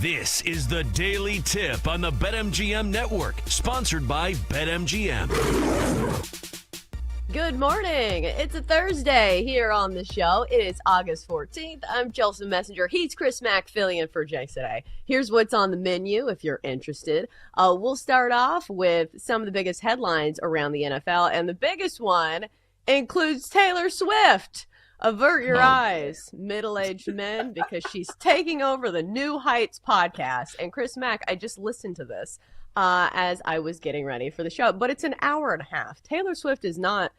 This is the Daily Tip on the BetMGM Network, sponsored by BetMGM. Good morning. It's a Thursday here on the show. It is August 14th. I'm Chelsea Messenger. He's Chris Mack filling in for Jay today. Here's what's on the menu if you're interested. We'll start off with some of the biggest headlines around the NFL, and the biggest one includes Taylor Swift. Avert your eyes, middle-aged men, because she's taking over the New Heights podcast. And Chris Mack, I just listened to this as I was getting ready for the show, but it's an hour and a half. Taylor Swift is not,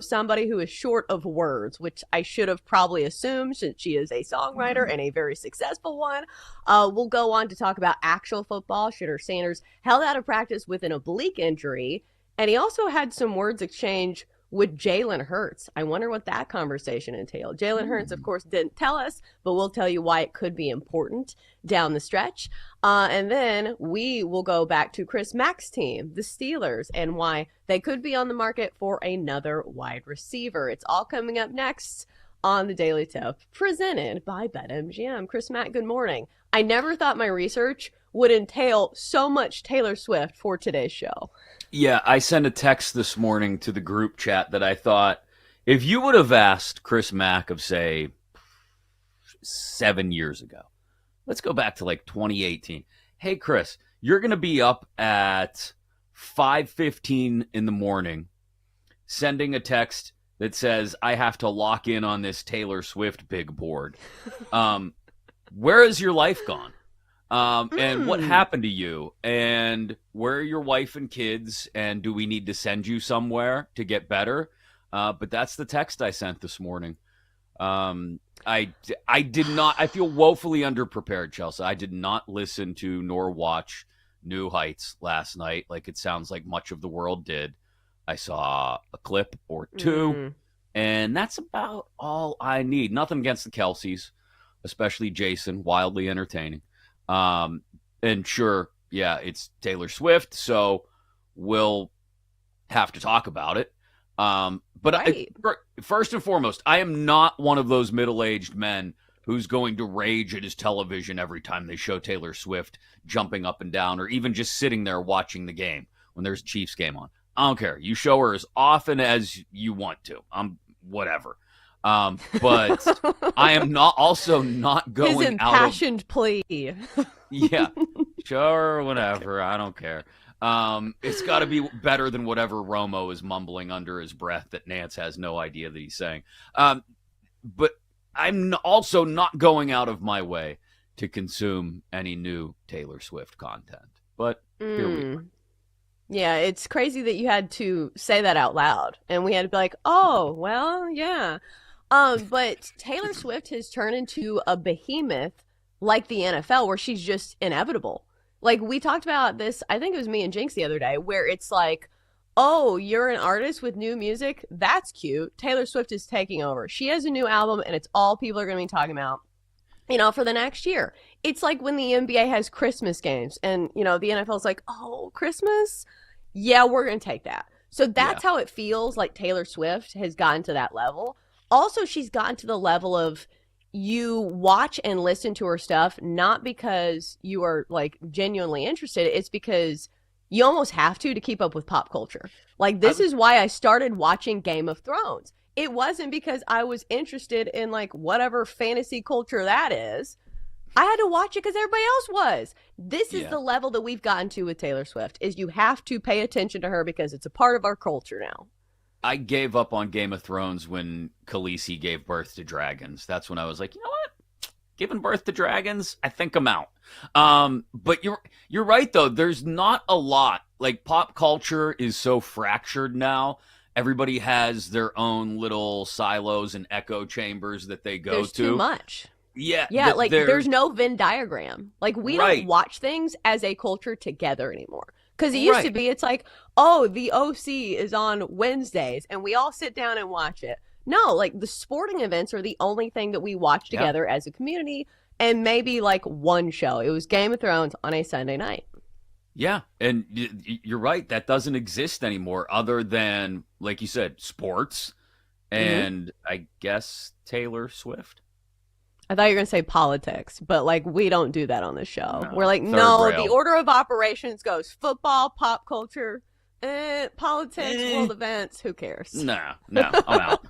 somebody who is short of words, which I should have probably assumed since she is a songwriter and a very successful one. We'll go on to talk about actual football. Shedeur Sanders held out of practice with an oblique injury, and he also had some words exchange with Jalen Hurts. I wonder what that conversation entailed. Jalen Hurts, of course, didn't tell us, but we'll tell you why it could be important down the stretch. And then we will go back to Chris Mack's team, the Steelers, and why they could be on the market for another wide receiver. It's all coming up next on the Daily Tip, presented by BetMGM. Chris Mack, good morning. I never thought my research would entail so much Taylor Swift for today's show. Yeah, I sent a text this morning to the group chat that I thought, if you would have asked Chris Mack of, say, 7 years ago, let's go back to like 2018. Hey, Chris, you're going to be up at 5:15 in the morning sending a text that says, I have to lock in on this Taylor Swift big board. Where has your life gone? And what happened to you? And where are your wife and kids? And do we need to send you somewhere to get better? But that's the text I sent this morning. I did not. I feel woefully underprepared, Chelsea. I did not listen to nor watch New Heights last night, like it sounds like much of the world did. I saw a clip or two, and that's about all I need. Nothing against the Kelseys, especially Jason, wildly entertaining. And sure, yeah, it's Taylor Swift, so we'll have to talk about it. But right. First and foremost, I am not one of those middle-aged men who's going to rage at his television every time they show Taylor Swift jumping up and down, or even just sitting there watching the game when there's a Chiefs game on. I don't care. You show her as often as you want to. Whatever. But I am not going his impassioned plea. Yeah, sure, whatever. I don't care. It's got to be better than whatever Romo is mumbling under his breath that Nance has no idea that he's saying. But I'm also not going out of my way to consume any new Taylor Swift content. But here we are. Yeah, it's crazy that you had to say that out loud, and we had to be like, oh, well, yeah. But Taylor Swift has turned into a behemoth like the NFL, where she's just inevitable. Like, we talked about this, I think it was me and Jinx the other day, where it's like, oh, you're an artist with new music? That's cute. Taylor Swift is taking over. She has a new album, and it's all people are going to be talking about, for the next year. It's like when the NBA has Christmas games, and, the NFL's like, oh, Christmas? Yeah, we're going to take that. So that's how it feels like Taylor Swift has gotten to that level. Also, she's gotten to the level of you watch and listen to her stuff, not because you are like genuinely interested. It's because you almost have to keep up with pop culture. Like, this is why I started watching Game of Thrones. It wasn't because I was interested in like whatever fantasy culture that is. I had to watch it because everybody else was. This is the level that we've gotten to with Taylor Swift, is you have to pay attention to her because it's a part of our culture now. I gave up on Game of Thrones when Khaleesi gave birth to dragons. That's when I was like, you know what? Giving birth to dragons, I think I'm out. But you're right, though. There's not a lot. Like, pop culture is so fractured now. Everybody has their own little silos and echo chambers that they go to. There's too much. Yeah. There's no Venn diagram. Like, we don't watch things as a culture together anymore. Because it used to be, it's like, oh, the OC is on Wednesdays, and we all sit down and watch it. No, like, the sporting events are the only thing that we watch together as a community, and maybe, like, one show. It was Game of Thrones on a Sunday night. Yeah, and you're right. That doesn't exist anymore, other than, like you said, sports and I guess Taylor Swift. I thought you were going to say politics, but like we don't do that on the show. No, We're like, third no, rail. the order of operations goes football, pop culture, politics, world events. Who cares? No, I'm out.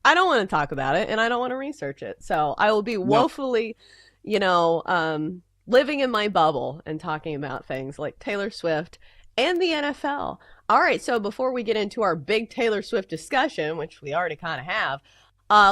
I don't want to talk about it and I don't want to research it. So I will be woefully, living in my bubble and talking about things like Taylor Swift and the NFL. All right, so before we get into our big Taylor Swift discussion, which we already kind of have,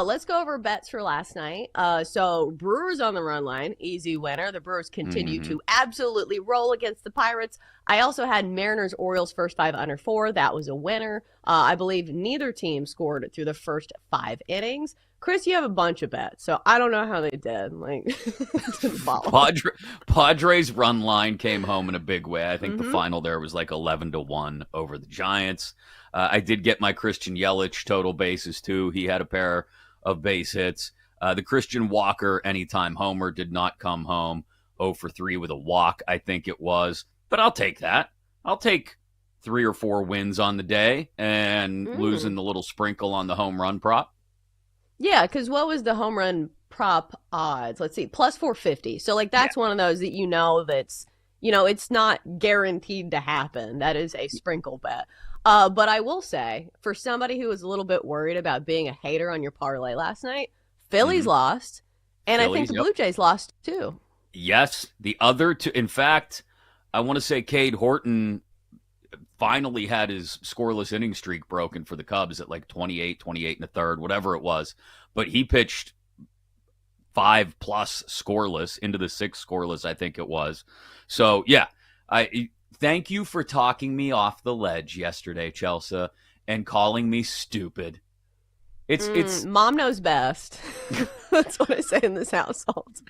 let's go over bets for last night. So Brewers on the run line, easy winner. The Brewers continue to absolutely roll against the Pirates. I also had Mariners Orioles first 5 under 4. That was a winner. I believe neither team scored through the first 5 innings. Chris, you have a bunch of bets, so I don't know how they did. Like, didn't follow. Padres run line came home in a big way. I think the final there was like 11-1 over the Giants. I did get my Christian Yelich total bases too. He had a pair of base hits. The Christian Walker anytime homer did not come home. 0 for 3 with a walk, I think it was. But I'll take that. I'll take 3 or 4 wins on the day and losing the little sprinkle on the home run prop. Yeah, because what was the home run prop odds? Let's see, plus 450. So like that's one of those that that's it's not guaranteed to happen. That is a sprinkle bet. But I will say, for somebody who was a little bit worried about being a hater on your parlay last night, Phillies lost, and I think the Blue Jays lost too. Yes, the other two. In fact, I want to say Cade Horton finally had his scoreless inning streak broken for the Cubs at like 28 and a third, whatever it was. But he pitched 5+ scoreless into the 6 scoreless, I think it was. So, yeah, I thank you for talking me off the ledge yesterday, Chelsea, and calling me stupid. It's mom knows best. That's what I say in this household.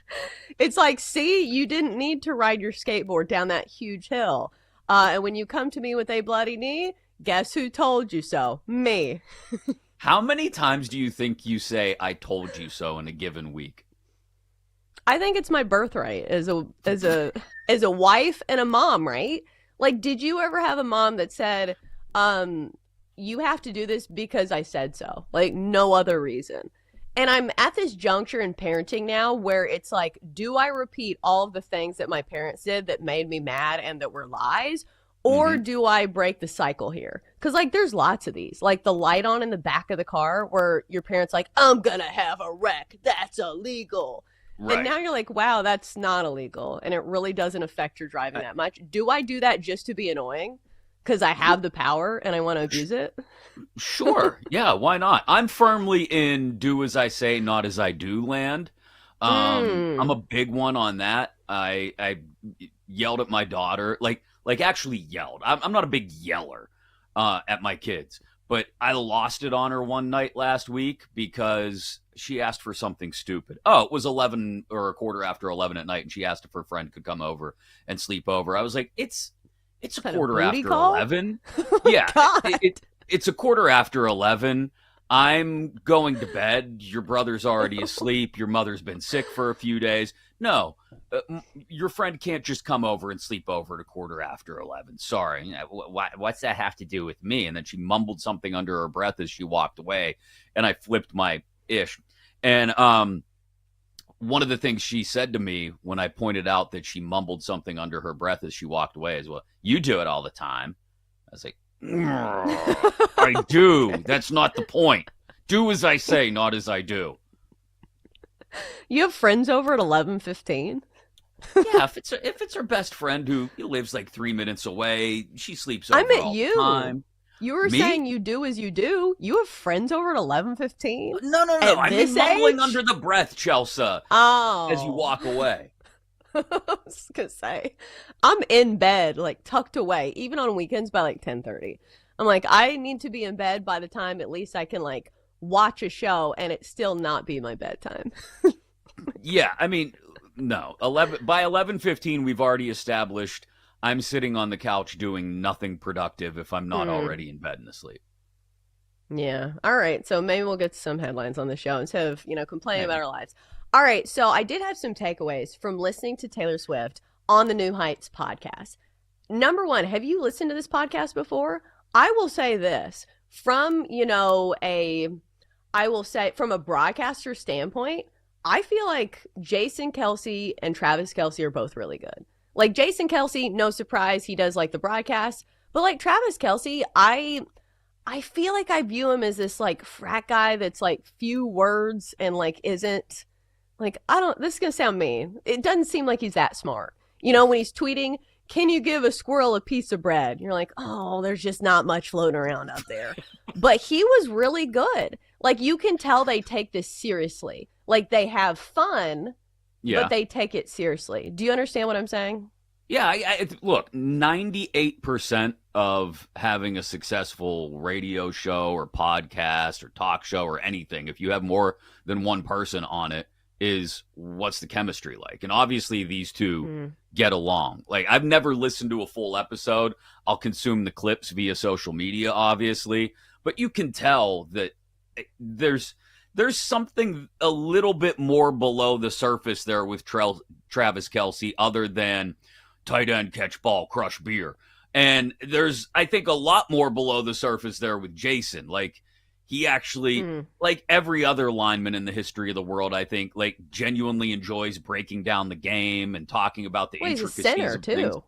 It's like, see, you didn't need to ride your skateboard down that huge hill. And when you come to me with a bloody knee, guess who told you so? Me. How many times do you think you say "I told you so" in a given week? I think it's my birthright as a wife and a mom, right? Like, did you ever have a mom that said, you have to do this because I said so, like no other reason? And I'm at this juncture in parenting now where it's like, do I repeat all of the things that my parents did that made me mad and that were lies? Or do I break the cycle here? Because, like, there's lots of these. Like, the light on in the back of the car where your parents like, I'm going to have a wreck. That's illegal. Right. And now you're like, wow, that's not illegal. And it really doesn't affect your driving that much. Do I do that just to be annoying? Because I have the power and I want to abuse it? Sure. Yeah, why not? I'm firmly in do as I say, not as I do land. I'm a big one on that. I yelled at my daughter, like actually yelled. I'm not a big yeller at my kids, but I lost it on her one night last week because she asked for something stupid. Oh, it was 11 or a quarter after 11 at night, and she asked if her friend could come over and sleep over. I was like, it's a quarter after 11. Yeah, it's a quarter after 11. I'm going to bed. Your brother's already asleep. Your mother's been sick for a few days. No, your friend can't just come over and sleep over at a quarter after 11. Sorry. What's that have to do with me? And then she mumbled something under her breath as she walked away, and I flipped my ish. And one of the things she said to me when I pointed out that she mumbled something under her breath as she walked away is, well, you do it all the time. I was like, I do. That's not the point. Do as I say, not as I do. You have friends over at 11:15? Yeah, if it's her best friend who lives like 3 minutes away, she sleeps over I meant all you. the time. You were saying you do as you do. You have friends over at 11:15? No. I mean mumbling under the breath, Chelsea. Oh. As you walk away. I was gonna say, I'm in bed, like tucked away, even on weekends by like 10:30. I'm like, I need to be in bed by the time at least I can like watch a show and it still not be my bedtime. Yeah, I mean, no. By 11:15, we've already established I'm sitting on the couch doing nothing productive if I'm not already in bed and asleep. Yeah. All right. So maybe we'll get some headlines on the show instead of, complaining about our lives. All right. So I did have some takeaways from listening to Taylor Swift on the New Heights podcast. Number one, have you listened to this podcast before? I will say this from, I will say, from a broadcaster standpoint, I feel like Jason Kelsey and Travis Kelsey are both really good. Like Jason Kelsey, no surprise, he does like the broadcast. But like Travis Kelsey, I feel like I view him as this like frat guy that's like few words and like isn't like, this is gonna sound mean. It doesn't seem like he's that smart. You know, when he's tweeting, can you give a squirrel a piece of bread? You're like, oh, there's just not much floating around out there. But he was really good. Like, you can tell they take this seriously. Like, they have fun, but they take it seriously. Do you understand what I'm saying? Yeah, look, 98% of having a successful radio show or podcast or talk show or anything, if you have more than one person on it, is what's the chemistry like? And obviously these two get along. Like, I've never listened to a full episode. I'll consume the clips via social media, obviously. But you can tell that there's something a little bit more below the surface there with Travis Kelsey other than tight end, catch ball, crush beer. And there's, I think, a lot more below the surface there with Jason. Like, he actually, like every other lineman in the history of the world, I think, like, genuinely enjoys breaking down the game and talking about the intricacies he's a center, of things. too.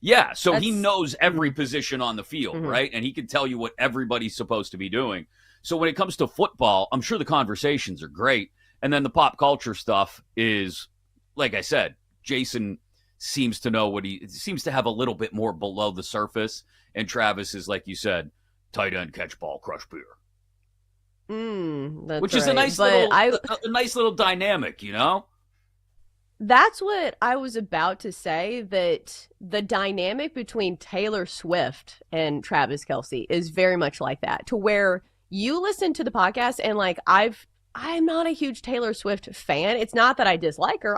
Yeah, so he knows every position on the field, right? And he can tell you what everybody's supposed to be doing. So when it comes to football, I'm sure the conversations are great. And then the pop culture stuff is, like I said, Jason seems to know seems to have a little bit more below the surface. And Travis is, like you said, tight end, catch ball, crush beer. That's which is a nice little dynamic, you know? That's what I was about to say, that the dynamic between Taylor Swift and Travis Kelsey is very much like that, to where you listen to the podcast and like, I'm not a huge Taylor Swift fan. It's not that I dislike her.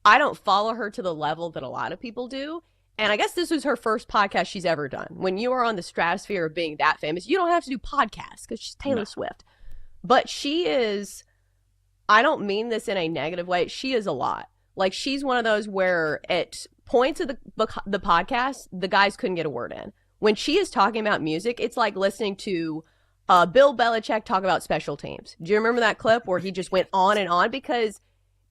I don't follow her to the level that a lot of people do. And I guess this was her first podcast she's ever done. When you are on the stratosphere of being that famous, you don't have to do podcasts because she's Taylor Swift. But she is, I don't mean this in a negative way, she is a lot. Like, she's one of those where at points of the podcast, the guys couldn't get a word in. When she is talking about music, it's like listening to Bill Belichick talk about special teams. Do you remember that clip where he just went on and on? Because,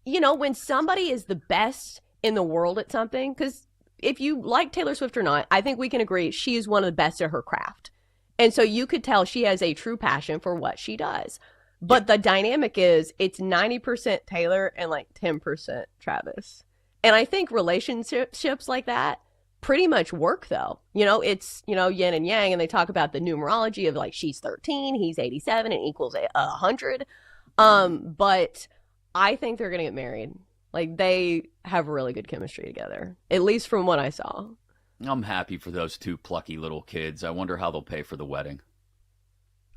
you know, when somebody is the best in the world at something, because if you like Taylor Swift or not, I think we can agree she is one of the best at her craft. And so you could tell she has a true passion for what she does. But the dynamic is it's 90% Taylor and like 10% Travis. And I think relationships like that pretty much work, though. You know, it's, you know, yin and yang, and they talk about the numerology of like she's 13, he's 87, and equals 100. But I think they're going to get married. Like, they have really good chemistry together, at least from what I saw. I'm happy for those two plucky little kids. I wonder how they'll pay for the wedding.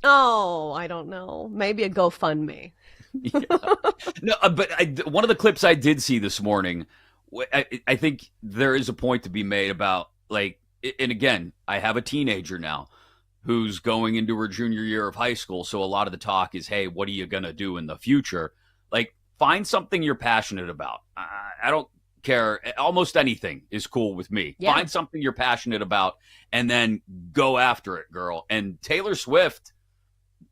Oh, I don't know. Maybe a GoFundMe. Yeah. No, but one of the clips I did see this morning, I think there is a point to be made about, like, and again, I have a teenager now who's going into her junior year of high school, so a lot of the talk is, hey, what are you going to do in the future? Like, find something you're passionate about. I don't care. Almost anything is cool with me. Yeah. Find something you're passionate about and then go after it, girl. And Taylor Swift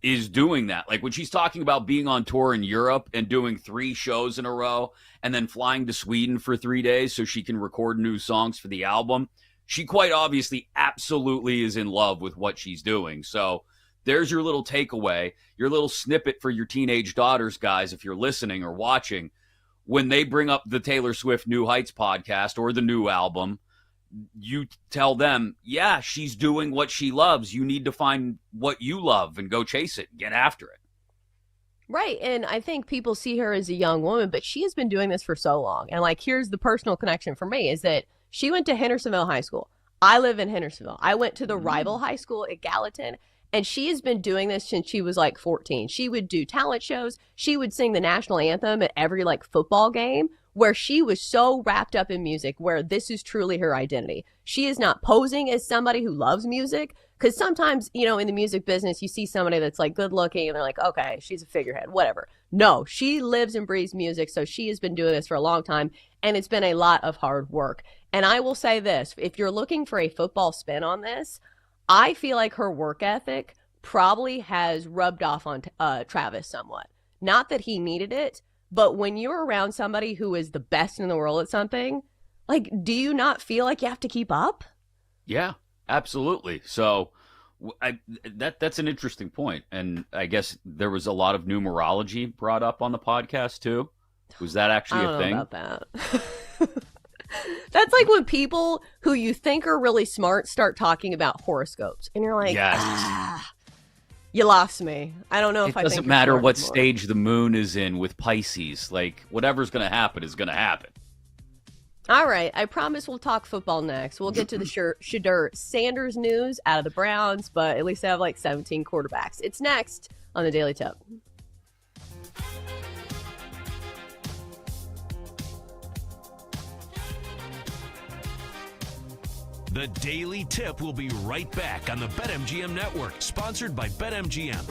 is doing that. Like, when she's talking about being on tour in Europe and doing 3 shows in a row and then flying to Sweden for 3 days so she can record new songs for the album, she quite obviously absolutely is in love with what she's doing. So there's your little takeaway, your little snippet for your teenage daughters, guys, if you're listening or watching. When they bring up the Taylor Swift New Heights podcast or the new album, you tell them, yeah, she's doing what she loves. You need to find what you love and go chase it. Get after it. Right. And I think people see her as a young woman, but she has been doing this for so long. And like, here's the personal connection for me is that she went to Hendersonville High School. I live in Hendersonville. I went to the rival high school at Gallatin. And she has been doing this since she was like 14. She would do talent shows. She would sing the national anthem at every like football game, where she was so wrapped up in music, where this is truly her identity. She is not posing as somebody who loves music, because sometimes, you know, in the music business, you see somebody that's like good looking and they're like, okay, she's a figurehead, whatever. No, she lives and breathes music. So she has been doing this for a long time, and it's been a lot of hard work. And I will say this, if you're looking for a football spin on this, I feel like her work ethic probably has rubbed off on Travis somewhat. Not that he needed it, but when you're around somebody who is the best in the world at something, like, do you not feel like you have to keep up? Yeah, absolutely. So that's an interesting point. And I guess there was a lot of numerology brought up on the podcast too. Was that actually a thing? I don't know about that. That's like when people who you think are really smart start talking about horoscopes. And you're like, Yes. You lost me. I don't know if I think It doesn't you're matter smart what anymore. stage the moon is in with Pisces. Like, whatever's going to happen is going to happen. All right. I promise we'll talk football next. We'll get to the Shadur Sanders news out of the Browns, but at least they have like 17 quarterbacks. It's next on the Daily Tip. The Daily Tip will be right back on the BetMGM Network, sponsored by BetMGM.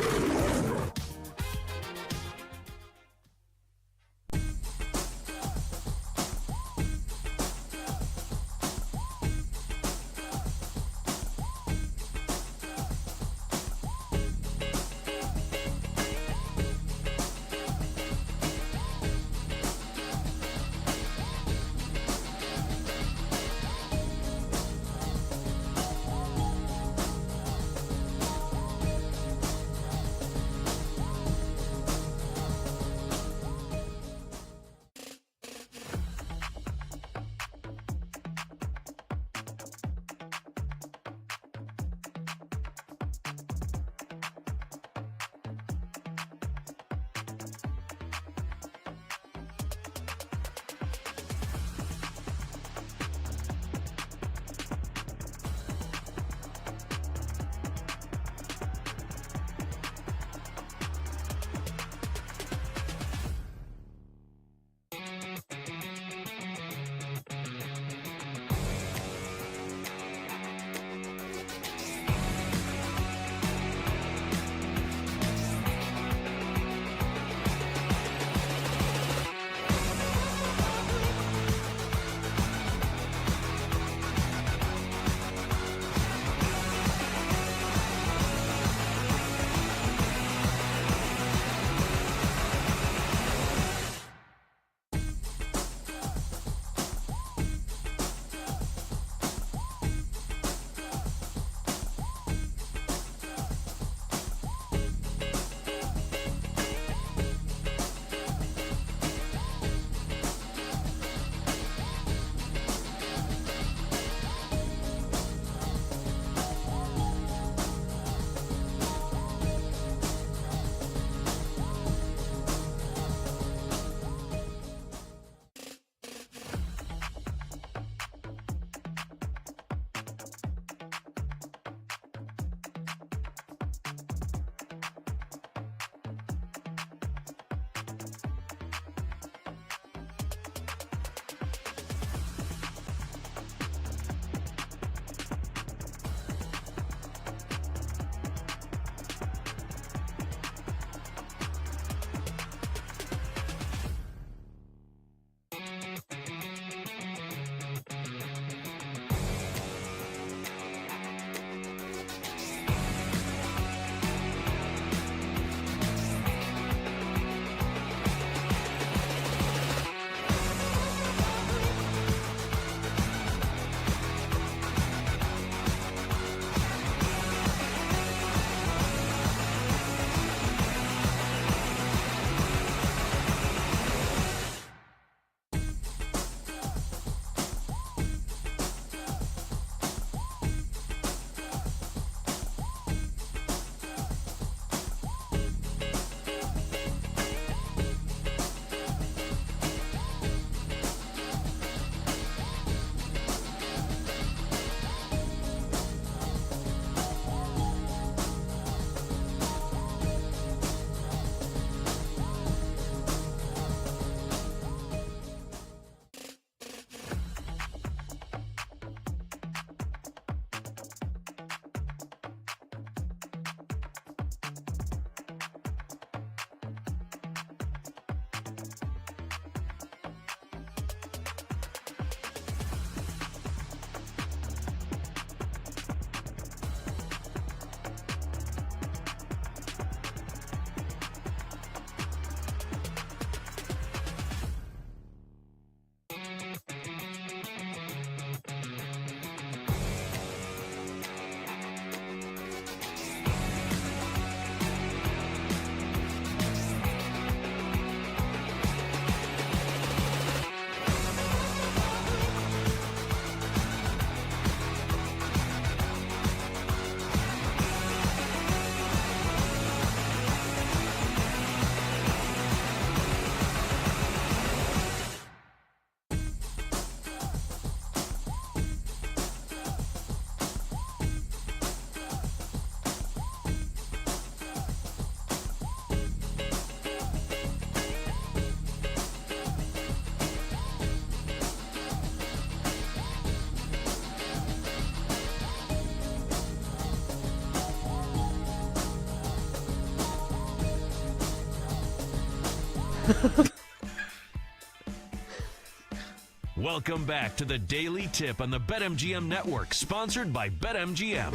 Welcome back to the Daily Tip on the BetMGM Network, sponsored by BetMGM.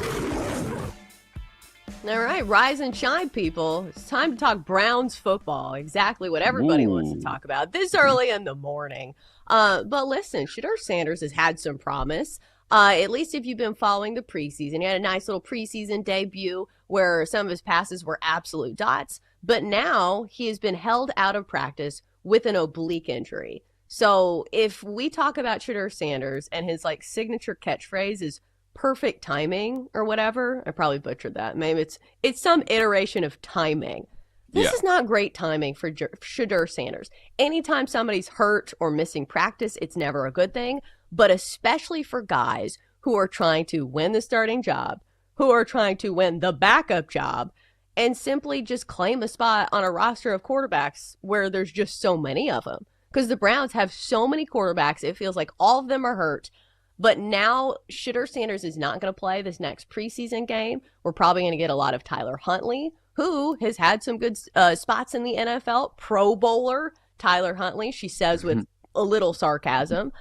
All right, rise and shine, people. It's time to talk Browns football. Exactly what everybody wants to talk about this early in the morning. But listen, Shedeur Sanders has had some promise. At least if you've been following the preseason. He had a nice little preseason debut where some of his passes were absolute dots. But now he has been held out of practice with an oblique injury. So if we talk about Shedeur Sanders and his signature catchphrase is perfect timing or whatever, I probably butchered that. Maybe it's some iteration of timing. This is not great timing for Shedeur Sanders. Anytime somebody's hurt or missing practice, it's never a good thing. But especially for guys who are trying to win the starting job, who are trying to win the backup job, and simply just claim a spot on a roster of quarterbacks where there's just so many of them. Because the Browns have so many quarterbacks, it feels like all of them are hurt. But now Shedeur Sanders is not going to play this next preseason game. We're probably going to get a lot of Tyler Huntley, who has had some good spots in the NFL. Pro Bowler Tyler Huntley, she says with a little sarcasm.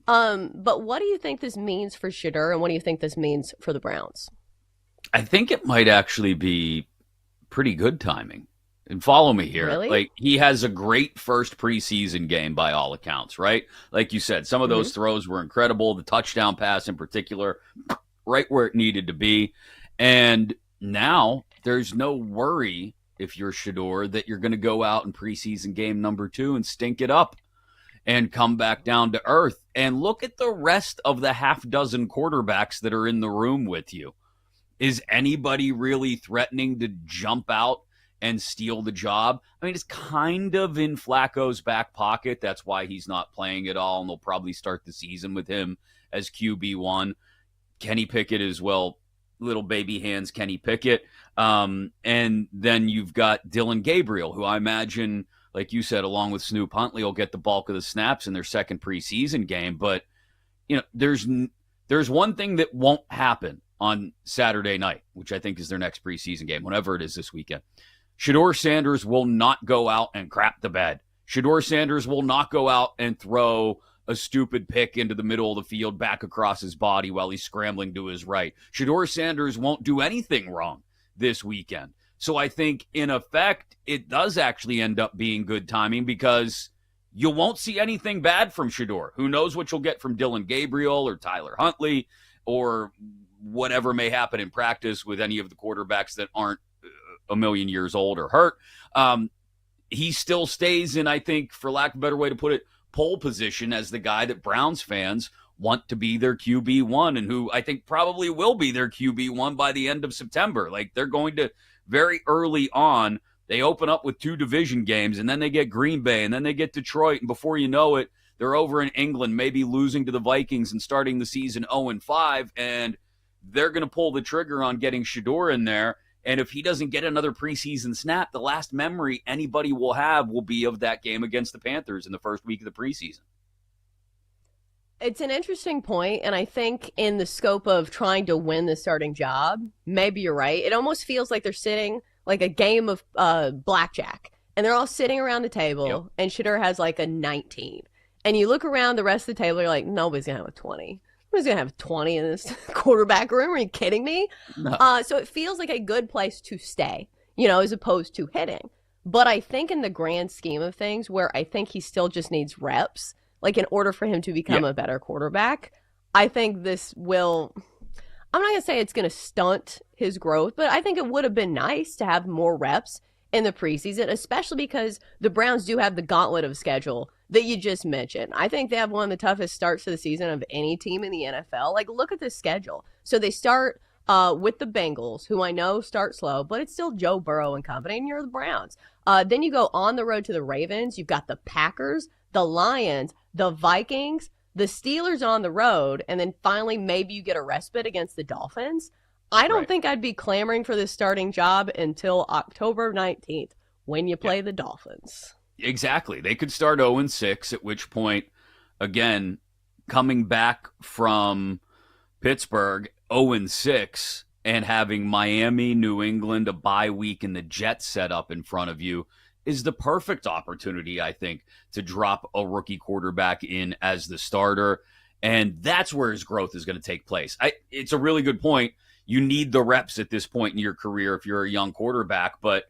But what do you think this means for Shedeur, and what do you think this means for the Browns? I think it might actually be pretty good timing. And follow me here. Really? He has a great first preseason game by all accounts, right? Like you said, some of those throws were incredible. The touchdown pass in particular, right where it needed to be. And now there's no worry, if you're Shedeur, that you're going to go out in preseason game number 2 and stink it up and come back down to earth. And look at the rest of the half dozen quarterbacks that are in the room with you. Is anybody really threatening to jump out and steal the job? I mean, it's kind of in Flacco's back pocket. That's why he's not playing at all, and they'll probably start the season with him as QB1. Kenny Pickett as well, little baby hands Kenny Pickett. And then you've got Dylan Gabriel, who I imagine, like you said, along with Snoop Huntley, will get the bulk of the snaps in their second preseason game. But, there's one thing that won't happen on Saturday night, which I think is their next preseason game, whenever it is this weekend. Shedeur Sanders will not go out and crap the bed. Shedeur Sanders will not go out and throw a stupid pick into the middle of the field back across his body while he's scrambling to his right. Shedeur Sanders won't do anything wrong this weekend. So I think, in effect, it does actually end up being good timing because you won't see anything bad from Shedeur. Who knows what you'll get from Dylan Gabriel or Tyler Huntley or whatever may happen in practice with any of the quarterbacks that aren't a million years old or hurt. He still stays in, I think, for lack of a better way to put it, pole position as the guy that Browns fans want to be their QB1 and who I think probably will be their QB1 by the end of September. They're going to very early on, they open up with 2 division games and then they get Green Bay and then they get Detroit. And before you know it, they're over in England, maybe losing to the Vikings and starting the season 0-5. And they're going to pull the trigger on getting Shedeur in there. And if he doesn't get another preseason snap, the last memory anybody will have will be of that game against the Panthers in the first week of the preseason. It's an interesting point, and I think in the scope of trying to win the starting job, maybe you're right. It almost feels like they're sitting like a game of blackjack, and they're all sitting around the table, and Shedeur has a 19. And you look around the rest of the table, you're like, nobody's going to have a 20. Who's going to have 20 in this quarterback room? Are you kidding me? No. So it feels like a good place to stay, as opposed to hitting. But I think in the grand scheme of things, where I think he still just needs reps, in order for him to become a better quarterback, I think this will, I'm not going to say it's going to stunt his growth, but I think it would have been nice to have more reps in the preseason, especially because the Browns do have the gauntlet of schedule that you just mentioned. I think they have one of the toughest starts to the season of any team in the NFL. Look at this schedule. So they start with the Bengals, who I know start slow, but it's still Joe Burrow and company, and you're the Browns. Then you go on the road to the Ravens. You've got the Packers, the Lions, the Vikings, the Steelers on the road, and then finally maybe you get a respite against the Dolphins. I don't think I'd be clamoring for this starting job until October 19th when you play the Dolphins. Exactly. They could start 0-6, at which point, again, coming back from Pittsburgh 0-6 and having Miami, New England, a bye week, and the Jets set up in front of you is the perfect opportunity, I think, to drop a rookie quarterback in as the starter. And that's where his growth is going to take place. It's a really good point. You need the reps at this point in your career if you're a young quarterback, but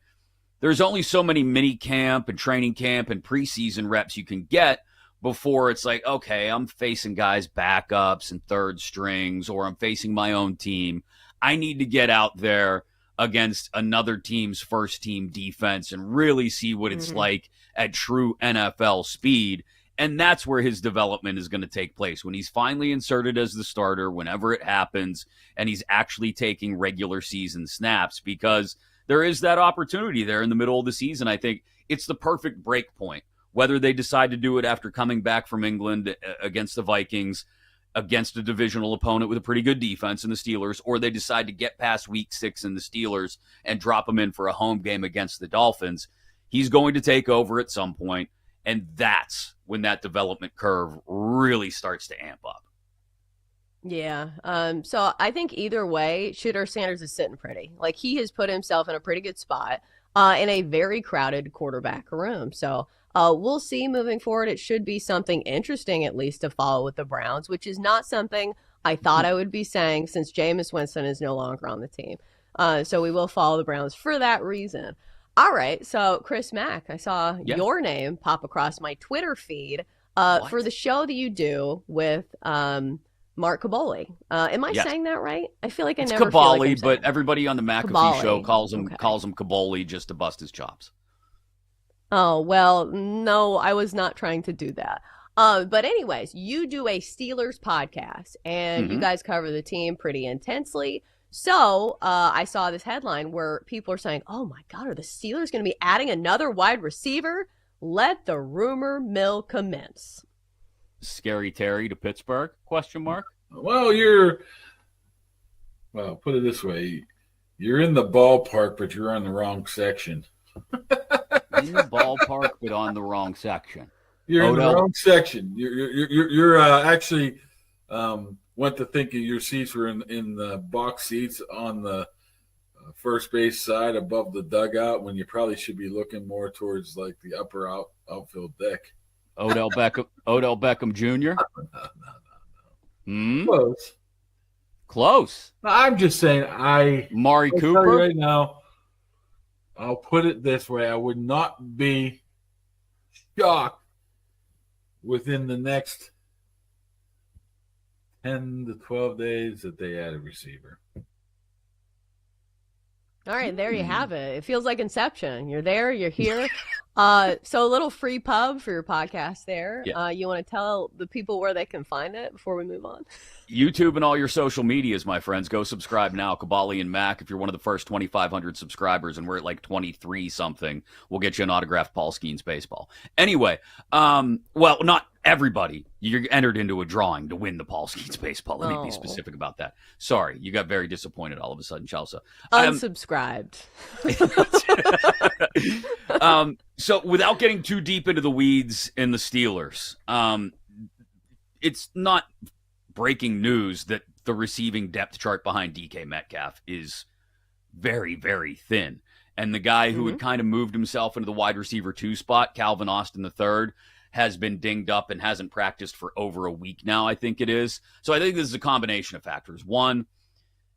there's only so many mini camp and training camp and preseason reps you can get before it's like, okay, I'm facing guys backups and third strings, or I'm facing my own team. I need to get out there against another team's first team defense and really see what it's like at true NFL speed. And that's where his development is going to take place, when he's finally inserted as the starter, whenever it happens, and he's actually taking regular season snaps, because there is that opportunity there in the middle of the season. I think it's the perfect break point, whether they decide to do it after coming back from England against the Vikings, against a divisional opponent with a pretty good defense in the Steelers, or they decide to get past week 6 in the Steelers and drop them in for a home game against the Dolphins. He's going to take over at some point, and that's when that development curve really starts to amp up. Yeah. So I think either way, Shooter Sanders is sitting pretty. Like, he has put himself in a pretty good spot in a very crowded quarterback room. So we'll see moving forward. It should be something interesting, at least, to follow with the Browns, which is not something I thought I would be saying since Jameis Winston is no longer on the team. So we will follow the Browns for that reason. All right. So, Chris Mack, I saw your name pop across my Twitter feed for the show that you do with Mark Caboli. Am I saying that right? I feel like it's never Cabali, feel like but everybody on the McAfee show calls him Caboli just to bust his chops. Oh, well, no, I was not trying to do that. But anyways, you do a Steelers podcast, and you guys cover the team pretty intensely. So I saw this headline where people are saying, oh, my God, are the Steelers going to be adding another wide receiver? Let the rumor mill commence. Scary Terry to Pittsburgh? ? Well, put it this way. You're in the ballpark, but you're on the wrong section. In the ballpark, but on the wrong section. You're in the wrong section. You're actually went to thinking your seats were in the box seats on the first base side above the dugout, when you probably should be looking more towards like the upper outfield deck. Odell Beckham Jr. No. Close. I'm just saying, Mari I'll Cooper tell you right now. I'll put it this way: I would not be shocked within the next 10 to 12 days that they add a receiver. All right, there you have it. It feels like Inception. You're there, you're here. So a little free pub for your podcast there. Yeah. You want to tell the people where they can find it before we move on? YouTube and all your social medias, my friends. Go subscribe now. Cabali and Mac. If you're one of the first 2,500 subscribers, and we're at like 23 something, we'll get you an autographed Paul Skeens baseball. Anyway, well, not everybody. You're entered into a drawing to win the Paul Skeens baseball. Let me be specific about that. Sorry, you got very disappointed all of a sudden, Chelsea. Unsubscribed. So without getting too deep into the weeds in the Steelers, it's not breaking news that the receiving depth chart behind DK Metcalf is very, very thin. And the guy who had kind of moved himself into the wide receiver 2 spot, Calvin Austin III, has been dinged up and hasn't practiced for over a week now, I think it is. So I think this is a combination of factors. One,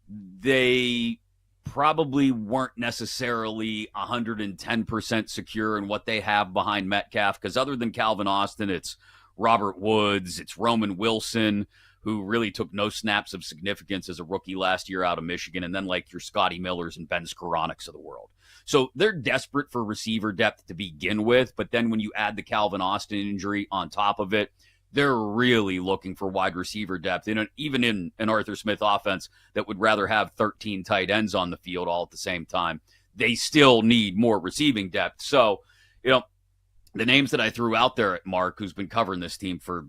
they probably weren't necessarily 110% secure in what they have behind Metcalf, because other than Calvin Austin, it's Robert Woods, it's Roman Wilson, who really took no snaps of significance as a rookie last year out of Michigan, and then like your Scotty Millers and Ben Skoronix of the world. So they're desperate for receiver depth to begin with, but then when you add the Calvin Austin injury on top of it, they're really looking for wide receiver depth, even in an Arthur Smith offense that would rather have 13 tight ends on the field all at the same time. They still need more receiving depth. So, the names that I threw out there at Mark, who's been covering this team for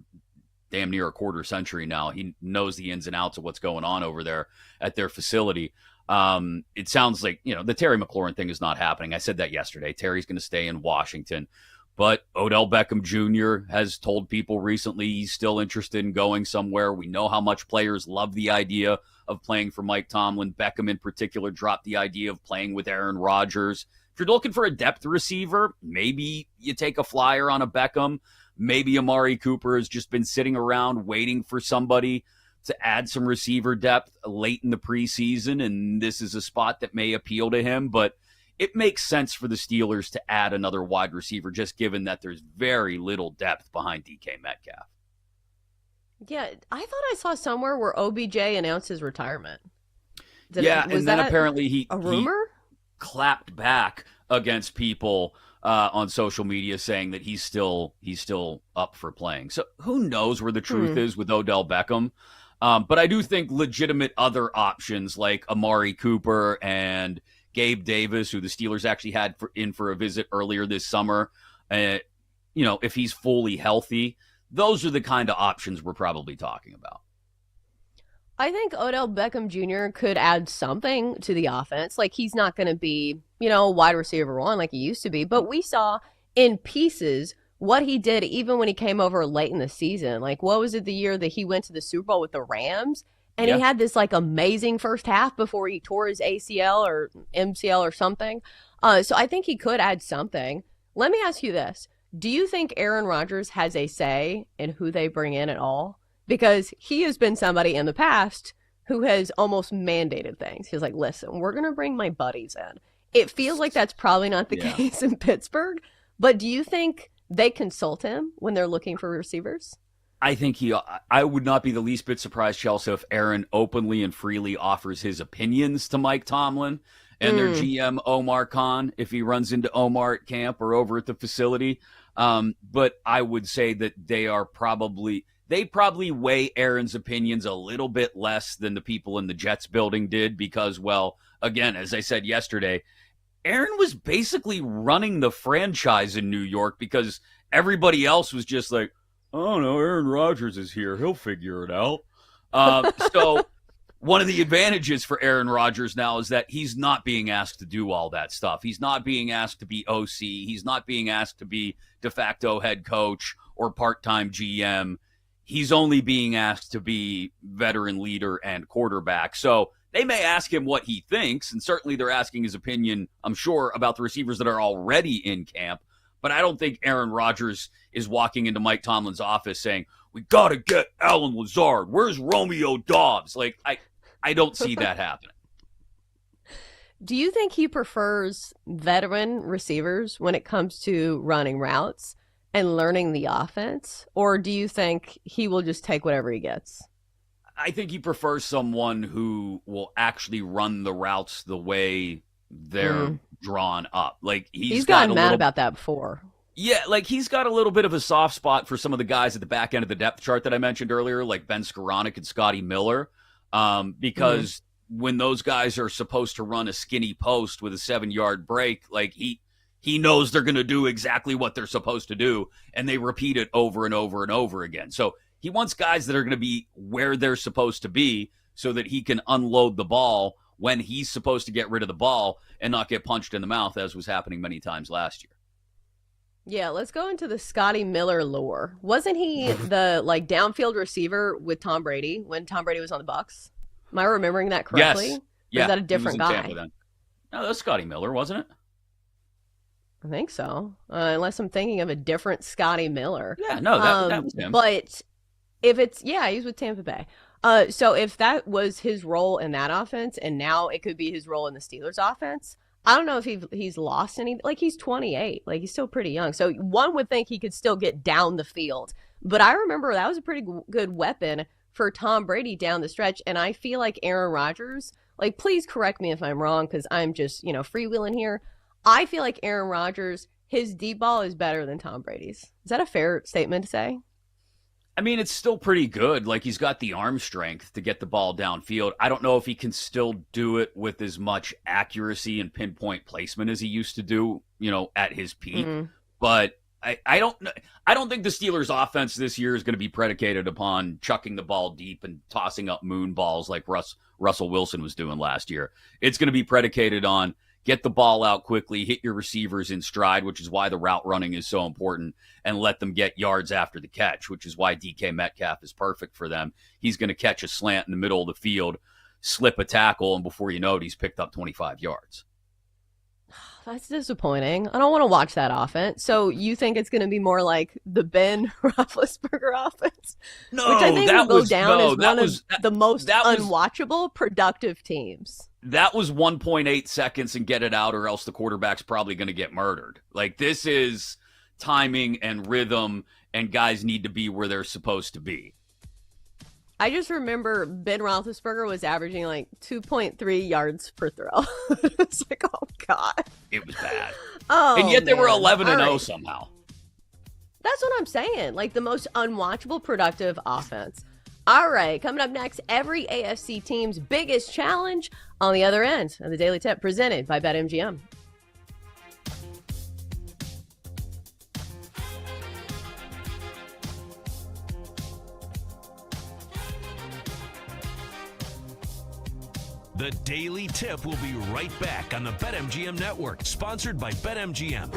damn near a quarter century now, he knows the ins and outs of what's going on over there at their facility. It sounds like, the Terry McLaurin thing is not happening. I said that yesterday. Terry's going to stay in Washington. But Odell Beckham Jr. has told people recently he's still interested in going somewhere. We know how much players love the idea of playing for Mike Tomlin. Beckham in particular dropped the idea of playing with Aaron Rodgers. if you're looking for a depth receiver, maybe you take a flyer on a Beckham. Maybe Amari Cooper has just been sitting around waiting for somebody to add some receiver depth late in the preseason, and this is a spot that may appeal to him. But it makes sense for the Steelers to add another wide receiver, just given that there's very little depth behind DK Metcalf. Yeah, I thought I saw somewhere where OBJ announced his retirement. And then apparently he rumor? He clapped back against people on social media saying that he's still up for playing. So who knows where the truth is with Odell Beckham. But I do think legitimate other options like Amari Cooper and Gabe Davis, who the Steelers actually had in for a visit earlier this summer, if he's fully healthy, those are the kind of options we're probably talking about. I think Odell Beckham Jr. could add something to the offense. Like, he's not going to be, wide receiver one like he used to be. But we saw in pieces what he did even when he came over late in the season. Like, what was it, the year that he went to the Super Bowl with the Rams? And he had this, amazing first half before he tore his ACL or MCL or something. So I think he could add something. Let me ask you this. Do you think Aaron Rodgers has a say in who they bring in at all? Because he has been somebody in the past who has almost mandated things. He's like, listen, we're going to bring my buddies in. It feels like that's probably not the case in Pittsburgh. But do you think they consult him when they're looking for receivers? I think I would not be the least bit surprised, Chelsea, if Aaron openly and freely offers his opinions to Mike Tomlin and their GM, Omar Khan, if he runs into Omar at camp or over at the facility. But I would say that they probably weigh Aaron's opinions a little bit less than the people in the Jets building did because, well, again, as I said yesterday, Aaron was basically running the franchise in New York because everybody else was just like, oh, no, Aaron Rodgers is here. He'll figure it out. So one of the advantages for Aaron Rodgers now is that he's not being asked to do all that stuff. He's not being asked to be OC. He's not being asked to be de facto head coach or part-time GM. He's only being asked to be veteran leader and quarterback. So they may ask him what he thinks, and certainly they're asking his opinion, I'm sure, about the receivers that are already in camp. But I don't think Aaron Rodgers is walking into Mike Tomlin's office saying, we got to get Allen Lazard. Where's Romeo Dobbs? Like, I don't see that happening. Do you think he prefers veteran receivers when it comes to running routes and learning the offense? Or do you think he will just take whatever he gets? I think he prefers someone who will actually run the routes the way they're drawn up. Like he's gotten mad about that before. Yeah, like he's got a little bit of a soft spot for some of the guys at the back end of the depth chart that I mentioned earlier, like Ben Skoranek and Scotty Miller, because when those guys are supposed to run a skinny post with a 7-yard break, like he knows they're going to do exactly what they're supposed to do, and they repeat it over and over and over again. So he wants guys that are going to be where they're supposed to be so that he can unload the ball when he's supposed to get rid of the ball and not get punched in the mouth, as was happening many times last year. Yeah, let's go into the Scotty Miller lore. Wasn't he the downfield receiver with Tom Brady when Tom Brady was on the Bucs? Am I remembering that correctly? Yes. Or is that a different guy? No, that's Scotty Miller, wasn't it? I think so. Unless I'm thinking of a different Scotty Miller. Yeah, no, that was him. But if it's, he was with Tampa Bay. So if that was his role in that offense, and now it could be his role in the Steelers offense, I don't know if he's lost any. Like, he's 28. Like, he's still pretty young. So one would think he could still get down the field. But I remember that was a pretty good weapon for Tom Brady down the stretch. And I feel like Aaron Rodgers, like, please correct me if I'm wrong because I'm just, freewheeling here. I feel like Aaron Rodgers, his deep ball is better than Tom Brady's. Is that a fair statement to say? I mean, it's still pretty good. Like, he's got the arm strength to get the ball downfield. I don't know if he can still do it with as much accuracy and pinpoint placement as he used to do, at his peak. But I don't think the Steelers' offense this year is going to be predicated upon chucking the ball deep and tossing up moon balls like Russell Wilson was doing last year. It's going to be predicated on get the ball out quickly, hit your receivers in stride, which is why the route running is so important, and let them get yards after the catch, which is why DK Metcalf is perfect for them. He's going to catch a slant in the middle of the field, slip a tackle, and before you know it, he's picked up 25 yards. That's disappointing. I don't want to watch that offense. So you think it's going to be more like the Ben Roethlisberger offense, No, which I think that will go was down no, as that one was of the most that was unwatchable, productive teams. that was 1.8 seconds and get it out, or else the quarterback's probably going to get murdered. Like, this is timing and rhythm, and guys need to be where they're supposed to be. I just remember Ben Roethlisberger was averaging like 2.3 yards per throw. It's like, oh God. It was bad. Oh, And yet they were man. 11 and All 0 right. somehow. That's what I'm saying. Like the most unwatchable, productive offense. All right, coming up next, every AFC team's biggest challenge on the other end of the Daily Tip, presented by BetMGM. The Daily Tip will be right back on the BetMGM Network, sponsored by BetMGM.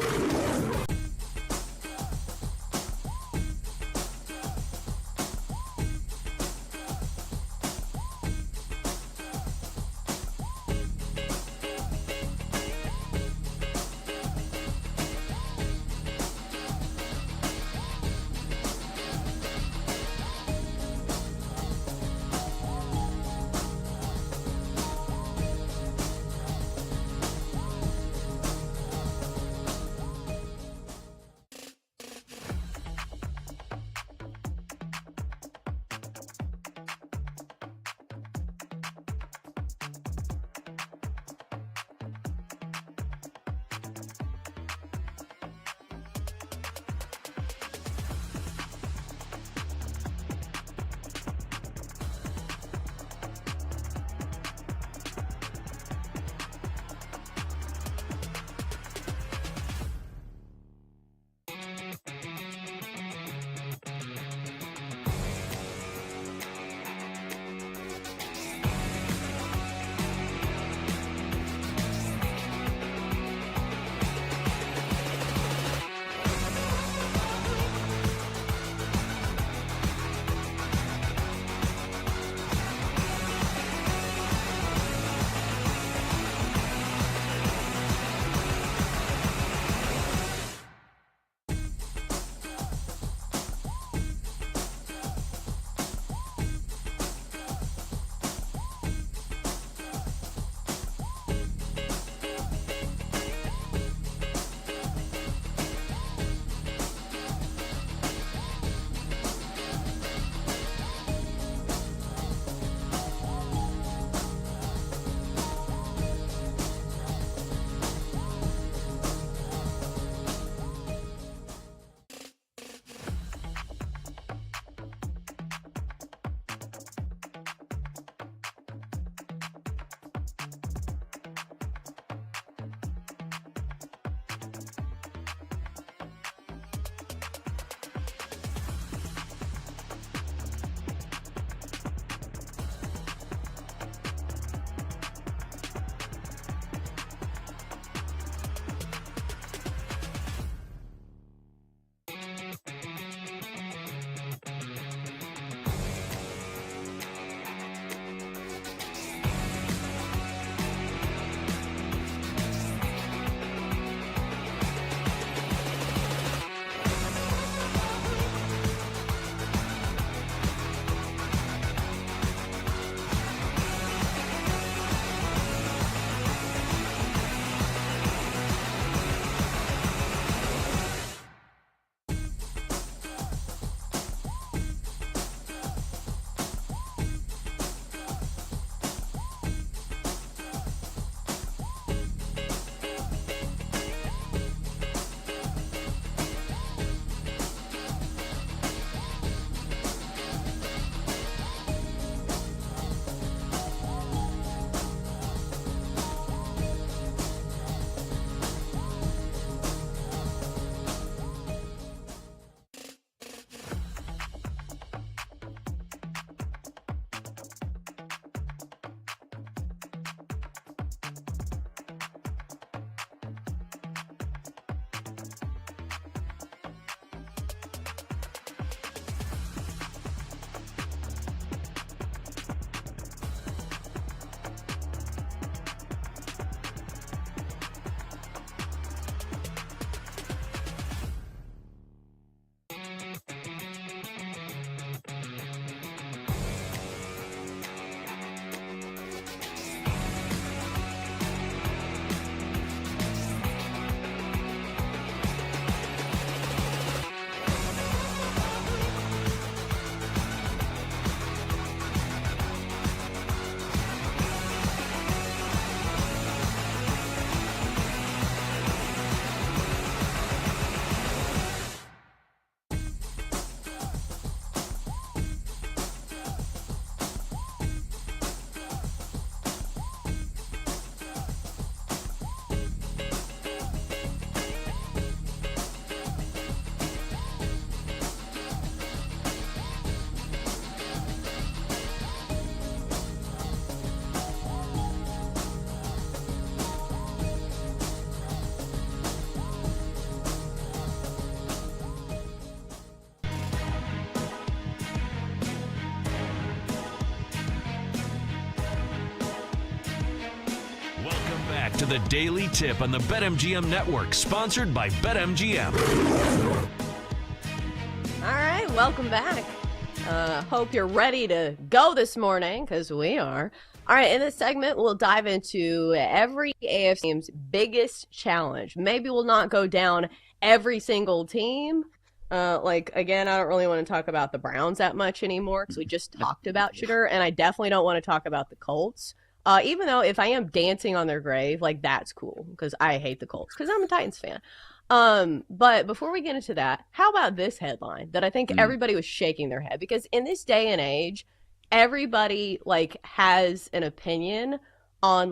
to the Daily Tip on the BetMGM Network, sponsored by BetMGM. All right, welcome back. Hope you're ready to go this morning, because we are. All right, in this segment, we'll dive into every AFC team's biggest challenge. Maybe we'll not go down every single team. Again, I don't really want to talk about the Browns that much anymore because we just talked about Shooter, and I definitely don't want to talk about the Colts. Even though if I am dancing on their grave, that's cool because I hate the Colts because I'm a Titans fan. But before we get into that, how about this headline that I think everybody was shaking their head, because in this day and age, everybody has an opinion on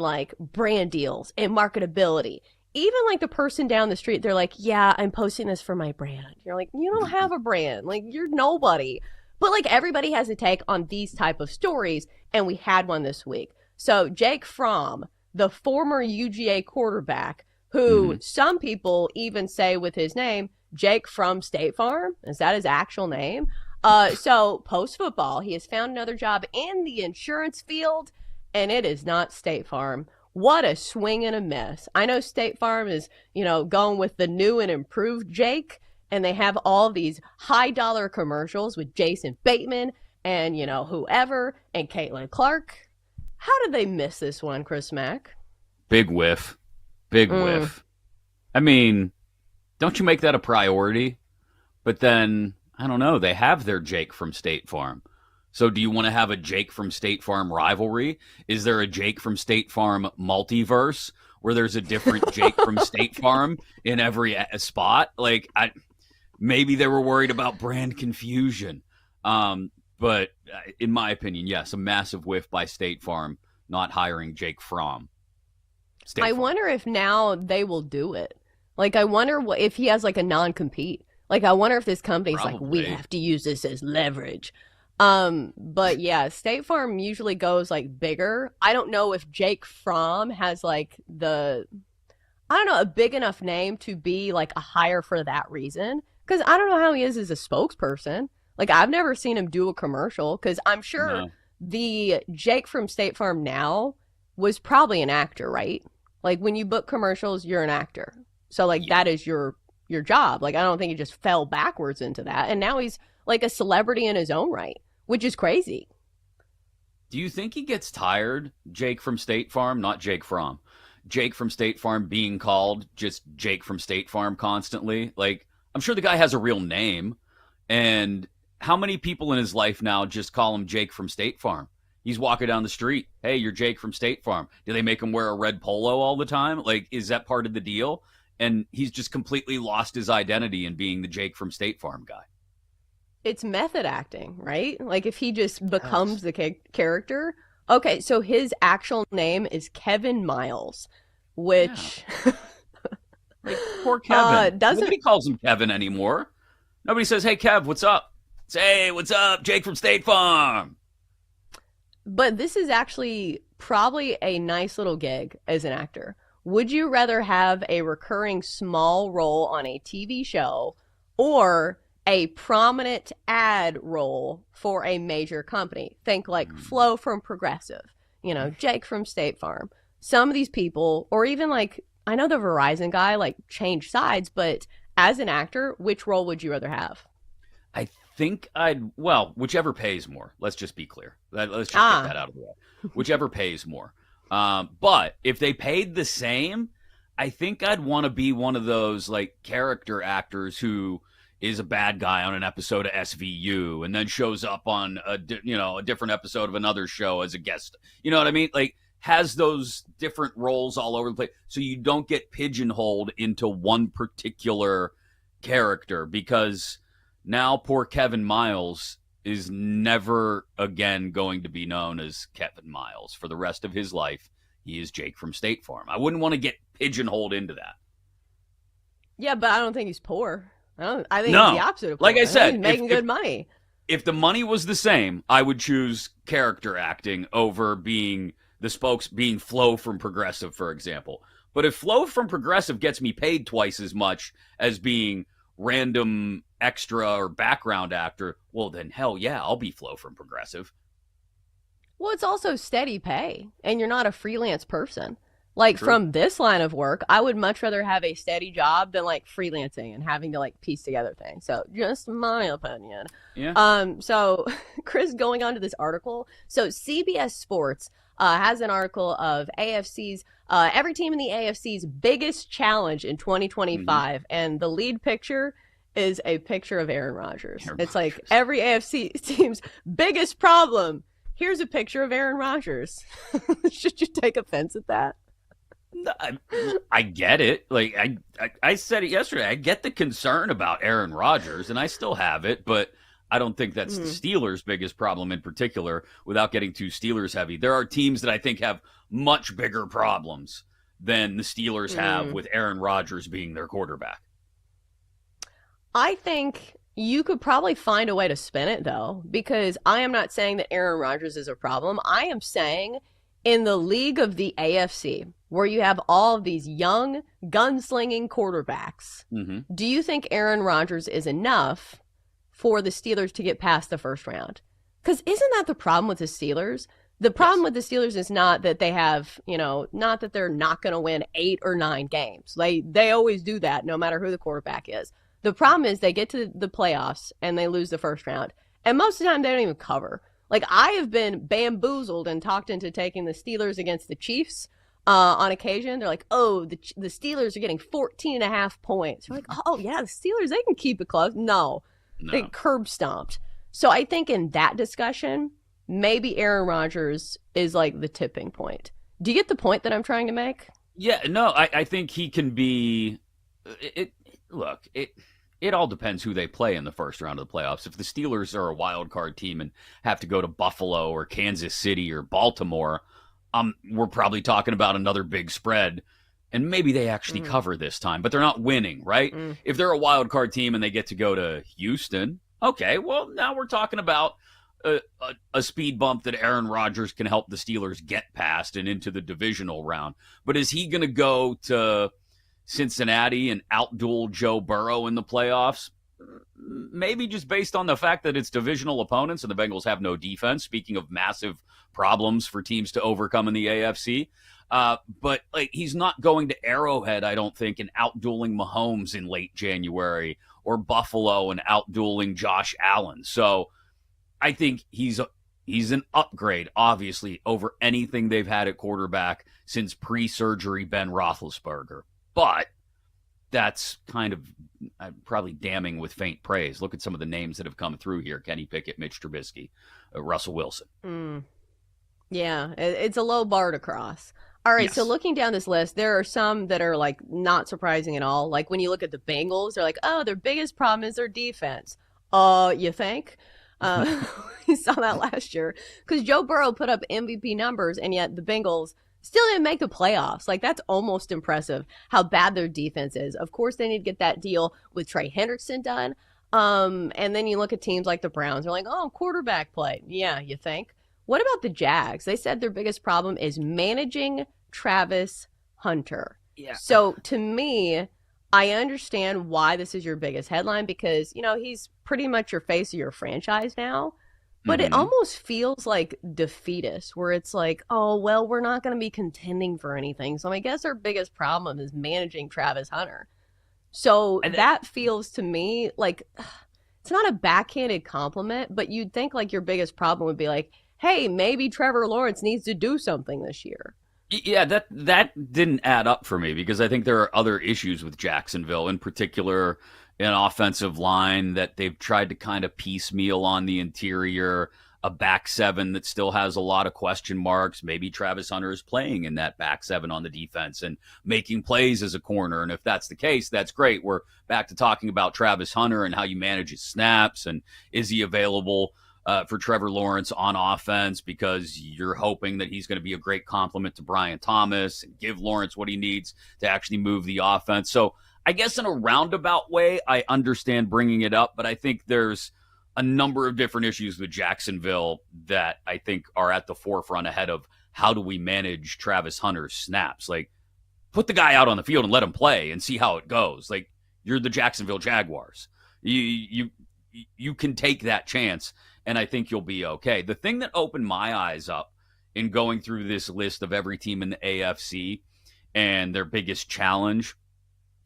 brand deals and marketability. Even the person down the street, they're like, yeah, I'm posting this for my brand. You're like, you don't have a brand. You're nobody. But everybody has a take on these type of stories, and we had one this week. So Jake Fromm, the former UGA quarterback, who some people even say with his name, Jake from State Farm. Is that his actual name? So post-football, he has found another job in the insurance field, and it is not State Farm. What a swing and a miss. I know State Farm is, going with the new and improved Jake, and they have all these high-dollar commercials with Jason Bateman and, whoever, and Caitlin Clark. How did they miss this one, Chris Mack? Big whiff. Big whiff. I mean, don't you make that a priority? But then, I don't know, they have their Jake from State Farm. So do you want to have a Jake from State Farm rivalry? Is there a Jake from State Farm multiverse where there's a different Jake from State Farm in every spot? Maybe they were worried about brand confusion. But in my opinion, yes, a massive whiff by State Farm not hiring Jake Fromm. I wonder if now they will do it. I wonder if he has a non-compete. I wonder if this company's we have to use this as leverage. But yeah, State Farm usually goes bigger. I don't know if Jake Fromm has a big enough name to be a hire for that reason. Because I don't know how he is as a spokesperson. I've never seen him do a commercial, because I'm sure the Jake from State Farm now was probably an actor, right? When you book commercials, you're an actor. So that is your job. I don't think he just fell backwards into that. And now he's a celebrity in his own right, which is crazy. Do you think he gets tired, Jake from State Farm, not Jake Fromm, Jake from State Farm being called just Jake from State Farm constantly? I'm sure the guy has a real name, and how many people in his life now just call him Jake from State Farm? He's walking down the street. Hey, you're Jake from State Farm. Do they make him wear a red polo all the time? Is that part of the deal? And he's just completely lost his identity in being the Jake from State Farm guy. It's method acting, right? If he just becomes the character. Okay, so his actual name is Kevin Miles, which... Yeah. Poor Kevin. Nobody calls him Kevin anymore. Nobody says, hey, Kev, what's up? Say, hey, what's up? Jake from State Farm. But this is actually probably a nice little gig as an actor. Would you rather have a recurring small role on a TV show or a prominent ad role for a major company? Think Flo from Progressive, Jake from State Farm. Some of these people, or even I know the Verizon guy changed sides, but as an actor, which role would you rather have? I think whichever pays more. Let's just be clear. Let's just get that out of the way. Whichever pays more. But if they paid the same, I think I'd want to be one of those character actors who is a bad guy on an episode of SVU and then shows up on a different episode of another show as a guest. You know what I mean? Has those different roles all over the place, so you don't get pigeonholed into one particular character, because now poor Kevin Miles is never again going to be known as Kevin Miles for the rest of his life. He is Jake from State Farm. I wouldn't want to get pigeonholed into that. Yeah, but I don't think he's poor. I think it's the opposite of poor. Like I said, he's making good money. If the money was the same, I would choose character acting over being being Flo from Progressive, for example. But if Flo from Progressive gets me paid twice as much as being random extra or background actor, well, then hell yeah, I'll be Flo from Progressive. Well, it's also steady pay, and you're not a freelance person. Like True. from this line of work, I would much rather have a steady job than like freelancing and having to like piece together things. So just my opinion. Yeah. So Chris, going on to this article. So CBS Sports has an article of AFC's every team in the AFC's biggest challenge in 2025, and the lead picture is a picture of Aaron Rodgers. It's like every AFC team's biggest problem. Here's a picture of Aaron Rodgers. Should you take offense at that? I get it. Like I said it yesterday. I get the concern about Aaron Rodgers, and I still have it, but I don't think that's the Steelers' biggest problem in particular. Without getting too Steelers heavy, there are teams that I think have much bigger problems than the Steelers have with Aaron Rodgers being their quarterback. I think you could probably find a way to spin it, though, because I am not saying that Aaron Rodgers is a problem. I am saying in the league of the AFC, where you have all of these young, gunslinging quarterbacks, do you think Aaron Rodgers is enough for the Steelers to get past the first round? Because isn't that the problem with the Steelers? The problem with the Steelers is not that they have, not that they're not going to win 8 or 9 games. They always do that, no matter who the quarterback is. The problem is they get to the playoffs and they lose the first round. And most of the time they don't even cover. Like, I have been bamboozled and talked into taking the Steelers against the Chiefs on occasion. They're like, oh, the Steelers are getting 14.5 points. You're like, oh, yeah, the Steelers, they can keep it close. No. They curb stomped. So I think in that discussion, maybe Aaron Rodgers is like the tipping point. Do you get the point that I'm trying to make? Yeah, no, I think he can be it all depends who they play in the first round of the playoffs. If the Steelers are a wild card team and have to go to Buffalo or Kansas City or Baltimore, we're probably talking about another big spread, and maybe they actually cover this time, but they're not winning, right? If they're a wild card team and they get to go to Houston, okay, well, now we're talking about a speed bump that Aaron Rodgers can help the Steelers get past and into the divisional round. But is he going to go to Cincinnati and outduel Joe Burrow in the playoffs? Maybe just based on the fact that it's divisional opponents and the Bengals have no defense. Speaking of massive problems for teams to overcome in the AFC. But he's not going to Arrowhead, I don't think, and outdueling Mahomes in late January, or Buffalo and outdueling Josh Allen. So I think he's an upgrade, obviously, over anything they've had at quarterback since pre-surgery Ben Roethlisberger. But that's kind of probably damning with faint praise. Look at some of the names that have come through here: Kenny Pickett, Mitch Trubisky, Russell Wilson. Yeah, it's a low bar to cross. All right, Yes. So looking down this list, there are some that are like not surprising at all. Like when you look at the Bengals, they're like, oh, their biggest problem is their defense. You think? We saw that last year because Joe Burrow put up MVP numbers, and yet the Bengals still didn't make the playoffs. Like, that's almost impressive how bad their defense is. Of course, they need to get that deal with Trey Hendrickson done. And then you look at teams like the Browns. They're like, oh, quarterback play. Yeah, you think? What about the Jags? They said their biggest problem is managing Travis Hunter. Yeah. So to me, I understand why this is your biggest headline because, he's pretty much your face of your franchise now. But it almost feels like defeatist, where it's like, oh, well, we're not going to be contending for anything. So I guess our biggest problem is managing Travis Hunter. So that feels to me like it's not a backhanded compliment, but you'd think like your biggest problem would be like, hey, maybe Trevor Lawrence needs to do something this year. Yeah, that didn't add up for me because I think there are other issues with Jacksonville, in particular an offensive line that they've tried to kind of piecemeal on the interior, a back seven that still has a lot of question marks. Maybe Travis Hunter is playing in that back seven on the defense and making plays as a corner. And if that's the case, that's great. We're back to talking about Travis Hunter and how you manage his snaps and is he available for Trevor Lawrence on offense, because you're hoping that he's going to be a great complement to Brian Thomas and give Lawrence what he needs to actually move the offense. So I guess in a roundabout way, I understand bringing it up, but I think there's a number of different issues with Jacksonville that I think are at the forefront ahead of how do we manage Travis Hunter's snaps. Like, put the guy out on the field and let him play and see how it goes. Like, you're the Jacksonville Jaguars. You can take that chance, and I think you'll be okay. The thing that opened my eyes up in going through this list of every team in the AFC and their biggest challenge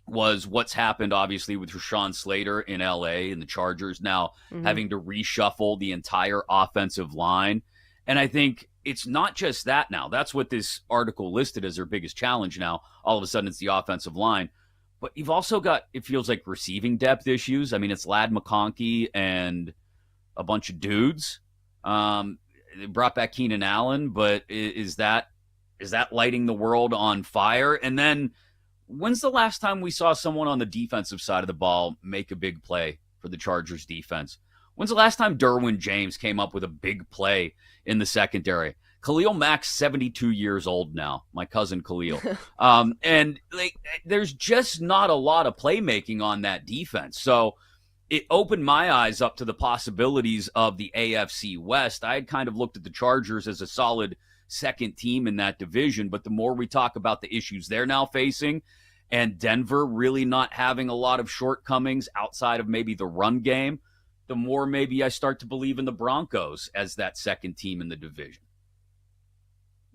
was what's happened, obviously, with Rashawn Slater in LA and the Chargers now having to reshuffle the entire offensive line. And I think it's not just that now. That's what this article listed as their biggest challenge now. All of a sudden, it's the offensive line. But you've also got, it feels like, receiving depth issues. I mean, it's Ladd McConkey and a bunch of dudes. They brought back Keenan Allen, but is that lighting the world on fire? And then when's the last time we saw someone on the defensive side of the ball make a big play for the Chargers defense? When's the last time Derwin James came up with a big play in the secondary? Khalil Mack's 72 years old now, my cousin Khalil. And there's just not a lot of playmaking on that defense. So it opened my eyes up to the possibilities of the AFC West. I had kind of looked at the Chargers as a solid second team in that division, but the more we talk about the issues they're now facing and Denver really not having a lot of shortcomings outside of maybe the run game, the more maybe I start to believe in the Broncos as that second team in the division.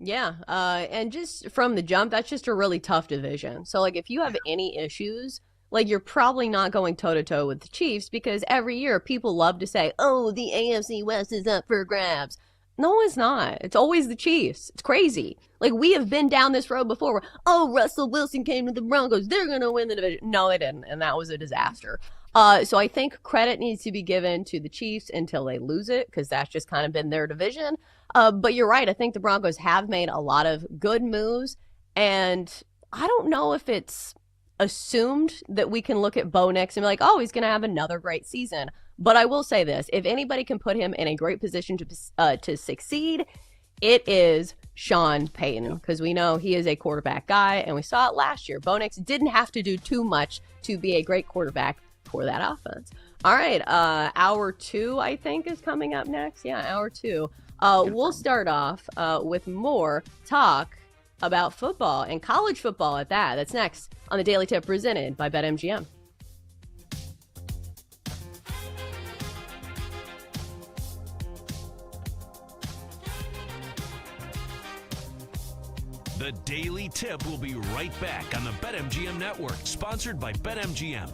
Yeah, and just from the jump, that's just a really tough division. So, like, if you have any issues, like, you're probably not going toe-to-toe with the Chiefs because every year people love to say, oh, the AFC West is up for grabs. No, it's not. It's always the Chiefs. It's crazy. Like, we have been down this road before where, oh, Russell Wilson came to the Broncos. They're going to win the division. No, they didn't, and that was a disaster. So I think credit needs to be given to the Chiefs until they lose it because that's just kind of been their division. But you're right. I think the Broncos have made a lot of good moves, and I don't know if it's assumed that we can look at Bo Nix and be like, oh, he's going to have another great season. But I will say this. If anybody can put him in a great position to succeed, it is Sean Payton because we know he is a quarterback guy, and we saw it last year. Bo Nix didn't have to do too much to be a great quarterback for that offense. All right, hour 2, I think, is coming up next. Yeah, hour 2. We'll start off with more talk about football and college football at that. That's next on the Daily Tip presented by BetMGM. The Daily Tip will be right back on the BetMGM Network, sponsored by BetMGM.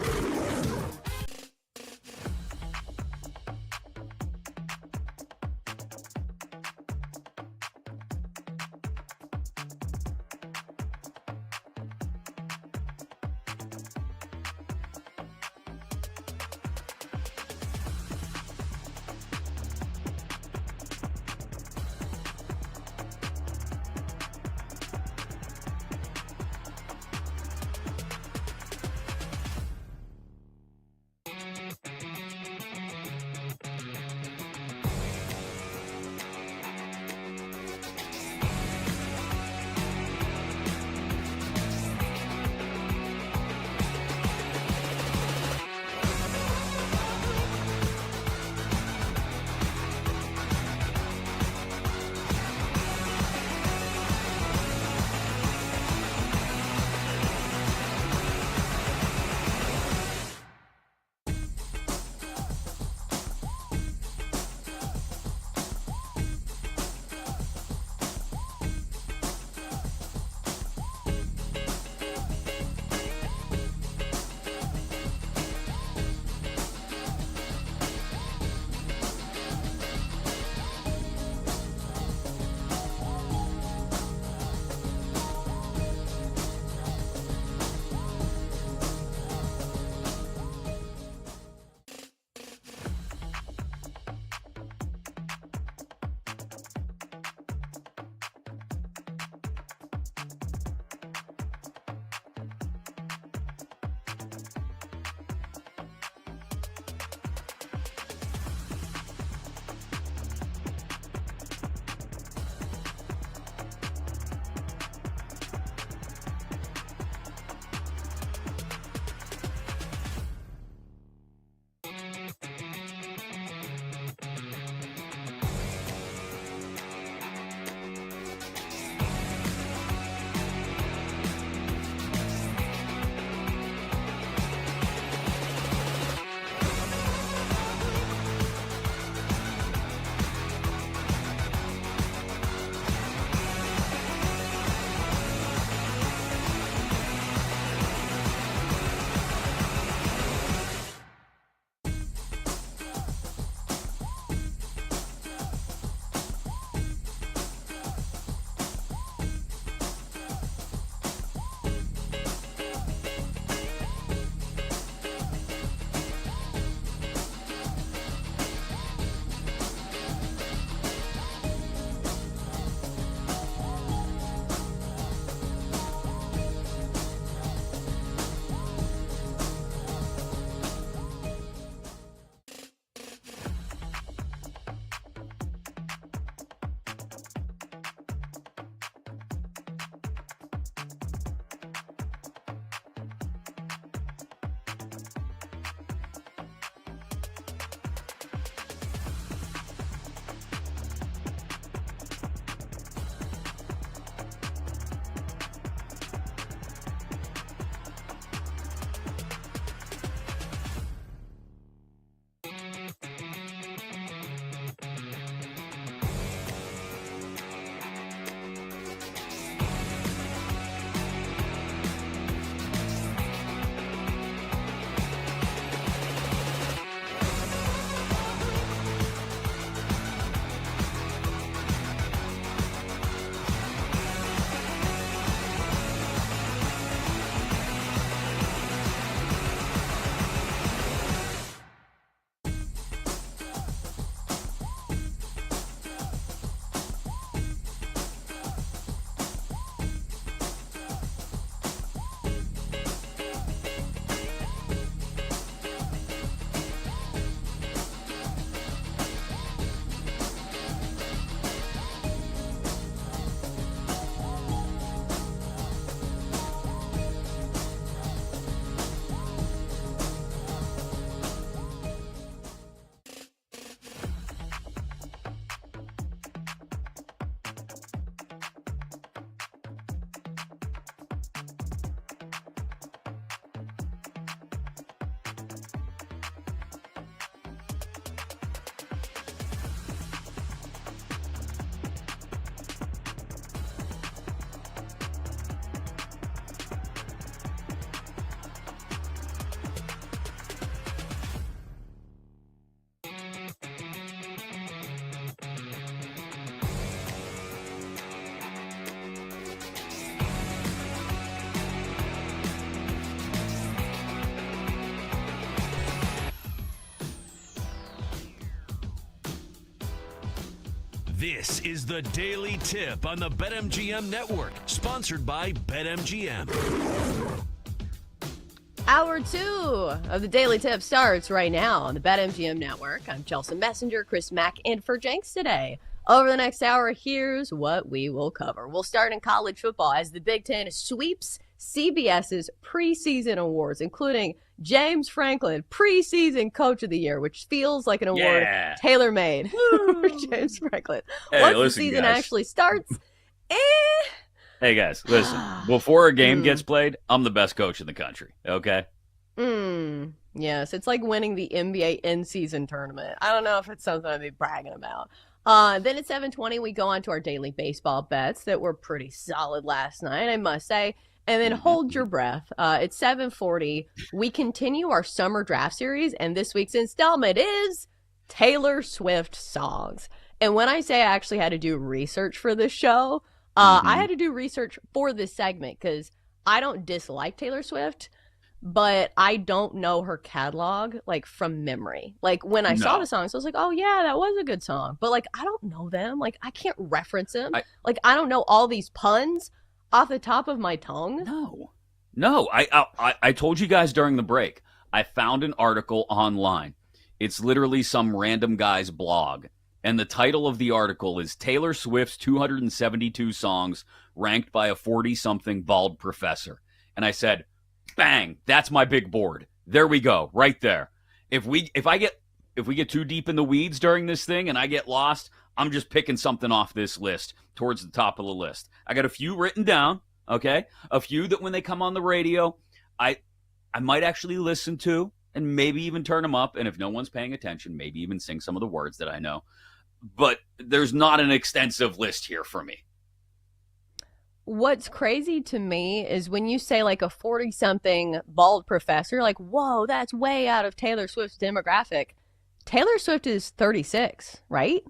This is the Daily Tip on the BetMGM Network, sponsored by BetMGM. Hour 2 of the Daily Tip starts right now on the BetMGM Network. I'm Chelsea Messenger, Chris Mack, and for Jenks today. Over the next hour, here's what we will cover. We'll start in college football as the Big Ten sweeps CBS's preseason awards, including James Franklin, preseason Coach of the Year, which feels like an award tailor-made for James Franklin. Hey, Once listen, the season guys. actually starts, Hey, guys, listen. Before a game gets played, I'm the best coach in the country, okay? Yes, it's like winning the NBA in-season tournament. I don't know if it's something I'd be bragging about. Then at 7:20, we go on to our daily baseball bets that were pretty solid last night, I must say. And then hold your breath. At 7:40, we continue our summer draft series, and this week's installment is Taylor Swift songs. And when I say I actually had to do research for this show, I had to do research for this segment because I don't dislike Taylor Swift, but I don't know her catalog like from memory. Like when I saw the songs, I was like, oh yeah, that was a good song. But like I don't know them. Like I can't reference them. I don't know all these puns off the top of my tongue. No. I told you guys during the break. I found an article online. It's literally some random guy's blog. And the title of the article is Taylor Swift's 272 songs ranked by a 40-something bald professor. And I said, bang, that's my big board. There we go, right there. If we get too deep in the weeds during this thing and I get lost, I'm just picking something off this list towards the top of the list. I got a few written down, okay? A few that when they come on the radio, I might actually listen to and maybe even turn them up. And if no one's paying attention, maybe even sing some of the words that I know. But there's not an extensive list here for me. What's crazy to me is when you say like a 40-something bald professor, like, whoa, that's way out of Taylor Swift's demographic. Taylor Swift is 36, right?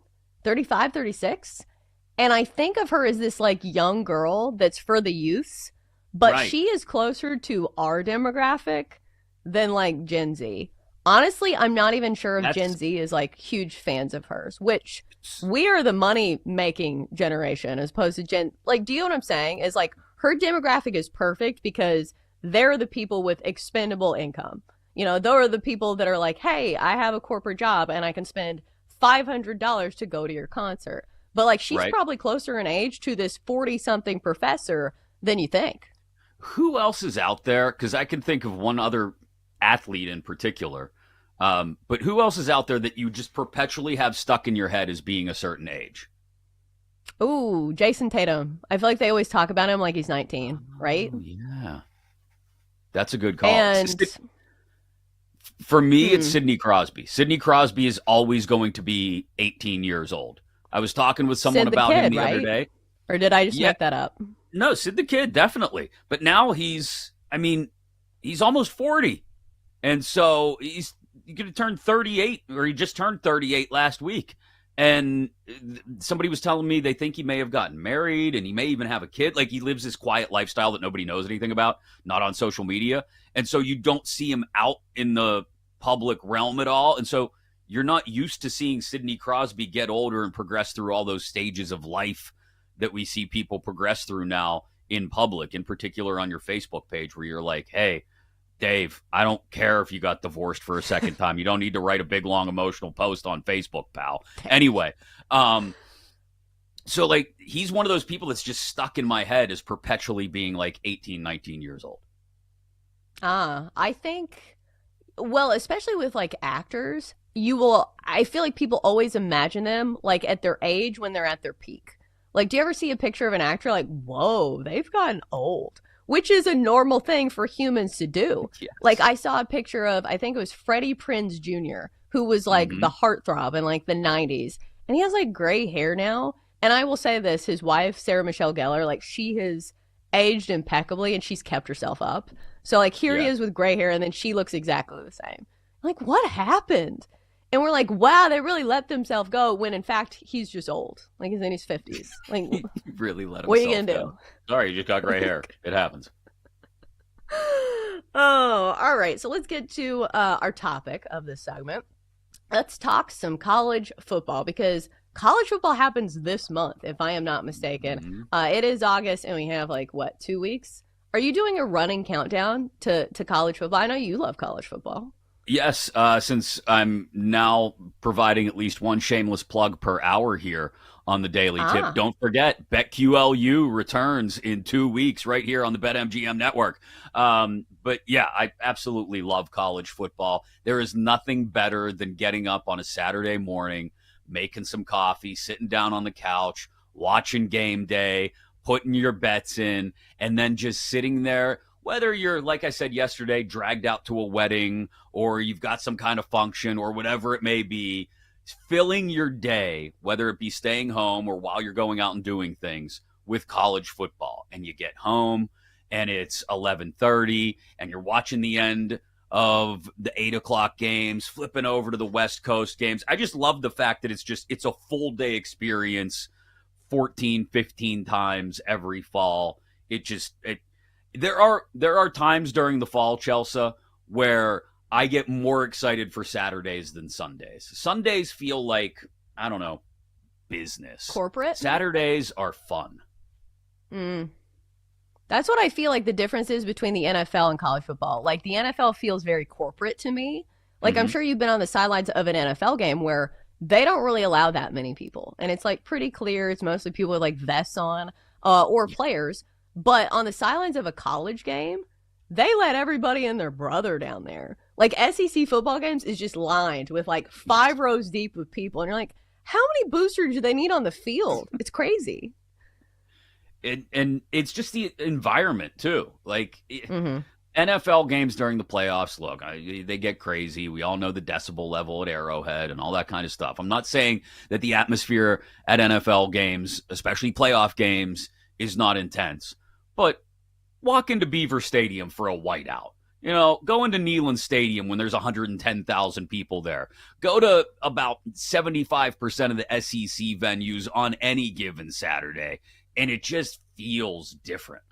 35, 36? And I think of her as this like young girl that's for the youths, but she is closer to our demographic than like Gen Z. Honestly, I'm not even sure if Gen Z is like huge fans of hers, which we are the money-making generation as opposed to Gen. Like, do you know what I'm saying? Is like her demographic is perfect because they're the people with expendable income. You know, those are the people that are like, hey, I have a corporate job and I can spend $500 to go to your concert. But like, she's probably closer in age to this 40-something professor than you think. Who else is out there? Because I can think of one other athlete in particular. But who else is out there that you just perpetually have stuck in your head as being a certain age? Ooh, Jason Tatum. I feel like they always talk about him like he's 19, right? Oh, yeah. That's a good call. And for me, it's Sidney Crosby. Sidney Crosby is always going to be 18 years old. I was talking with someone about him the other day. Or did I just make that up? No, Sid the Kid, definitely. But now he's almost 40. And so he's going to turn 38, or he just turned 38 last week. And somebody was telling me they think he may have gotten married and he may even have a kid. Like, he lives this quiet lifestyle that nobody knows anything about, not on social media. And so you don't see him out in the public realm at all. And so you're not used to seeing Sidney Crosby get older and progress through all those stages of life that we see people progress through now in public, in particular on your Facebook page, where you're like, hey, Dave, I don't care if you got divorced for a second time. You don't need to write a big, long, emotional post on Facebook, pal. Anyway, so, like, he's one of those people that's just stuck in my head as perpetually being, like, 18, 19 years old. I think, well, especially with, like, actors, I feel like people always imagine them, like, at their age when they're at their peak. Like, do you ever see a picture of an actor like, whoa, they've gotten old? Which is a normal thing for humans to do. Yes. Like, I saw a picture of, I think it was Freddie Prinze Jr., who was like the heartthrob in like the 90s. And he has like gray hair now. And I will say this, his wife, Sarah Michelle Gellar, like, she has aged impeccably and she's kept herself up. So like, here he is with gray hair and then she looks exactly the same. Like, what happened? And we're like, wow, they really let themselves go, when in fact he's just old. Like, he's in his 50s. Like, he really let himself go. What are you gonna do? Sorry, you just got gray hair. It happens. Oh, all right. So let's get to our topic of this segment. Let's talk some college football, because college football happens this month, if I am not mistaken. It is August, and we have 2 weeks? Are you doing a running countdown to college football? I know you love college football. Yes, since I'm now providing at least one shameless plug per hour here on the Daily Tip, don't forget, BetQLU returns in 2 weeks right here on the BetMGM network. But yeah, I absolutely love college football. There is nothing better than getting up on a Saturday morning, making some coffee, sitting down on the couch, watching game day, putting your bets in, and then just sitting there. Whether you're, like I said yesterday, dragged out to a wedding or you've got some kind of function or whatever it may be, filling your day, whether it be staying home or while you're going out and doing things, with college football. And you get home and it's 11:30 and you're watching the end of the 8 o'clock games, flipping over to the West Coast games. I just love the fact that it's a full day experience 14, 15 times every fall. There are times during the fall, Chelsea, where I get more excited for Saturdays than Sundays. Sundays feel like, I don't know, business. Corporate? Saturdays are fun. That's what I feel like the difference is between the NFL and college football. Like, the NFL feels very corporate to me. Like, I'm sure you've been on the sidelines of an NFL game where they don't really allow that many people. And it's pretty clear. It's mostly people with vests on or players. But on the sidelines of a college game, they let everybody and their brother down there. SEC football games is just lined with 5 rows deep with people. And you're like, how many boosters do they need on the field? It's crazy. And it's just the environment, too. NFL games during the playoffs, look, they get crazy. We all know the decibel level at Arrowhead and all that kind of stuff. I'm not saying that the atmosphere at NFL games, especially playoff games, is not intense. But walk into Beaver Stadium for a whiteout. Go into Neyland Stadium when there's 110,000 people there. Go to about 75% of the SEC venues on any given Saturday, and it just feels different.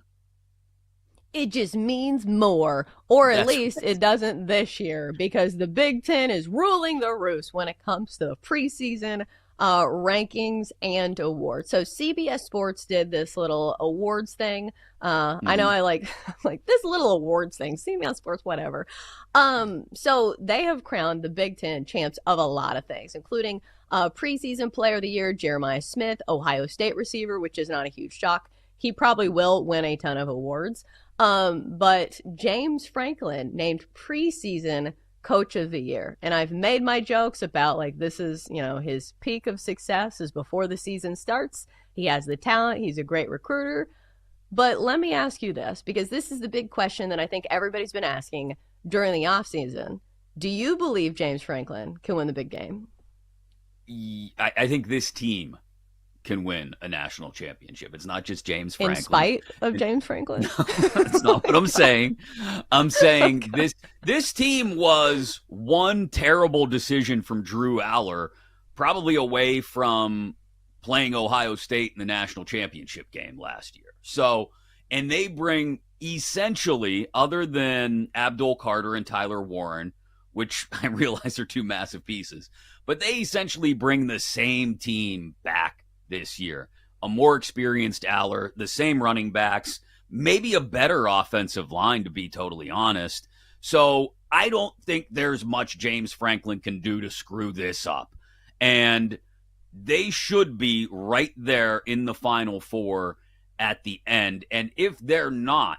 It just means more, or at least it doesn't this year, because the Big Ten is ruling the roost when it comes to preseason rankings and awards. So CBS Sports did this little awards thing. I know I like this little awards thing. CBS Sports, whatever. So they have crowned the Big Ten champs of a lot of things, including preseason player of the year, Jeremiah Smith, Ohio State receiver, which is not a huge shock. He probably will win a ton of awards. But James Franklin named preseason coach of the year. And I've made my jokes about this is, his peak of success is before the season starts. He has the talent. He's a great recruiter. But let me ask you this, because this is the big question that I think everybody's been asking during the offseason. Do you believe James Franklin can win the big game? I think this team can win a national championship. It's not just James Franklin. In spite of James Franklin? No, that's not what I'm saying. I'm saying this team was one terrible decision from Drew Aller, probably away from playing Ohio State in the national championship game last year. So, and they bring essentially, other than Abdul Carter and Tyler Warren, which I realize are two massive pieces, but they essentially bring the same team back this year. A more experienced Aller, the same running backs, maybe a better offensive line, to be totally honest. So I don't think there's much James Franklin can do to screw this up. And they should be right there in the Final Four at the end. And if they're not,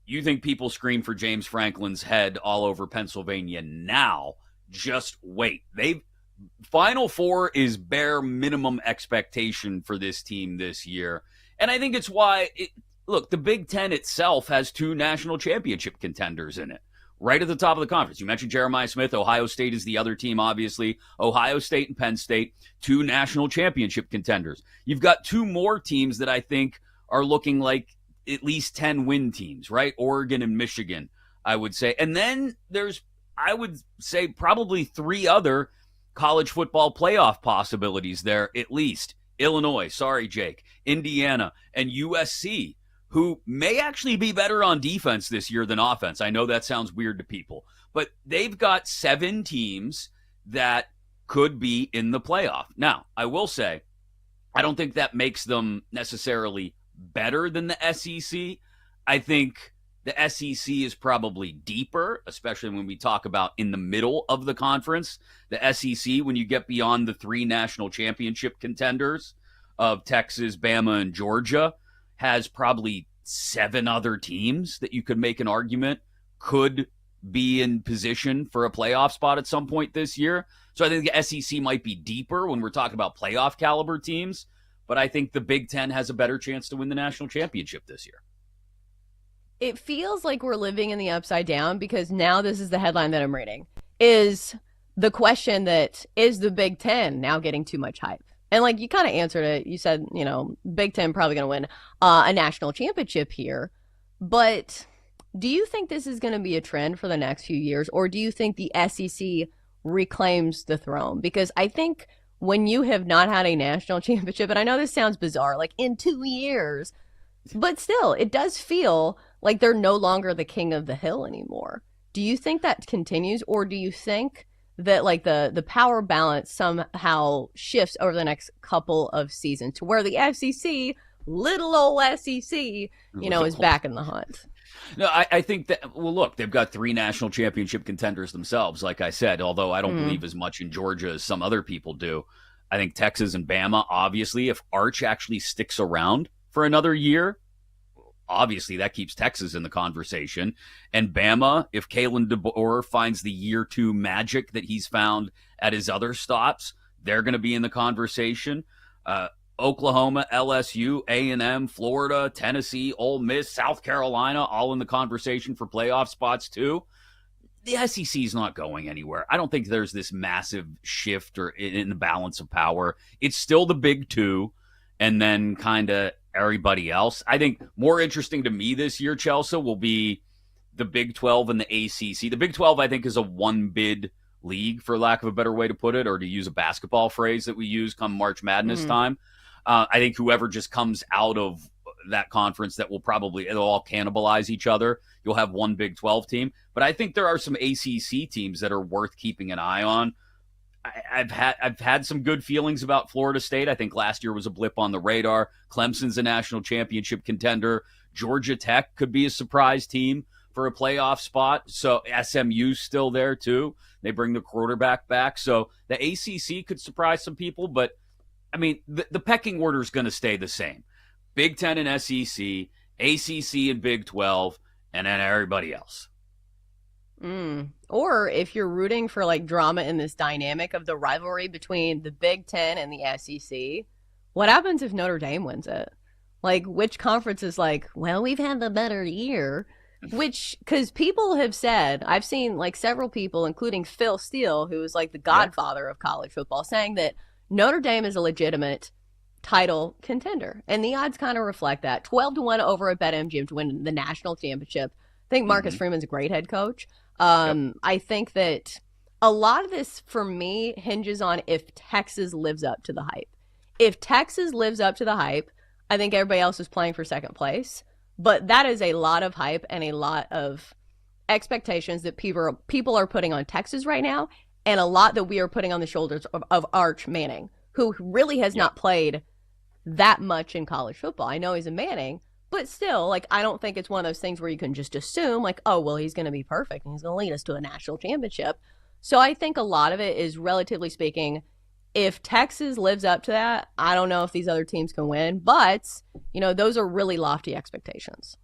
you think people scream for James Franklin's head all over Pennsylvania now, just wait. Final Four is bare minimum expectation for this team this year. And I think it's why, look, the Big Ten itself has 2 national championship contenders in it, right at the top of the conference. You mentioned Jeremiah Smith. Ohio State is the other team, obviously. Ohio State and Penn State, 2 national championship contenders. You've got 2 more teams that I think are looking like at least 10-win teams, right? Oregon and Michigan, I would say. And then there's, I would say, probably 3 other college football playoff possibilities there, at least. Illinois, sorry, Jake, Indiana, and USC, who may actually be better on defense this year than offense. I know that sounds weird to people, but they've got 7 teams that could be in the playoff. Now, I will say, I don't think that makes them necessarily better than the SEC. I think the SEC is probably deeper, especially when we talk about in the middle of the conference. The SEC, when you get beyond the 3 national championship contenders of Texas, Bama, and Georgia, has probably 7 other teams that you could make an argument could be in position for a playoff spot at some point this year. So I think the SEC might be deeper when we're talking about playoff caliber teams, but I think the Big Ten has a better chance to win the national championship this year. It feels like we're living in the upside down, because now this is the headline that I'm reading, is the question that is the Big Ten now getting too much hype? And like you kind of answered it. You said, Big Ten probably going to win a national championship here. But do you think this is going to be a trend for the next few years, or do you think the SEC reclaims the throne? Because I think when you have not had a national championship, and I know this sounds bizarre, like in 2 years, but still, it does feel like they're no longer the king of the hill anymore. Do you think that continues, or do you think that like the power balance somehow shifts over the next couple of seasons to where the SEC, little old SEC, is back in the hunt? No, I think that, well, look, they've got 3 national championship contenders themselves, like I said, although I don't believe as much in Georgia as some other people do. I think Texas and Bama, obviously, if Arch actually sticks around for another year, obviously that keeps Texas in the conversation. And Bama, if Kalen DeBoer finds the year 2 magic that he's found at his other stops, they're going to be in the conversation. Oklahoma, LSU, A&M, Florida, Tennessee, Ole Miss, South Carolina, all in the conversation for playoff spots too. The SEC is not going anywhere. I don't think there's this massive shift or in the balance of power. It's still the big 2 and then kind of everybody else. I think more interesting to me this year, Chelsea, will be the Big 12 and the ACC. The Big 12, I think, is a one-bid league, for lack of a better way to put it, or to use a basketball phrase that we use come March Madness time. I think whoever just comes out of that conference that it'll all cannibalize each other. You'll have one Big 12 team. But I think there are some ACC teams that are worth keeping an eye on. I've had some good feelings about Florida State. I think last year was a blip on the radar. Clemson's a national championship contender. Georgia Tech could be a surprise team for a playoff spot. So SMU's still there too. They bring the quarterback back. So the ACC could surprise some people, but I mean, the pecking order is going to stay the same. Big 10 and SEC, ACC and Big 12, and then everybody else. Or if you're rooting for like drama in this dynamic of the rivalry between the Big 10 and the SEC, what happens if Notre Dame wins it? Like, which conference is like, well, we've had the better year? Because people have said, I've seen like several people, including Phil Steele, who is like the godfather of college football, saying that Notre Dame is a legitimate title contender. And the odds kind of reflect that. 12-1 over at BetMGM to win the national championship. I think Marcus Freeman's a great head coach. I think that a lot of this, for me, hinges on if Texas lives up to the hype. If Texas lives up to the hype, I think everybody else is playing for second place. But that is a lot of hype and a lot of expectations that people are putting on Texas right now, and a lot that we are putting on the shoulders of Arch Manning, who really has not played that much in college football. I know he's a Manning, but still, like, I don't think it's one of those things where you can just assume, like, oh, well, he's going to be perfect and he's going to lead us to a national championship. So I think a lot of it is, relatively speaking, if Texas lives up to that, I don't know if these other teams can win, but, those are really lofty expectations.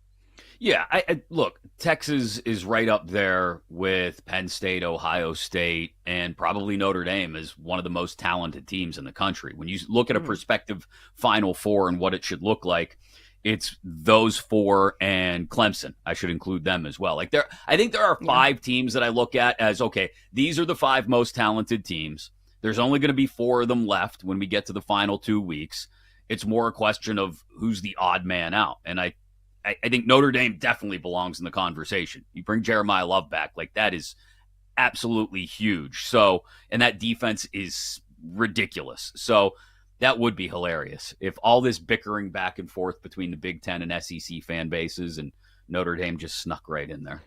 Yeah, look, Texas is right up there with Penn State, Ohio State, and probably Notre Dame as one of the most talented teams in the country. When you look at a prospective Final Four and what it should look like, it's those 4 and Clemson. I should include them as well. I think there are 5 teams that I look at as, okay, these are the 5 most talented teams. There's only going to be 4 of them left when we get to the final 2 weeks. It's more a question of who's the odd man out. And I think Notre Dame definitely belongs in the conversation. You bring Jeremiah Love back, like, that is absolutely huge. So, and that defense is ridiculous. So that would be hilarious if all this bickering back and forth between the Big Ten and SEC fan bases and Notre Dame just snuck right in there.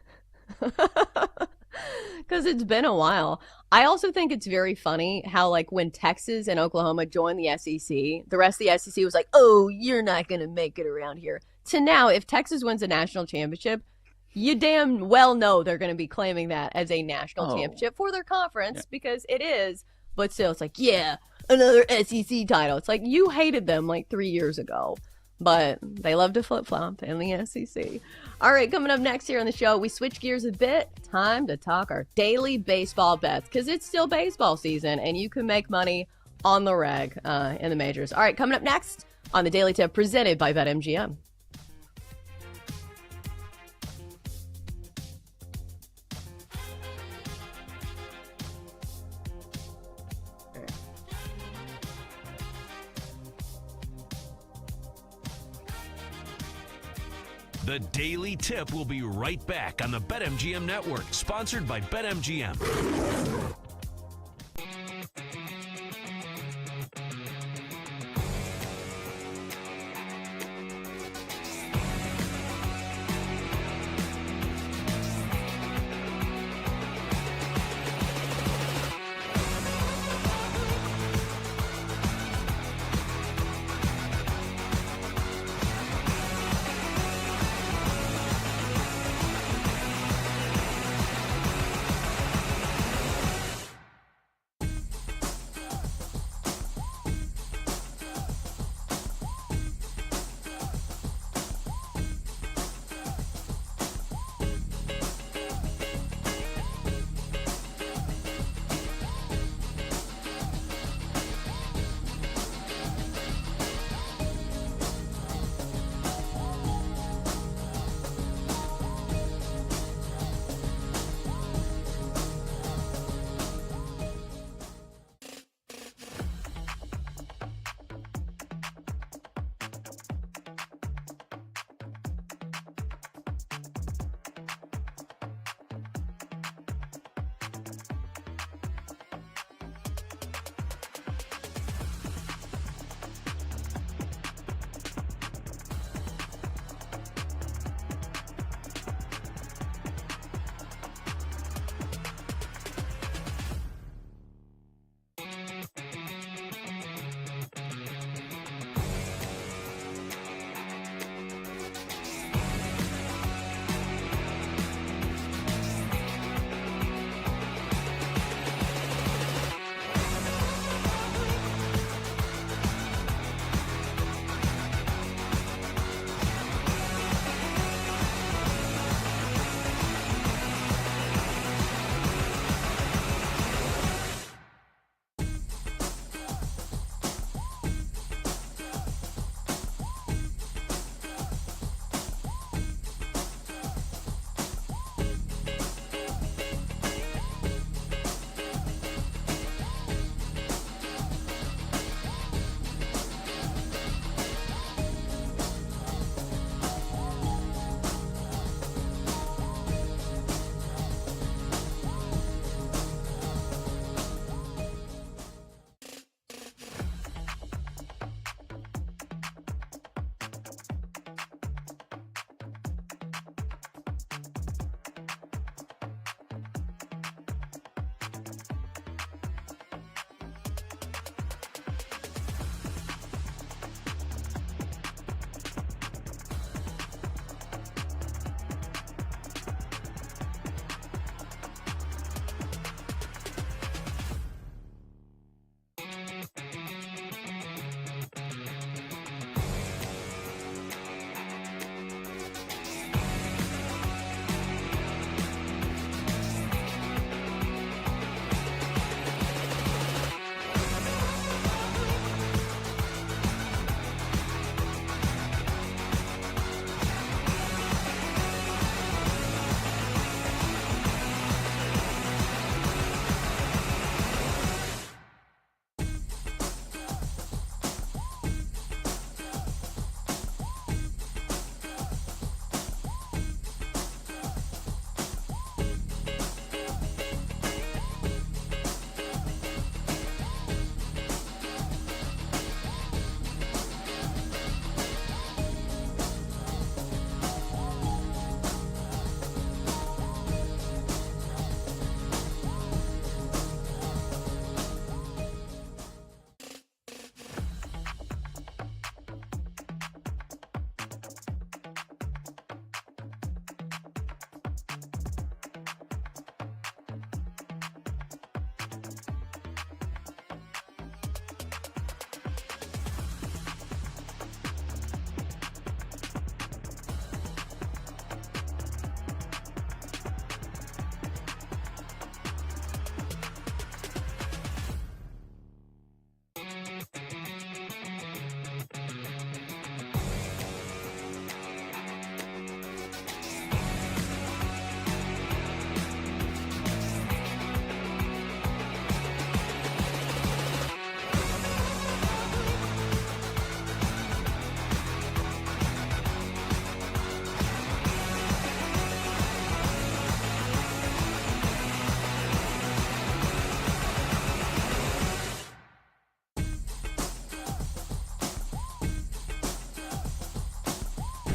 Because it's been a while. I also think it's very funny how, like, when Texas and Oklahoma joined the SEC, the rest of the SEC was like, oh, you're not going to make it around here. To now, if Texas wins a national championship, you damn well know they're going to be claiming that as a national championship for their conference because it is. But still, it's like, yeah, another SEC title. It's like you hated them like 3 years ago. But they love to flip-flop in the SEC. All right, coming up next here on the show, we switch gears a bit. Time to talk our daily baseball bets because it's still baseball season and you can make money on the reg in the majors. All right, coming up next on the Daily Tip presented by BetMGM. The Daily Tip will be right back on the BetMGM Network, sponsored by BetMGM.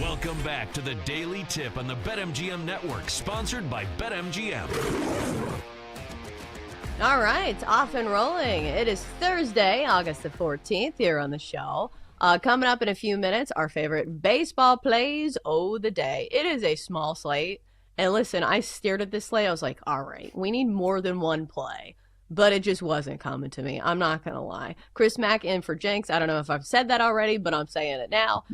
Welcome back to the Daily Tip on the BetMGM Network, sponsored by BetMGM. All right, off and rolling. It is Thursday, August the 14th, here on the show. Coming up in a few minutes, our favorite baseball plays of the day. It is a small slate. And listen, I stared at this slate. I was like, all right, we need more than one play. But it just wasn't coming to me. I'm not going to lie. Chris Mack in for Jenks. I don't know if I've said that already, but I'm saying it now.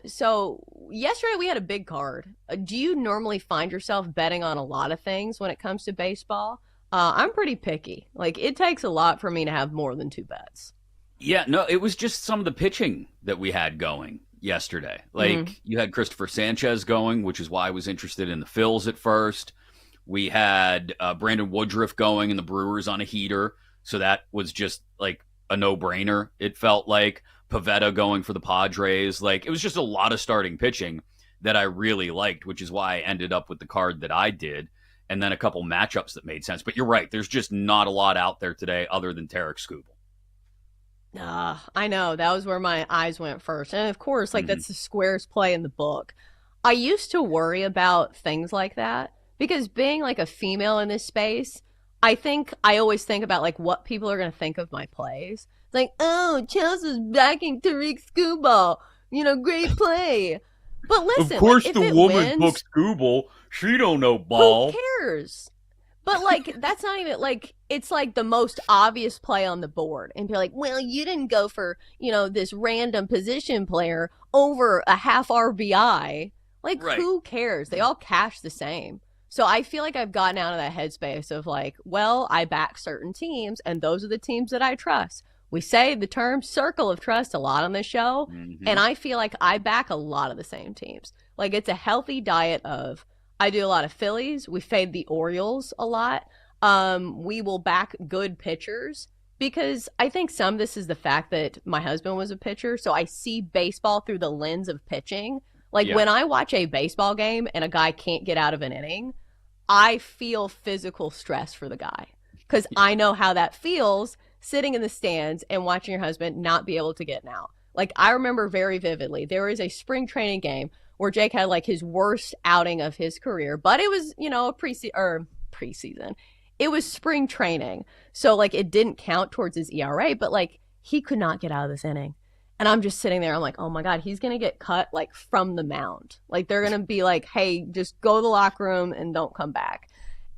So yesterday we had a big card. Do you normally find yourself betting on a lot of things when it comes to baseball? I'm pretty picky. Like, it takes a lot for me to have more than 2 bets. Yeah, no, it was just some of the pitching that we had going yesterday. Like, you had Christopher Sanchez going, which is why I was interested in the Phils at first. We had Brandon Woodruff going and the Brewers on a heater. So that was just like a no-brainer. It felt like Pivetta going for the Padres. Like, it was just a lot of starting pitching that I really liked, which is why I ended up with the card that I did. And then a couple matchups that made sense. But you're right. There's just not a lot out there today other than Tarek Skubal. I know. That was where my eyes went first. And of course, like, that's the squarest play in the book. I used to worry about things like that. Because being like a female in this space, I always think about like what people are going to think of my plays. It's like, oh, Chelsea's backing Tariq Skubal. Great play. But listen, of course, like, the woman booked Skubal. She don't know ball. Who cares? But like, that's not even like, it's like the most obvious play on the board. And be like, well, you didn't go for, this random position player over a half RBI. Like, right. Who cares? They all cash the same. So I feel like I've gotten out of that headspace of like, well, I back certain teams, and those are the teams that I trust. We say the term circle of trust a lot on this show, and I feel like I back a lot of the same teams. Like, it's a healthy diet of, I do a lot of Phillies. We fade the Orioles a lot. We will back good pitchers because I think some of this is the fact that my husband was a pitcher, so I see baseball through the lens of pitching. Like, when I watch a baseball game and a guy can't get out of an inning, I feel physical stress for the guy because I know how that feels sitting in the stands and watching your husband not be able to get out. Like, I remember very vividly, there was a spring training game where Jake had like his worst outing of his career, but it was, a preseason. It was spring training. So like, it didn't count towards his ERA, but like, he could not get out of this inning. And I'm just sitting there. I'm like, oh my God, he's going to get cut like from the mound. Like, they're going to be like, hey, just go to the locker room and don't come back.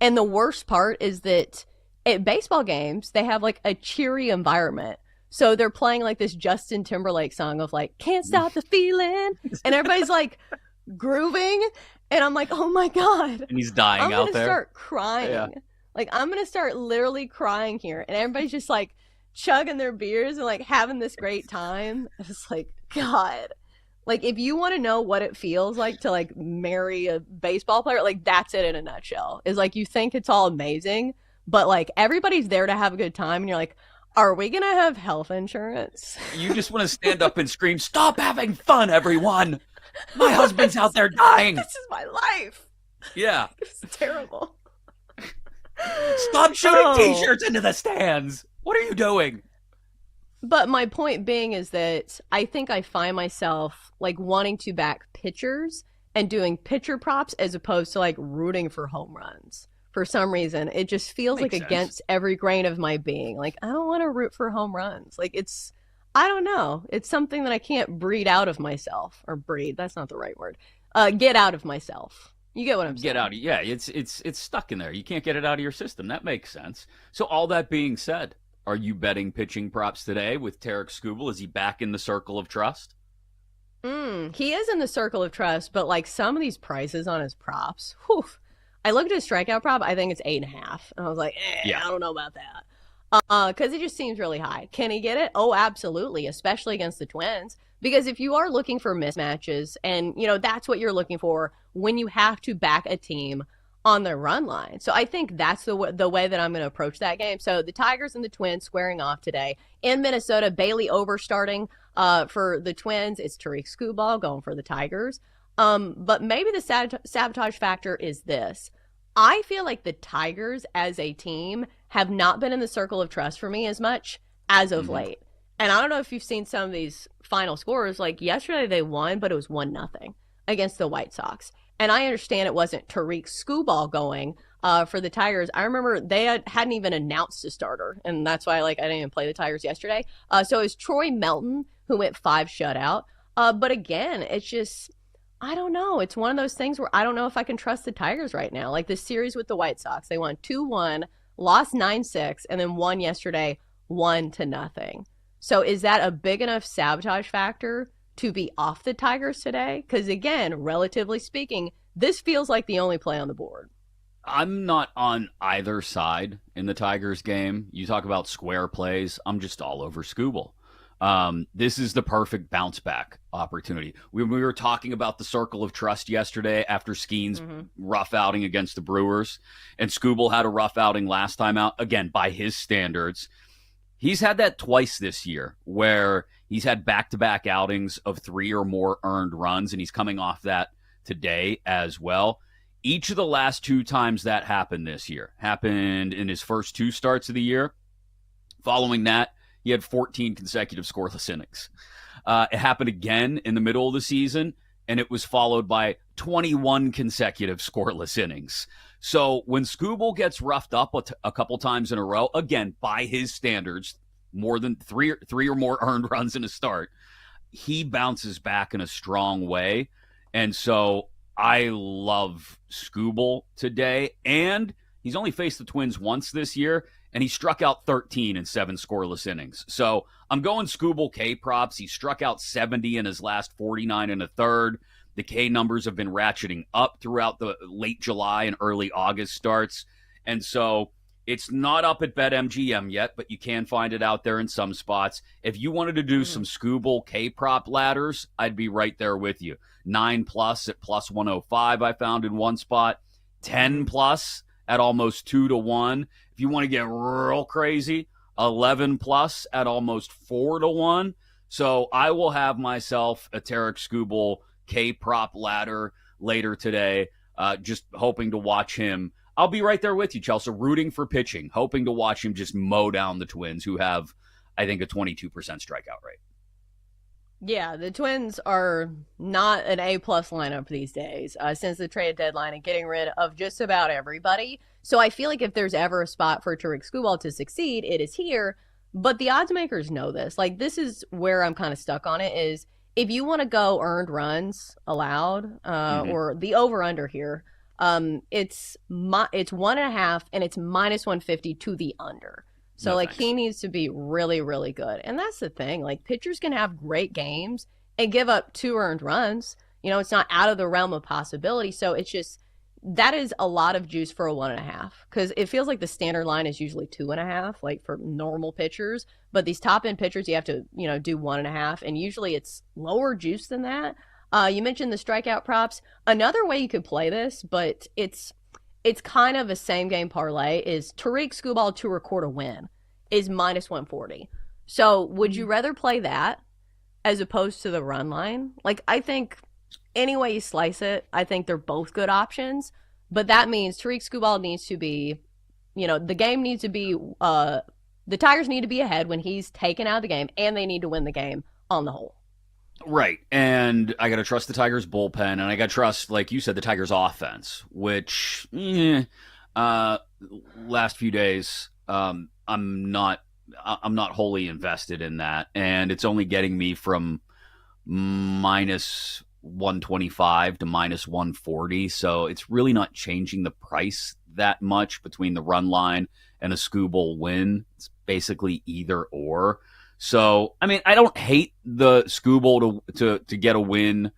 And the worst part is that at baseball games, they have like a cheery environment. So they're playing like this Justin Timberlake song of like, can't stop the feeling. And everybody's like grooving. And I'm like, oh my God. And he's dying out there. I'm going to start crying. Yeah. Like, I'm going to start literally crying here. And everybody's just like, chugging their beers and like having this great time. It's like, God, like, if you want to know what it feels like to like marry a baseball player, like, that's it in a nutshell. Is like, you think it's all amazing, but like, everybody's there to have a good time, and you're like, are we gonna have health insurance? You just want to stand up and scream, stop having fun, everyone. My husband's out there dying. This is my life. Yeah. It's terrible. Stop shooting t-shirts into the stands. What are you doing? But my point being is that I think I find myself like wanting to back pitchers and doing pitcher props as opposed to like rooting for home runs. For some reason, it just feels Makes like sense. Against every grain of my being. Like, I don't want to root for home runs. Like, I don't know. It's something that I can't breed out of myself. Or breed, that's not the right word. Get out of myself. You get what I'm saying? Get out. Yeah, it's stuck in there. You can't get it out of your system. That makes sense. So all that being said, are you betting pitching props today with Tarek Skubal? Is he back in the circle of trust? He is in the circle of trust, but like some of these prices on his props, whew. I looked at his strikeout prop. I think it's 8.5. And I was like, I don't know about that. Because it just seems really high. Can he get it? Oh, absolutely, especially against the Twins. Because if you are looking for mismatches, and that's what you're looking for when you have to back a team on their run line. So I think that's the way that I'm going to approach that game. So the Tigers and the Twins squaring off today in Minnesota. Bailey Over starting for the Twins. It's Tariq Skubal going for the Tigers. But maybe the sabotage factor is this. I feel like the Tigers as a team have not been in the circle of trust for me as much as of late. And I don't know if you've seen some of these final scores. Like yesterday they won, but it was 1-0. against the White Sox. And I understand it wasn't Tariq Skubal going for the Tigers. I remember they hadn't even announced a starter, and that's why I didn't even play the Tigers yesterday. So it was Troy Melton who went 5 shutout. But again, it's just, I don't know. It's one of those things where I don't know if I can trust the Tigers right now. Like the series with the White Sox, they won 2-1, lost 9-6, and then won yesterday 1-0. So is that a big enough sabotage factor to be off the Tigers today? Because again, relatively speaking, this feels like the only play on the board. I'm not on either side in the Tigers game. You talk about square plays. I'm just all over Skubal. This is the perfect bounce back opportunity. We were talking about the circle of trust yesterday after Skeen's rough outing against the Brewers, and Skubal had a rough outing last time out. Again, by his standards, he's had that twice this year where he's had back-to-back outings of 3 or more earned runs, and he's coming off that today as well. Each of the last 2 times that happened this year happened in his first 2 starts of the year. Following that, he had 14 consecutive scoreless innings. It happened again in the middle of the season, and it was followed by 21 consecutive scoreless innings. So when Skubal gets roughed up a couple times in a row, again, by his standards, more than three or more earned runs in a start, he bounces back in a strong way. And so I love Skubal today. And he's only faced the Twins once this year, and he struck out 13 in 7 scoreless innings. So I'm going Skubal K props. He struck out 70 in his last 49 and a third. The K numbers have been ratcheting up throughout the late July and early August starts. And so it's not up at BetMGM yet, but you can find it out there in some spots. If you wanted to do some Skubal K prop ladders, I'd be right there with you. 9+ at plus 105 I found in one spot. 10+ at almost 2-1. If you want to get real crazy, 11+ at almost 4-1. So I will have myself a Tariq Skubal K prop ladder later today. Just hoping to watch him. I'll be right there with you, Chelsea, rooting for pitching, hoping to watch him just mow down the Twins, who have, I think, a 22% strikeout rate. Yeah, the Twins are not an A+ lineup these days since the trade deadline and getting rid of just about everybody. So I feel like if there's ever a spot for Tariq Skubal to succeed, it is here. But the odds makers know this. Like, this is where I'm kind of stuck on it is if you want to go earned runs allowed or the over-under here, it's 1.5 and it's -150 to the under. So, No, like, thanks. he needs to be really, really good. And that's the thing. Like, pitchers can have great games and give up 2 earned runs. You know, it's not out of the realm of possibility. So, it's just, that is a lot of juice for a 1.5. Because it feels like the standard line is usually 2.5, like, for normal pitchers. But these top-end pitchers, you have to, do 1.5. And usually it's lower juice than that. You mentioned the strikeout props. Another way you could play this, but it's kind of a same game parlay, is Tariq Skubal to record a win is -140. So would you rather play that as opposed to the run line? Like, I think any way you slice it, I think they're both good options. But that means Tariq Skubal needs to be, the game needs to be, the Tigers need to be ahead when he's taken out of the game, and they need to win the game on the whole. Right. And I got to trust the Tigers bullpen, and I got to trust, like you said, the Tigers offense, which last few days, I'm not wholly invested in that. And it's only getting me from -125 to -140. So it's really not changing the price that much between the run line and a Skubal win. It's basically either or. So, I mean, I don't hate the Skubal to get a win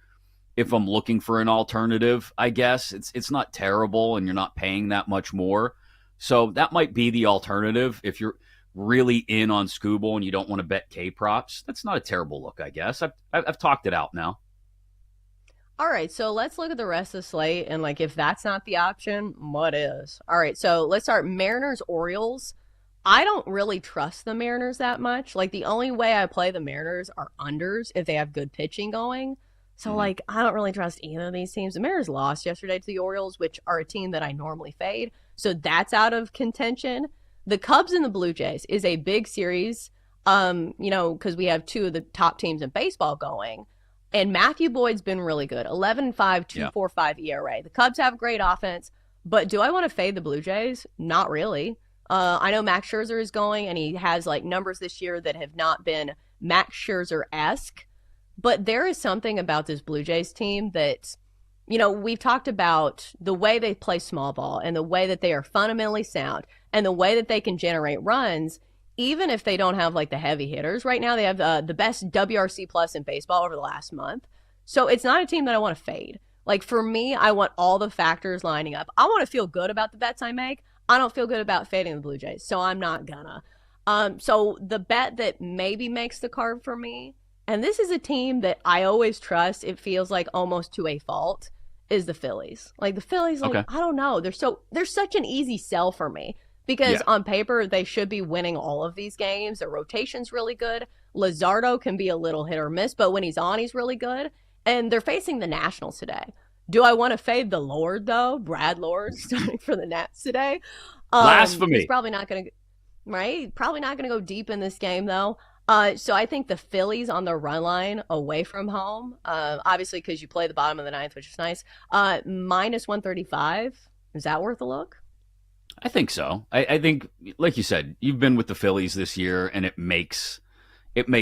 if I'm looking for an alternative, I guess. It's not terrible, and you're not paying that much more. So that might be the alternative if you're really in on Skubal and you don't want to bet K props. That's not a terrible look, I guess. I've talked it out now. All right, so let's look at the rest of the slate, and, like, if that's not the option, what is? All right, so let's start Mariners-Orioles. I don't really trust the Mariners that much. Like, the only way I play the Mariners are unders if they have good pitching going. So, like, I don't really trust either of these teams. The Mariners lost yesterday to the Orioles, which are a team that I normally fade. So that's out of contention. The Cubs and the Blue Jays is a big series, because we have 2 of the top teams in baseball going. And Matthew Boyd's been really good. 11-5, 2.45 ERA. The Cubs have great offense, but do I want to fade the Blue Jays? Not really. I know Max Scherzer is going, and he has like numbers this year that have not been Max Scherzer-esque. But there is something about this Blue Jays team that, you know, we've talked about the way they play small ball and the way that they are fundamentally sound and the way that they can generate runs, even if they don't have like the heavy hitters. Right now, they have the best WRC plus in baseball over the last month. So it's not a team that I want to fade. Like for me, I want all the factors lining up. I want to feel good about the bets I make. I don't feel good about fading the Blue Jays, so I'm not gonna. So the bet that maybe makes the card for me, and this is a team that I always trust, it feels like almost to a fault, is the Phillies. Like the Phillies, like, okay. I don't know. They're such an easy sell for me because on paper they should be winning all of these games. Their rotation's really good. Luzardo can be a little hit or miss, but when he's on, he's really good. And they're facing the Nationals today. Do I want to fade the Lord, though? Brad Lord starting for the Nats today. Blasphemy. He's probably not going to, right? Probably not going to go deep in this game, though. So I think the Phillies on the run line away from home, obviously because you play the bottom of the ninth, which is nice, minus 135. Is that worth a look? I think so. I think, like you said, you've been with the Phillies this year, and it makes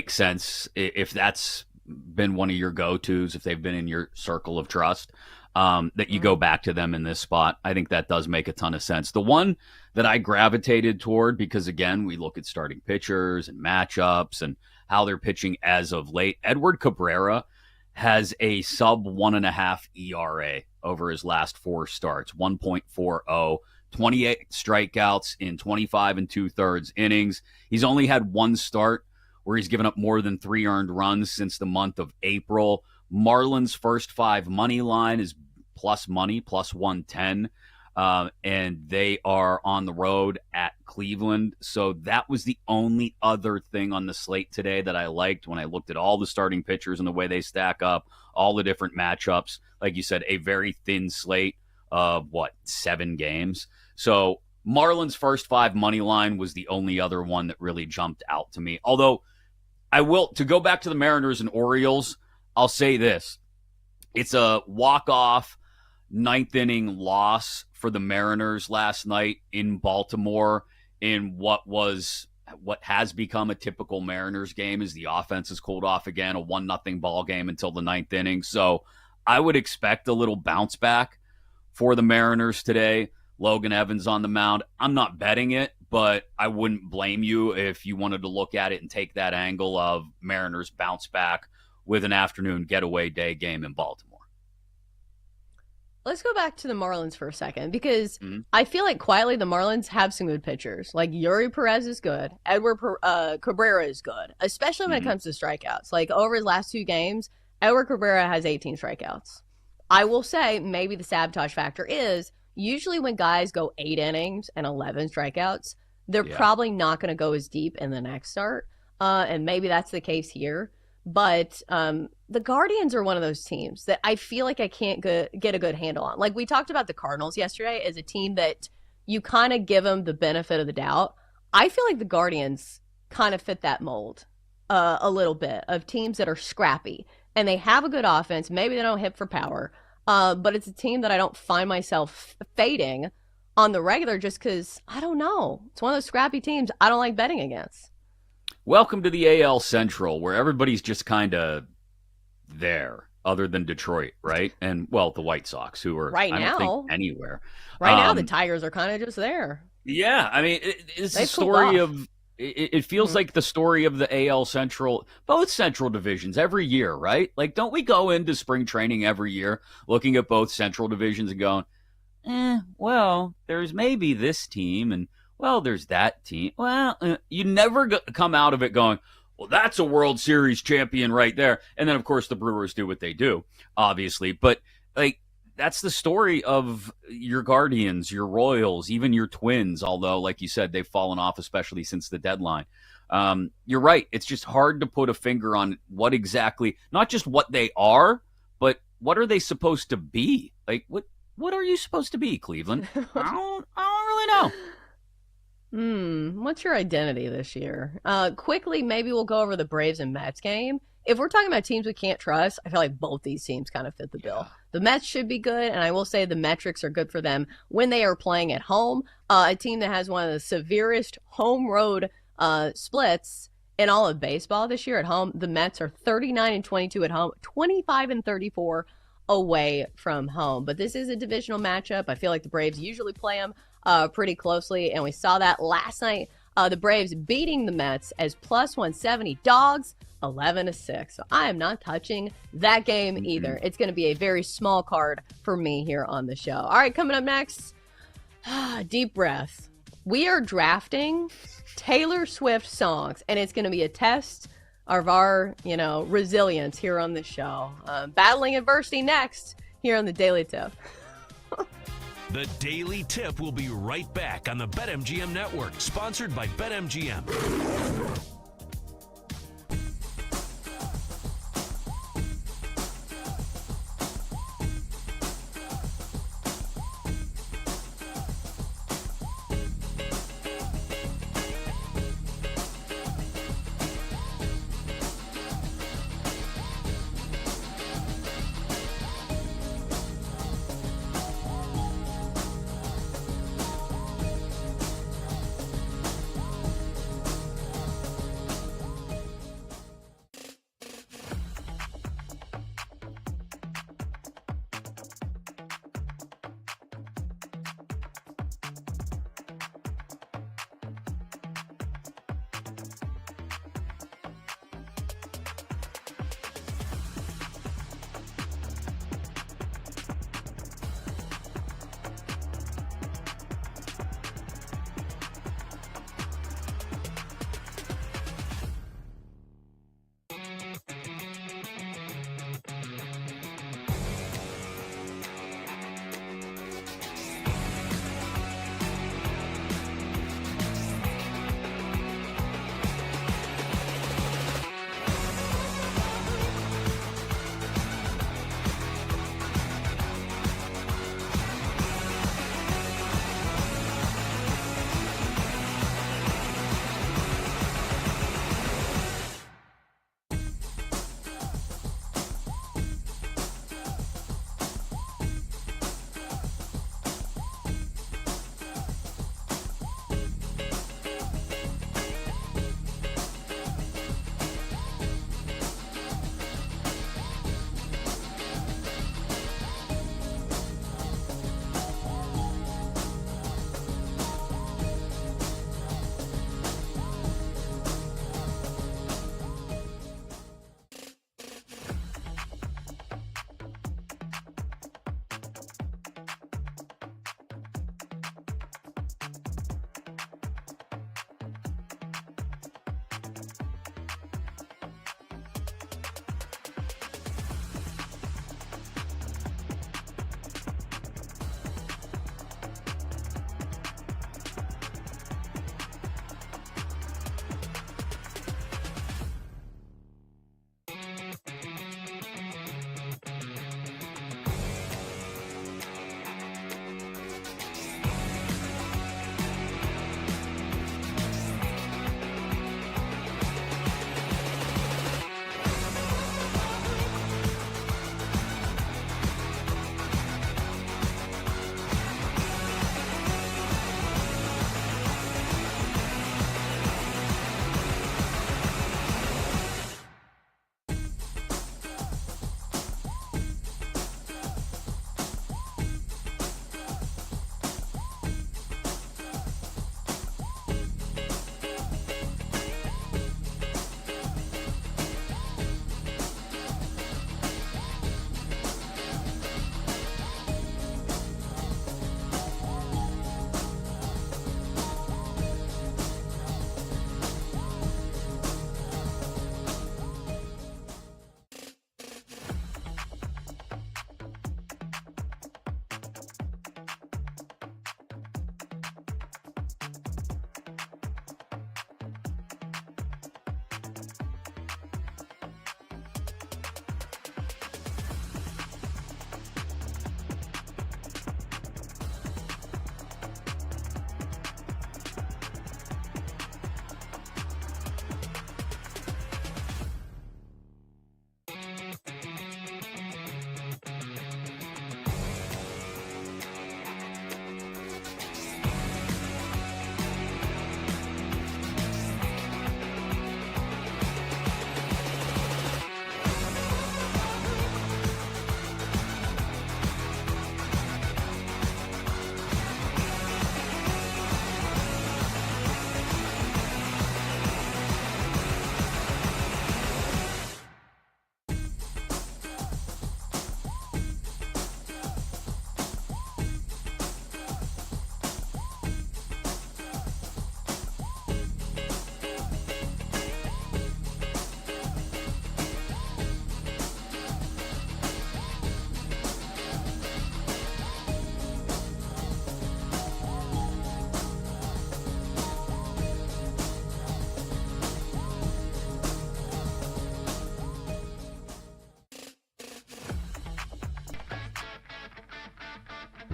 sense if that's been one of your go-tos, if they've been in your circle of trust, that you go back to them in this spot. I think that does make a ton of sense. The one that I gravitated toward, because again, we look at starting pitchers and matchups and how they're pitching as of late. Edward Cabrera has a sub 1.5 ERA over his last 4 starts, 1.40, 28 strikeouts in 25 2/3 innings. He's only had 1 start where he's given up more than 3 earned runs since the month of April. Marlins' first 5 money line is plus money, plus 110. And they are on the road at Cleveland. So that was the only other thing on the slate today that I liked when I looked at all the starting pitchers and the way they stack up, all the different matchups. Like you said, a very thin slate of, 7 games. So Marlins' first 5 money line was the only other one that really jumped out to me. Although, to go back to the Mariners and Orioles, I'll say this. It's a walk-off 9th inning loss for the Mariners last night in Baltimore in what has become a typical Mariners game as the offense has cooled off again, a 1-0 ball game until the 9th inning. So I would expect a little bounce back for the Mariners today. Logan Evans on the mound. I'm not betting it, but I wouldn't blame you if you wanted to look at it and take that angle of Mariners bounce back with an afternoon getaway day game in Baltimore. Let's go back to the Marlins for a second because I feel like quietly the Marlins have some good pitchers. Like Yuri Perez is good. Edward Cabrera is good, especially when it comes to strikeouts. Like over his last 2 games, Edward Cabrera has 18 strikeouts. I will say maybe the sabotage factor is usually when guys go 8 innings and 11 strikeouts, they're probably not going to go as deep in the next start. And maybe that's the case here. But the Guardians are one of those teams that I feel like I can't get a good handle on. Like we talked about the Cardinals yesterday as a team that you kind of give them the benefit of the doubt. I feel like the Guardians kind of fit that mold a little bit of teams that are scrappy. And they have a good offense. Maybe they don't hit for power. But it's a team that I don't find myself fading on the regular just because, I don't know. It's one of those scrappy teams I don't like betting against. Welcome to the AL Central, where everybody's just kind of there, other than Detroit, right? And, well, the White Sox, who are, I don't think, anywhere. Right now, the Tigers are kind of just there. Yeah, I mean, it's a story of... It feels like the story of the AL Central, both Central divisions every year, right? Like, don't we go into spring training every year looking at both Central divisions and going, well, there's maybe this team and, well, there's that team. Well, you never come out of it going, well, that's a World Series champion right there. And then, of course, the Brewers do what they do, obviously. But, like, that's the story of your Guardians, your Royals, even your Twins, although, like you said, they've fallen off, especially since the deadline. You're right. It's just hard to put a finger on what exactly, not just what they are, but what are they supposed to be? Like, what are you supposed to be, Cleveland? I don't really know. What's your identity this year? Quickly, maybe we'll go over the Braves and Mets game. if we're talking about teams we can't trust, I feel like both these teams kind of fit the bill. The Mets should be good, and I will say the metrics are good for them when they are playing at home. A team that has one of the severest home road splits in all of baseball this year at home. The Mets are 39-22 at home, 25-34 away from home. But this is a divisional matchup. I feel like the Braves usually play them pretty closely, and we saw that last night. The Braves beating the Mets as plus 170 dogs, 11-6. So I am not touching that game either. It's going to be a very small card for me here on the show. All right, coming up next, deep breath. We are drafting Taylor Swift songs, and it's going to be a test of our, resilience here on the show. Battling adversity next here on the Daily Tip. The Daily Tip will be right back on the BetMGM Network, sponsored by BetMGM.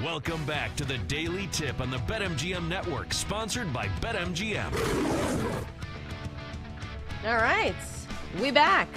Welcome back to the Daily Tip on the BetMGM Network, sponsored by BetMGM. All right, we back.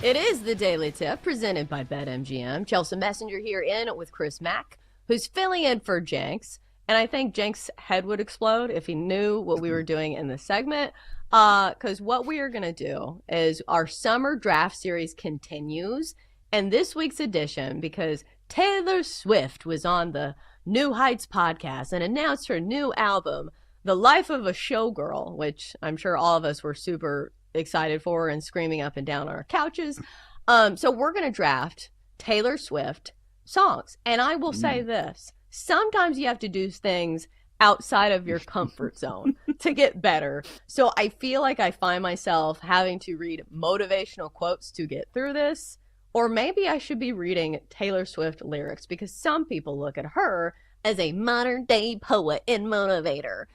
It is the Daily Tip presented by BetMGM. Chelsea Messenger here in with Chris Mack, who's filling in for Jenks. And I think Jenks' head would explode if he knew what we were doing in this segment. Because what we are going to do is our summer draft series continues. And this week's edition, because Taylor Swift was on the New Heights podcast and announced her new album, The Life of a Showgirl, which I'm sure all of us were super excited for and screaming up and down on our couches. So we're going to draft Taylor Swift songs. And I will say this, sometimes you have to do things outside of your comfort zone to get better. So I feel like I find myself having to read motivational quotes to get through this. Or maybe I should be reading Taylor Swift lyrics, because some people look at her as a modern day poet and motivator.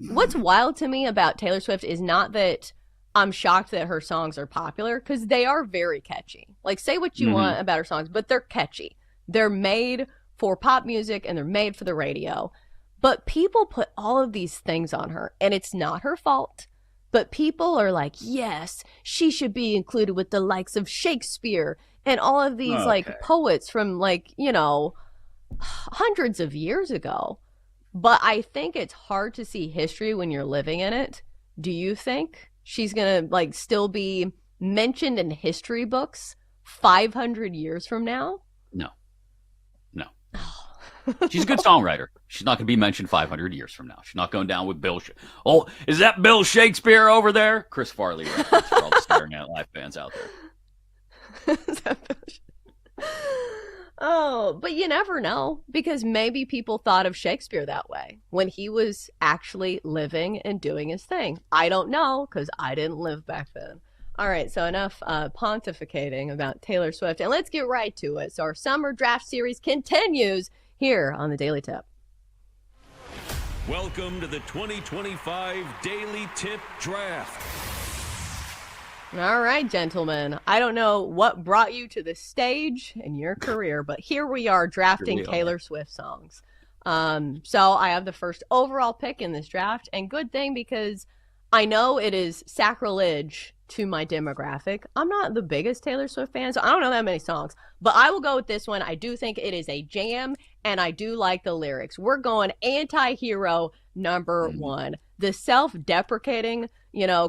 What's wild to me about Taylor Swift is not that I'm shocked that her songs are popular, because they are very catchy. Like, say what you want about her songs, but they're catchy. They're made for pop music and they're made for the radio. But people put all of these things on her, and it's not her fault. But people are like, yes, she should be included with the likes of Shakespeare and all of these like poets from hundreds of years ago. But I think it's hard to see history when you're living in it. Do you think she's going to still be mentioned in history books 500 years from now? No. She's a good songwriter. She's not going to be mentioned 500 years from now. She's not going down with Bill. Oh, is that Bill Shakespeare over there? Chris Farley reference for all the Saturday Night Live fans out there. Oh, but you never know, because maybe people thought of Shakespeare that way when he was actually living and doing his thing. I don't know, because I didn't live back then. All right, so enough pontificating about Taylor Swift, and let's get right to it. So our summer draft series continues here on the Daily Tip. Welcome to the 2025 Daily Tip Draft. All right, gentlemen. I don't know what brought you to this stage in your career, but here we are drafting Taylor Swift songs. So I have the first overall pick in this draft, and good thing, because I know it is sacrilege to my demographic. I'm not the biggest Taylor Swift fan, so I don't know that many songs, but I will go with this one. I do think it is a jam, and I do like the lyrics. We're going Anti-Hero number one. The self-deprecating,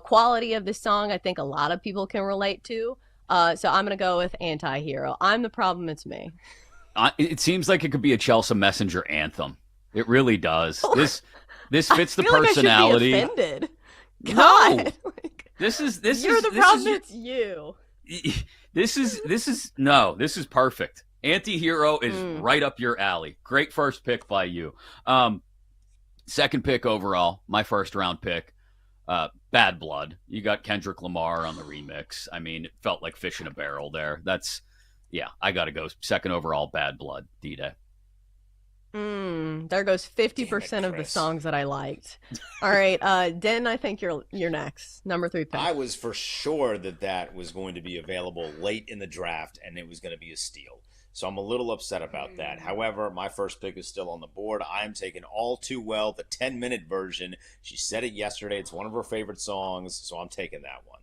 quality of this song, I think a lot of people can relate to. So I'm going to go with Anti-Hero. I'm the problem, it's me. It seems like it could be a Chelsea Messenger anthem. It really does. This fits the personality. I feel like I should be offended. God. No. This is You're the problem, it's you. This is perfect. Anti-Hero is right up your alley. Great first pick by you. Second pick overall, my first round pick, Bad Blood. You got Kendrick Lamar on the remix. I mean, it felt like fish in a barrel there. I got to go second overall, Bad Blood, D-Day. There goes 50% of the songs that I liked. All right, Den, I think you're next. Number 3 pick. I was for sure that was going to be available late in the draft, and it was going to be a steal. So I'm a little upset about that. However, my first pick is still on the board. I'm taking All Too Well, the 10-minute version. She said it yesterday. It's one of her favorite songs, so I'm taking that one.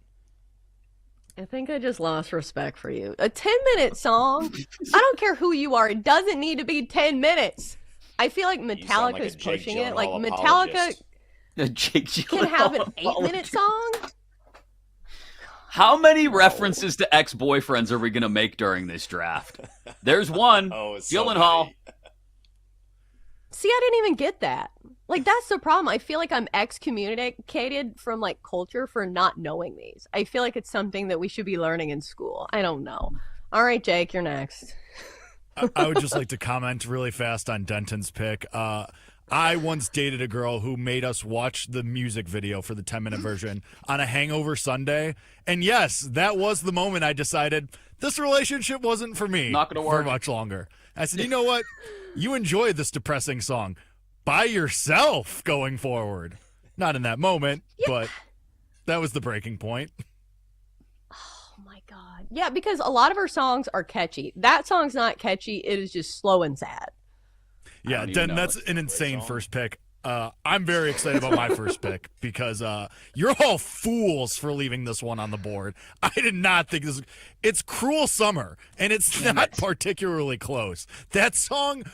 I think I just lost respect for you. A 10-minute song? I don't care who you are. It doesn't need to be 10 minutes. I feel like Metallica is pushing it. Like, Metallica can have an 8-minute song? How many references to ex-boyfriends are we going to make during this draft? There's one. Gyllenhaal. See, I didn't even get that. Like, that's the problem. I feel like I'm excommunicated from, culture for not knowing these. I feel like it's something that we should be learning in school. I don't know. All right, Jake, you're next. I would just like to comment really fast on Denton's pick. I once dated a girl who made us watch the music video for the 10-minute version on a hangover Sunday. And yes, that was the moment I decided this relationship wasn't for me. Not going to work for much longer. I said, you know what? You enjoy this depressing song by yourself going forward. Not in that moment, but that was the breaking point. Oh my God. Yeah, because a lot of her songs are catchy. That song's not catchy. It is just slow and sad. I don't even know. That's an Great insane song. first pick. I'm very excited about my first pick because you're all fools for leaving this one on the board. I did not think this. It's Cruel Summer, and it's not particularly close. That song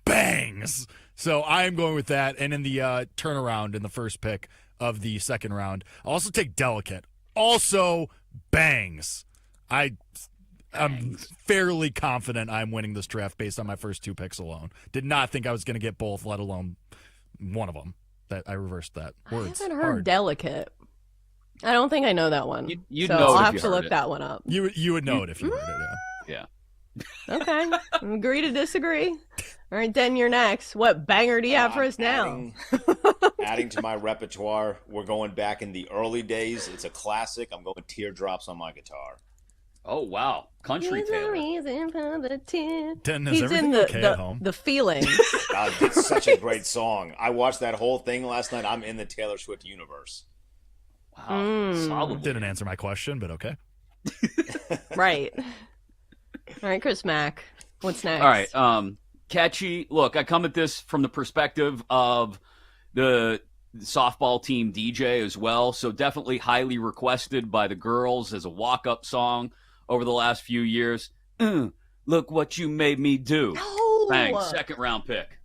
bangs. So I am going with that. And in the turnaround in the first pick of the second round, I'll also take Delicate. Also bangs. I'm fairly confident I'm winning this draft based on my first two picks alone. Did not think I was going to get both, let alone one of them. That I reversed that. Words. I haven't heard hard. Delicate. I don't think I know that one. You'd so know it I'll if have you to heard look it. that one up. You would know it if you heard it. Yeah. Okay. Agree to disagree. All right, Den, you're next. What banger do you have for us now? Adding to my repertoire, we're going back in the early days. It's a classic. I'm going Teardrops on My Guitar. Oh wow, country He's the Taylor. reason for the tear. Den, is He's everything in okay at home? the feelings. God, it's such a great song. I watched that whole thing last night. I'm in the Taylor Swift universe. Wow, solid. Didn't answer my question, but okay. Right. All right, Chris Mack. What's next? All right, catchy. Look, I come at this from the perspective of the softball team DJ as well, so definitely highly requested by the girls as a walk-up song over the last few years. Look what you made me do. No. Bang, second round pick.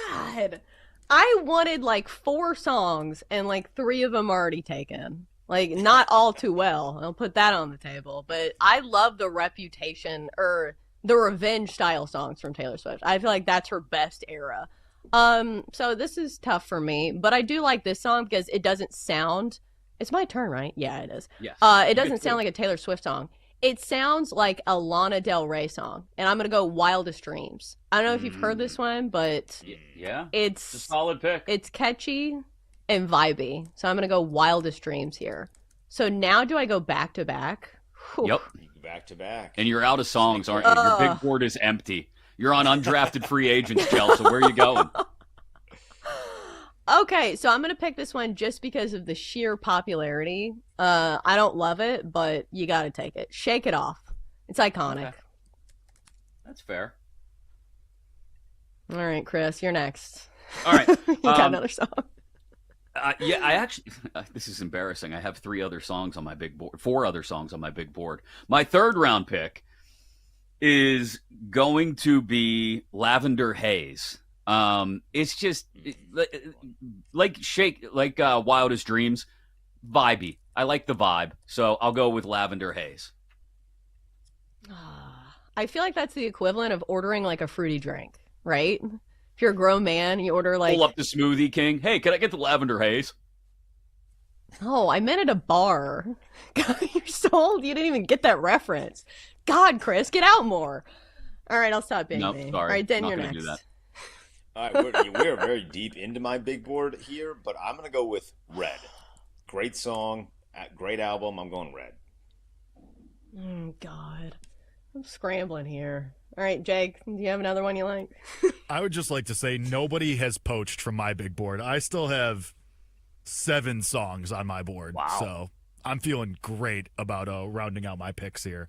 God. I wanted like 4 songs and like 3 of them already taken. Like not all too well. I'll put that on the table. But I love the Reputation or the revenge style songs from Taylor Swift. I feel like that's her best era. So this is tough for me, but I do like this song because it doesn't sound. It's my turn, right? Yeah, it is. Yes. It doesn't sound like a Taylor Swift song. It sounds like a Lana Del Rey song, and I'm gonna go Wildest Dreams. I don't know if you've heard this one, but Yeah, it's a solid pick. It's catchy and vibey, so I'm gonna go Wildest Dreams here. So now do I go back to back? Whew. Yep. Back to back. And you're out of songs, aren't you? Your big board is empty. You're on undrafted free agents, Chelsea. Where are you going? Okay, so I'm gonna pick this one just because of the sheer popularity. I don't love it, but you gotta take it. Shake It Off. It's iconic. Okay. That's fair. All right, Chris, you're next. All right. You got another song. Yeah, I actually, this is embarrassing. I have 3 other songs on my big board, 4 other songs on my big board. My third round pick is going to be Lavender Haze. It's just like Wildest Dreams, vibey. I like the vibe, so I'll go with Lavender Haze. I feel like that's the equivalent of ordering like a fruity drink, right? If you're a grown man, you order like. Pull up the Smoothie King. Hey, can I get the Lavender Haze? Oh, I meant at a bar. God, you're so old. You didn't even get that reference. God, Chris, get out more. All right, I'll stop being No, me. sorry. All right, then Not you're gonna next. do that. All right, we're very deep into my big board here, but I'm going to go with Red. Great song, great album. I'm going Red. Oh, God. I'm scrambling here. All right, Jake, do you have another one you like? I would just like to say nobody has poached from my big board. I still have 7 songs on my board. Wow. So I'm feeling great about rounding out my picks here.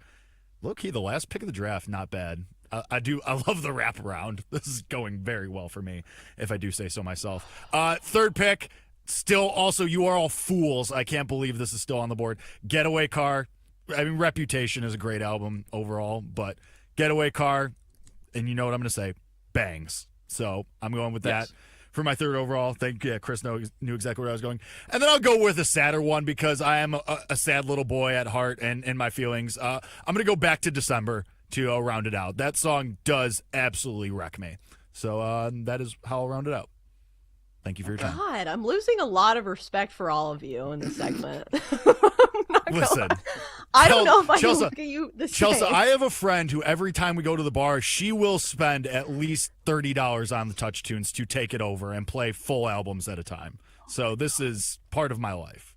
Low-key, the last pick of the draft, not bad. I love the wraparound. This is going very well for me, if I do say so myself. Third pick, still also, you are all fools. I can't believe this is still on the board. Getaway Car. I mean, Reputation is a great album overall, but Getaway Car, and you know what I'm going to say, bangs. So I'm going with that. Yes. For my third overall, Chris knew exactly where I was going. And then I'll go with a sadder one because I am a sad little boy at heart and in my feelings. I'm going to go back to December to round it out. That song does absolutely wreck me. So that is how I'll round it out. Thank you for your time. God, I'm losing a lot of respect for all of you in this segment. Listen. I don't know if I can Chelsea, look at you the Chelsea, same. I have a friend who every time we go to the bar, she will spend at least $30 on the Touch Tunes to take it over and play full albums at a time. So this is part of my life.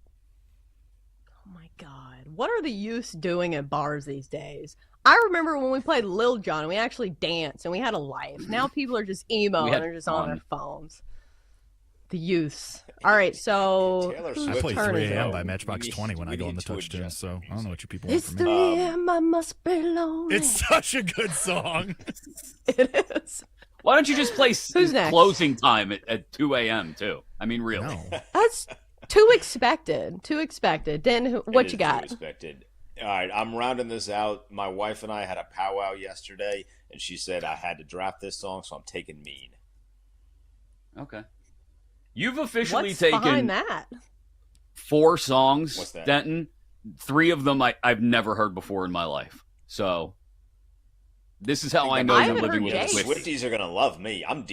Oh my God. What are the youths doing at bars these days? I remember when we played Lil Jon and we actually danced and we had a life. Now people are just emo We and had they're just on fun. their phones. The youths. All right, so Taylor whose I Swift play turn 3 is a.m. it? by Matchbox We 20 when I go on need the to Touch Tunes, adjust so I don't know what you people It's want 3 from me. a.m. I must be lonely. It's such a good song. It is. Why don't you just play Who's next? closing time at 2 a.m. too? I mean, really. No. That's too expected. Too expected. Den, what It you is got? too expected. All right, I'm rounding this out. My wife and I had a powwow yesterday, and she said I had to draft this song, so I'm taking Mean. Okay. You've officially What's taken behind that? 4 songs, What's that? Denton. 3 of them I've never heard before in my life. So this is how I know I you're haven't living heard with a Jake. Swiftie. Swifties are gonna love me. I'm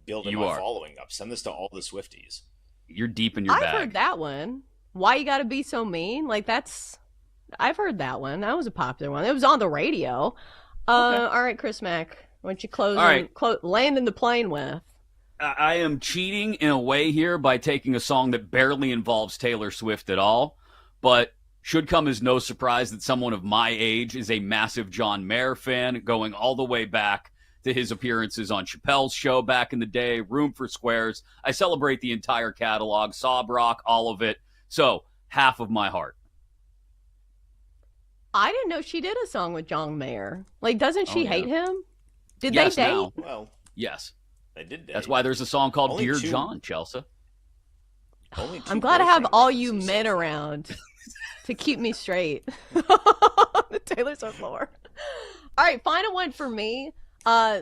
building You my are. following up. Send this to all the Swifties. You're deep in your I've bag. heard that one. Why you gotta be so mean? Like that's. I've heard that one. That was a popular one. It was on the radio. All right, Chris Mack. Why don't you close? All right. Landing the plane with. I am cheating in a way here by taking a song that barely involves Taylor Swift at all, but should come as no surprise that someone of my age is a massive John Mayer fan, going all the way back to his appearances on Chappelle's show back in the day, Room for Squares. I celebrate the entire catalog, Sob Rock, all of it. So, half of my heart. I didn't know she did a song with John Mayer. Like, doesn't she Oh, yeah. hate him? Did Yes, they date? now. Well, Yes. they did. That's why there's a song called Only Dear 2. John, Chelsea. Only 2 I'm glad to have boyfriend all you references men so far. around to keep me straight on the Taylor Swift floor. All right, final one for me.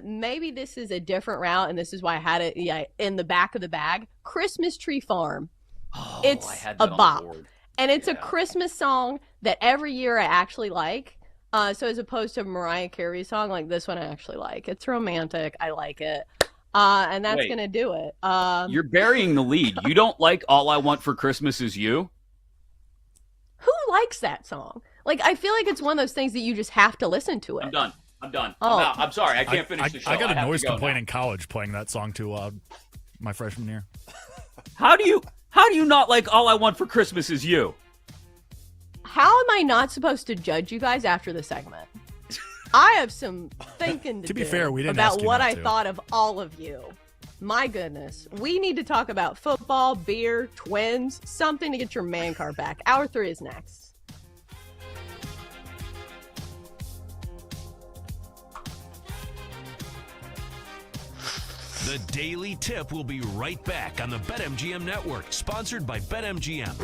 Maybe this is a different route, and this is why I had it in the back of the bag. Christmas Tree Farm. Oh, It's I had a that on bop. the board. And it's a Yeah. Christmas song that every year I actually like. So as opposed to Mariah Carey's song, like this one I actually like. It's romantic. I like it. And that's Wait. going to do it. You're burying the lead. You don't like All I Want for Christmas Is You? Who likes that song? Like, I feel like it's one of those things that you just have to listen to it. I'm done. I'm done. Oh. I'm out. I'm sorry. I can't finish the show. I got a have to noise go complaint now. in college playing that song too loud my freshman year. How do you not like All I Want for Christmas Is You? How am I not supposed to judge you guys after the segment? I have some thinking to To be do fair, we didn't about ask you what not I to. thought of all of you. My goodness. We need to talk about football, beer, twins, something to get your man card back. Hour 3 is next. The Daily Tip will be right back on the BetMGM Network, sponsored by BetMGM.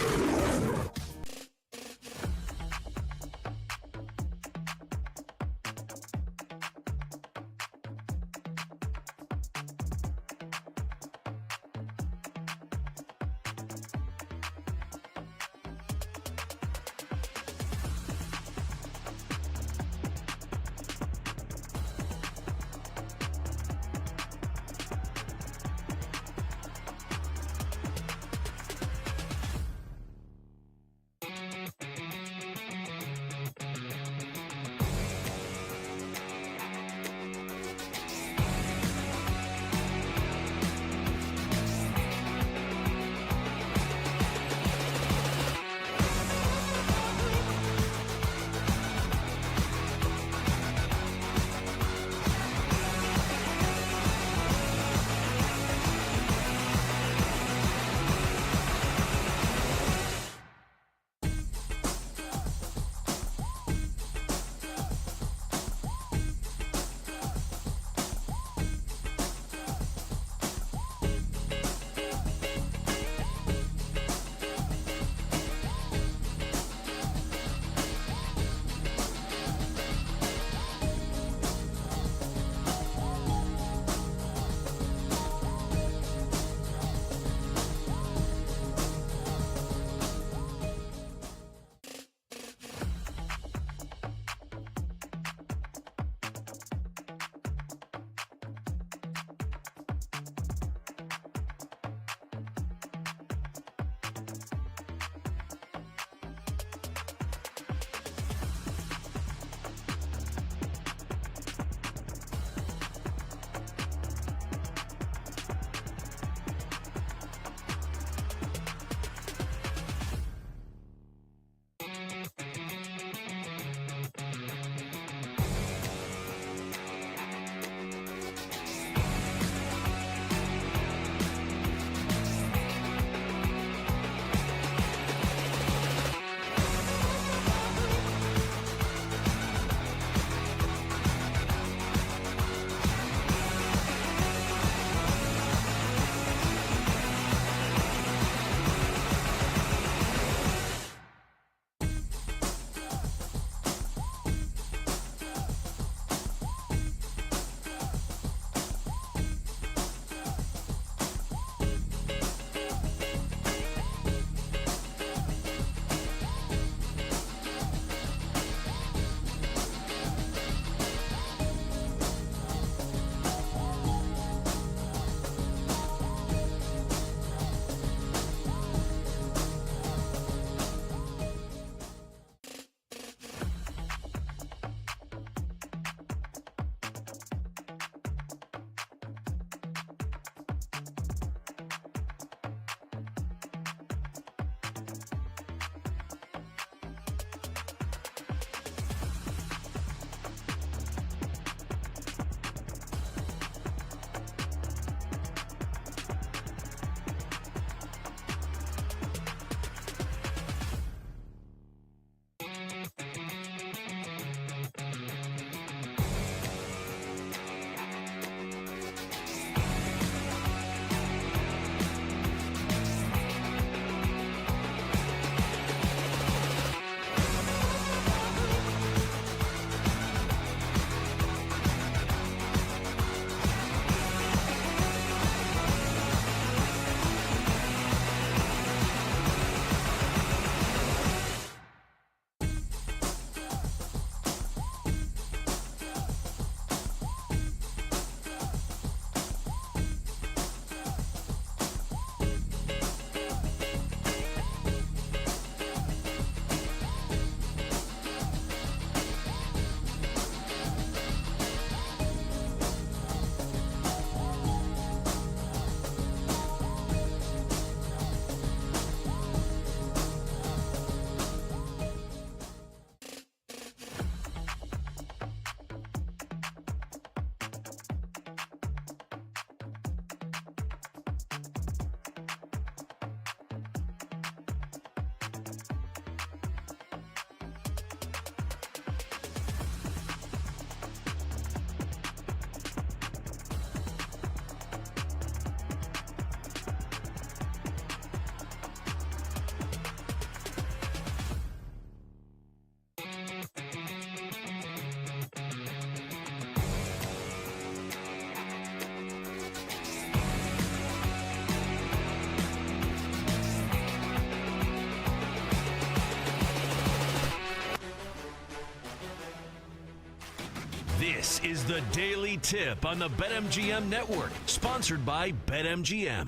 This is the Daily Tip on the BetMGM Network, sponsored by BetMGM.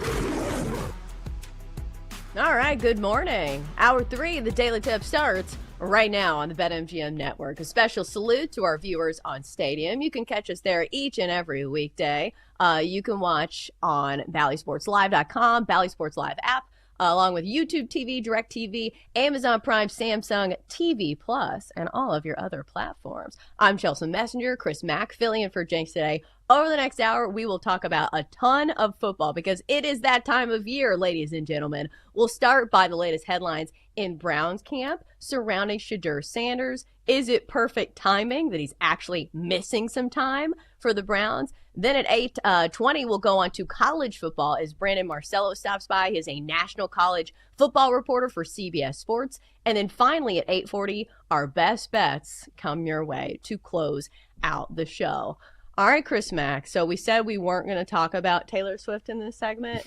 All right, good morning. Hour 3, the Daily Tip starts right now on the BetMGM Network. A special salute to our viewers on Stadium. You can catch us there each and every weekday. You can watch on BallySportsLive.com, Bally Sports Live app, along with YouTube TV, DirecTV, Amazon Prime, Samsung TV Plus, and all of your other platforms. I'm Chelsea Messenger, Chris Mack, filling in for Jenks today. Over the next hour, we will talk about a ton of football because it is that time of year, ladies and gentlemen. We'll start by the latest headlines in Browns camp surrounding Shadur Sanders. Is it perfect timing that he's actually missing some time for the Browns? Then at 8:20, we'll go on to college football as Brandon Marcello stops by. He is a national college football reporter for CBS Sports. And then finally at 8:40, our best bets come your way to close out the show. All right, Chris Mack. So we said we weren't going to talk about Taylor Swift in this segment,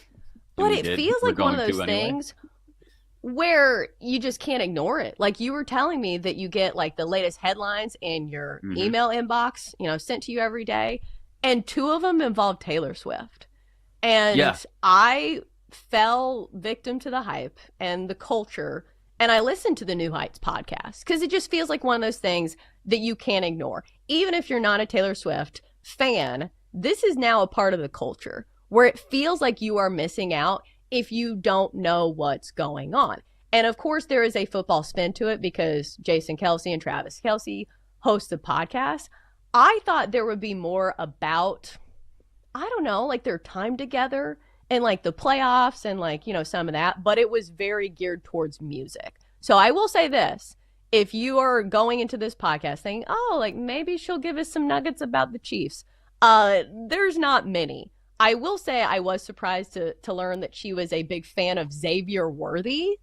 but it feels like one of those things where you just can't ignore it. Like you were telling me that you get like the latest headlines in your email inbox, sent to you every day. And 2 of them involve Taylor Swift. And I fell victim to the hype and the culture. And I listened to the New Heights podcast because it just feels like one of those things that you can't ignore. Even if you're not a Taylor Swift fan, this is now a part of the culture where it feels like you are missing out if you don't know what's going on. And of course, there is a football spin to it because Jason Kelsey and Travis Kelsey host the podcast. I thought there would be more about, I don't know, like their time together and like the playoffs and like, some of that, but it was very geared towards music. So I will say this, if you are going into this podcast saying, oh, like maybe she'll give us some nuggets about the Chiefs, there's not many. I will say I was surprised to learn that she was a big fan of Xavier Worthy.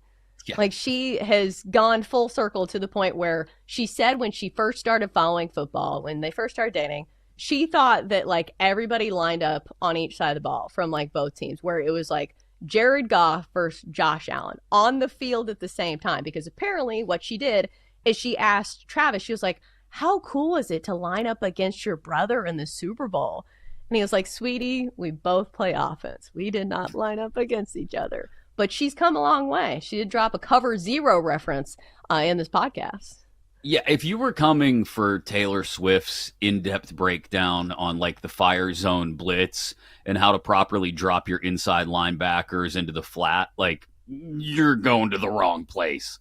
Yeah. Like she has gone full circle to the point where she said when she first started following football, when they first started dating, she thought that like everybody lined up on each side of the ball from like both teams, where it was like Jared Goff versus Josh Allen on the field at the same time. Because apparently what she did is she asked Travis, she was like, how cool is it to line up against your brother in the Super Bowl? And he was like, sweetie, we both play offense. We did not line up against each other. But she's come a long way. She did drop a Cover Zero reference in this podcast. Yeah, if you were coming for Taylor Swift's in-depth breakdown on like the fire zone blitz and how to properly drop your inside linebackers into the flat, like you're going to the wrong place.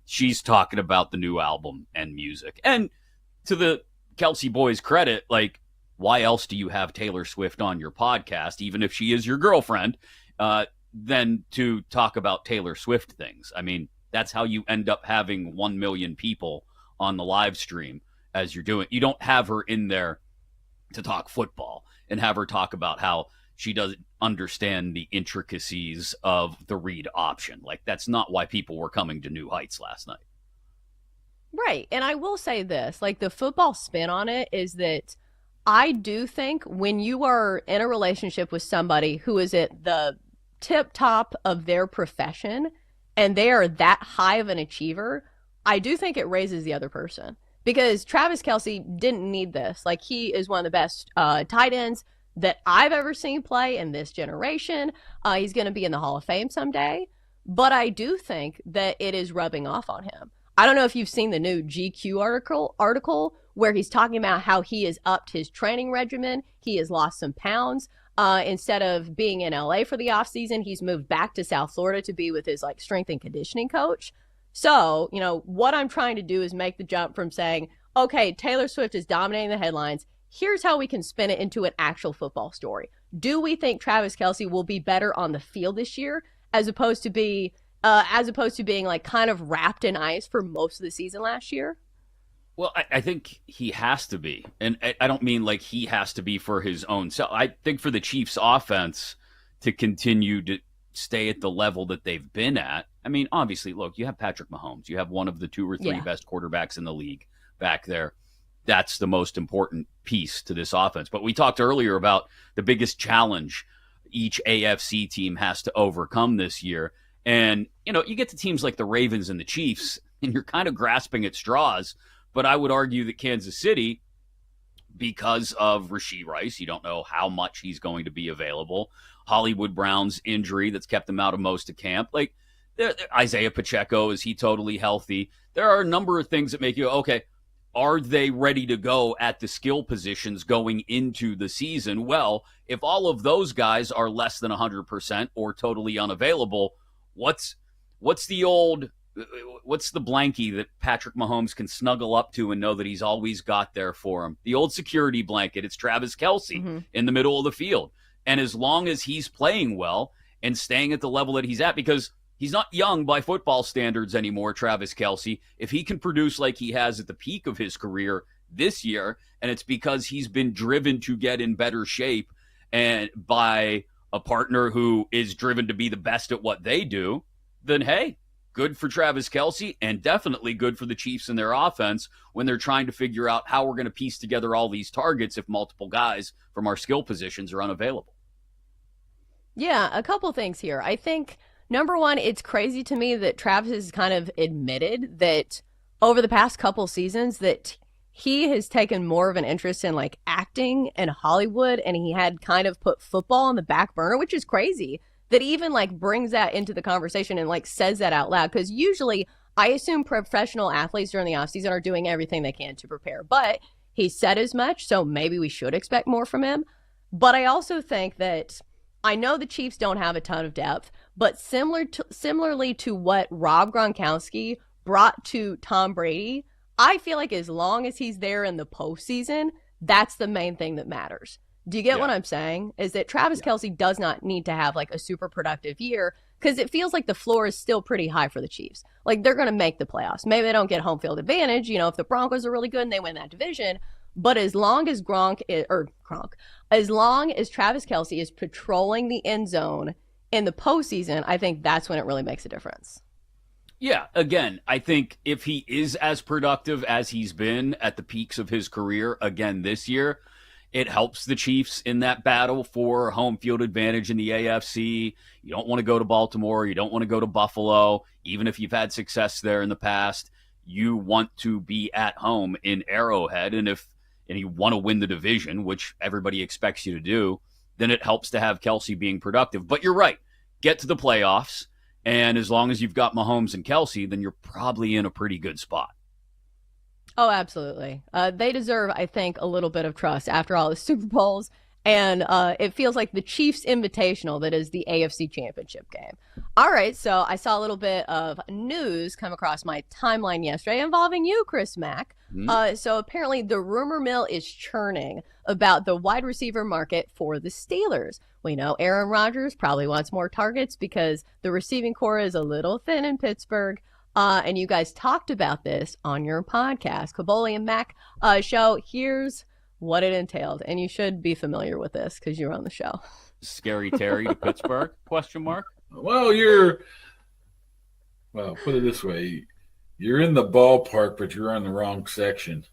She's talking about the new album and music. And to the Kelsey boys' credit, like why else do you have Taylor Swift on your podcast, even if she is your girlfriend, than to talk about Taylor Swift things? I mean, that's how you end up having 1 million people on the live stream as you're doing. You don't have her in there to talk football and have her talk about how she doesn't understand the intricacies of the read option. Like, that's not why people were coming to New Heights last night. Right. And I will say this, like the football spin on it is that I do think when you are in a relationship with somebody who is at the tip top of their profession and they are that high of an achiever, I do think it raises the other person, because Travis Kelsey didn't need this. Like, he is one of the best tight ends that I've ever seen play in this generation. He's going to be in the Hall of Fame someday, but I do think that it is rubbing off on him. I don't know if you've seen the new GQ article where he's talking about how he has upped his training regimen. He has lost some pounds. Instead of being in LA for the offseason, he's moved back to South Florida to be with his like strength and conditioning coach. So, what I'm trying to do is make the jump from saying, okay, Taylor Swift is dominating the headlines. Here's how we can spin it into an actual football story. Do we think Travis Kelsey will be better on the field this year as opposed to being like kind of wrapped in ice for most of the season last year? Well, I think he has to be. And I don't mean like he has to be for his own self. I think for the Chiefs offense to continue to stay at the level that they've been at. I mean, obviously, look, you have Patrick Mahomes. You have one of the 2 or 3 best quarterbacks in the league back there. That's the most important piece to this offense. But we talked earlier about the biggest challenge each AFC team has to overcome this year. And, you get to teams like the Ravens and the Chiefs, and you're kind of grasping at straws. But I would argue that Kansas City, because of Rashee Rice. You don't know how much he's going to be available. Hollywood Brown's injury that's kept him out of most of camp. Like Isaiah Pacheco, is he totally healthy? There are a number of things that make you, okay, are they ready to go at the skill positions going into the season? Well, if all of those guys are less than 100% or totally unavailable, what's the blankie that Patrick Mahomes can snuggle up to and know that he's always got there for him? The old security blanket. It's Travis Kelce in the middle of the field. And as long as he's playing well and staying at the level that he's at, because he's not young by football standards anymore, Travis Kelce. If he can produce like he has at the peak of his career this year, and it's because he's been driven to get in better shape and by a partner who is driven to be the best at what they do, then hey, good for Travis Kelce and definitely good for the Chiefs and their offense when they're trying to figure out how we're going to piece together all these targets if multiple guys from our skill positions are unavailable. Yeah, a couple things here. I think, number one, it's crazy to me that Travis has kind of admitted that over the past couple seasons that he has taken more of an interest in like acting and Hollywood, and he had kind of put football on the back burner, which is crazy that he even like brings that into the conversation and like says that out loud. Because usually I assume professional athletes during the offseason are doing everything they can to prepare, but he said as much, so maybe we should expect more from him. But I also think that I know the Chiefs don't have a ton of depth, but similarly to what Rob Gronkowski brought to Tom Brady, I feel like as long as he's there in the postseason, that's the main thing that matters. Do you get what I'm saying? Is that Travis Kelce does not need to have like a super productive year, because it feels like the floor is still pretty high for the Chiefs. Like they're going to make the playoffs. Maybe they don't get home field advantage, if the Broncos are really good and they win that division. But as long as as long as Travis Kelce is patrolling the end zone in the postseason, I think that's when it really makes a difference. Yeah, again, I think if he is as productive as he's been at the peaks of his career again this year, it helps the Chiefs in that battle for home field advantage in the AFC. You don't want to go to Baltimore. You don't want to go to Buffalo. Even if you've had success there in the past, you want to be at home in Arrowhead. And you want to win the division, which everybody expects you to do, then it helps to have Kelce being productive. But you're right. Get to the playoffs, and as long as you've got Mahomes and Kelce, then you're probably in a pretty good spot. Oh, absolutely. They deserve, I think, a little bit of trust after all the Super Bowls. And it feels like the Chiefs Invitational that is the AFC Championship game. All right, so I saw a little bit of news come across my timeline yesterday involving you, Chris Mack. So apparently the rumor mill is churning about the wide receiver market for the Steelers. We know Aaron Rodgers probably wants more targets because the receiving core is a little thin in Pittsburgh. And you guys talked about this on your podcast, Kaboli and Mack show. Here's what it entailed. And you should be familiar with this because you're on the show. Scary Terry to Pittsburgh, question mark? Well, put it this way. You're in the ballpark, but you're on the wrong section.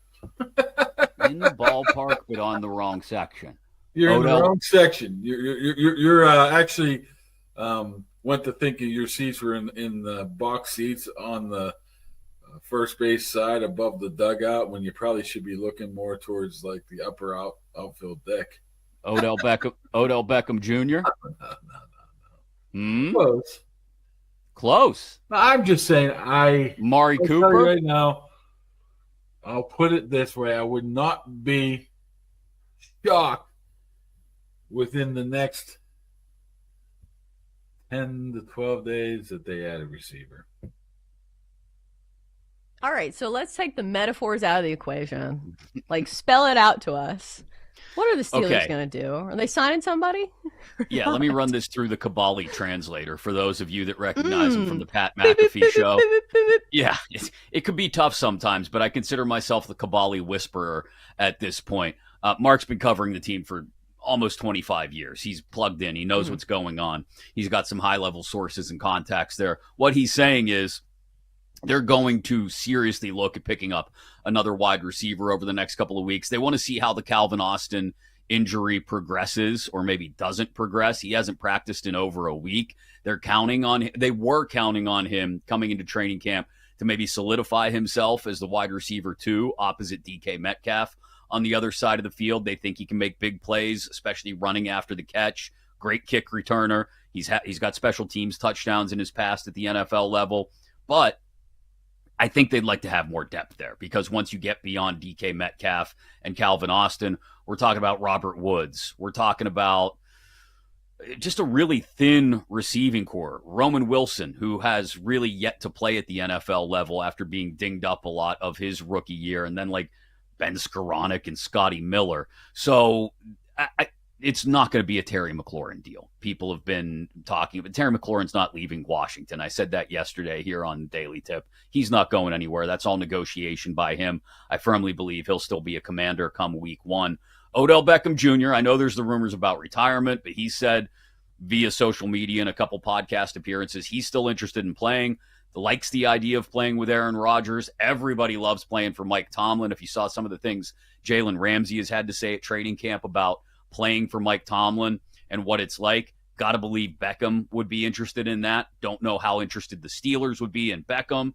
In the ballpark, but on the wrong section. You're in the wrong section. You're actually went to thinking your seats were in the box seats on the first base side above the dugout when you probably should be looking more towards like the upper outfield deck. Odell Beckham Jr. No. Close. I'm just saying Mari I'll Cooper tell you right now. I'll put it this way: I would not be shocked within the next 10 to 12 days that they add a receiver. All right, so let's take the metaphors out of the equation. Like, spell it out to us. What are the Steelers going to do? Are they signing somebody? Yeah, let me run this through the Kabali translator for those of you that recognize him from the Pat McAfee show. Yeah, it could be tough sometimes, but I consider myself the Kabali whisperer at this point. Mark's been covering the team for almost 25 years. He's plugged in. He knows what's going on. He's got some high-level sources and contacts there. What he's saying is they're going to seriously look at picking up another wide receiver over the next couple of weeks. They want to see how the Calvin Austin injury progresses or maybe doesn't progress. He hasn't practiced in over a week. They were counting on him coming into training camp to maybe solidify himself as the wide receiver 2 opposite DK Metcalf on the other side of the field. They think he can make big plays, especially running after the catch. Great kick returner. He's got special teams touchdowns in his past at the NFL level. But I think they'd like to have more depth there, because once you get beyond DK Metcalf and Calvin Austin, we're talking about Robert Woods. We're talking about just a really thin receiving core. Roman Wilson, who has really yet to play at the NFL level after being dinged up a lot of his rookie year, and then like Ben Skoranek and Scotty Miller. So it's not going to be a Terry McLaurin deal. People have been talking, but Terry McLaurin's not leaving Washington. I said that yesterday here on Daily Tip. He's not going anywhere. That's all negotiation by him. I firmly believe he'll still be a Commander come week 1. Odell Beckham Jr., I know there's the rumors about retirement, but he said via social media and a couple podcast appearances he's still interested in playing, likes the idea of playing with Aaron Rodgers. Everybody loves playing for Mike Tomlin. If you saw some of the things Jalen Ramsey has had to say at training camp about playing for Mike Tomlin and what it's like, got to believe Beckham would be interested in that. Don't know how interested the Steelers would be in Beckham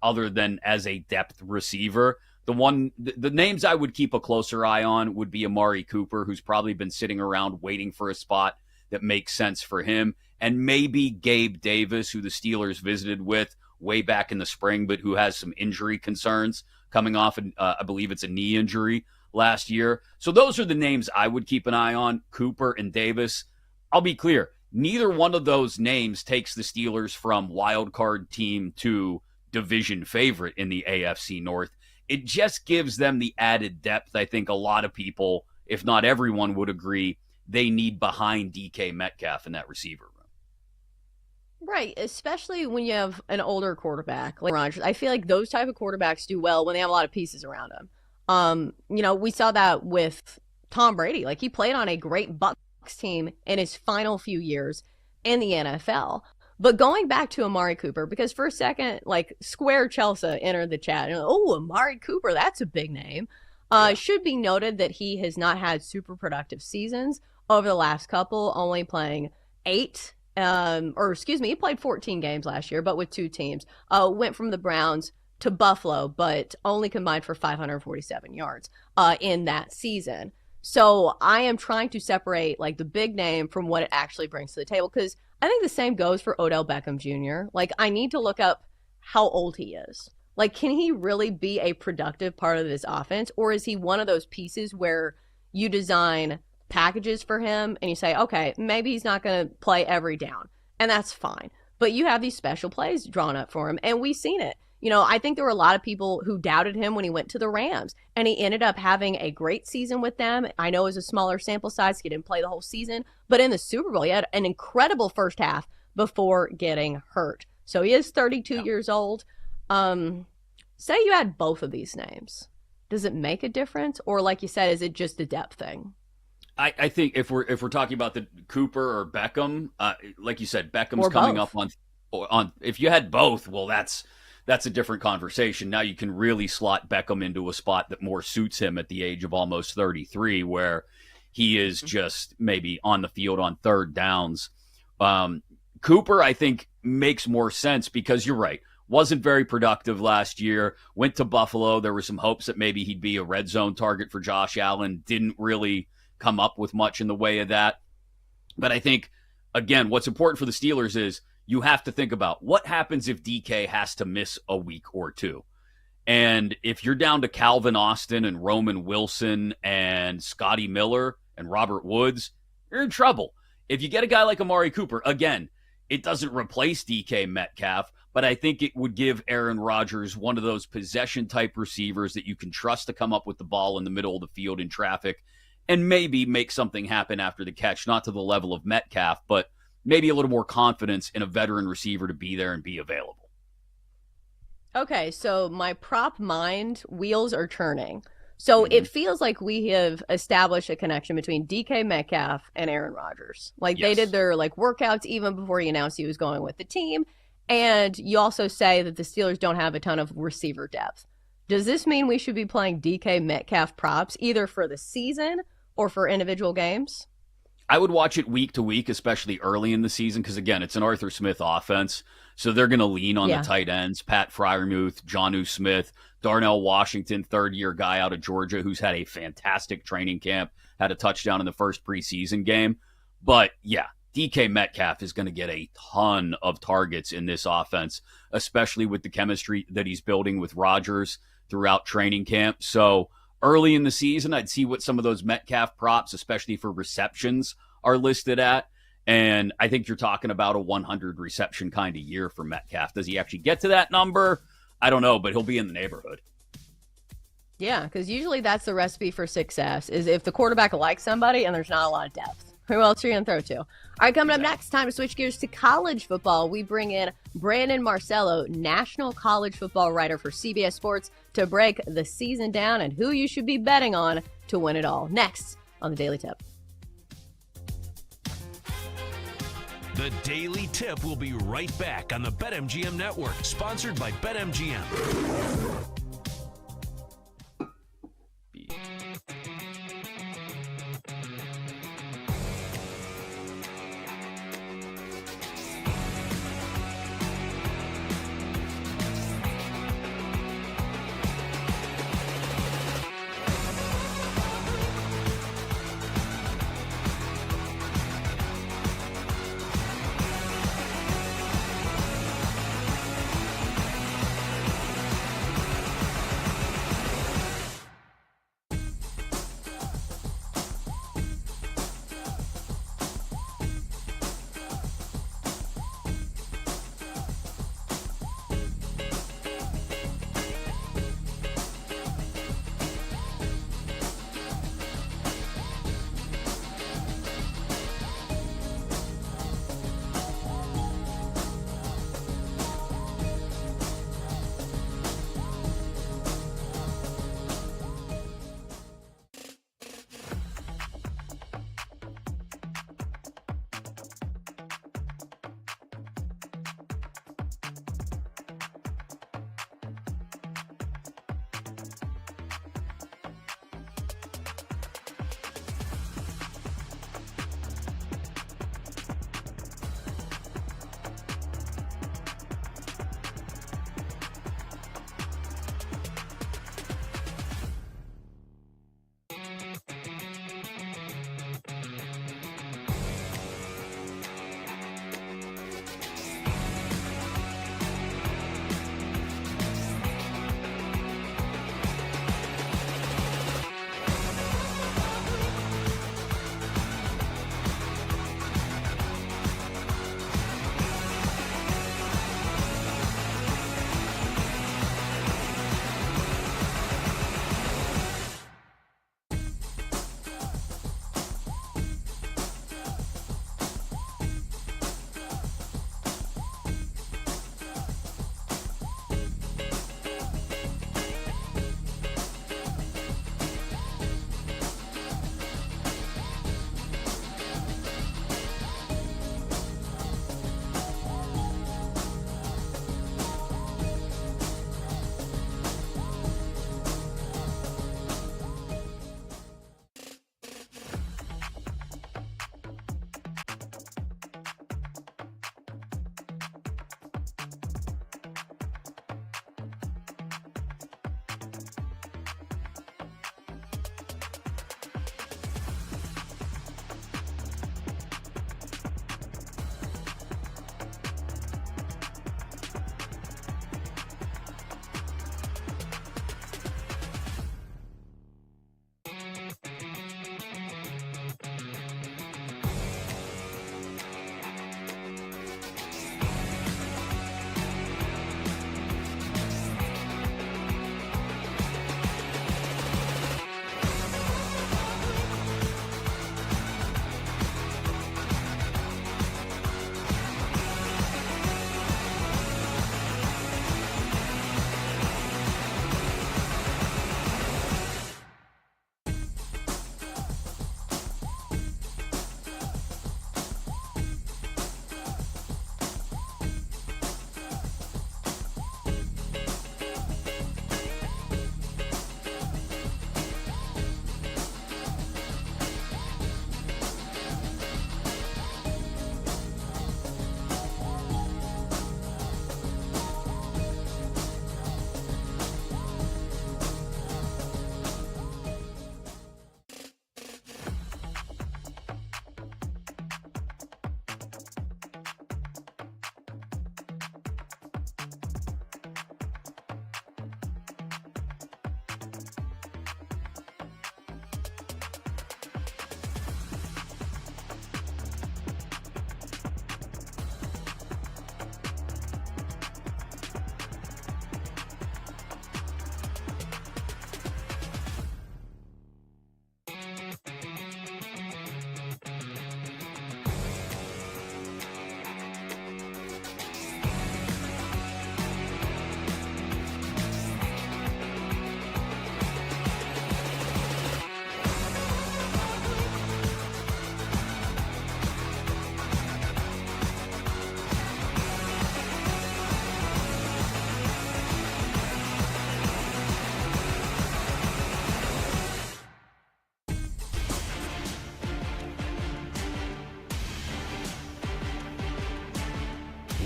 other than as a depth receiver. The names I would keep a closer eye on would be Amari Cooper, who's probably been sitting around waiting for a spot that makes sense for him, and maybe Gabe Davis, who the Steelers visited with way back in the spring, but who has some injury concerns coming off, I believe it's a knee injury last year. So those are the names I would keep an eye on, Cooper and Davis. I'll be clear, neither one of those names takes the Steelers from wild card team to division favorite in the AFC North. It just gives them the added depth I think a lot of people, if not everyone, would agree they need behind DK Metcalf in that receiver room. Right, especially when you have an older quarterback like Rodgers. I feel like those type of quarterbacks do well when they have a lot of pieces around them. We saw that with Tom Brady. Like, he played on a great Bucs team in his final few years in the NFL. But going back to Amari Cooper, because for a second, like, Square Chelsea entered the chat. And, oh, Amari Cooper, that's a big name. Should be noted that he has not had super productive seasons over the last couple, only playing 8. He played 14 games last year, but with 2 teams. Went from the Browns to Buffalo, but only combined for 547 yards in that season. So I am trying to separate like the big name from what it actually brings to the table, because I think the same goes for Odell Beckham Jr. Like, I need to look up how old he is. Like, can he really be a productive part of this offense, or is he one of those pieces where you design packages for him and you say, okay, maybe he's not going to play every down, and that's fine, but you have these special plays drawn up for him, and we've seen it. I think there were a lot of people who doubted him when he went to the Rams, and he ended up having a great season with them. I know it was a smaller sample size. He didn't play the whole season, but in the Super Bowl, he had an incredible first half before getting hurt. So he is 32 years old. Say you had both of these names. Does it make a difference? Or like you said, is it just a depth thing? I think if we're talking about the Cooper or Beckham, like you said, Beckham's or coming both. up on. If you had both, well, that's a different conversation. Now you can really slot Beckham into a spot that more suits him at the age of almost 33, where he is just maybe on the field on third downs. Cooper, I think, makes more sense because you're right. Wasn't very productive last year. Went to Buffalo. There were some hopes that maybe he'd be a red zone target for Josh Allen. Didn't really come up with much in the way of that. But I think, again, what's important for the Steelers is you have to think about what happens if DK has to miss a week or two. And if you're down to Calvin Austin and Roman Wilson and Scotty Miller and Robert Woods, you're in trouble. If you get a guy like Amari Cooper, again, it doesn't replace DK Metcalf, but I think it would give Aaron Rodgers one of those possession-type receivers that you can trust to come up with the ball in the middle of the field in traffic and maybe make something happen after the catch, not to the level of Metcalf, but maybe a little more confidence in a veteran receiver to be there and be available. Okay, so my prop mind wheels are turning. So it feels like we have established a connection between DK Metcalf and Aaron Rodgers. Like, they did their workouts even before he announced he was going with the team. And you also say that the Steelers don't have a ton of receiver depth. Does this mean we should be playing DK Metcalf props either for the season or for individual games? I would watch it week to week, especially early in the season, because, again, it's an Arthur Smith offense. So they're going to lean on the tight ends, Pat Fryermuth, Jonnu Smith, Darnell Washington, third-year guy out of Georgia who's had a fantastic training camp, had a touchdown in the first preseason game. But, yeah, DK Metcalf is going to get a ton of targets in this offense, especially with the chemistry that he's building with Rodgers throughout training camp. So early in the season, I'd see what some of those Metcalf props, especially for receptions, are listed at. And I think you're talking about a 100 reception kind of year for Metcalf. Does he actually get to that number? I don't know, but he'll be in the neighborhood. Yeah, because usually that's the recipe for success, is if the quarterback likes somebody and there's not a lot of depth. Who else are you going to throw to? All right, coming up next, time to switch gears to college football. We bring in Brandon Marcello, national college football writer for CBS Sports, to break the season down and who you should be betting on to win it all. Next on the Daily Tip. The Daily Tip will be right back on the BetMGM Network, sponsored by BetMGM.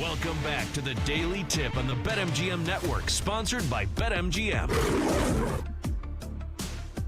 Welcome back to the Daily Tip on the BetMGM Network, sponsored by BetMGM.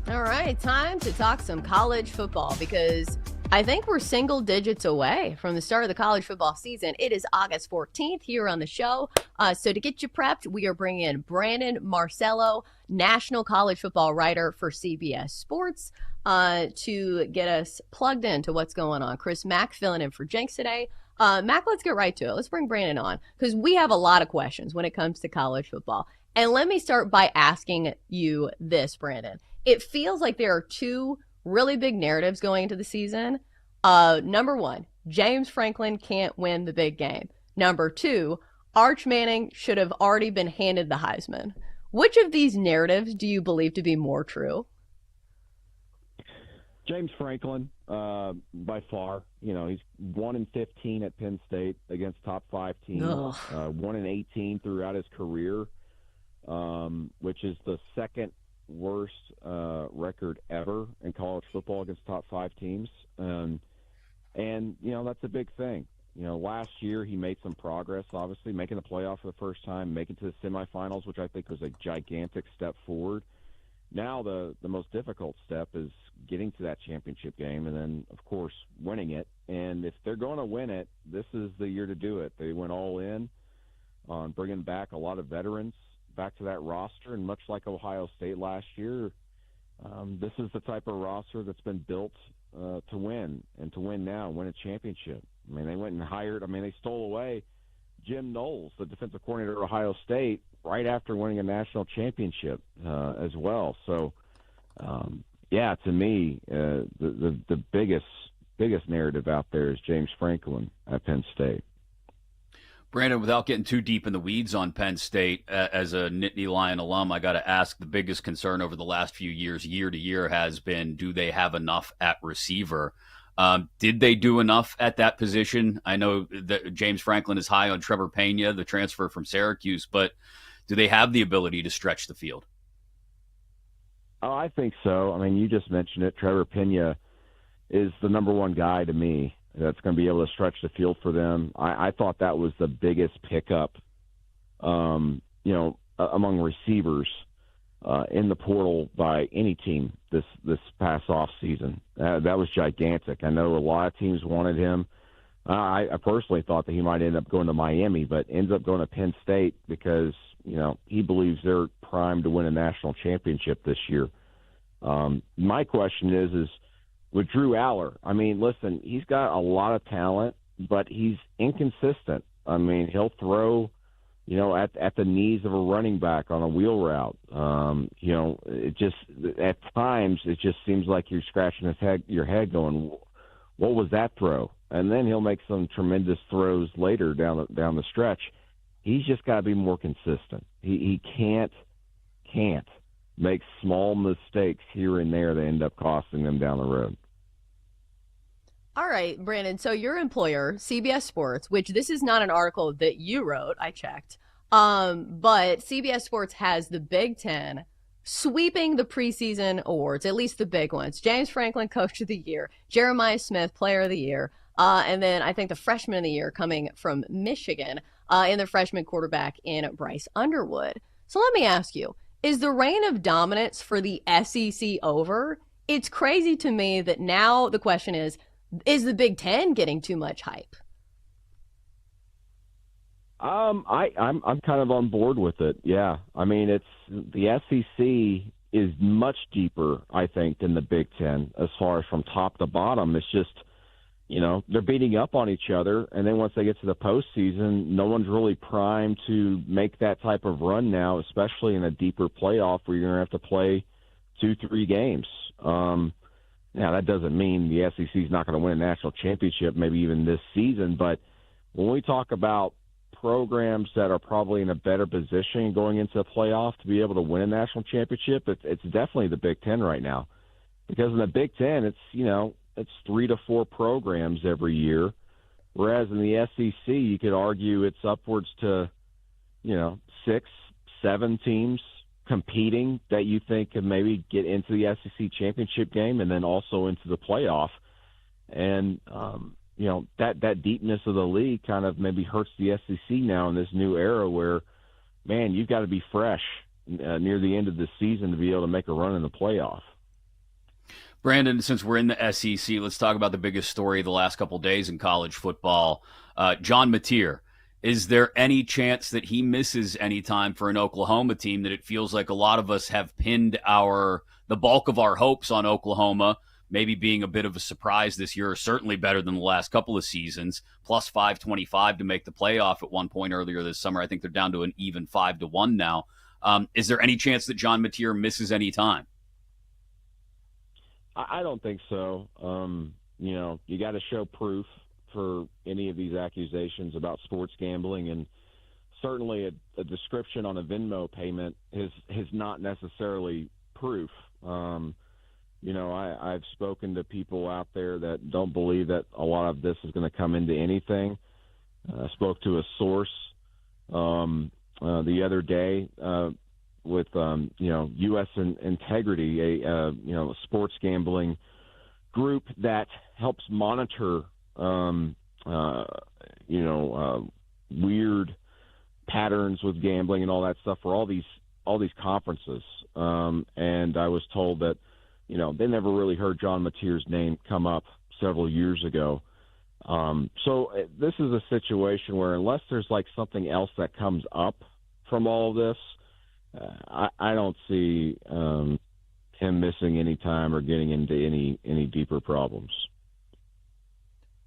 All right, time to talk some college football because I think we're single digits away from the start of the college football season. It is August 14th here on the show. So to get you prepped, we are bringing in Brandon Marcello, national college football writer for CBS Sports, to get us plugged into what's going on. Chris Mack filling in for Jenks today. Mac, let's get right to it. Let's bring Brandon on because we have a lot of questions when it comes to college football. And let me start by asking you this, Brandon. It feels like there are two really big narratives going into the season. Number one, James Franklin can't win the big game. Number two, Arch Manning should have already been handed the Heisman. Which of these narratives do you believe to be more true? James Franklin, by far. You know, he's 1-15 at Penn State against top 5 teams. 1-18 throughout his career, which is the second worst record ever in college football against top 5 teams. And, you know, that's a big thing. You know, last year he made some progress, obviously, making the playoff for the first time, making to the semifinals, which I think was a gigantic step forward. Now the most difficult step is getting to that championship game and then, of course, winning it. And if they're going to win it, this is the year to do it. They went all in on bringing back a lot of veterans back to that roster. And much like Ohio State last year, this is the type of roster that's been built to win and to win now, win a championship. I mean, they went and they stole away Jim Knowles, the defensive coordinator at Ohio State, right after winning a national championship as well. So, to me, the biggest narrative out there is James Franklin at Penn State. Brandon, without getting too deep in the weeds on Penn State, as a Nittany Lion alum, I got to ask, the biggest concern over the last few years, year to year, has been, do they have enough at receiver? Did they do enough at that position? I know that James Franklin is high on Trevor Pena, the transfer from Syracuse, but do they have the ability to stretch the field? Oh, I think so. I mean, you just mentioned it. Trevor Pena is the number one guy to me that's going to be able to stretch the field for them. I thought that was the biggest pickup, among receivers in the portal by any team this past off season. That was gigantic. I know a lot of teams wanted him. I personally thought that he might end up going to Miami, but ends up going to Penn State because, you know, he believes they're primed to win a national championship this year. My question is with Drew Aller, I mean, listen, he's got a lot of talent, but he's inconsistent. I mean, he'll throw, you know, at the knees of a running back on a wheel route. It just, at times, it just seems like you're scratching your head going, what was that throw? And then he'll make some tremendous throws later down the stretch. He's just got to be more consistent. He can't make small mistakes here and there that end up costing them down the road. All right, Brandon. So your employer, CBS Sports, which this is not an article that you wrote, I checked, but CBS Sports has the Big Ten sweeping the preseason awards, at least the big ones. James Franklin, Coach of the Year, Jeremiah Smith, Player of the Year, and then I think the Freshman of the Year coming from Michigan, and the freshman quarterback in Bryce Underwood. So let me ask you, is the reign of dominance for the SEC over? It's crazy to me that now the question is the Big Ten getting too much hype? I'm kind of on board with it. Yeah, I mean, it's the SEC is much deeper, I think, than the Big Ten as far as from top to bottom. It's just, you know, they're beating up on each other, and then once they get to the postseason, no one's really primed to make that type of run now, especially in a deeper playoff where you're going to have to play 2-3 games. Now, that doesn't mean the SEC is not going to win a national championship, maybe even this season, but when we talk about programs that are probably in a better position going into the playoff to be able to win a national championship, it's definitely the Big Ten right now. Because in the Big Ten, it's 3 to 4 programs every year, whereas in the SEC, you could argue it's upwards to, 6, 7 teams competing that you think can maybe get into the SEC championship game and then also into the playoff. And, that deepness of the league kind of maybe hurts the SEC now in this new era where, man, you've got to be fresh near the end of the season to be able to make a run in the playoff. Brandon, since we're in the SEC, let's talk about the biggest story of the last couple of days in college football. John Mateer. Is there any chance that he misses any time for an Oklahoma team, that it feels like a lot of us have pinned the bulk of our hopes on Oklahoma, maybe being a bit of a surprise this year, or certainly better than the last couple of seasons, plus 525 to make the playoff at one point earlier this summer. I think they're down to an even 5-1 now. Is there any chance that John Mateer misses any time? I don't think so. You got to show proof for any of these accusations about sports gambling, and certainly a description on a Venmo payment is not necessarily proof. I've spoken to people out there that don't believe that a lot of this is going to come into anything. I spoke to a source the other day with U.S. Integrity, a sports gambling group that helps monitor weird patterns with gambling and all that stuff for all these conferences. And I was told that, they never really heard John Mateer's name come up several years ago. So this is a situation where unless there's like something else that comes up from all of this, I don't see him missing any time or getting into any deeper problems.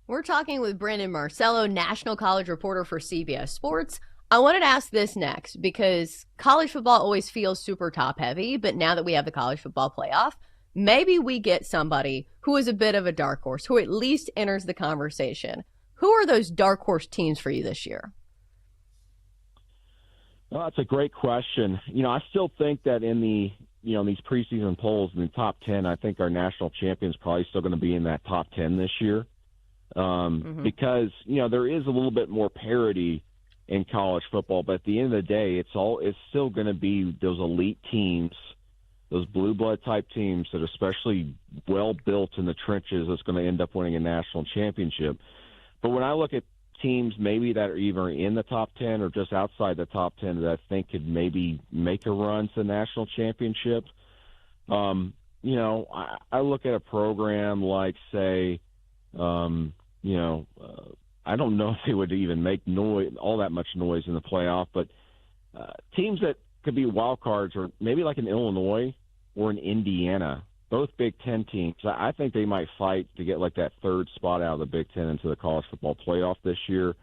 We're talking with Brandon Marcello, national college reporter for CBS Sports. I wanted to ask this next because college football always feels super top heavy, but now that we have the college football playoff, maybe we get somebody who is a bit of a dark horse, who at least enters the conversation. Who are those dark horse teams for you this year? Well, that's a great question. I still think that in these preseason polls in the top 10, I think our national champion's probably still going to be in that top 10 this year. Because, there is a little bit more parity in college football, but at the end of the day, it's still going to be those elite teams, those blue blood type teams that are especially well built in the trenches that's going to end up winning a national championship. But when I look at teams maybe that are either in the top 10 or just outside the top 10 that I think could maybe make a run to the national championship, I look at a program like, say, I don't know if they would even make all that much noise in the playoff, but teams that could be wild cards, or maybe like an Illinois or an Indiana, both Big Ten teams. I think they might fight to get like that third spot out of the Big Ten into the college football playoff this year.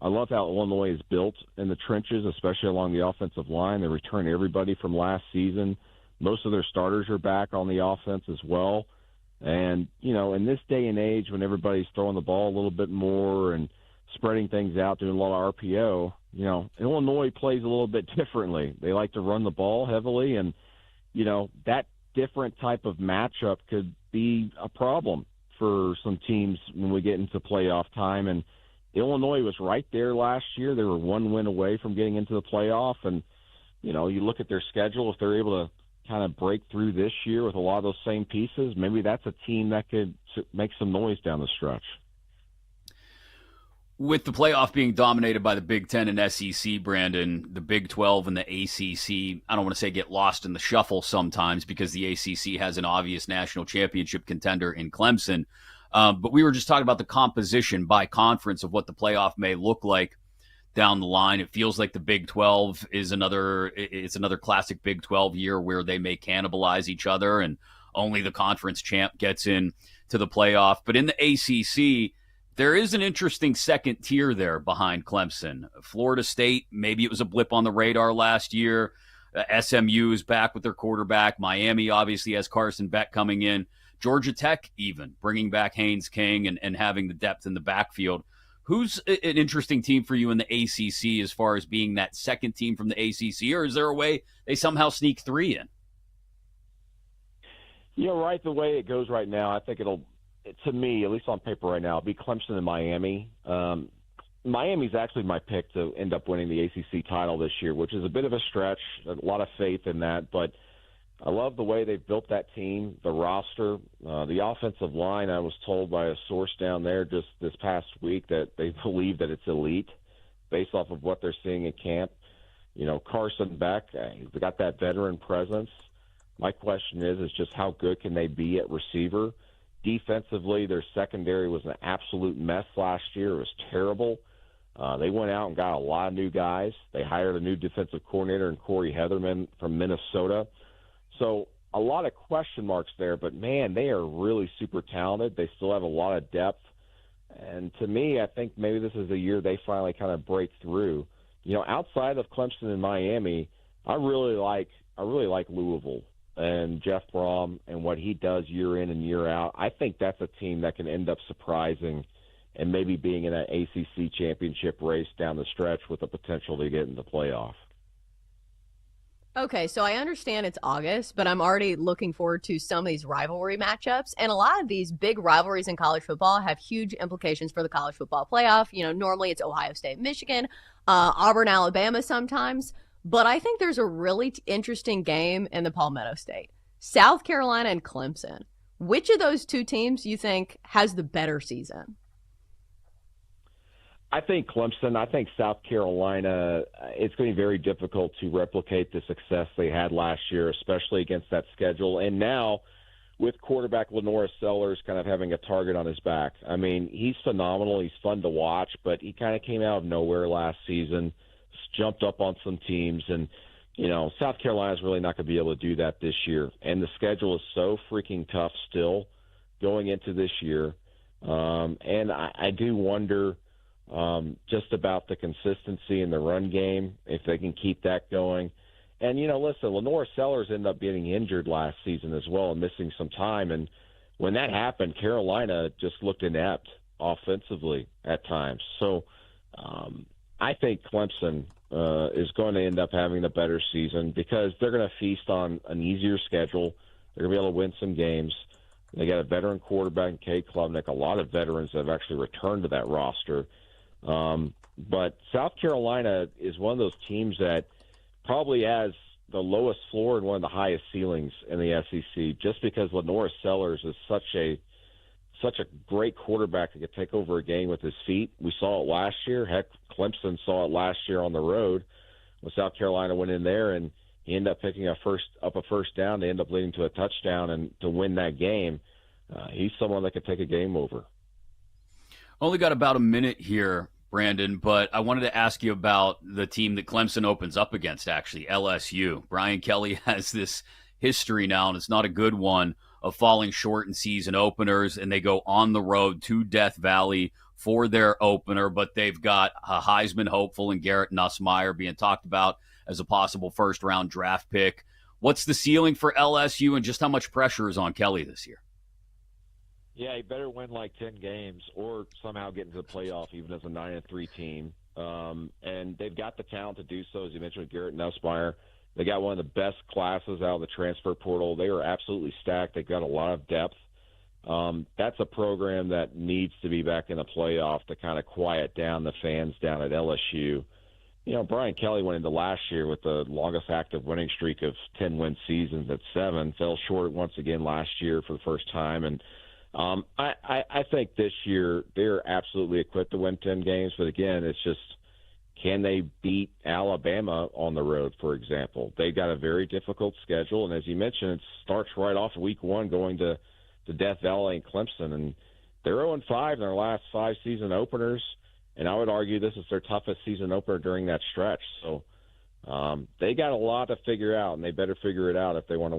I love how Illinois is built in the trenches, especially along the offensive line. They return everybody from last season. Most of their starters are back on the offense as well. And, in this day and age when everybody's throwing the ball a little bit more and spreading things out, doing a lot of RPO, Illinois plays a little bit differently. They like to run the ball heavily, and, that different type of matchup could be a problem for some teams when we get into playoff time. And Illinois was right there last year. They were one win away from getting into the playoff. And, you look at their schedule, if they're able to kind of break through this year with a lot of those same pieces, maybe that's a team that could make some noise down the stretch. With the playoff being dominated by the Big Ten and SEC, Brandon, the Big 12 and the ACC, I don't want to say get lost in the shuffle sometimes because the ACC has an obvious national championship contender in Clemson. But we were just talking about the composition by conference of what the playoff may look like down the line. It feels like the Big 12 is another classic Big 12 year where they may cannibalize each other and only the conference champ gets in to the playoff. But in the ACC, there is an interesting second tier there behind Clemson. Florida State, maybe it was a blip on the radar last year. SMU is back with their quarterback. Miami obviously has Carson Beck coming in. Georgia Tech even bringing back Haynes King and having the depth in the backfield. Who's an interesting team for you in the ACC as far as being that second team from the ACC, or is there a way they somehow sneak three in? Right the way it goes right now, I think to me, at least on paper right now, it'll be Clemson and Miami. Miami's actually my pick to end up winning the ACC title this year, which is a bit of a stretch, a lot of faith in that. But I love the way they've built that team, the roster, the offensive line. I was told by a source down there just this past week that they believe that it's elite based off of what they're seeing at camp. You know, Carson Beck, he's got that veteran presence. My question is just how good can they be at receiver? Defensively, their secondary was an absolute mess last year. It was terrible. They went out and got a lot of new guys. They hired a new defensive coordinator in Corey Heatherman from Minnesota. So a lot of question marks there, but, man, they are really super talented. They still have a lot of depth. And to me, I think maybe this is the year they finally kind of break through. You know, outside of Clemson and Miami, I really like Louisville and Jeff Brom and what he does year in and year out. I think that's a team that can end up surprising and maybe being in an ACC championship race down the stretch with the potential to get in the playoff. Okay, so I understand it's August, but I'm already looking forward to some of these rivalry matchups. And a lot of these big rivalries in college football have huge implications for the college football playoff. You know, normally it's Ohio State, Michigan, Auburn, Alabama sometimes. But I think there's a really interesting game in the Palmetto State. South Carolina and Clemson. Which of those two teams you think has the better season? I think Clemson. I think South Carolina, it's going to be very difficult to replicate the success they had last year, especially against that schedule. And now with quarterback Lenora Sellers kind of having a target on his back. I mean, he's phenomenal. He's fun to watch, but he kind of came out of nowhere last season, jumped up on some teams. And, you know, South Carolina's really not going to be able to do that this year. And the schedule is so freaking tough still going into this year. And I do wonder just about the consistency in the run game, if they can keep that going. And, you know, listen, Lenora Sellers ended up getting injured last season as well and missing some time. And when that happened, Carolina just looked inept offensively at times. So I think Clemson is going to end up having a better season because they're going to feast on an easier schedule. They're going to be able to win some games. They got a veteran quarterback, Kate Klubnik, a lot of veterans that have actually returned to that roster. But South Carolina is one of those teams that probably has the lowest floor and one of the highest ceilings in the SEC just because Lenora Sellers is such a great quarterback that could take over a game with his feet. We saw it last year. Heck, Clemson saw it last year on the road when South Carolina went in there and he ended up picking a first down. They end up leading to a touchdown and to win that game. He's someone that could take a game over. Only got about a minute here, Brandon, but I wanted to ask you about the team that Clemson opens up against, actually, LSU. Brian Kelly has this history now, and it's not a good one, of falling short in season openers, and they go on the road to Death Valley for their opener, but they've got a Heisman hopeful in Garrett Nussmeier being talked about as a possible first-round draft pick. What's the ceiling for LSU, and just how much pressure is on Kelly this year? Yeah, he better win like 10 games or somehow get into the playoff even as a 9-3 team. And they've got the talent to do so, as you mentioned, with Garrett Nussmeier. They got one of the best classes out of the transfer portal. They are absolutely stacked. They've got a lot of depth. That's a program that needs to be back in the playoff to kind of quiet down the fans down at LSU. You know, Brian Kelly went into last year with the longest active winning streak of 10-win seasons at 7, fell short once again last year for the first time, and I think this year they're absolutely equipped to win 10 games, but again, it's just can they beat Alabama on the road, for example? They've got a very difficult schedule, and as you mentioned, it starts right off week 1 going to Death Valley and Clemson, and they're 0-5 in their last 5 season openers, and I would argue this is their toughest season opener during that stretch. So they got a lot to figure out, and they better figure it out if they want to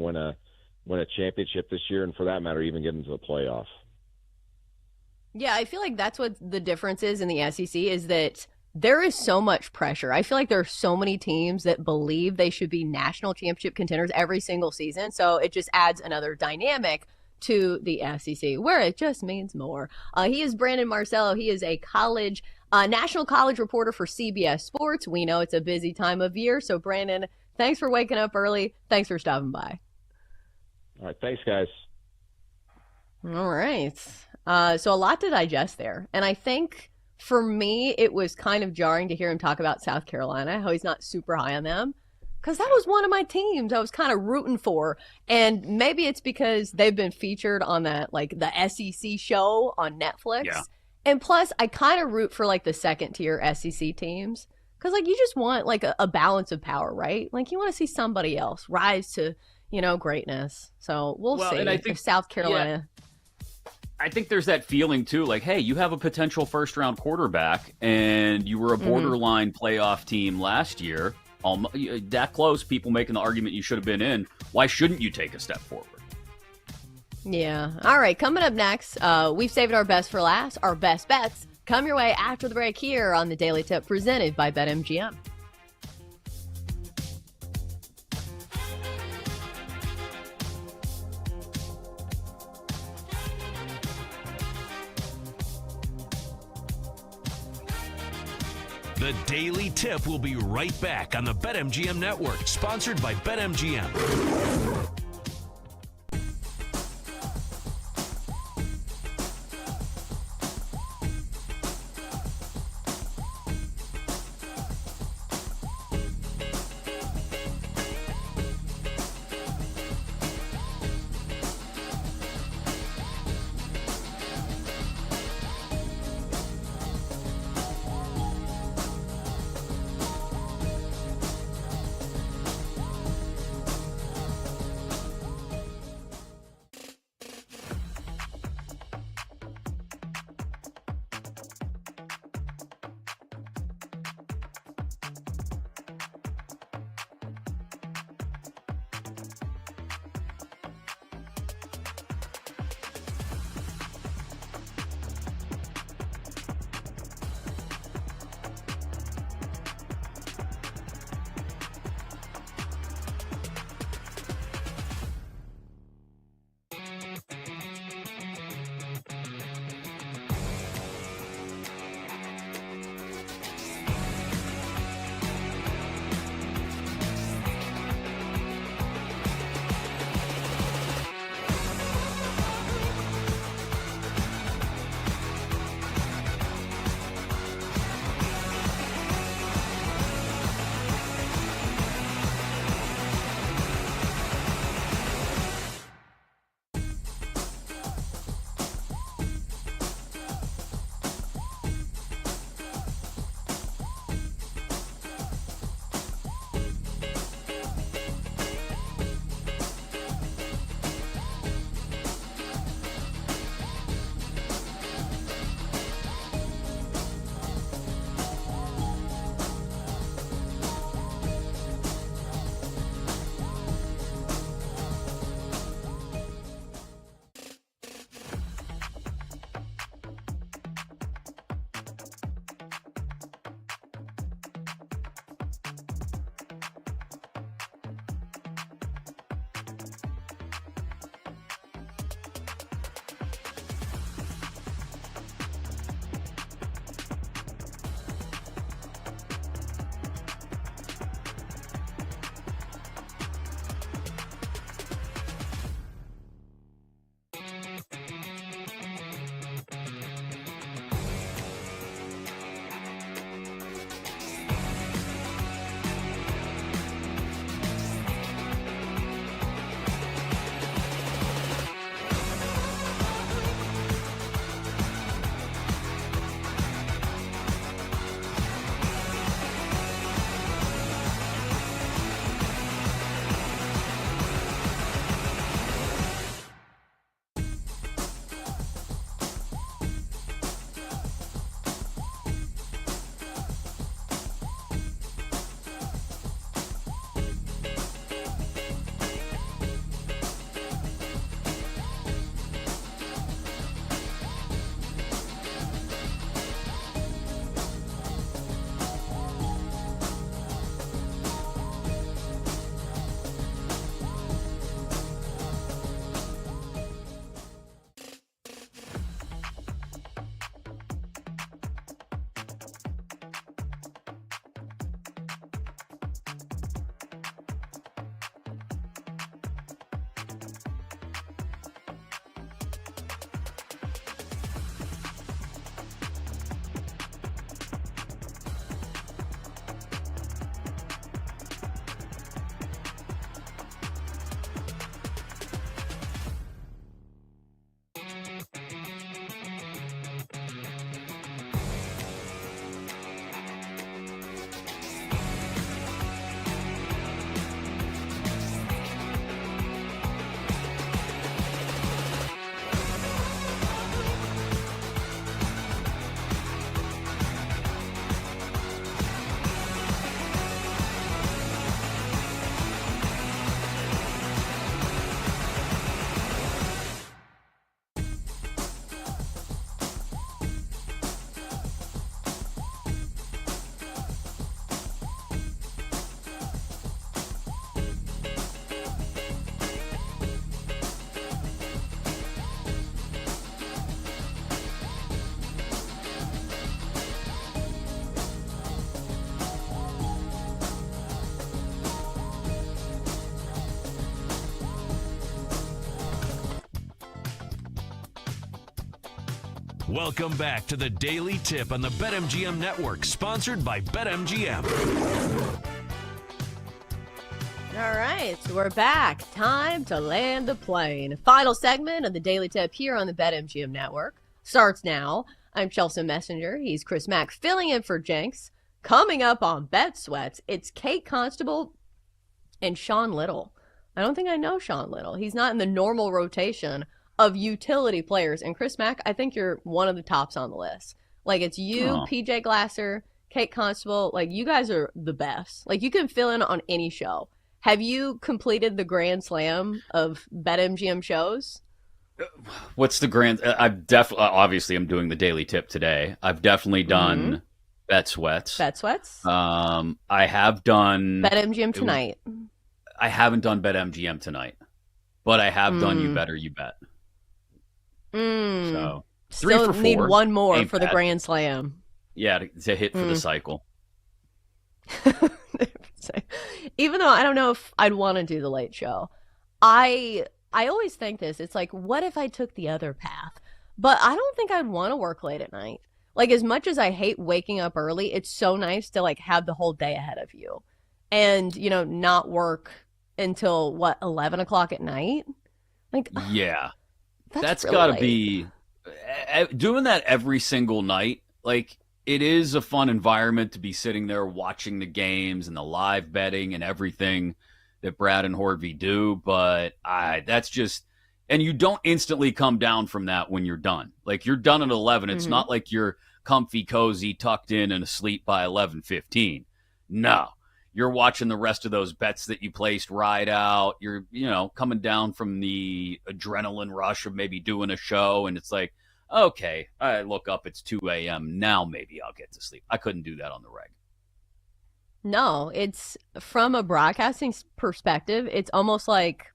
win a championship this year, and for that matter, even get into the playoff. Yeah, I feel like that's what the difference is in the SEC is that there is so much pressure. I feel like there are so many teams that believe they should be national championship contenders every single season. So it just adds another dynamic to the SEC where it just means more. He is Brandon Marcello. He is a national college reporter for CBS Sports. We know it's a busy time of year. So Brandon, thanks for waking up early. Thanks for stopping by. All right. Thanks, guys. All right. So a lot to digest there. And I think for me, it was kind of jarring to hear him talk about South Carolina, how he's not super high on them. because that was one of my teams I was kind of rooting for. And maybe it's because they've been featured on that, like the SEC show on Netflix. Yeah. And plus, I kind of root for like the second tier SEC teams because like you just want like a balance of power, right? Like you want to see somebody else rise to, greatness. So we'll see and I think, if South Carolina. I think there's that feeling too, like, hey, you have a potential first round quarterback and you were a borderline playoff team last year. That close, people making the argument you should have been in. Why shouldn't you take a step forward? Yeah. All right. Coming up next, we've saved our best for last. Our best bets come your way after the break here on the Daily Tip presented by BetMGM. The Daily Tip will be right back on the BetMGM Network, sponsored by BetMGM. Welcome back to the Daily Tip on the BetMGM Network, sponsored by BetMGM. All right, so we're back. Time to land the plane. Final segment of the Daily Tip here on the BetMGM Network starts now. I'm Chelsea Messenger. He's Chris Mack filling in for Jenks. Coming up on Bet Sweats, it's Kate Constable and Sean Little. I don't think I know Sean Little. He's not in the normal rotation of utility players. And Chris Mack, I think you're one of the tops on the list. Like, it's you, PJ Glasser, Kate Constable. Like, you guys are the best. Like, you can fill in on any show. Have you completed the Grand Slam of BetMGM shows? What's the grand? I've definitely, obviously, I'm doing the Daily Tip today. I've definitely done Bet Sweats. Bet Sweats. I have done BetMGM Tonight. I haven't done BetMGM Tonight, but I have done You Better You Bet. So 3 Still for 4. need one more Ain't for the bad. Grand Slam. Yeah, to hit for the cycle. Even though I don't know if I'd want to do the late show, I always think this. It's like, what if I took the other path? But I don't think I'd want to work late at night. Like, as much as I hate waking up early, it's so nice to like have the whole day ahead of you, and not work until 11 o'clock at night. Like, Yeah. That's really got to late. be doing that every single night. Like, it is a fun environment to be sitting there watching the games and the live betting and everything that Brad and Horvey do. But that's just, and you don't instantly come down from that when you're done. Like, you're done at 11. It's not like you're comfy, cozy, tucked in and asleep by 11:15. No. You're watching the rest of those bets that you placed ride out. You're, coming down from the adrenaline rush of maybe doing a show. And it's like, okay, I look up, it's 2 a.m. Now maybe I'll get to sleep. I couldn't do that on the reg. No, it's from a broadcasting perspective. It's almost like,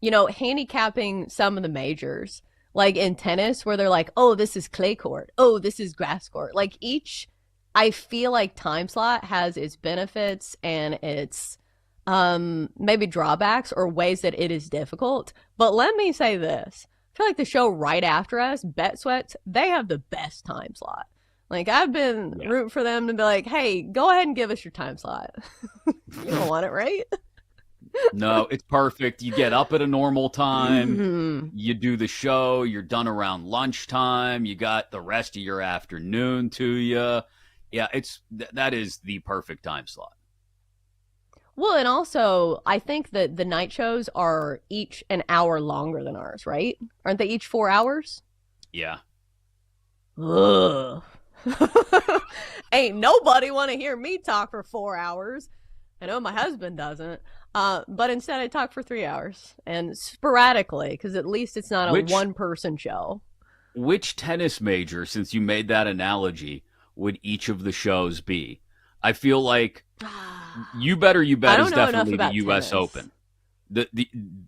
handicapping some of the majors, like in tennis, where they're like, oh, this is clay court. Oh, this is grass court. Like, each, I feel like, time slot has its benefits and its maybe drawbacks or ways that it is difficult. But let me say this. I feel like the show right after us, Bet Sweats, they have the best time slot. Like, I've been rooting for them to be like, hey, go ahead and give us your time slot. You don't want it, right? No, it's perfect. You get up at a normal time. You do the show. You're done around lunchtime. You got the rest of your afternoon to you. Yeah, that is the perfect time slot. Well, and also, I think that the night shows are each an hour longer than ours, right? Aren't they each 4 hours? Yeah. Ugh. Ain't nobody want to hear me talk for 4 hours. I know my husband doesn't. But instead I talk for 3 hours. And sporadically, because at least it's not a one-person show. Which tennis major, since you made that analogy, would each of the shows be? I feel like You Better You Bet is definitely the U.S. tennis. Open. The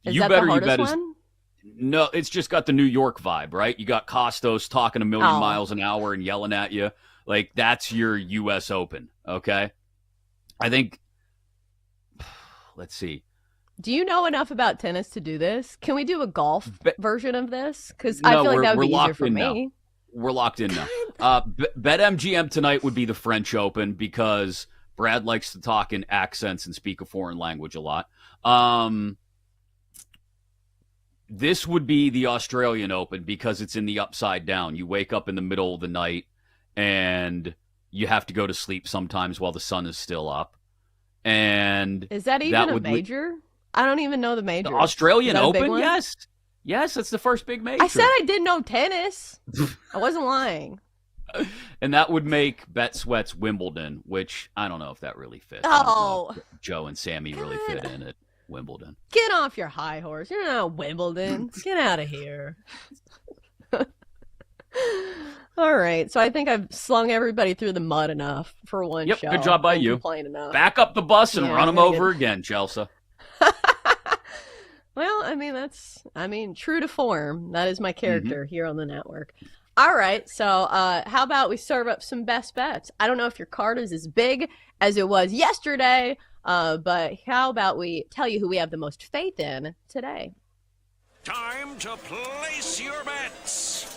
Is You that Better the You hardest Bet one? No, it's just got the New York vibe, right? You got Costos talking a million miles an hour and yelling at you. Like, that's your U.S. Open, okay? I think, let's see. Do you know enough about tennis to do this? Can we do a golf version of this? Because I feel like that would be easier for me. We're locked in now. BetMGM tonight would be the French Open because Brad likes to talk in accents and speak a foreign language a lot. This would be the Australian Open because it's in the upside down. You wake up in the middle of the night and you have to go to sleep sometimes while the sun is still up. And is that even a major? I don't even know the major. The Australian Open? Yes. Yes, that's the first big major. I said I didn't know tennis. I wasn't lying. And that would make Bet Sweats Wimbledon, which I don't know if that really fits. Oh. Joe and Sammy really fit in at Wimbledon. Get off your high horse. You're not Wimbledon. Get out of here. All right. So I think I've slung everybody through the mud enough for one show. Good job by you. Enough. Back up the bus and run them over again, Chelsea. Well, I mean, true to form. That is my character here on the network. All right. So how about we serve up some best bets? I don't know if your card is as big as it was yesterday, but how about we tell you who we have the most faith in today? Time to place your bets.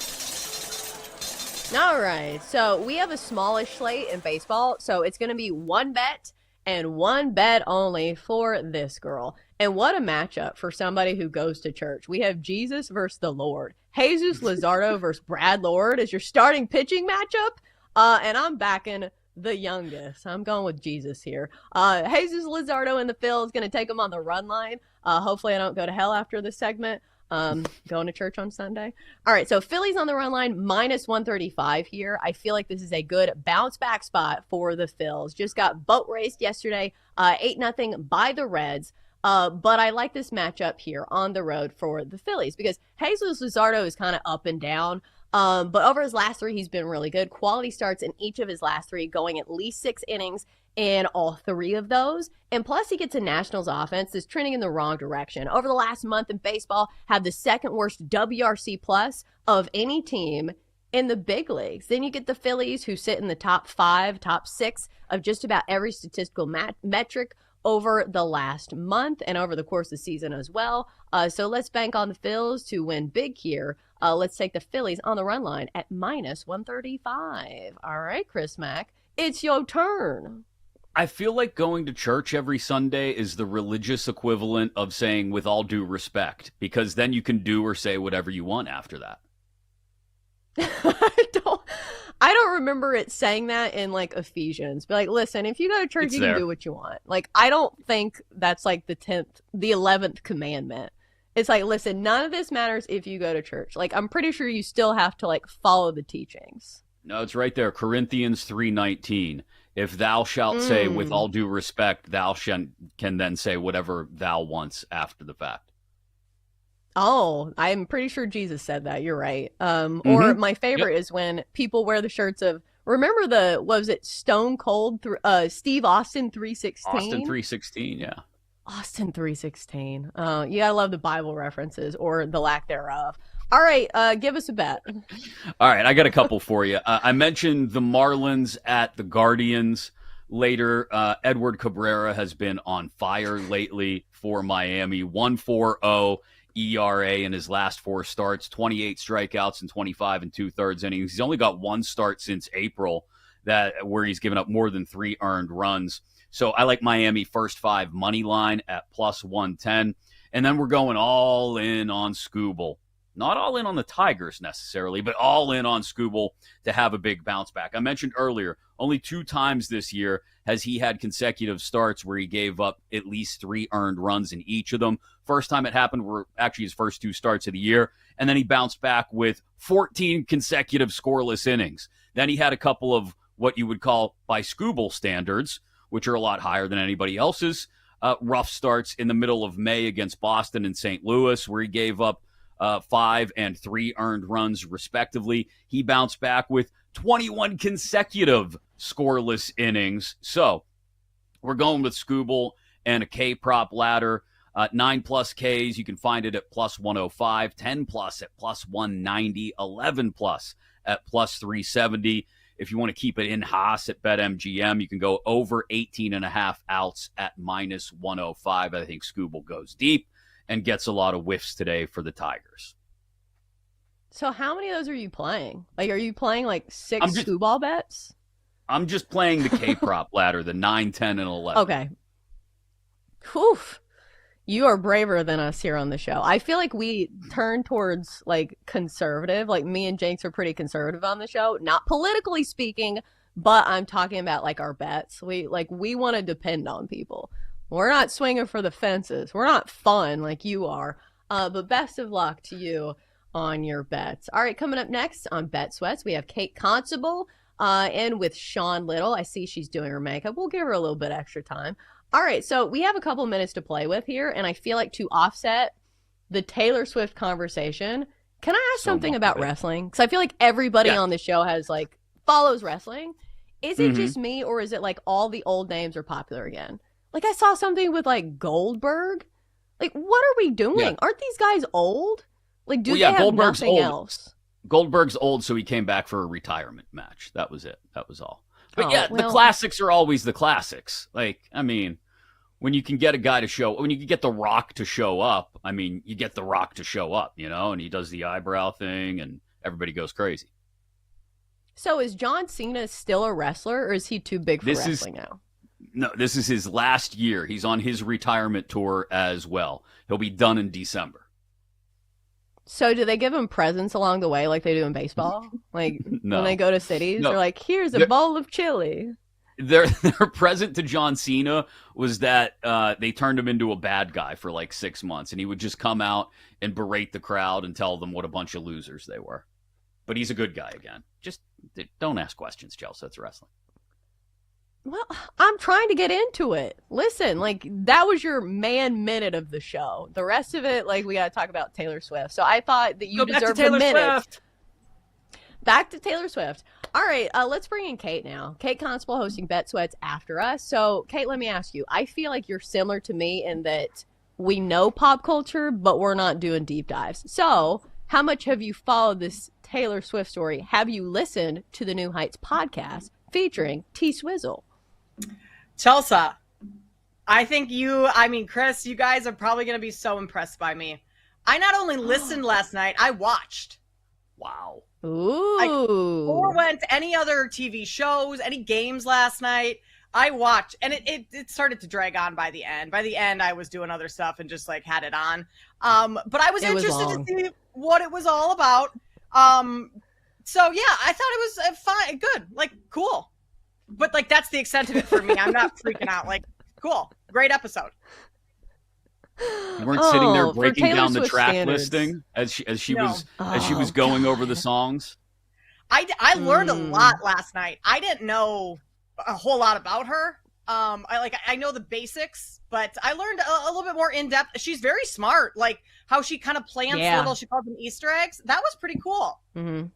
All right. So we have a smallish slate in baseball. So it's going to be one bet and one bet only for this girl. And what a matchup for somebody who goes to church. We have Jesus versus the Lord. Jesus Luzardo versus Brad Lord is your starting pitching matchup. And I'm backing the youngest. I'm going with Jesus here. Jesus Luzardo in the field is going to take him on the run line. Hopefully I don't go to hell after this segment. Going to church on Sunday. All right, so Phillies on the run line minus 135 here. I feel like this is a good bounce back spot for the Phils. Just got boat raced yesterday, 8-0 by the Reds. But I like this matchup here on the road for the Phillies because Jesus Luzardo is kind of up and down. But over his last three, he's been really good. Quality starts in each of his last three, going at least 6 innings in all 3 of those. And plus, he gets a Nationals offense that's trending in the wrong direction. Over the last month in baseball, have the second worst WRC plus of any team in the big leagues. Then you get the Phillies, who sit in the top 5, top 6 of just about every statistical metric over the last month and over the course of the season as well. So let's bank on the Phils to win big here. Let's take the Phillies on the run line at minus 135. All right, Chris Mack, it's your turn. I feel like going to church every Sunday is the religious equivalent of saying with all due respect, because then you can do or say whatever you want after that. I don't remember it saying that in like Ephesians. But like, listen, if you go to church, you can do what you want. Like, I don't think that's like the 11th commandment. It's like, listen, none of this matters if you go to church. Like, I'm pretty sure you still have to like follow the teachings. No, it's right there. Corinthians 3:19. If thou shalt say with all due respect, thou can then say whatever thou wants after the fact. Oh, I'm pretty sure Jesus said that. You're right. Or my favorite is when people wear the shirts of, remember what was it, Stone Cold, Steve Austin 3:16? Austin 3:16, yeah. Austin 3:16. You gotta love the Bible references or the lack thereof. All right, give us a bet. All right, I got a couple for you. I mentioned the Marlins at the Guardians later. Edward Cabrera has been on fire lately for Miami. 1.40 ERA in his last 4 starts, 28 strikeouts and 25 2/3 innings. He's only got 1 start since April where he's given up more than 3 earned runs. So I like Miami first 5 money line at plus 110. And then we're going all in on Skubal. Not all in on the Tigers necessarily, but all in on Skubal to have a big bounce back. I mentioned earlier, only 2 times this year has he had consecutive starts where he gave up at least 3 earned runs in each of them. First time it happened were actually his first 2 starts of the year, and then he bounced back with 14 consecutive scoreless innings. Then he had a couple of what you would call, by Skubal standards, which are a lot higher than anybody else's, rough starts in the middle of May against Boston and St. Louis, where he gave up 5 and 3 earned runs respectively. He bounced back with 21 consecutive scoreless innings. So we're going with Skubal and a K prop ladder. 9+ Ks, you can find it at plus 105, 10+ at plus 190, 11+ at plus 370. If you want to keep it in Haas at BetMGM, you can go over 18.5 outs at minus 105. I think Skubal goes deep and gets a lot of whiffs today for the Tigers. So how many of those are you playing? Like, are you playing like 6 Skubal bets? I'm just playing the K-prop ladder, the 9, 10, and 11. Okay. Whew. You are braver than us here on the show. I feel like we turn towards like conservative. Like me and Jenks are pretty conservative on the show. Not politically speaking, but I'm talking about like our bets. We want to depend on people. We're not swinging for the fences. We're not fun like you are. But best of luck to you on your bets. All right, coming up next on Bet Sweats, we have Kate Constable and with Sean Little. I see she's doing her makeup. We'll give her a little bit extra time. All right, so we have a couple minutes to play with here, and I feel like to offset the Taylor Swift conversation, can I ask something about wrestling? Because I feel like everybody on the show follows wrestling. Is it just me, or is it like all the old names are popular again? Like I saw something with like Goldberg. Like, what are we doing? Yeah. Aren't these guys old? Like, do they have Goldberg's nothing old. Else? Goldberg's old, so he came back for a retirement match. That was it. That was all. But the classics are always the classics. Like, I mean, when you can get a guy when you can get The Rock to show up, I mean, you get The Rock to show up, you know, and he does the eyebrow thing and everybody goes crazy. So is John Cena still a wrestler, or is he too big for wrestling now? No, this is his last year. He's on his retirement tour as well. He'll be done in December. So do they give him presents along the way like they do in baseball? Like No. when they go to cities, No. they're like, here's a bowl of chili. Their present to John Cena was that they turned him into a bad guy for like 6 months, and he would just come out and berate the crowd and tell them what a bunch of losers they were. But he's a good guy again. Just don't ask questions, Chelsea. It's wrestling. Well, I'm trying to get into it. Listen, like, that was your man minute of the show. The rest of it, like, we got to talk about Taylor Swift. So I thought that you deserved a minute. Back to Taylor Swift. All right, let's bring in Kate now. Kate Constable hosting Bet Sweats after us. So, Kate, let me ask you. I feel like you're similar to me in that we know pop culture, but we're not doing deep dives. So, how much have you followed this Taylor Swift story? Have you listened to the New Heights podcast featuring T Swizzle? Chelsea, Chris, you guys are probably going to be so impressed by me. I not only listened last night, I watched. Wow. Ooh. I forewent any other TV shows, any games last night. I watched, and it started to drag on by the end. By the end, I was doing other stuff and just like had it on. But I was interested to see what it was all about. So yeah, I thought it was fine, good, like cool. But like that's the extent of it for me. I'm not freaking out. Like, cool, great episode. You weren't sitting there breaking down the Swift track standards. listing as she was going over the songs. I learned a lot last night. I didn't know a whole lot about her. I know the basics, but I learned a little bit more in depth. She's very smart. Like how she kind of plants little, she calls them Easter eggs. That was pretty cool. Mm-hmm.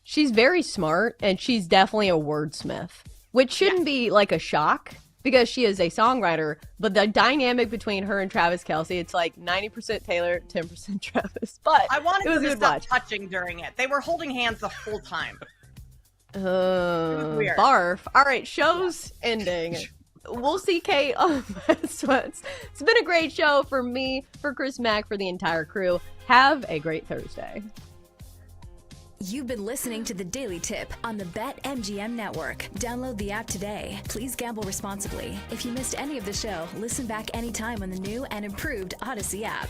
She's very smart, and she's definitely a wordsmith, which shouldn't be like a shock because she is a songwriter. But the dynamic between her and Travis Kelce, it's like 90% Taylor, 10% Travis. But I wanted it was them a to good stop watch. touching during it. They were holding hands the whole time. Weird. Barf. All right, show's ending. We'll see Kate on Sweats. It's been a great show for me, for Chris Mack, for the entire crew. Have a great Thursday. You've been listening to The Daily Tip on the BetMGM network. Download the app today. Please gamble responsibly. If you missed any of the show, listen back anytime on the new and improved Odyssey app.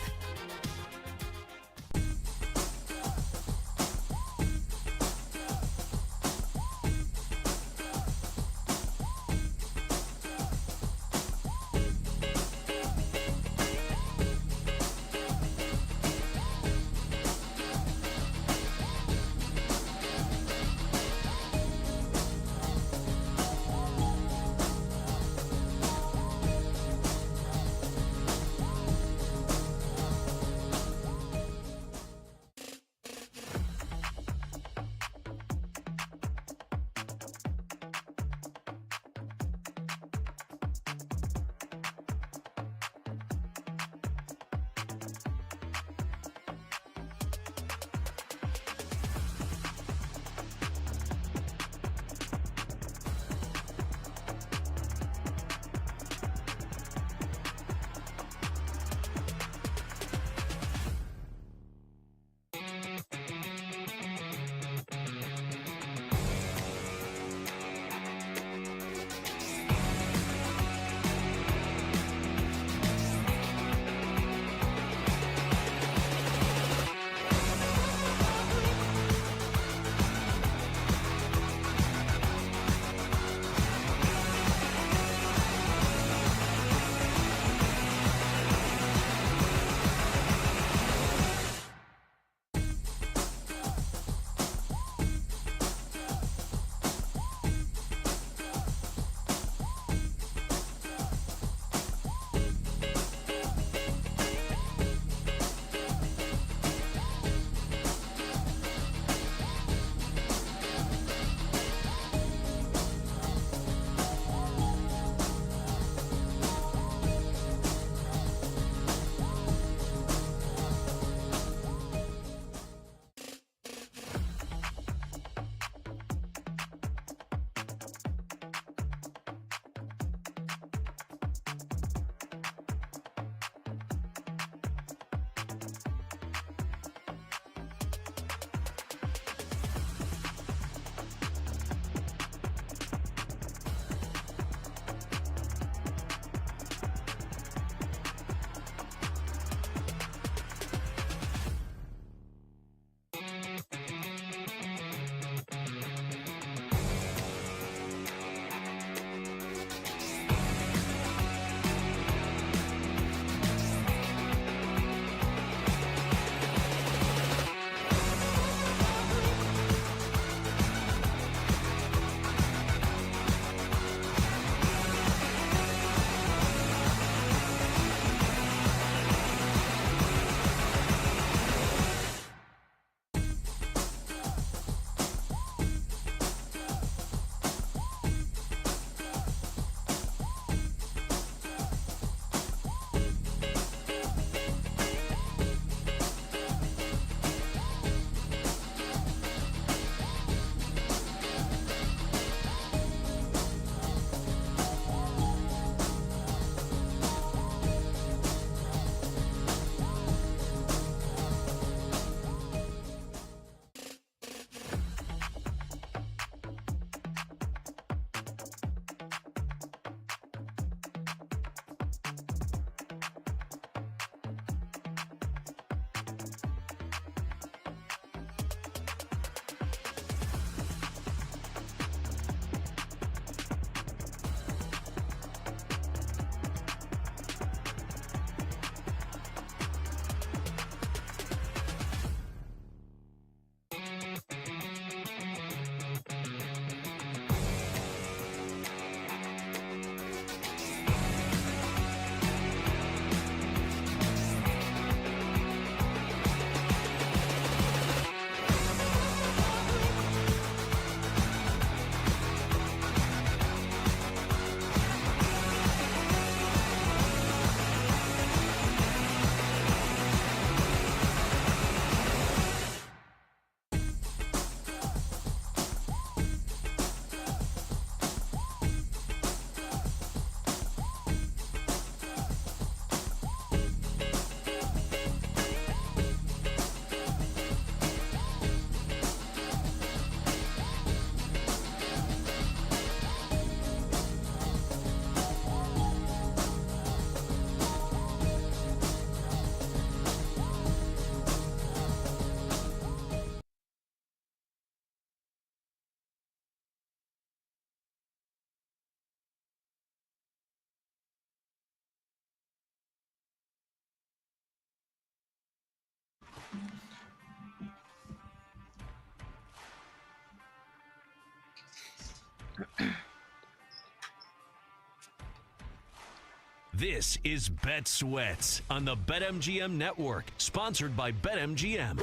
This is Bet Sweats on the BetMGM Network, sponsored by BetMGM.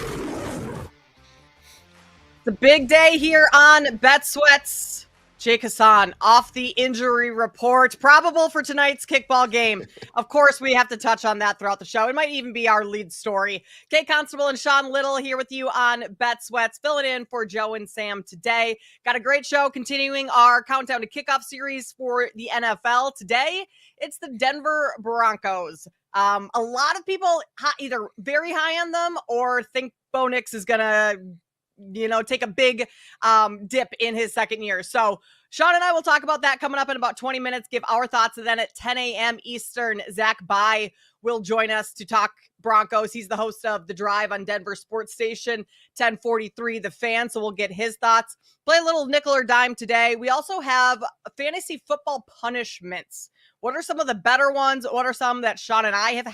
It's a big day here on Bet Sweats. Jake Hassan off the injury report, probable for tonight's kickball game. Of course, we have to touch on that throughout the show. It might even be our lead story. Kate Constable and Sean Little here with you on Bet Sweats, filling in for Joe and Sam today. Got a great show continuing our countdown to kickoff series for the NFL. Today, it's the Denver Broncos. A lot of people either very high on them or think Bo Nix is going to take a big dip in his second year. So Sean and I will talk about that coming up in about 20 minutes, give our thoughts. And then at 10 a.m. Eastern, Zach Bai will join us to talk Broncos. He's the host of The Drive on Denver Sports Station, 1043 The Fan. So we'll get his thoughts. Play a little nickel or dime today. We also have fantasy football punishments. What are some of the better ones? What are some that Sean and I have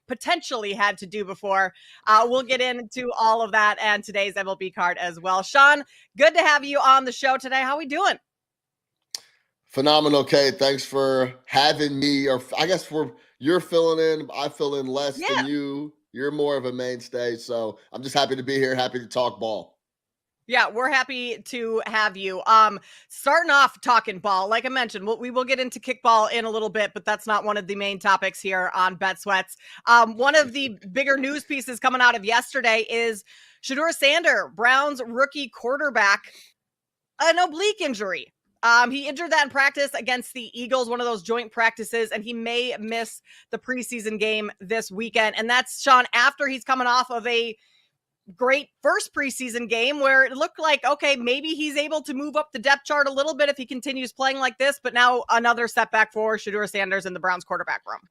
potentially had to do before? We'll get into all of that and today's MLB card as well. Sean, good to have you on the show today. How are we doing? Phenomenal, Kate. Thanks for having me. Or I guess you're filling in. I fill in less than you. You're more of a mainstay. So I'm just happy to be here. Happy to talk ball. Yeah, we're happy to have you. Starting off talking ball, like I mentioned, we will get into kickball in a little bit, but that's not one of the main topics here on Bet Sweats. One of the bigger news pieces coming out of yesterday is Shedeur Sanders, Browns rookie quarterback, an oblique injury. He injured that in practice against the Eagles, one of those joint practices, and he may miss the preseason game this weekend. And that's, Sean, after he's coming off of a great first preseason game where it looked like, okay, maybe he's able to move up the depth chart a little bit if he continues playing like this, but now another setback for Shedeur Sanders in the Browns quarterback room.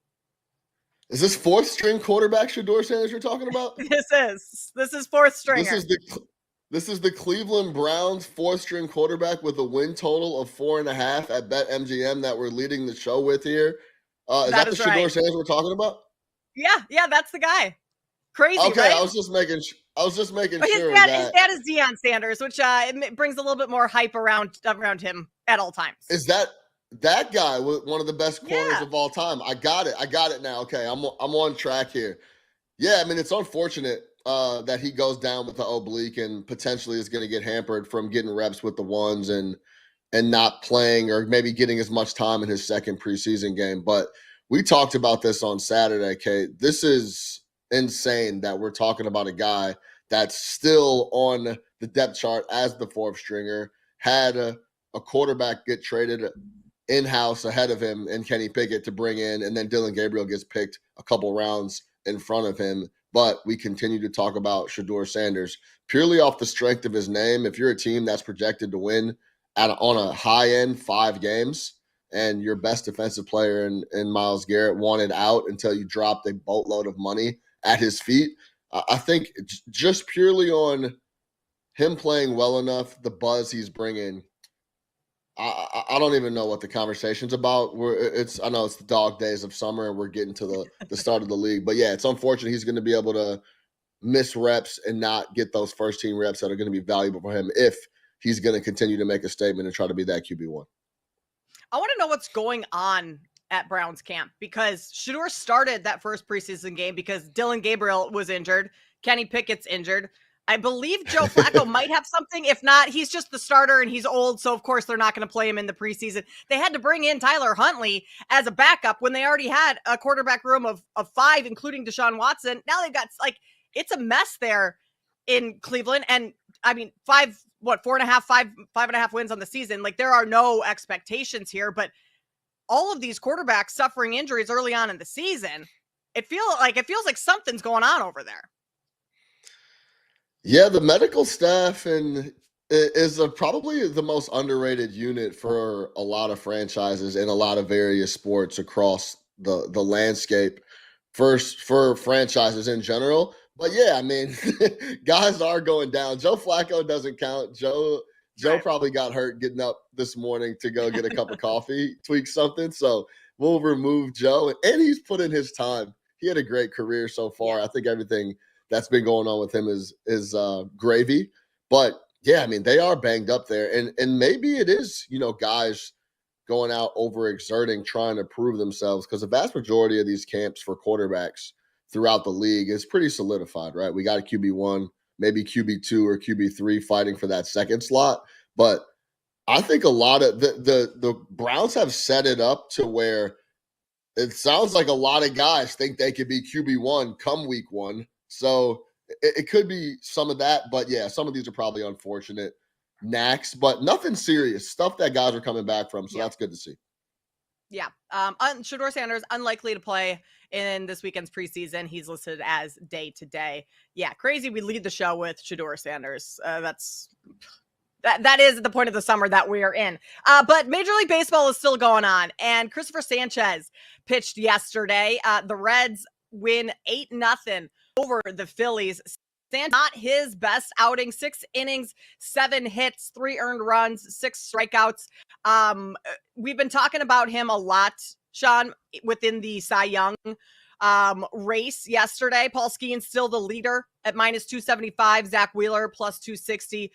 Is this fourth string quarterback Shedeur Sanders you're talking about? This is fourth stringer. This is the Cleveland Browns fourth string quarterback with a win total of 4.5 at BetMGM that we're leading the show with here. Is that the Shedeur Sanders we're talking about? Yeah, that's the guy. Crazy, okay, right? I was just making sure his dad is Deion Sanders, which it brings a little bit more hype around him at all times. Is that guy one of the best corners of all time? I got it now. Okay, I'm on track here. Yeah, I mean, it's unfortunate that he goes down with the oblique and potentially is going to get hampered from getting reps with the ones and not playing or maybe getting as much time in his second preseason game. But we talked about this on Saturday, Kate. This is insane that we're talking about a guy that's still on the depth chart as the fourth stringer, had a quarterback get traded in-house ahead of him and Kenny Pickett to bring in, and then Dylan Gabriel gets picked a couple rounds in front of him. But we continue to talk about Shedeur Sanders purely off the strength of his name. If you're a team that's projected to win on a high end 5 games, and your best defensive player in Myles Garrett wanted out until you dropped a boatload of money at his feet, I think just purely on him playing well enough, the buzz he's bringing, I don't even know what the conversation's about. I know it's the dog days of summer and we're getting to the start of the league. But yeah, it's unfortunate he's going to be able to miss reps and not get those first team reps that are going to be valuable for him if he's going to continue to make a statement and try to be that QB1. I want to know what's going on at Browns camp, because Shedeur started that first preseason game because Dylan Gabriel was injured. Kenny Pickett's injured. I believe Joe Flacco might have something. If not, he's just the starter and he's old. So, of course, they're not going to play him in the preseason. They had to bring in Tyler Huntley as a backup when they already had a quarterback room of 5, including Deshaun Watson. Now they've got, it's a mess there in Cleveland. And, I mean, 5.5 wins on the season. There are no expectations here. But all of these quarterbacks suffering injuries early on in the season, it feels like something's going on over there. Yeah, the medical staff is probably the most underrated unit for a lot of franchises in a lot of various sports across the landscape for franchises in general. But yeah, I mean, guys are going down. Joe Flacco doesn't count. Joe probably got hurt getting up this morning to go get a cup of coffee, tweak something. So we'll remove Joe. And he's put in his time. He had a great career so far. I think everything that's been going on with him is gravy. But yeah, I mean, they are banged up there. And maybe it is, guys going out overexerting, trying to prove themselves, because the vast majority of these camps for quarterbacks throughout the league is pretty solidified, right? We got a QB1, maybe QB2 or QB3 fighting for that second slot. But I think a lot of the Browns have set it up to where it sounds like a lot of guys think they could be QB1 come week one. So it could be some of that. But yeah, some of these are probably unfortunate knacks, but nothing serious. Stuff that guys are coming back from. So that's good to see. Yeah. Shador Sanders, unlikely to play in this weekend's preseason. He's listed as day to day. Yeah, crazy. We lead the show with Shador Sanders. That is the point of the summer that we are in. But Major League Baseball is still going on, and Christopher Sanchez pitched yesterday. The Reds win 8-0 over the Phillies. Sanchez, not his best outing. 6 innings, 7 hits, 3 earned runs, 6 strikeouts. We've been talking about him a lot, Sean, within the Cy Young race yesterday. Paul Skeens still the leader at -275. Zach Wheeler +260.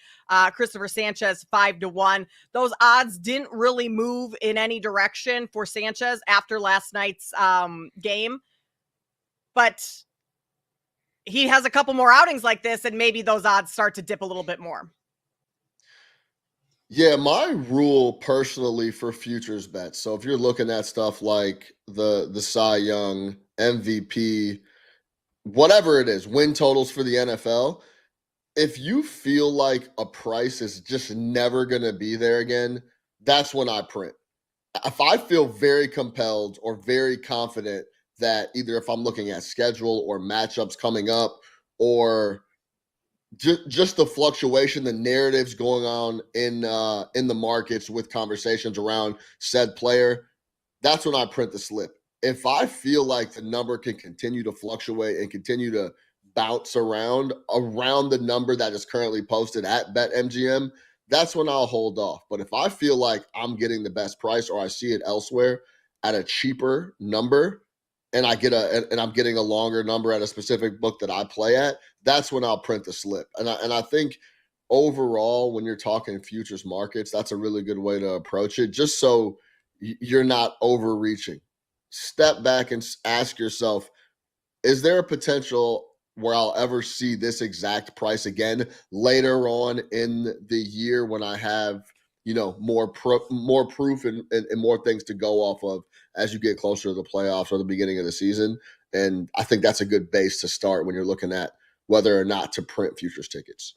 Christopher Sanchez 5-1. Those odds didn't really move in any direction for Sanchez after last night's game, but he has a couple more outings like this, and maybe those odds start to dip a little bit more. Yeah, my rule personally for futures bets. So if you're looking at stuff like the Cy Young, MVP, whatever it is, win totals for the NFL, if you feel like a price is just never going to be there again, that's when I print. If I feel very compelled or very confident that either if I'm looking at schedule or matchups coming up or just the fluctuation, the narratives going on in the markets with conversations around said player, that's when I print the slip. If I feel like the number can continue to fluctuate and continue to bounce around the number that is currently posted at BetMGM, that's when I'll hold off. But if I feel like I'm getting the best price or I see it elsewhere at a cheaper number, and I'm getting a longer number at a specific book that I play at, that's when I'll print the slip. And I think overall, when you're talking futures markets, that's a really good way to approach it, just so you're not overreaching. Step back and ask yourself, is there a potential where I'll ever see this exact price again later on in the year when I have, more proof and more things to go off of as you get closer to the playoffs or the beginning of the season? And I think that's a good base to start when you're looking at whether or not to print futures tickets.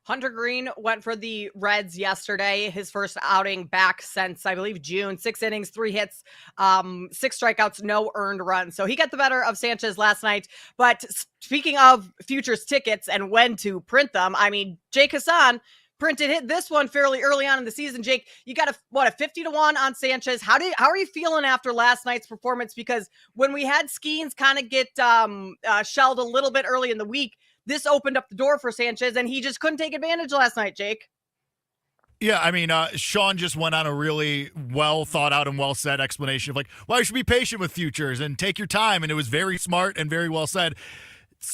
Hunter Green went for the Reds yesterday, his first outing back since, I believe, June. 6 innings, 3 hits, 6 strikeouts, no earned runs. So he got the better of Sanchez last night. But speaking of futures tickets and when to print them, I mean, Jake Hassan hit this one fairly early on in the season. Jake, you got a 50-1 on Sanchez. How are you feeling after last night's performance? Because when we had Skeens kind of get shelled a little bit early in the week, this opened up the door for Sanchez, and he just couldn't take advantage last night, Jake. Yeah, I mean, Sean just went on a really well thought out and well said explanation of why you should be patient with futures and take your time. And it was very smart and very well said.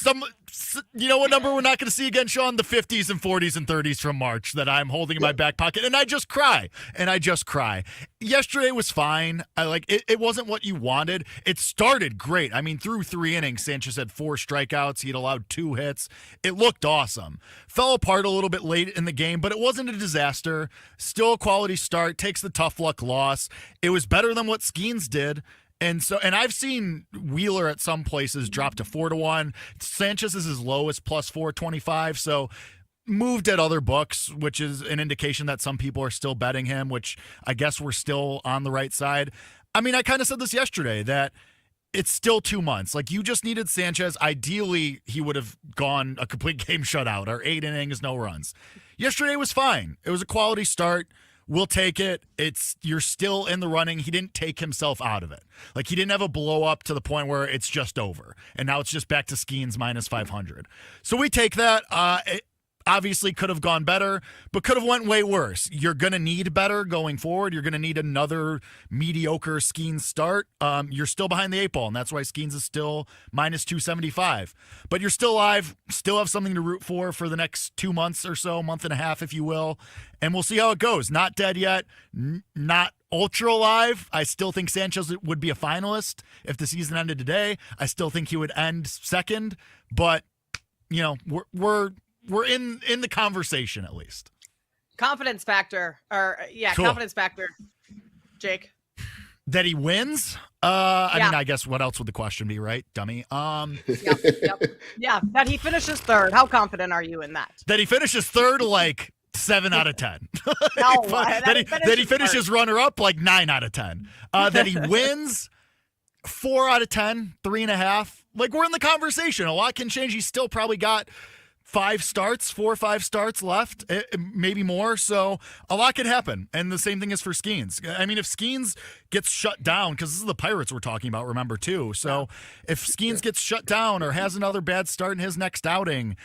What number we're not going to see again, Sean? The 50s and 40s and 30s from March that I'm holding in my back pocket, and I just cry. Yesterday was fine. It wasn't what you wanted. It started great. I mean, through 3 innings, Sanchez had 4 strikeouts. He'd allowed 2 hits. It looked awesome. Fell apart a little bit late in the game, but it wasn't a disaster. Still a quality start. Takes the tough luck loss. It was better than what Skeens did. And I've seen Wheeler at some places drop to 4-1. Sanchez is as low as +425. So moved at other books, which is an indication that some people are still betting him, which I guess we're still on the right side. I mean, I kind of said this yesterday that it's still 2 months. You just needed Sanchez. Ideally, he would have gone a complete game shutout or 8 innings, no runs. Yesterday was fine. It was a quality start. We'll take it. You're still in the running. He didn't take himself out of it. He didn't have a blow up to the point where it's just over. And now it's just back to Skeens -500. So we take that. obviously could have gone better, but could have went way worse. You're going to need better going forward. You're going to need another mediocre Skeens start. You're still behind the 8 ball, and that's why Skeens is still minus 275. But you're still alive, still have something to root for the next 2 months or so, month and a half, if you will. And we'll see how it goes. Not dead yet, not ultra alive. I still think Sanchez would be a finalist if the season ended today. I still think he would end second, but we're in the conversation at least. Confidence factor, Cool. Confidence factor, Jake. That he wins? I mean, I guess what else would the question be, right, dummy? Yep. Yeah, that he finishes third. How confident are you in that? That he finishes third, like 7 out of 10. No, that he finishes runner-up, like 9 out of 10. That he wins 4 out of 10, 3.5. Like, we're in the conversation. A lot can change. He's still probably got 4 or 5 starts left, maybe more. So a lot could happen. And the same thing is for Skeens. I mean, if Skeens gets shut down, because this is the Pirates we're talking about, remember, too. So if Skeens gets shut down or has another bad start in his next outing,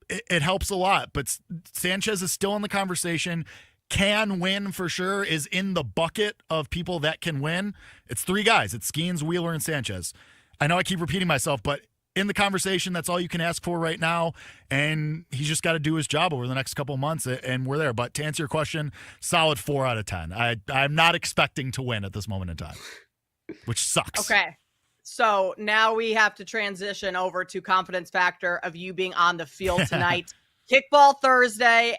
it helps a lot. But Sanchez is still in the conversation. Can win for sure, is in the bucket of people that can win. It's 3 guys. It's Skeens, Wheeler, and Sanchez. I know I keep repeating myself, but in the conversation, that's all you can ask for right now, and he's just got to do his job over the next couple of months, and we're there. But to answer your question, solid 4 out of 10. I'm not expecting to win at this moment in time, which sucks. Okay, so now we have to transition over to confidence factor of you being on the field tonight. Kickball Thursday.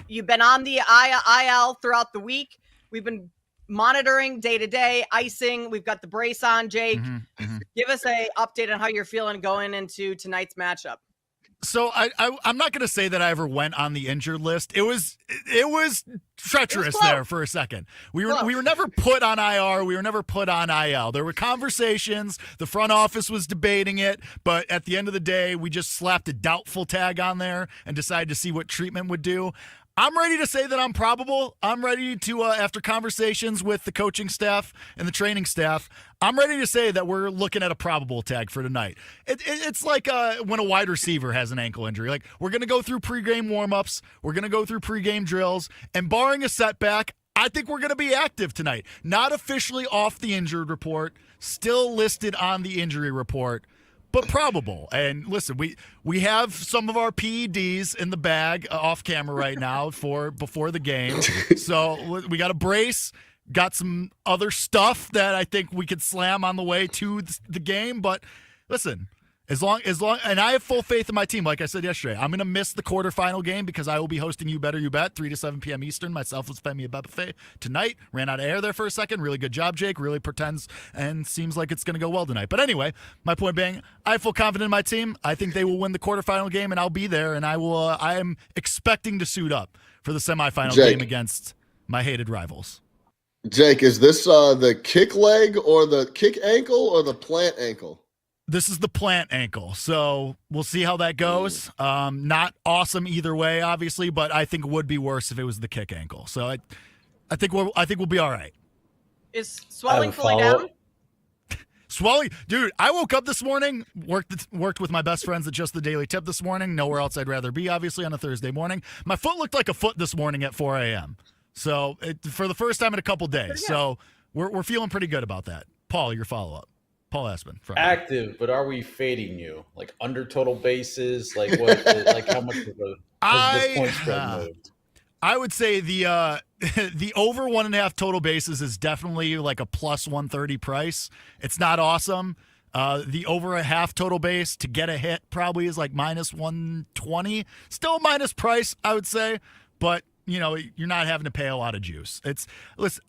You've been on the IL throughout the week. We've been monitoring day to day, icing. We've got the brace on, Jake. Give us a update on how you're feeling going into tonight's matchup. So I'm not going to say that I ever went on the injured list. It was treacherous there for a second. We were never put on IR. We were never put on IL. There were conversations. The front office was debating it, but at the end of the day, we just slapped a doubtful tag on there and decided to see what treatment would do. I'm ready to say that I'm probable. I'm ready to, after conversations with the coaching staff and the training staff, I'm ready to say that we're looking at a probable tag for tonight. It's like when a wide receiver has an ankle injury. Like, we're going to go through pregame warmups. We're going to go through pregame drills. And barring a setback, I think we're going to be active tonight. Not officially off the injured report, still listed on the injury report, but probable. And listen, we have some of our PEDs in the bag off camera right now for before the game. So we got a brace, got some other stuff that I think we could slam on the way to the game. But listen, as long, and I have full faith in my team. Like I said yesterday, I'm going to miss the quarterfinal game because I will be hosting You Better You Bet, 3 to 7 p.m. Eastern. Myself with Femi Abebefe tonight. Ran out of air there for a second. Really good job, Jake. Really pretends and seems like it's going to go well tonight. But anyway, my point being, I have full confidence in my team. I think they will win the quarterfinal game, and I'll be there. And I am expecting to suit up for the semifinal game against my hated rivals. Jake, is this the kick leg or the kick ankle or the plant ankle? This is the plant ankle, so we'll see how that goes. Not awesome either way, obviously, but I think it would be worse if it was the kick ankle. So I think we'll be all right. Is swelling fully down? Swelling, dude. I woke up this morning, worked with my best friends at Just the Daily Tip this morning. Nowhere else I'd rather be, obviously, on a Thursday morning. My foot looked like a foot this morning at 4 a.m. So for the first time in a couple days. So we're feeling pretty good about that. Paul, your follow up. Paul Aspen. Active, but are we fading you? Like under total bases? Like what? Like how much of the point spread moved? I would say the over 1.5 total bases is definitely like a plus 130 price. It's not awesome. The over a half total base to get a hit probably is like minus 120. Still a minus price, I would say, but you're not having to pay a lot of juice. Listen,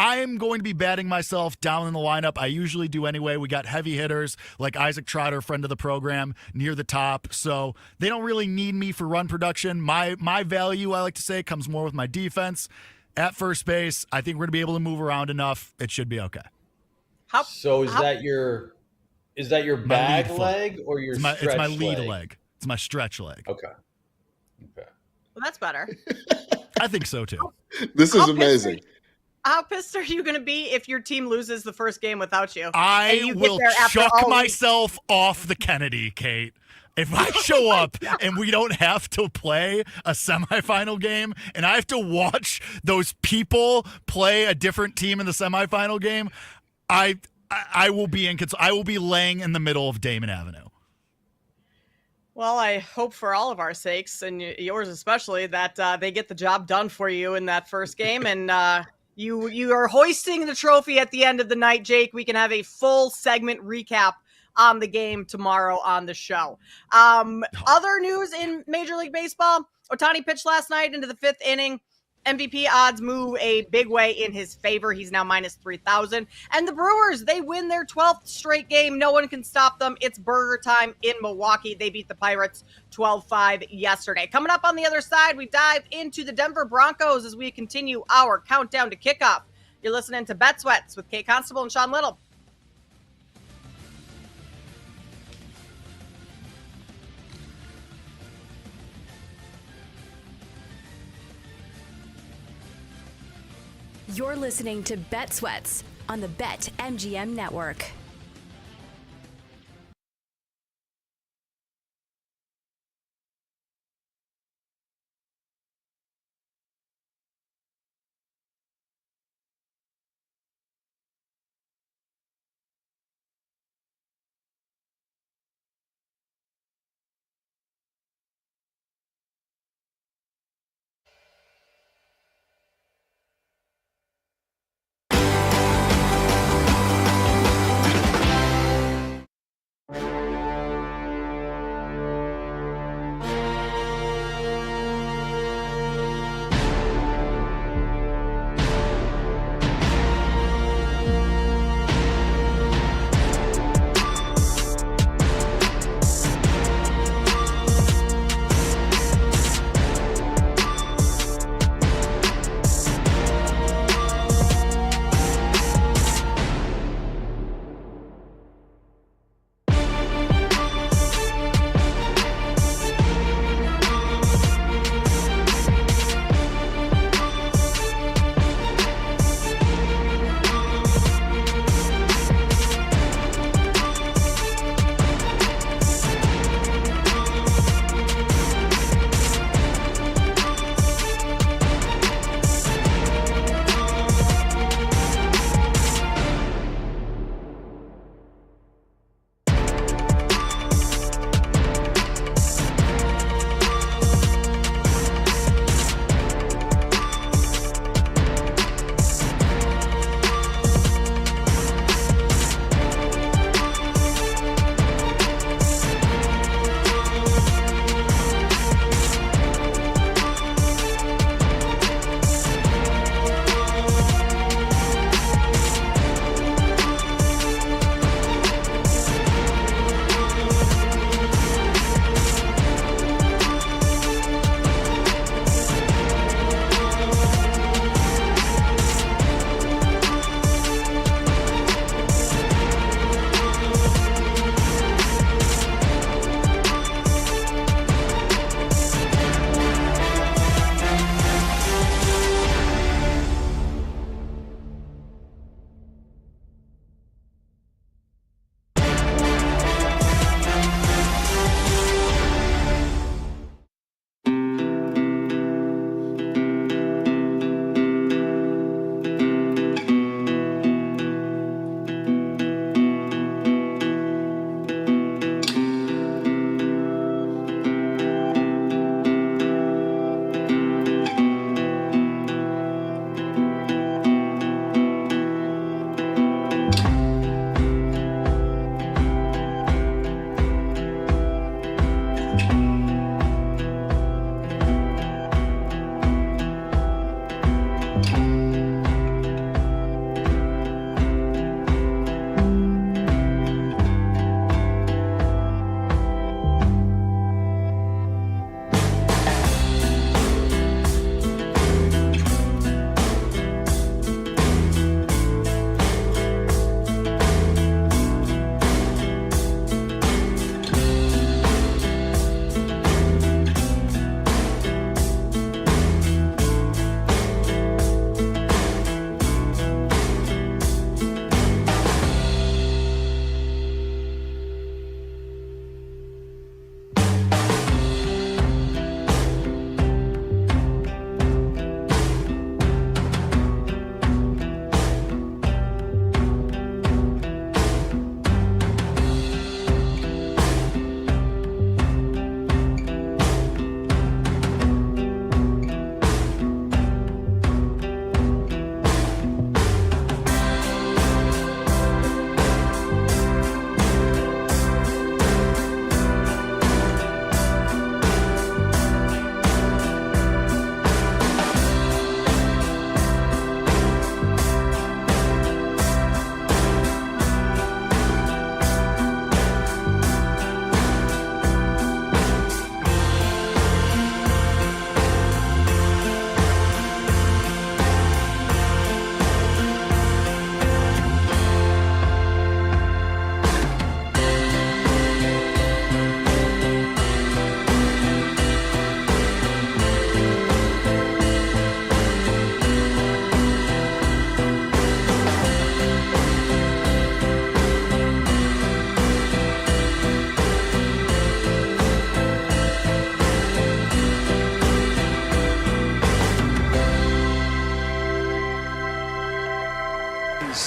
I'm going to be batting myself down in the lineup. I usually do anyway. We got heavy hitters like Isaac Trotter, friend of the program, near the top. So they don't really need me for run production. My value, I like to say, comes more with my defense. At first base, I think we're going to be able to move around enough. It should be okay. That your bag leg or your stretch leg? It's my lead leg. It's my stretch leg. Okay. Well, that's better. I think so, too. This is amazing. How pissed are you going to be if your team loses the first game without you? I will chuck myself off the Kennedy, Kate. If I show up and we don't have to play a semifinal game and I have to watch those people play a different team in the semifinal game, I will be I will be laying in the middle of Damon Avenue. Well, I hope for all of our sakes, and yours especially, that they get the job done for you in that first game, and you are hoisting the trophy at the end of the night, Jake. We can have a full segment recap on the game tomorrow on the show. Other news in Major League Baseball: Ohtani pitched last night into the 5th inning. MVP odds move a big way in his favor. He's now minus 3,000. And the Brewers, they win their 12th straight game. No one can stop them. It's burger time in Milwaukee. They beat the Pirates 12-5 yesterday. Coming up on the other side, we dive into the Denver Broncos as we continue our countdown to kickoff. You're listening to Bet Sweats with Kate Constable and Sean Little. You're listening to Bet Sweats on the BetMGM Network.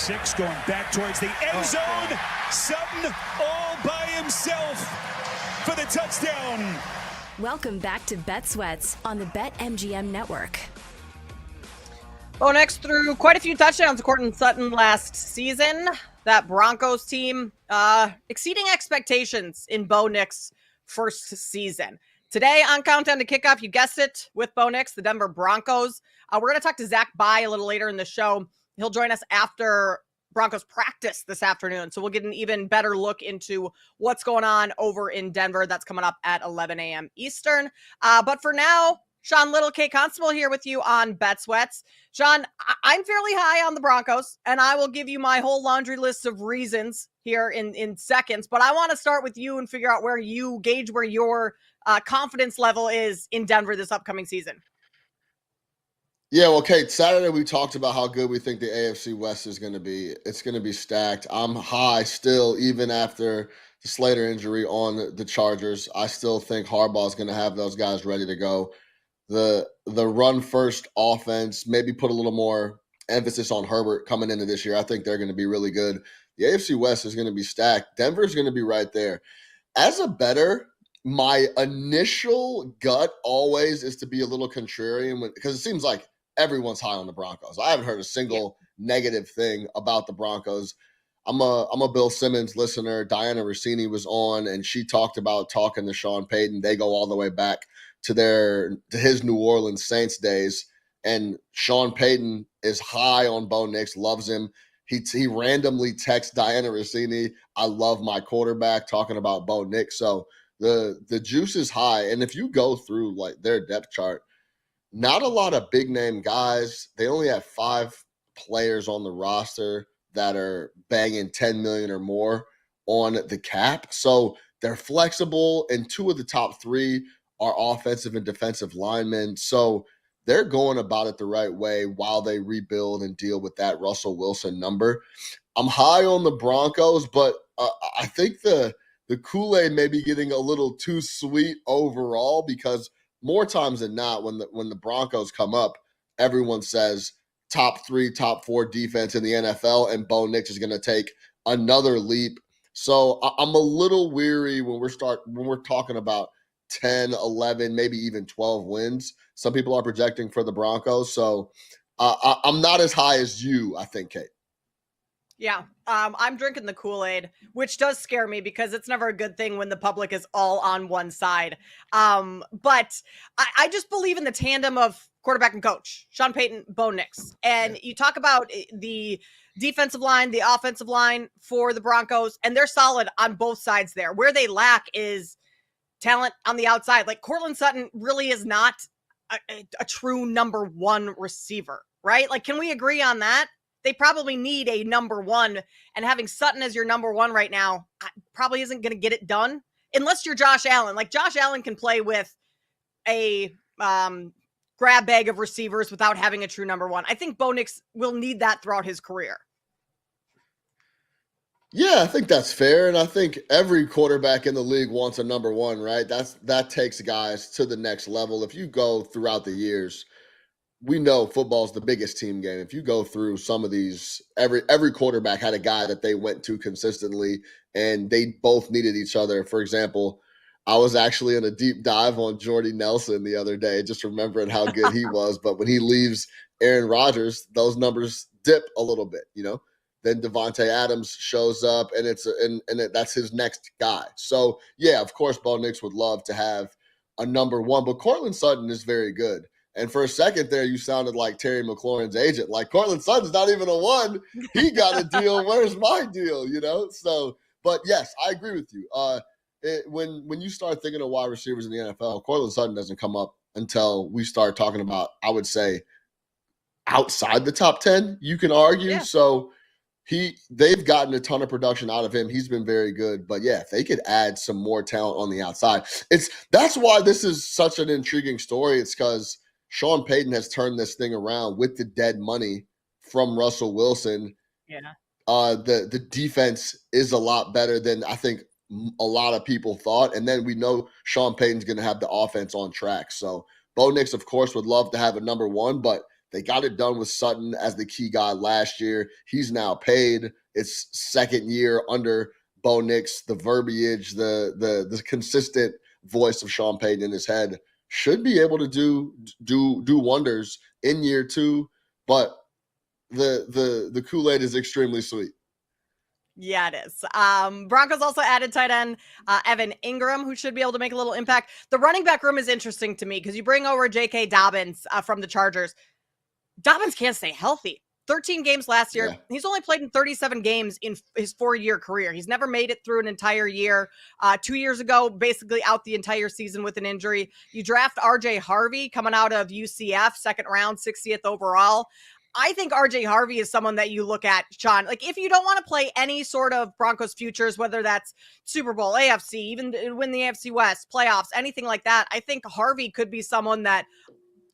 6 going back towards the end zone. Sutton all by himself for the touchdown. Welcome back to Bet Sweats on the BetMGM Network. Bo Nix threw quite a few touchdowns to Courtland Sutton last season. That Broncos team exceeding expectations in Bo Nix' first season. Today on Countdown to Kickoff, you guessed it, with Bo Nix, the Denver Broncos. We're going to talk to Zach Bye a little later in the show. He'll join us after Broncos practice this afternoon. So we'll get an even better look into what's going on over in Denver. That's coming up at 11 a.m. Eastern. But for now, Sean Little, Kate Constable here with you on Bet Sweats. Sean, I'm fairly high on the Broncos, and I will give you my whole laundry list of reasons here in seconds. But I want to start with you and figure out where you gauge where your confidence level is in Denver this upcoming season. Yeah, well, Kate, Saturday we talked about how good we think the AFC West is going to be. It's going to be stacked. I'm high still, even after the Slater injury on the Chargers. I still think Harbaugh is going to have those guys ready to go. The run-first offense, maybe put a little more emphasis on Herbert coming into this year. I think they're going to be really good. The AFC West is going to be stacked. Denver's going to be right there. As a bettor, my initial gut always is to be a little contrarian because it seems like everyone's high on the Broncos. I haven't heard a single negative thing about the Broncos. I'm a Bill Simmons listener. Diana Rossini was on, and she talked about talking to Sean Payton. They go all the way back to his New Orleans Saints days, and Sean Payton is high on Bo Nix, loves him. He randomly texts Diana Rossini, "I love my quarterback," talking about Bo Nix. So the juice is high, and if you go through like their depth chart, not a lot of big name guys. They only have 5 players on the roster that are banging 10 million or more on the cap. So they're flexible, and 2 of the top 3 are offensive and defensive linemen. So they're going about it the right way while they rebuild and deal with that Russell Wilson number. I'm high on the Broncos, but I think the Kool-Aid may be getting a little too sweet overall, because more times than not, when the Broncos come up, everyone says top 3, top 4 defense in the NFL, and Bo Nix is going to take another leap. So I'm a little weary when we're talking about 10, 11, maybe even 12 wins. Some people are projecting for the Broncos. So I'm not as high as you, I think, Kate. Yeah, I'm drinking the Kool-Aid, which does scare me because it's never a good thing when the public is all on one side. But I just believe in the tandem of quarterback and coach, Sean Payton, Bo Nix. And you talk about the defensive line, the offensive line for the Broncos, and they're solid on both sides there. Where they lack is talent on the outside. Like Courtland Sutton really is not a true number 1 receiver, right? Like, can we agree on that? They probably need a number 1, and having Sutton as your number 1 right now probably isn't going to get it done unless you're Josh Allen. Like Josh Allen can play with a grab bag of receivers without having a true number 1. I think Bo Nix will need that throughout his career. Yeah, I think that's fair, and I think every quarterback in the league wants a number 1, right? That takes guys to the next level. If you go throughout the years, we know football's the biggest team game. If you go through some of these, every quarterback had a guy that they went to consistently, and they both needed each other. For example, I was actually in a deep dive on Jordy Nelson the other day, just remembering how good he was. But when he leaves Aaron Rodgers, those numbers dip a little bit, Then Devontae Adams shows up, and that's his next guy. So, yeah, of course, Bo Nix would love to have a number 1, but Courtland Sutton is very good. And for a second there, you sounded like Terry McLaurin's agent. Like, Courtland Sutton's not even a 1. He got a deal. Where's my deal, So, but yes, I agree with you. When you start thinking of wide receivers in the NFL, Courtland Sutton doesn't come up until we start talking about, I would say, outside the top 10, you can argue. Yeah. So they've gotten a ton of production out of him. He's been very good. But yeah, if they could add some more talent on the outside, that's why this is such an intriguing story. It's because Sean Payton has turned this thing around with the dead money from Russell Wilson. Yeah. The defense is a lot better than I think a lot of people thought. And then we know Sean Payton's going to have the offense on track. So Bo Nix, of course, would love to have a number 1, but They got it done with Sutton as the key guy last year. He's now paid. It's second year under Bo Nix. The verbiage, the consistent voice of Sean Payton in his head should be able to do wonders in year 2. But the Kool-Aid is extremely sweet. Yeah, it is. Broncos also added tight end Evan Ingram, who should be able to make a little impact. The running back room is interesting to me because you bring over J.K. Dobbins from the Chargers. Dobbins can't stay healthy. 13 games last year. Yeah. He's only played in 37 games in his 4-year career. He's never made it through an entire year. 2 years ago, basically out the entire season with an injury. You draft RJ Harvey coming out of UCF, second round, 60th overall. I think RJ Harvey is someone that you look at, Sean. Like, if you don't want to play any sort of Broncos futures, whether that's Super Bowl, AFC, even win the AFC West, playoffs, anything like that, I think Harvey could be someone that,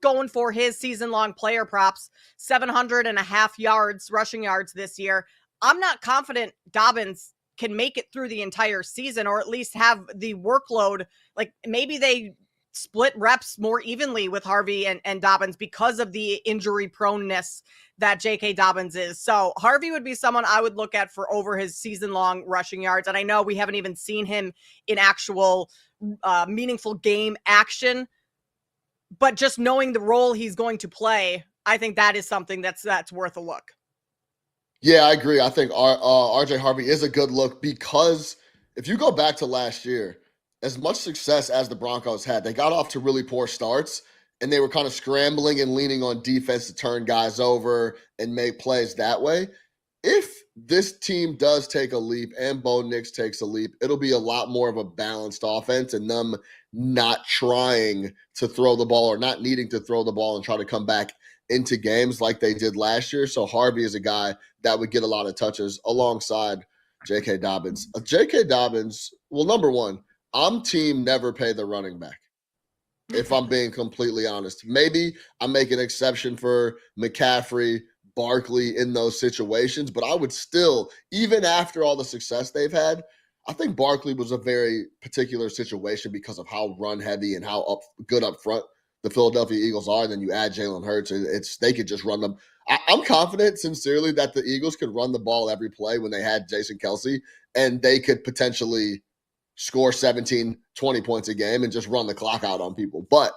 going for his season-long player props, 700.5 yards, rushing yards this year. I'm not confident Dobbins can make it through the entire season, or at least have the workload. Like, maybe they split reps more evenly with Harvey and Dobbins because of the injury proneness that J.K. Dobbins is. So Harvey would be someone I would look at for over his season-long rushing yards. And I know we haven't even seen him in actual meaningful game action, but just knowing the role he's going to play, I think that is something that's worth a look. Yeah, I agree. I think RJ Harvey is a good look because if you go back to last year, as much success as the Broncos had, they got off to really poor starts, and they were kind of scrambling and leaning on defense to turn guys over and make plays that way. If this team does take a leap and Bo Nix takes a leap, it'll be a lot more of a balanced offense and them not trying to throw the ball or not needing to throw the ball and try to come back into games like they did last year. So Harvey is a guy that would get a lot of touches alongside J.K. Dobbins. J.K. Dobbins, well, number one, I'm team never pay the running back, if I'm being completely honest. Maybe I make an exception for McCaffrey, Barkley in those situations, but I would still, even after all the success they've had, I think Barkley was a very particular situation because of how run heavy and how good up front the Philadelphia Eagles are. And then you add Jalen Hurts, and they could just run them. I'm confident, sincerely, that the Eagles could run the ball every play when they had Jason Kelce, and they could potentially score 17, 20 points a game and just run the clock out on people. But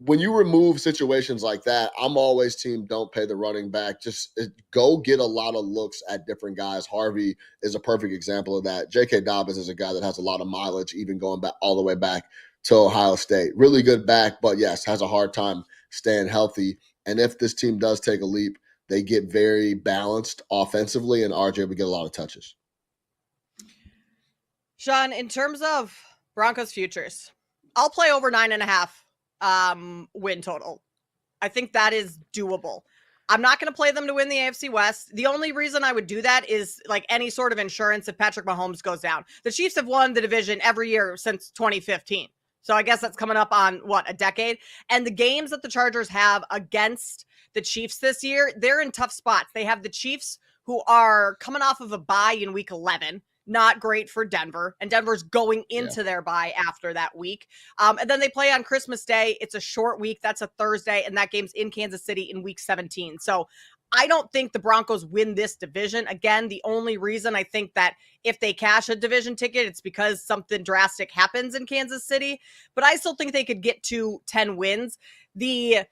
when you remove situations like that, I'm always team don't pay the running back. Just go get a lot of looks at different guys. Harvey is a perfect example of that. J.K. Dobbins is a guy that has a lot of mileage, even going back all the way back to Ohio State. Really good back, but yes, has a hard time staying healthy. And if this team does take a leap, they get very balanced offensively, and RJ would get a lot of touches. Sean, in terms of Broncos futures, I'll play over 9.5 win total. I think that is doable. I'm not going to play them to win the AFC West. The only reason I would do that is like any sort of insurance if Patrick Mahomes goes down. The Chiefs have won the division every year since 2015. So I guess that's coming up on, a decade? And the games that the Chargers have against the Chiefs this year, they're in tough spots. They have the Chiefs, who are coming off of a bye in week 11. Not great for Denver, and Denver's going into their bye after that week. And then they play on Christmas Day. It's a short week. That's a Thursday, and that game's in Kansas City in week 17. So I don't think the Broncos win this division. Again, the only reason I think that if they cash a division ticket, it's because something drastic happens in Kansas City. But I still think they could get to 10 wins. The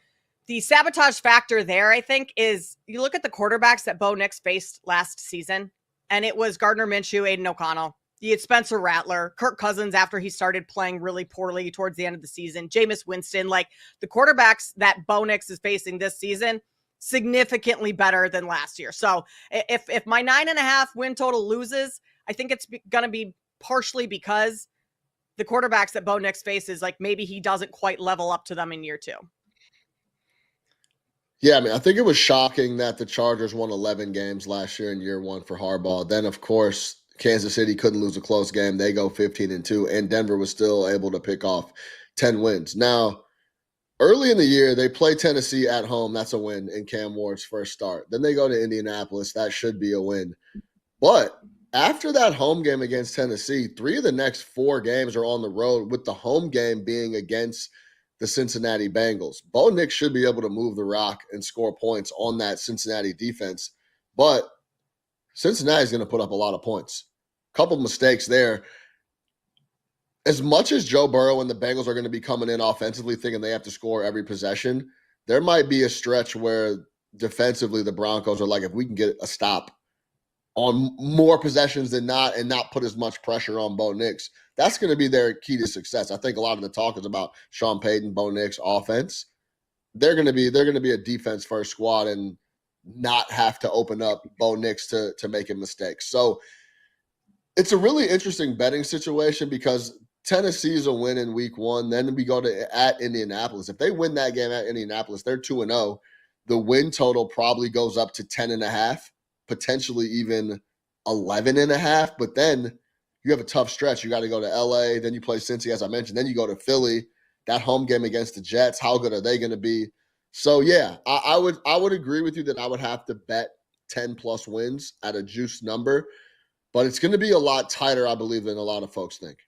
sabotage factor there, I think, is you look at the quarterbacks that Bo Nix faced last season. And it was Gardner Minshew, Aiden O'Connell. You had Spencer Rattler, Kirk Cousins after he started playing really poorly towards the end of the season, Jameis Winston. Like, the quarterbacks that Bo Nix is facing this season, significantly better than last year. So if my 9.5 win total loses, I think it's going to be partially because the quarterbacks that Bo Nix faces, like, maybe he doesn't quite level up to them in year 2. Yeah, I mean, I think it was shocking that the Chargers won 11 games last year in year 1 for Harbaugh. Then, of course, Kansas City couldn't lose a close game. They go 15-2, and Denver was still able to pick off 10 wins. Now, early in the year, they play Tennessee at home. That's a win in Cam Ward's first start. Then they go to Indianapolis. That should be a win. But after that home game against Tennessee, 3 of the next 4 games are on the road, with the home game being against the Cincinnati Bengals. Bo Nix should be able to move the rock and score points on that Cincinnati defense, but Cincinnati's going to put up a lot of points. Couple mistakes there. As much as Joe Burrow and the Bengals are going to be coming in offensively thinking they have to score every possession, there might be a stretch where defensively the Broncos are like, if we can get a stop on more possessions than not and not put as much pressure on Bo Nix, that's going to be their key to success. I think a lot of the talk is about Sean Payton, Bo Nix offense. They're going to be a defense first squad and not have to open up Bo Nix to making mistakes. So it's a really interesting betting situation because Tennessee's a win in week 1. Then we go to at Indianapolis. If they win that game at Indianapolis, they're 2-0. The win total probably goes up to 10.5, potentially even 11.5. But then you have a tough stretch. You got to go to LA. Then you play Cincy, as I mentioned. Then you go to Philly. That home game against the Jets. How good are they going to be? So yeah, I would agree with you that I would have to bet 10 plus wins at a juiced number, but it's going to be a lot tighter, I believe, than a lot of folks think.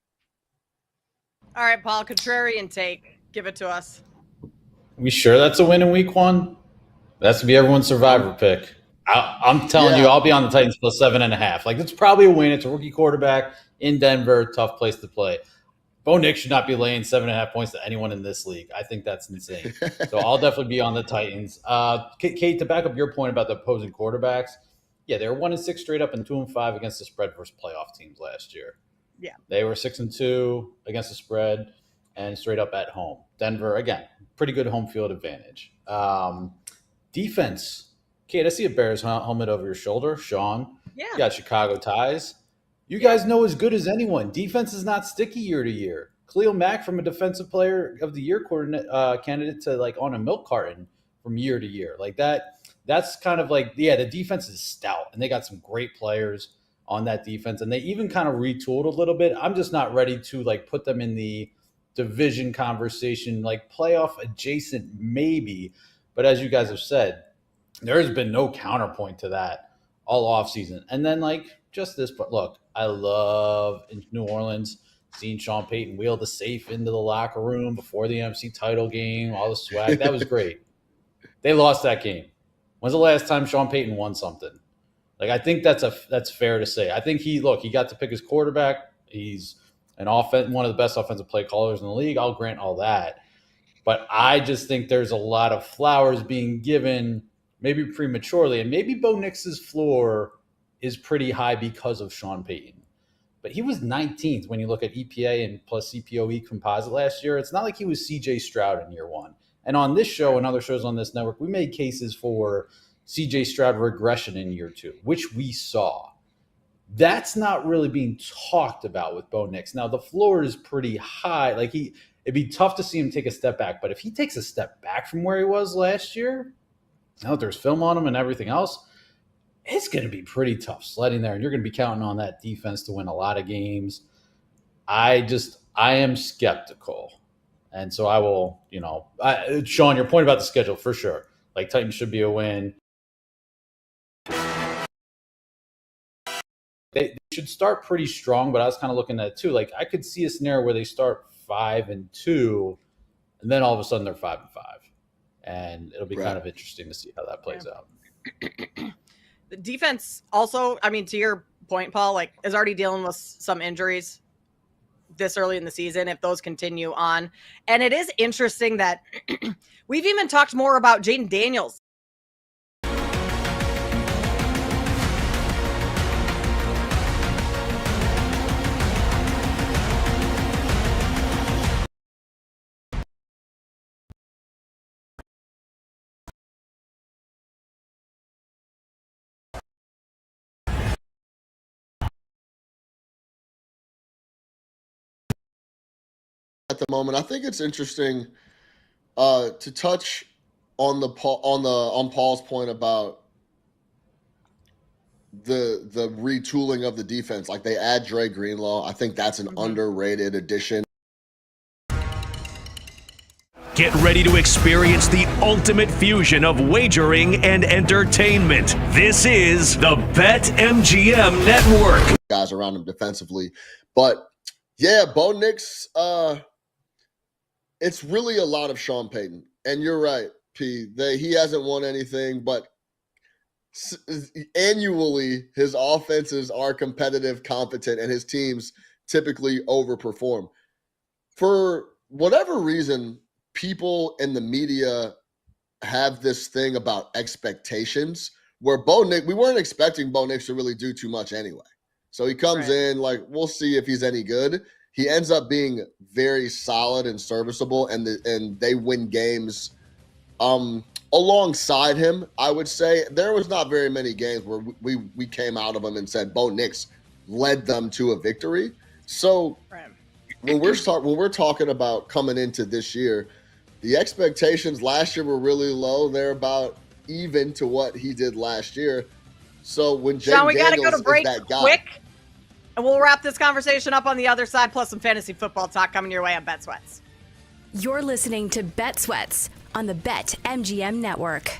All right, Paul, contrarian take. Give it to us. We sure that's a win in week 1? That's going to be everyone's survivor pick. I'm telling you, I'll be on the Titans plus 7.5. Like, it's probably a win. It's a rookie quarterback in Denver. Tough place to play. Bo Nix should not be laying 7.5 points to anyone in this league. I think that's insane. So I'll definitely be on the Titans. Kate, to back up your point about the opposing quarterbacks, yeah, they were 1-6 straight up and 2-5 against the spread versus playoff teams last year. Yeah. They were 6-2 against the spread and straight up at home. Denver, again, pretty good home field advantage. Defense. Kate, I see a Bears helmet over your shoulder. Sean, Yeah. You got Chicago ties. You guys know as good as anyone. Defense is not sticky year to year. Khalil Mack from a defensive player of the year candidate to like on a milk carton from year to year. Like that's kind of like, yeah, the defense is stout and they got some great players on that defense. And they even kind of retooled a little bit. I'm just not ready to like put them in the division conversation, like playoff adjacent maybe. But as you guys have said, there has been no counterpoint to that all offseason. And then like just this, but look, I love in New Orleans seeing Sean Payton wheel the safe into the locker room before the NFC title game, all the swag. That was great. They lost that game. When's the last time Sean Payton won something? Like, I think that's fair to say. I think he got to pick his quarterback. He's one of the best offensive play callers in the league. I'll grant all that. But I just think there's a lot of flowers being given maybe prematurely. And maybe Bo Nix's floor is pretty high because of Sean Payton. But he was 19th when you look at EPA and plus CPOE composite last year. It's not like he was CJ Stroud in year 1. And on this show and other shows on this network, we made cases for CJ Stroud regression in year 2, which we saw. That's not really being talked about with Bo Nix. Now, the floor is pretty high. Like it'd be tough to see him take a step back. But if he takes a step back from where he was last year, now that there's film on him and everything else, it's going to be pretty tough sledding there. And you're going to be counting on that defense to win a lot of games. I am skeptical. And so I will, Sean, your point about the schedule, for sure. Like, Titans should be a win. They should start pretty strong, but I was kind of looking at it too. Like, I could see a scenario where they start 5-2, and then all of a sudden they're 5-5. And it'll be kind of interesting to see how that plays out. The defense also, I mean, to your point, Paul, like, is already dealing with some injuries this early in the season if those continue on. And it is interesting that we've even talked more about Jaden Daniels. At the moment, I think it's interesting to touch on Paul's point about the retooling of the defense. Like, they add Dre Greenlaw. I think that's an underrated addition. Get ready to experience the ultimate fusion of wagering and entertainment. This is the BetMGM Network. Guys around him defensively. But, yeah, Bo Nix, it's really a lot of Sean Payton. And you're right, P. He hasn't won anything, but annually his offenses are competitive, competent, and his teams typically overperform. For whatever reason, people in the media have this thing about expectations where we weren't expecting Bo Nix to really do too much anyway. So he comes in like, we'll see if he's any good. He ends up being very solid and serviceable, and they win games alongside him. I would say there was not very many games where we came out of them and said Bo Nix led them to a victory. So when we're talking about coming into this year, the expectations last year were really low. They're about even to what he did last year. So when Sean, we got to Daniels go to break is that guy, quick, and we'll wrap this conversation up on the other side, plus some fantasy football talk coming your way on Bet Sweats. You're listening to Bet Sweats on the BetMGM Network.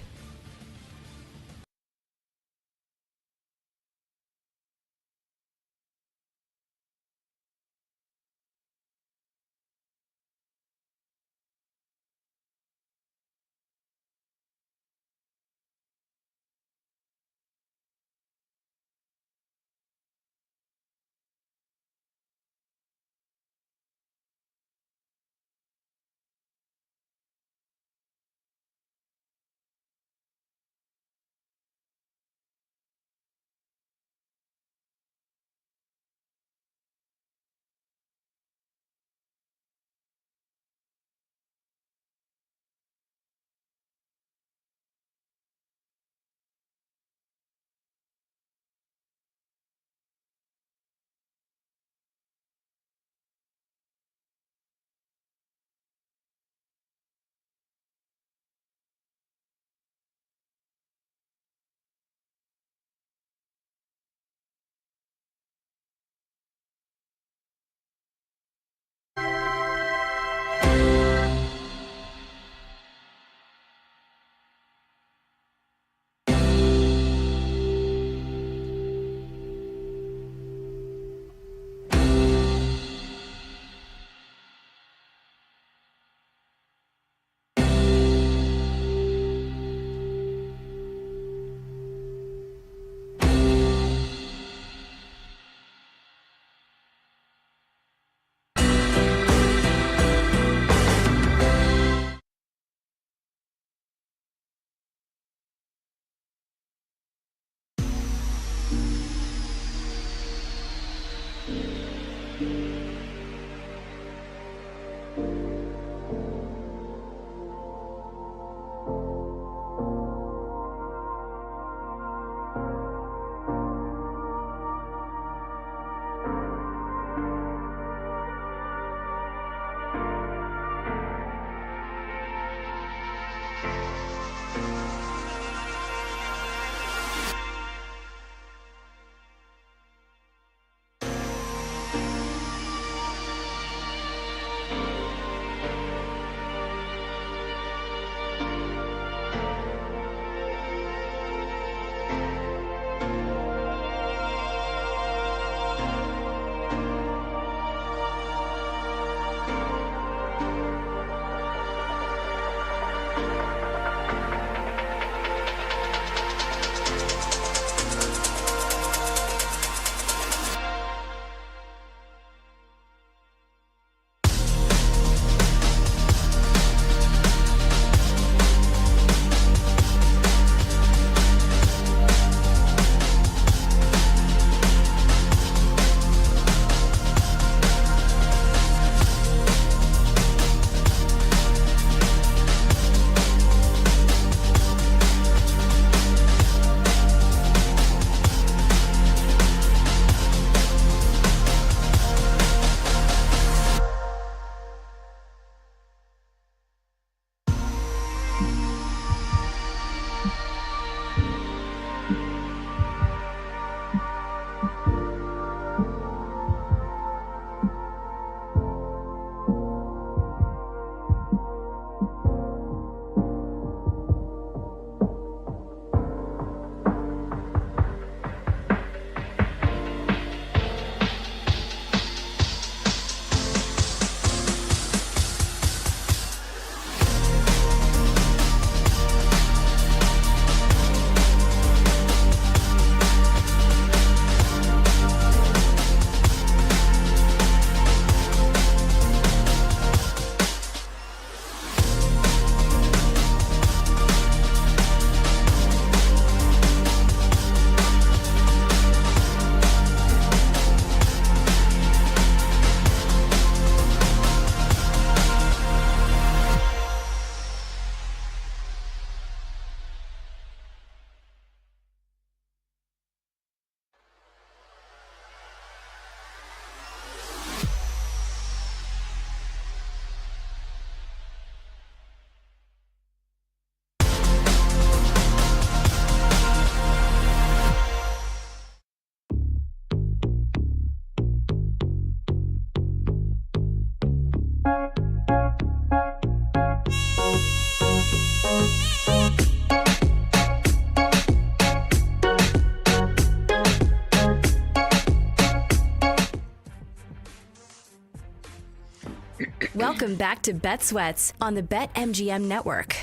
Welcome back to Bet Sweats on the BetMGM network.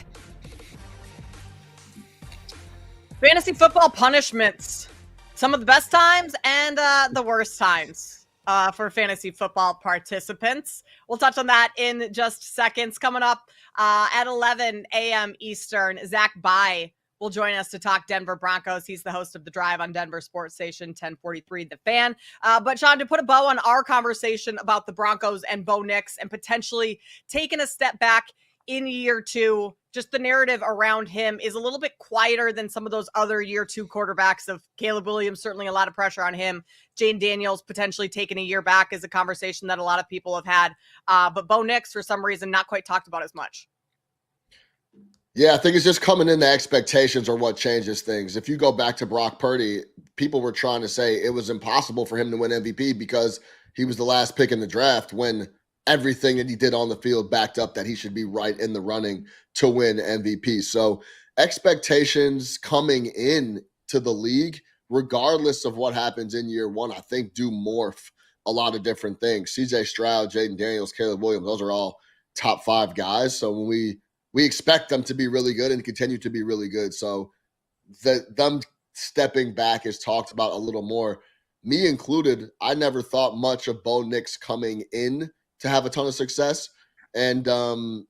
Fantasy football punishments. Some of the best times and the worst times for fantasy football participants. We'll touch on that in just seconds. Coming up at 11 a.m. Eastern, Zach Bai will join us to talk Denver Broncos. He's the host of The Drive on Denver Sports Station 1043 The Fan. But Sean, to put a bow on our conversation about the Broncos and Bo Nix and potentially taking a step back in year two, just the narrative around him is a little bit quieter than some of those other year two quarterbacks of Caleb Williams. Certainly a lot of pressure on him. Jane Daniels potentially taking a year back is a conversation that a lot of people have had. But Bo Nix, for some reason, not quite talked about as much. Yeah, I think it's just coming in the expectations are what changes things. If you go back to Brock Purdy, people were trying to say it was impossible for him to win MVP because he was the last pick in the draft, when everything that he did on the field backed up that he should be right in the running to win MVP. So expectations coming in to the league, regardless of what happens in year one, I think do morph a lot of different things. CJ Stroud, Jaden Daniels, Caleb Williams, those are all top 5 guys. So when we expect them to be really good and continue to be really good. So them stepping back is talked about a little more. Me included, I never thought much of Bo Nix coming in to have a ton of success. And I'm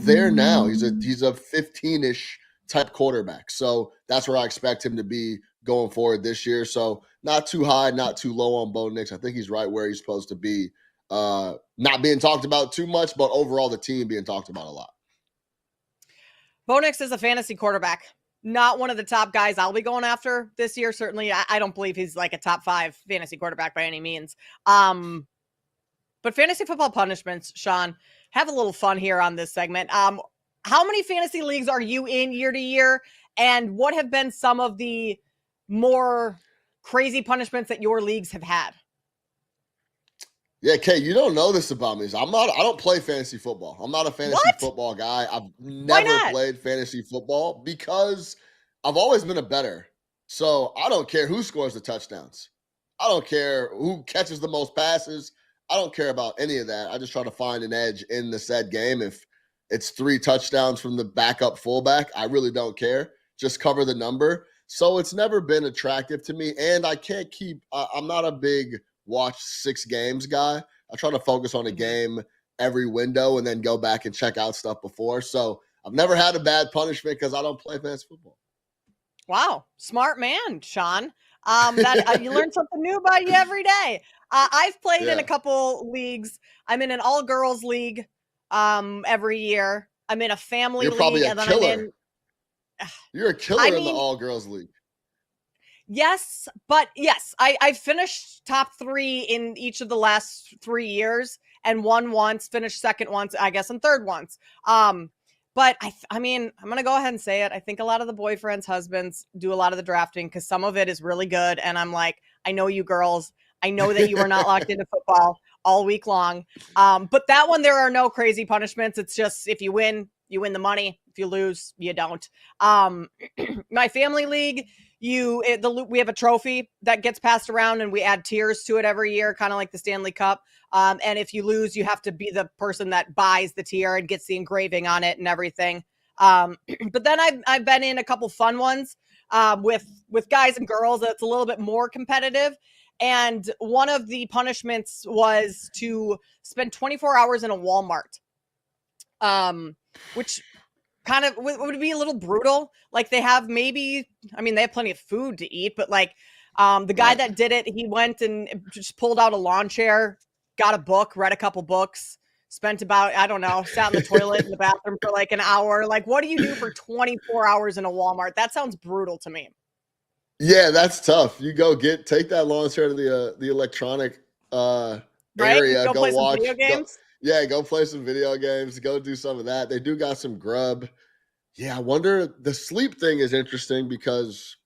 there now. He's a 15-ish type quarterback. So that's where I expect him to be going forward this year. So not too high, not too low on Bo Nix. I think he's right where he's supposed to be. Not being talked about too much, but overall the team being talked about a lot. Bo Nix is a fantasy quarterback. Not one of the top guys I'll be going after this year. Certainly, I don't believe he's like a top 5 fantasy quarterback by any means. But fantasy football punishments, Sean, have a little fun here on this segment. How many fantasy leagues are you in year to year? And what have been some of the more crazy punishments that your leagues have had? Yeah, Kay, you don't know this about me. I don't play fantasy football. I'm not a fantasy football guy. I've never played fantasy football because I've always been a bettor. So I don't care who scores the touchdowns. I don't care who catches the most passes. I don't care about any of that. I just try to find an edge in the said game. If it's 3 touchdowns from the backup fullback, I really don't care. Just cover the number. So it's never been attractive to me. And I can't I'm not a big watch 6 games guy. I try to focus on a game every window and then go back and check out stuff before. So I've never had a bad punishment because I don't play fantasy football. Wow. Smart man, Sean. You learn something new about you every day. I've played in a couple leagues. I'm in an all-girls league every year. I'm in a family You're league. Probably a and then killer. You're a killer in the all-girls league. Yes, but yes, I finished top 3 in each of the last 3 years and won once, finished second once, I guess, and third once. But I mean, I'm going to go ahead and say it. I think a lot of the boyfriends' husbands do a lot of the drafting because some of it is really good. And I'm like, I know you girls. I know that you were not locked into football all week long. But that one, there are no crazy punishments. It's just if you win the money. If you lose, you don't. My family league, we have a trophy that gets passed around and we add tiers to it every year, kind of like the Stanley Cup. And if you lose, you have to be the person that buys the tier and gets the engraving on it and everything. But then I've been in a couple fun ones with guys and girls that's a little bit more competitive. And one of the punishments was to spend 24 hours in a Walmart, which kind of would be a little brutal. Like they have they have plenty of food to eat, but like the guy that did it, he went and just pulled out a lawn chair, got a book, read a couple books, spent about, I don't know, sat in the toilet in the bathroom for like an hour. Like, what do you do for 24 hours in a Walmart? That sounds brutal to me. Yeah, that's tough. You take that lawn chair to the electronic area. Go play watch some video games. Go play some video games. Go do some of that. They do got some grub. Yeah, I wonder, the sleep thing is interesting because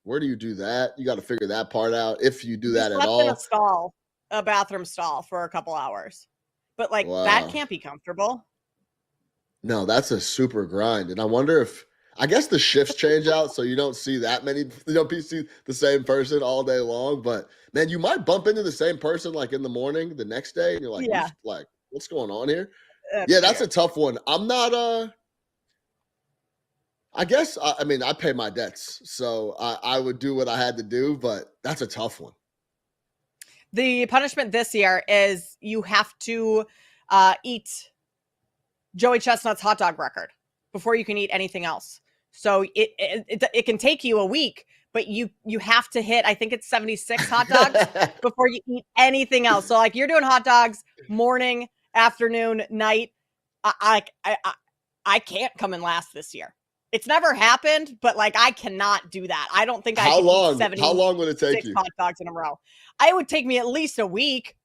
where do you do that? You got to figure that part out if you do that at all. In a bathroom stall for a couple hours. But like that can't be comfortable. No, that's a super grind. And I wonder I guess the shifts change out, so you don't see that many, see the same person all day long. But man, you might bump into the same person like in the morning the next day, and you're like, what's going on here? That's a tough one. I'm not I guess I mean I pay my debts, so I would do what I had to do, but that's a tough one. The punishment this year is you have to eat Joey Chestnut's hot dog record before you can eat anything else. So it can take you a week, but you have to hit, I think it's 76 hot dogs before you eat anything else. So like you're doing hot dogs morning, afternoon, night. I can't come in last this year. It's never happened, but like I cannot do that. I don't think I can eat 76 How long would it take you? hot dogs in a row. It would take me at least a week,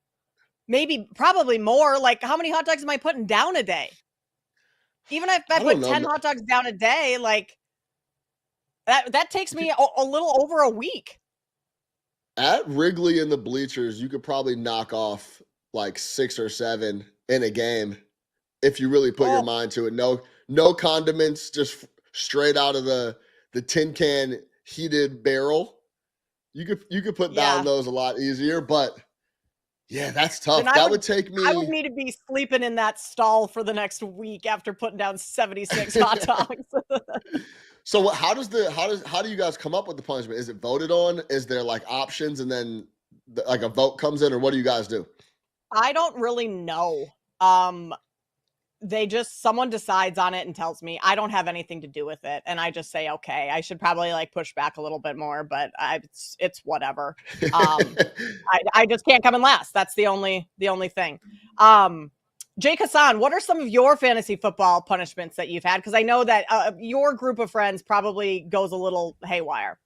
probably more. Like how many hot dogs am I putting down a day? Even if I put 10 hot dogs down a day, like that takes me a little over a week. At Wrigley in the bleachers, you could probably knock off like 6 or 7 in a game if you really put your mind to it. No condiments, just straight out of the tin can heated barrel. You could put down those a lot easier, but yeah, that's tough. That would take me. I would need to be sleeping in that stall for the next week after putting down 76 hot dogs. So how do you guys come up with the punishment? Is it voted on? Is there like options and then like a vote comes in, or what do you guys do? I don't really know. Someone decides on it and tells me. I don't have anything to do with it, and I just say okay. I should probably like push back a little bit more, but it's whatever. I just can't come in last. That's the only thing. Jake Hassan, what are some of your fantasy football punishments that you've had? Because I know that your group of friends probably goes a little haywire.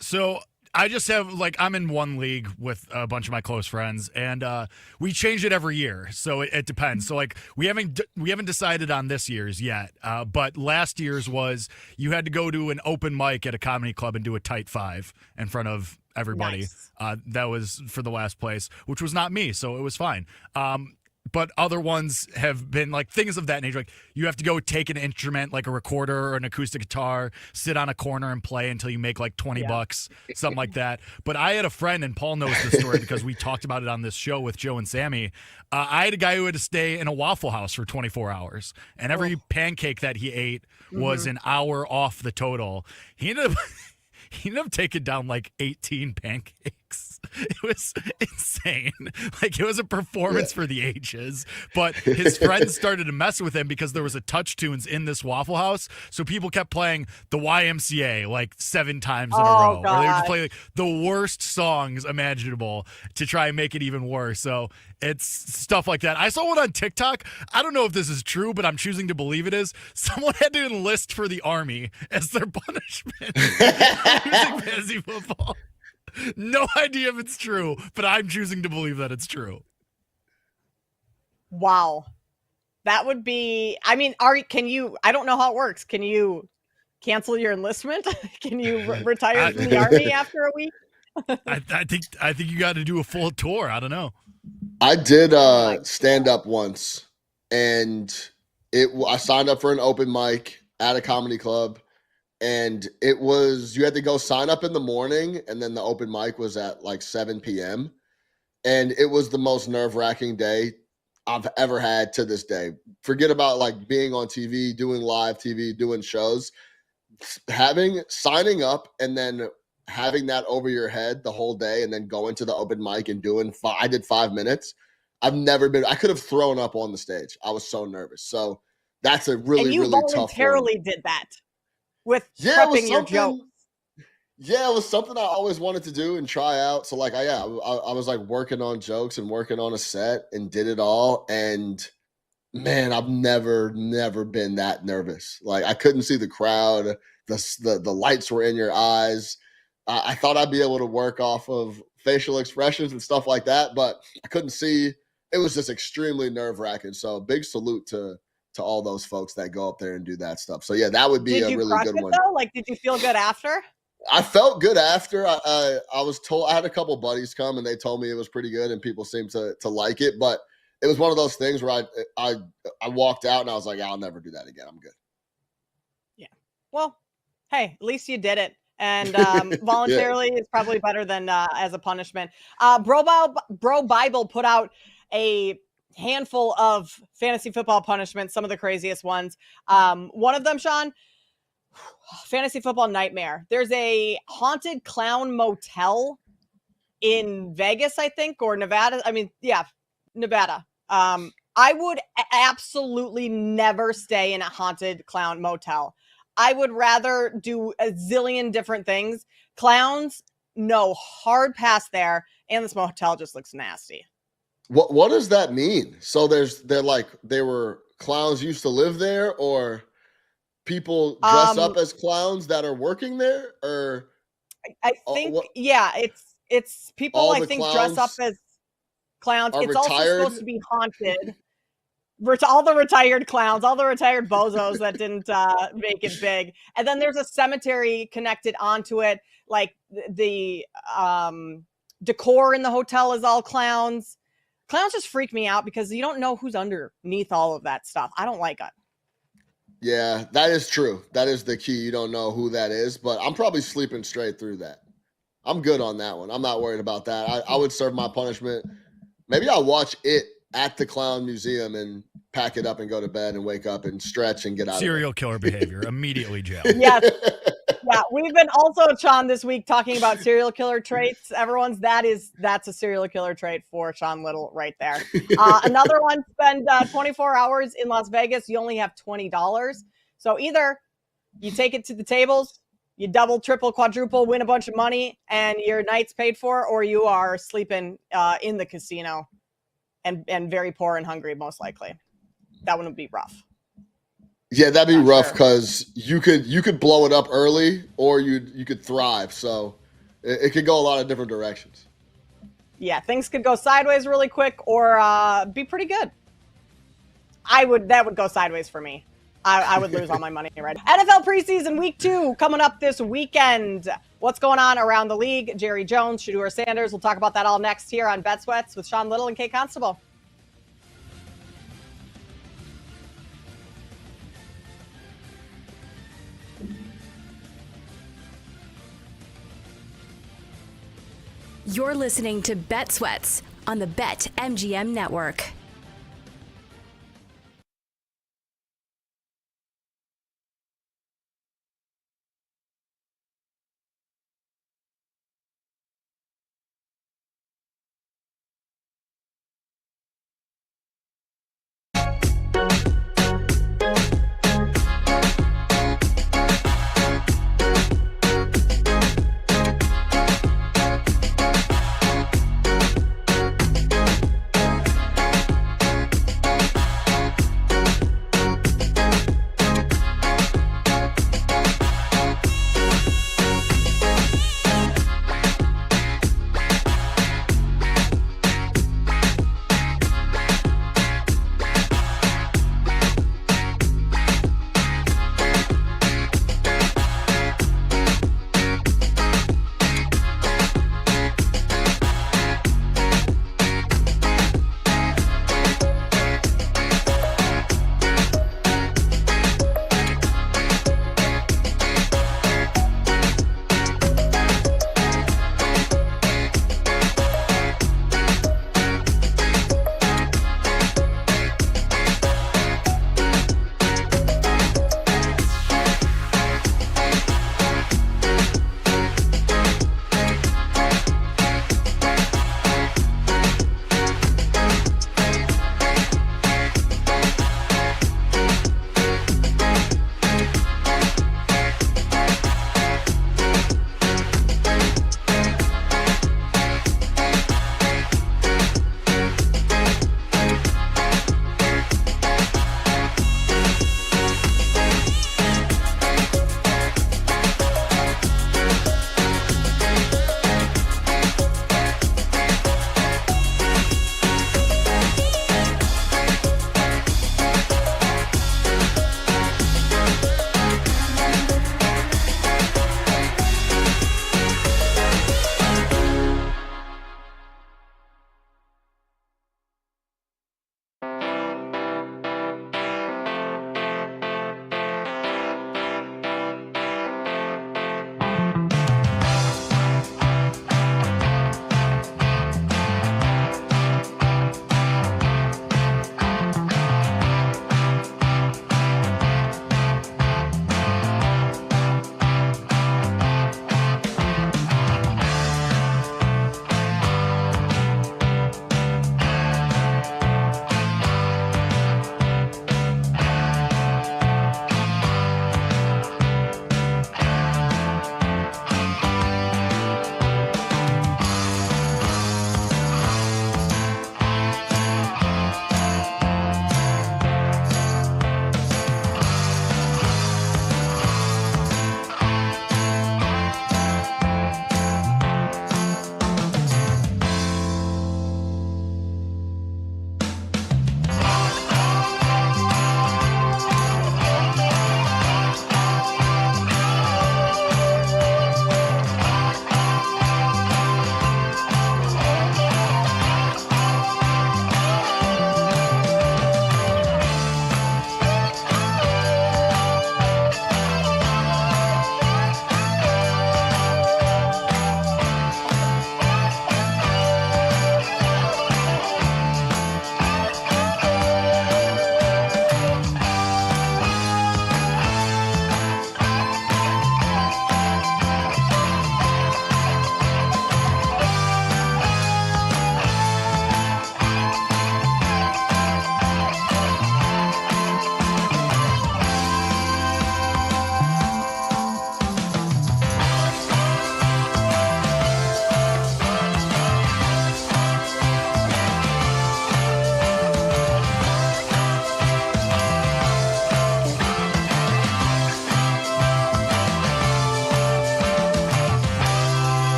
So I just have I'm in one league with a bunch of my close friends, and we change it every year. So it depends. So we haven't decided on this year's yet. But last year's was you had to go to an open mic at a comedy club and do a tight 5 in front of everybody. Nice. That was for the last place, which was not me. So it was fine. But other ones have been like things of that nature. Like you have to go take an instrument like a recorder or an acoustic guitar, sit on a corner and play until you make like $20, something like that. But I had a friend, and Paul knows the story because we talked about it on this show with Joe and Sammy. I had a guy who had to stay in a Waffle House for 24 hours, and every pancake that he ate was an hour off the total. He ended up taking down like 18 pancakes. It was insane. Like it was a performance for the ages. But his friends started to mess with him because there was a touch tunes in this Waffle House. So people kept playing the YMCA like 7 times in a row. God. Or they would just play like the worst songs imaginable to try and make it even worse. So it's stuff like that. I saw one on TikTok. I don't know if this is true, but I'm choosing to believe it is. Someone had to enlist for the Army as their punishment. Using fantasy football. No idea if it's true, but I'm choosing to believe that it's true. Wow. That would be, I mean, can you, I don't know how it works. Can you cancel your enlistment? Can you retire from the Army after a week? I think you got to do a full tour. I don't know. I did stand up once, and I signed up for an open mic at a comedy club. And it was, you had to go sign up in the morning, and then the open mic was at like 7 p.m. And it was the most nerve-wracking day I've ever had to this day. Forget about like being on TV, doing live TV, doing shows. Signing up and then having that over your head the whole day, and then going to the open mic and I did 5 minutes. I could have thrown up on the stage. I was so nervous. So that's a really, really tough one. And you voluntarily did that. With prepping your jokes. Yeah, it was something I always wanted to do and try out. So like, I was like working on jokes and working on a set and did it all. And man, I've never been that nervous. Like I couldn't see the crowd. The lights were in your eyes. I thought I'd be able to work off of facial expressions and stuff like that, but I couldn't see. It was just extremely nerve-wracking. So big salute to all those folks that go up there and do that stuff. So yeah, that would be a really good one. Though? Like, did you feel good after? I felt good after. I was told, I had a couple buddies come and they told me it was pretty good and people seemed to like it, but it was one of those things where I walked out and I was like, I'll never do that again. I'm good. Yeah. Well, hey, at least you did it. And voluntarily is probably better than as a punishment. Bro Bible put out a handful of fantasy football punishments, some of the craziest ones. One of them, Sean, fantasy football nightmare. There's a haunted clown motel in Vegas, I think, or Nevada. Nevada. I would absolutely never stay in a haunted clown motel. I would rather do a zillion different things. Clowns, no, hard pass there. And this motel just looks nasty. What does that mean? So they were clowns used to live there, or people dress up as clowns that are working there, or I think it's people I think dress up as clowns. It's retired? Also supposed to be haunted. All the retired clowns, all the retired bozos that didn't make it big. And then there's a cemetery connected onto it. Like the decor in the hotel is all clowns. Clowns just freak me out because you don't know who's underneath all of that stuff. I don't like it. Yeah, that is true. That is the key. You don't know who that is, but I'm probably sleeping straight through that. I'm good on that one. I'm not worried about that. I would serve my punishment. Maybe I'll watch it at the Clown Museum and pack it up and go to bed and wake up and stretch and get out Serial of it. killer behavior. Immediately jail. Yes. Yeah, we've been also, Sean, this week talking about serial killer traits. That's a serial killer trait for Sean Little right there. Another one, spend 24 hours in Las Vegas. You only have $20. So either you take it to the tables, you double, triple, quadruple, win a bunch of money, and your night's paid for, or you are sleeping in the casino and very poor and hungry, most likely. That one would be rough. Yeah, that'd be rough because you could blow it up early, or you could thrive. So it could go a lot of different directions. Yeah, things could go sideways really quick, or be pretty good. That would go sideways for me. I would lose all my money right now. NFL preseason week 2 coming up this weekend. What's going on around the league? Jerry Jones, Shedeur Sanders. We'll talk about that all next here on Bet Sweats with Sean Little and Kate Constable. You're listening to Bet Sweats on the BetMGM Network.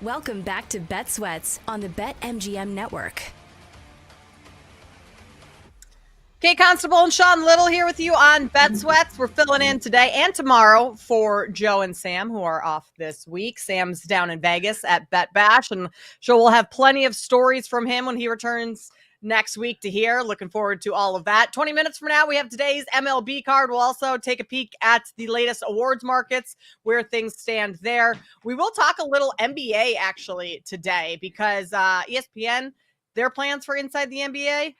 Welcome back to Bet Sweats on the BetMGM network. Kate Constable and Sean Little here with you on Bet Sweats. We're filling in today and tomorrow for Joe and Sam, who are off this week. Sam's down in Vegas at Bet Bash, and sure we'll have plenty of stories from him when he returns next week to hear. Looking forward to all of that. 20 minutes from now, we have today's MLB card. We'll also take a peek at the latest awards markets, where things stand there. We will talk a little NBA actually today because ESPN, their plans for Inside the NBA,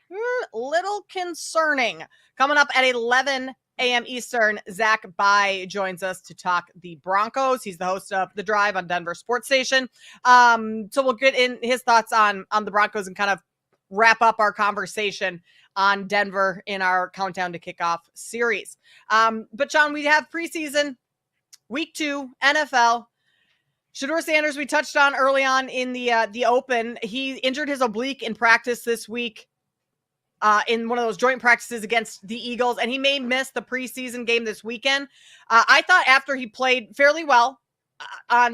little concerning. Coming up at 11 a.m. Eastern, Zach Bai joins us to talk the Broncos. He's the host of The Drive on Denver Sports Station. So we'll get in his thoughts on the Broncos and kind of wrap up our conversation on Denver in our Countdown to Kickoff series. But John, we have preseason, week 2, NFL. Shedeur Sanders, we touched on early on in the open. He injured his oblique in practice this week in one of those joint practices against the Eagles, and he may miss the preseason game this weekend. I thought after he played fairly well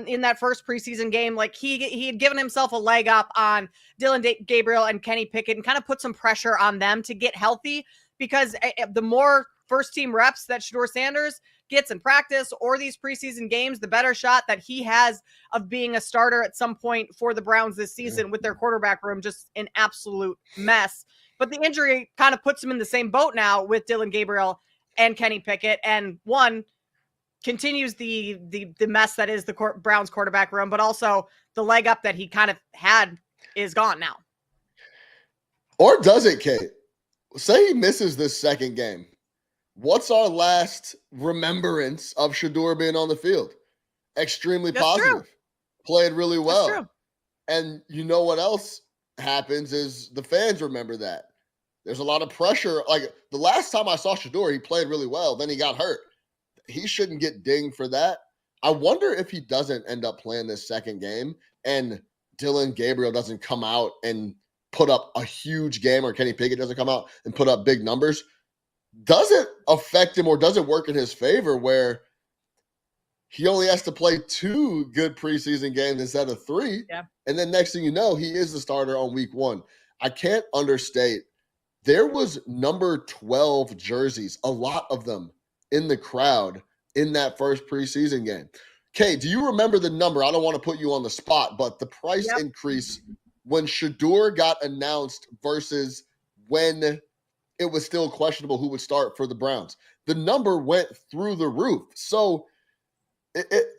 in that first preseason game, like he had given himself a leg up on Dylan Gabriel and Kenny Pickett and kind of put some pressure on them to get healthy, because the more first team reps that Shedeur Sanders gets in practice or these preseason games, the better shot that he has of being a starter at some point for the Browns this season, with their quarterback room just an absolute mess. But the injury kind of puts him in the same boat now with Dylan Gabriel and Kenny Pickett, and one continues the mess that is the Browns quarterback room, but also the leg up that he kind of had is gone now. Or does it, Kate? Say he misses this second game. What's our last remembrance of Shedeur being on the field? Extremely positive. True. Played really well. That's true. And you know what else happens is the fans remember that. There's a lot of pressure. Like the last time I saw Shedeur, he played really well. Then he got hurt. He shouldn't get dinged for that. I wonder if he doesn't end up playing this second game and Dylan Gabriel doesn't come out and put up a huge game, or Kenny Pickett doesn't come out and put up big numbers. Does it affect him, or does it work in his favor where he only has to play 2 good preseason games instead of 3? Yeah. And then next thing you know, he is the starter on week 1. I can't understate. There was number 12 jerseys, a lot of them in the crowd in that first preseason game. Kate, do you remember the number? I don't want to put you on the spot, but the price increase when Shedeur got announced versus when it was still questionable who would start for the Browns. The number went through the roof. So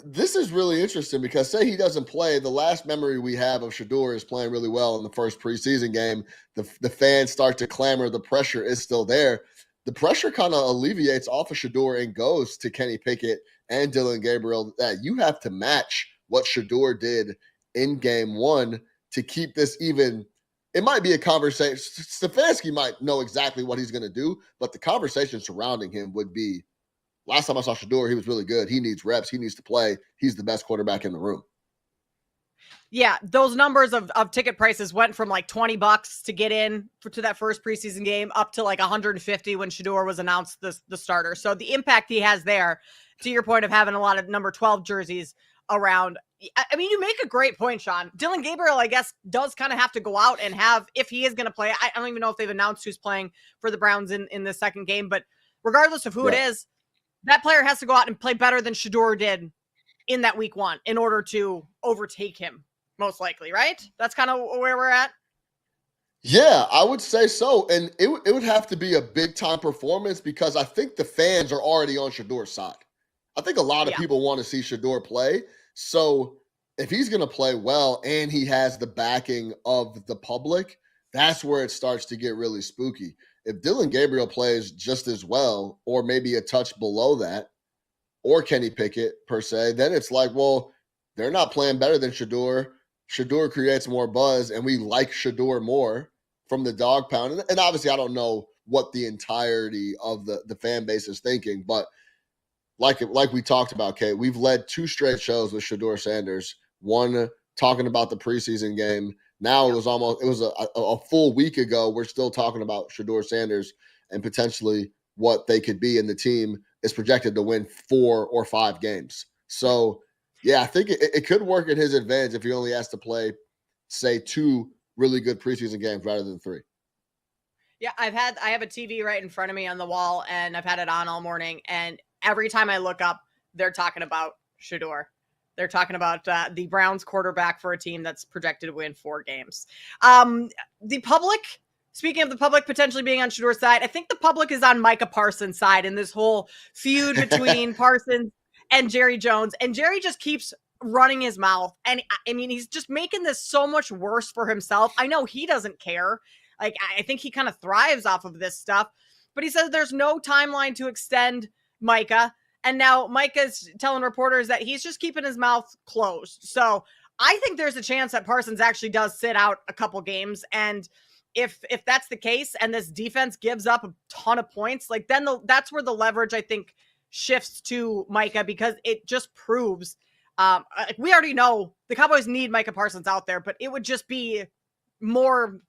this is really interesting because say he doesn't play, the last memory we have of Shedeur is playing really well in the first preseason game. The fans start to clamor. The pressure is still there. The pressure kind of alleviates off of Shedeur and goes to Kenny Pickett and Dylan Gabriel that you have to match what Shedeur did in game 1 to keep this even. It might be a conversation. Stefanski might know exactly what he's going to do, but the conversation surrounding him would be, last time I saw Shedeur, he was really good. He needs reps. He needs to play. He's the best quarterback in the room. Yeah, those numbers of ticket prices went from like $20 to get in to that first preseason game up to like $150 when Shedeur was announced the starter. So the impact he has there, to your point of having a lot of number 12 jerseys around. I mean, you make a great point, Sean. Dylan Gabriel, I guess, does kind of have to go out and have, if he is going to play, I don't even know if they've announced who's playing for the Browns in the second game, but regardless of who it is, that player has to go out and play better than Shedeur did in that week 1 in order to overtake him, most likely, right? That's kind of where we're at. Yeah, I would say so. And it would have to be a big-time performance because I think the fans are already on Shedeur's side. I think a lot of people want to see Shedeur play. So if he's going to play well and he has the backing of the public, that's where it starts to get really spooky. If Dylan Gabriel plays just as well, or maybe a touch below that, or Kenny Pickett per se, then it's like, well, they're not playing better than Shedeur. Shedeur creates more buzz, and we like Shedeur more from the dog pound. And obviously, I don't know what the entirety of the fan base is thinking, but like we talked about, Kate, we've led 2 straight shows with Shedeur Sanders. One talking about the preseason game. Now it was a full week ago. We're still talking about Shedeur Sanders and potentially what they could be, and the team is projected to win 4 or 5 games. So yeah, I think it could work in his advantage if he only has to play, say, 2 really good preseason games rather than 3. Yeah, I have a TV right in front of me on the wall, and I've had it on all morning. And every time I look up, they're talking about Shedeur. They're talking about the Browns quarterback for a team that's projected to win 4 games. The public, speaking of the public potentially being on Shedeur's side, I think the public is on Micah Parsons' side in this whole feud between Parsons and Jerry Jones. And Jerry just keeps running his mouth. And I mean, he's just making this so much worse for himself. I know he doesn't care. Like, I think he kind of thrives off of this stuff. But he says there's no timeline to extend Micah. And now Micah's telling reporters that he's just keeping his mouth closed. So I think there's a chance that Parsons actually does sit out a couple games. And if that's the case and this defense gives up a ton of points, like then that's where the leverage, I think, shifts to Micah, because it just proves we already know the Cowboys need Micah Parsons out there, but it would just be more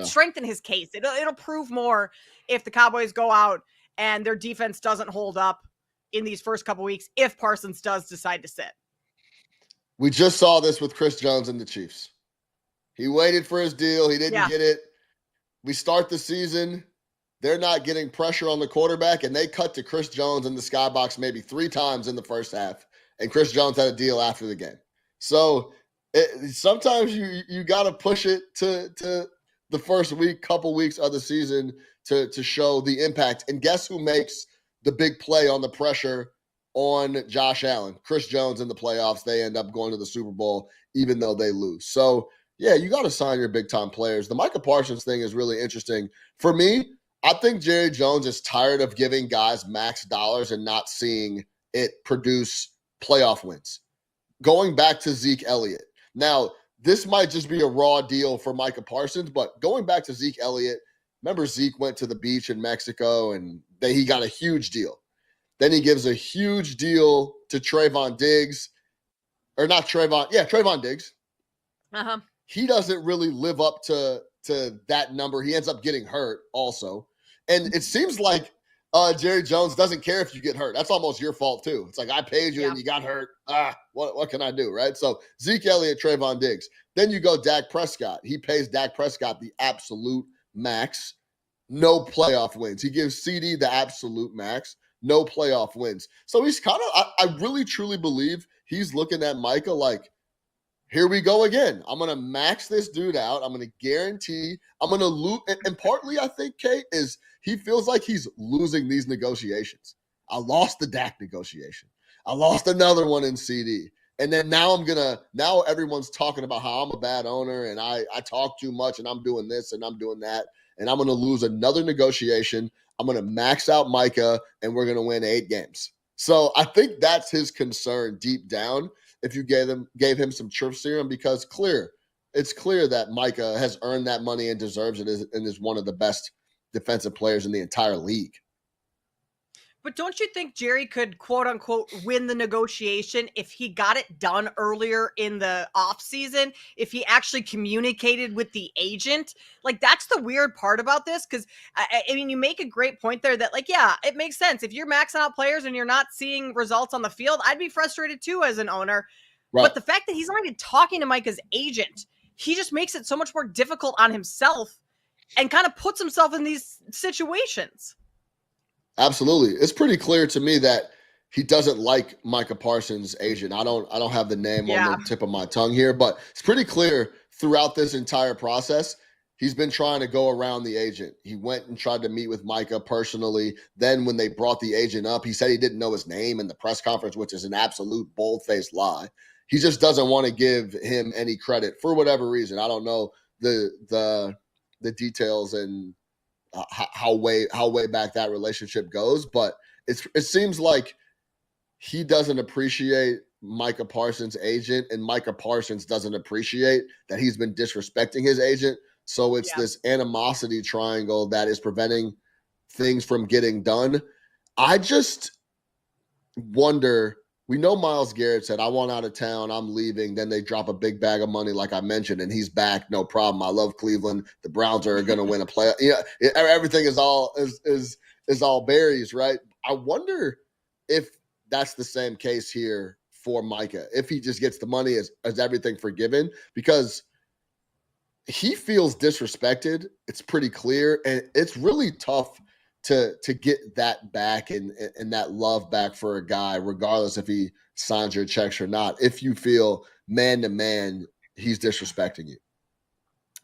strengthen his case. It'll prove more if the Cowboys go out and their defense doesn't hold up in these first couple weeks if Parsons does decide to sit. We just saw this with Chris Jones and the Chiefs. He waited for his deal. He didn't get it. We start the season. They're not getting pressure on the quarterback, and they cut to Chris Jones in the skybox maybe 3 times in the first half, and Chris Jones had a deal after the game. So sometimes you got to push it to the first couple weeks of the season to show the impact. And guess who makes the big play on the pressure on Josh Allen? Chris Jones in the playoffs. They end up going to the Super Bowl even though they lose. So, yeah, you got to sign your big-time players. The Micah Parsons thing is really interesting. For me, I think Jerry Jones is tired of giving guys max dollars and not seeing it produce playoff wins. Going back to Zeke Elliott. Now, this might just be a raw deal for Micah Parsons, but going back to Zeke Elliott, remember Zeke went to the beach in Mexico and he got a huge deal. Then he gives a huge deal to Trayvon Diggs. Or not Trayvon. Yeah, Trayvon Diggs. Uh-huh. He doesn't really live up to that number. He ends up getting hurt also. And it seems like Jerry Jones doesn't care if you get hurt. That's almost your fault too. It's like, I paid you and you got hurt. What can I do, right? So Zeke Elliott, Trayvon Diggs. Then you go Dak Prescott. He pays Dak Prescott the absolute max. No playoff wins. He gives CD the absolute max. No playoff wins. So he's kind of, I really truly believe he's looking at Micah like, here we go again. I'm going to max this dude out. I'm going to guarantee I'm going to lose. And partly, I think, Kate, is he feels like he's losing these negotiations. I lost the Dak negotiation. I lost another one in CD. And then now everyone's talking about how I'm a bad owner and I talk too much and I'm doing this and I'm doing that. And I'm going to lose another negotiation. I'm going to max out Micah and we're going to win 8 games. So I think that's his concern deep down. If you gave him some truth serum, because it's clear that Micah has earned that money and deserves it and is one of the best defensive players in the entire league. But don't you think Jerry could, quote unquote, win the negotiation if he got it done earlier in the offseason, if he actually communicated with the agent? Like, that's the weird part about this, because, I mean, you make a great point there that, like, yeah, it makes sense. If you're maxing out players and you're not seeing results on the field, I'd be frustrated too as an owner. Right. But the fact that he's not even talking to Micah's agent, he just makes it so much more difficult on himself and kind of puts himself in these situations. Absolutely. It's pretty clear to me that he doesn't like Micah Parsons' agent. I don't have the name on the tip of my tongue here, but it's pretty clear throughout this entire process, he's been trying to go around the agent. He went and tried to meet with Micah personally. Then when they brought the agent up, he said he didn't know his name in the press conference, which is an absolute bold-faced lie. He just doesn't want to give him any credit for whatever reason. I don't know the details and how way back that relationship goes, but it seems like he doesn't appreciate Micah Parsons' agent, and Micah Parsons doesn't appreciate that he's been disrespecting his agent. So it's this animosity triangle that is preventing things from getting done. I just wonder, we know Myles Garrett said, I want out of town, I'm leaving. Then they drop a big bag of money, like I mentioned, and he's back, no problem. I love Cleveland. The Browns are going to win a play. Yeah, everything is all berries, right? I wonder if that's the same case here for Micah if he just gets the money as everything forgiven, because he feels disrespected. It's pretty clear, and it's really tough to get that back and that love back for a guy, regardless if he signs your checks or not. If you feel man to man, he's disrespecting you.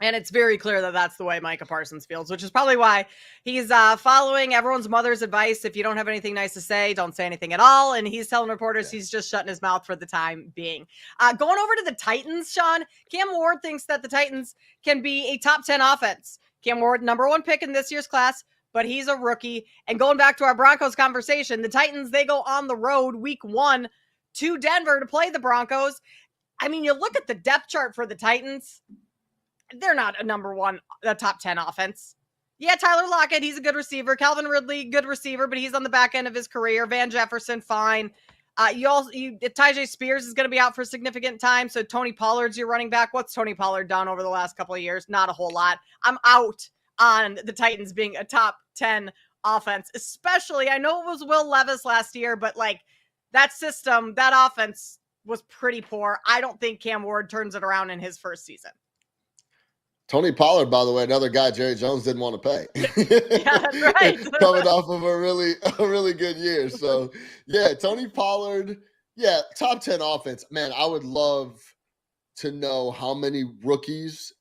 And it's very clear that that's the way Micah Parsons feels, which is probably why he's following everyone's mother's advice. If you don't have anything nice to say, don't say anything at all. And he's telling reporters he's just shutting his mouth for the time being. Going over to the Titans, Sean, Cam Ward thinks that the Titans can be a top 10 offense. Cam Ward, number 1 pick in this year's class, but he's a rookie. And going back to our Broncos conversation, the Titans, they go on the road week 1 to Denver to play the Broncos. I mean, you look at the depth chart for the Titans, they're not a top 10 offense. Yeah, Tyler Lockett, he's a good receiver. Calvin Ridley, good receiver, but he's on the back end of his career. Van Jefferson, fine. Tyjae Spears is going to be out for a significant time. So Tony Pollard's your running back. What's Tony Pollard done over the last couple of years? Not a whole lot. I'm out on the Titans being a top 10 offense, especially, I know it was Will Levis last year, but like that system, that offense was pretty poor. I don't think Cam Ward turns it around in his first season. Tony Pollard, by the way, another guy Jerry Jones didn't want to pay. Yeah, that's right. Coming off of a really good year. So, yeah, Tony Pollard, yeah, top 10 offense. Man, I would love to know how many rookies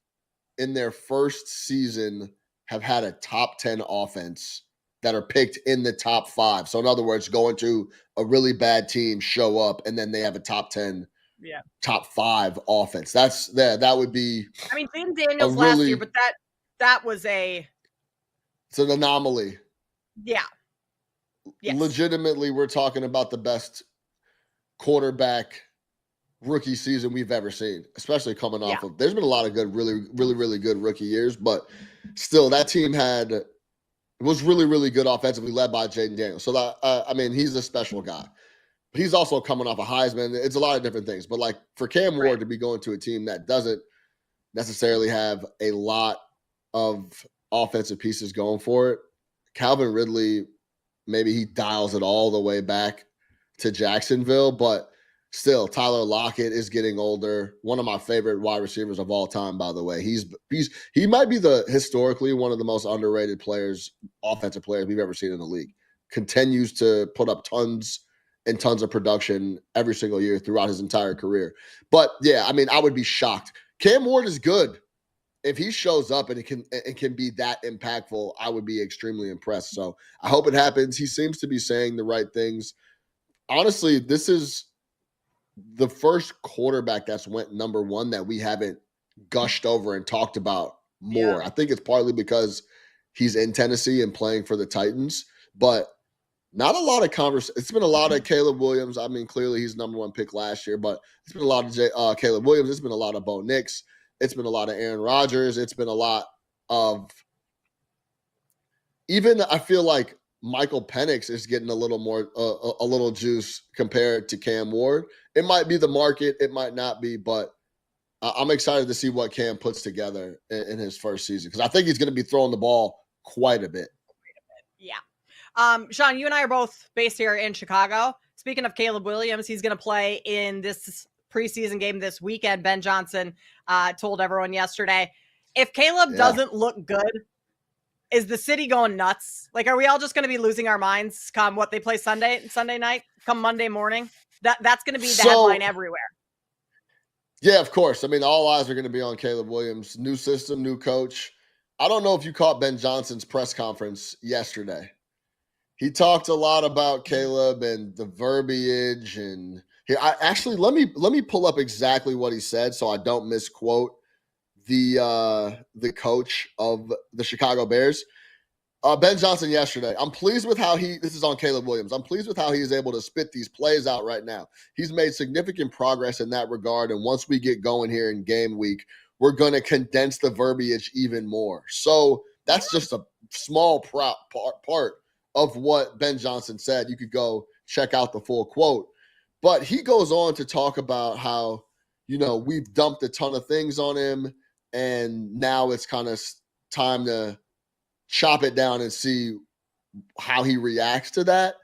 in their first season have had a top 10 offense that are picked in the top 5. So, in other words, going to a really bad team, show up, and then they have a top 10 top 5 offense. That would be. I mean, Jaden Daniels last year, but that was it's an anomaly. Yeah. Yes. Legitimately, we're talking about the best quarterback rookie season we've ever seen, especially coming off of. There's been a lot of good, really good rookie years, but still, that team was really good offensively, led by Jaden Daniels. So that I mean, he's a special guy. He's also coming off a Heisman. It's a lot of different things. But like for Cam Ward to be going to a team that doesn't necessarily have a lot of offensive pieces going for it, Calvin Ridley, maybe he dials it all the way back to Jacksonville. But still, Tyler Lockett is getting older. One of my favorite wide receivers of all time, by the way. He might be historically one of the most underrated offensive players we've ever seen in the league. Continues to put up tons and tons of production every single year throughout his entire career. But yeah, I mean, I would be shocked. Cam Ward is good. If he shows up and it can be that impactful, I would be extremely impressed. So I hope it happens. He seems to be saying the right things. Honestly, this is the first quarterback that's went number 1 that we haven't gushed over and talked about more. Yeah. I think it's partly because he's in Tennessee and playing for the Titans, but not a lot of conversation. It's been a lot of Caleb Williams. I mean, clearly he's number 1 pick last year, but it's been a lot of Caleb Williams. It's been a lot of Bo Nix. It's been a lot of Aaron Rodgers. It's been a lot of even I feel like Michael Penix is getting a little more a little juice compared to Cam Ward. It might be the market. It might not be, but I'm excited to see what Cam puts together in his first season because I think he's going to be throwing the ball quite a bit. Yeah. Sean, you and I are both based here in Chicago. Speaking of Caleb Williams, he's going to play in this preseason game this weekend. Ben Johnson told everyone yesterday. If Caleb doesn't look good, is the city going nuts? Like, are we all just going to be losing our minds come what they play Sunday night, come Monday morning? That's going to be the headline everywhere. Yeah, of course. I mean, all eyes are going to be on Caleb Williams. New system, new coach. I don't know if you caught Ben Johnson's press conference yesterday. He talked a lot about Caleb and the verbiage, and here let me pull up exactly what he said so I don't misquote the coach of the Chicago Bears. Ben Johnson yesterday. I'm pleased with how this is on Caleb Williams. I'm pleased with how he is able to spit these plays out right now. He's made significant progress in that regard, and once we get going here in game week, we're going to condense the verbiage even more. So that's just a small part of what Ben Johnson said. You could go check out the full quote. But he goes on to talk about how, we've dumped a ton of things on him, and now it's kind of time to chop it down and see how he reacts to that.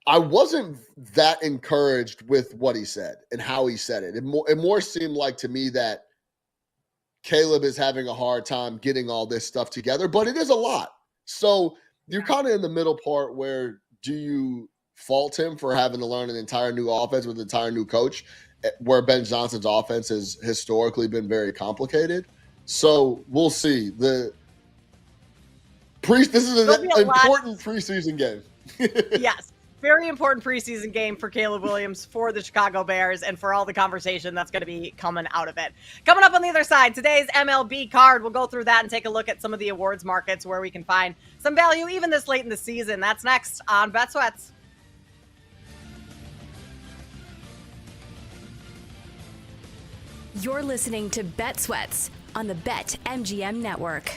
I wasn't that encouraged with what he said and how he said it. It more seemed like to me that Caleb is having a hard time getting all this stuff together, but it is a lot. So you're kind of in the middle part where do you fault him for having to learn an entire new offense with an entire new coach, where Ben Johnson's offense has historically been very complicated? So we'll see. This is an important preseason game. Yes. Very important preseason game for Caleb Williams, for the Chicago Bears, and for all the conversation that's going to be coming out of it. Coming up on the other side, today's MLB card. We'll go through that and take a look at some of the awards markets where we can find some value even this late in the season. That's next on Bet Sweats. You're listening to Bet Sweats on the BetMGM Network.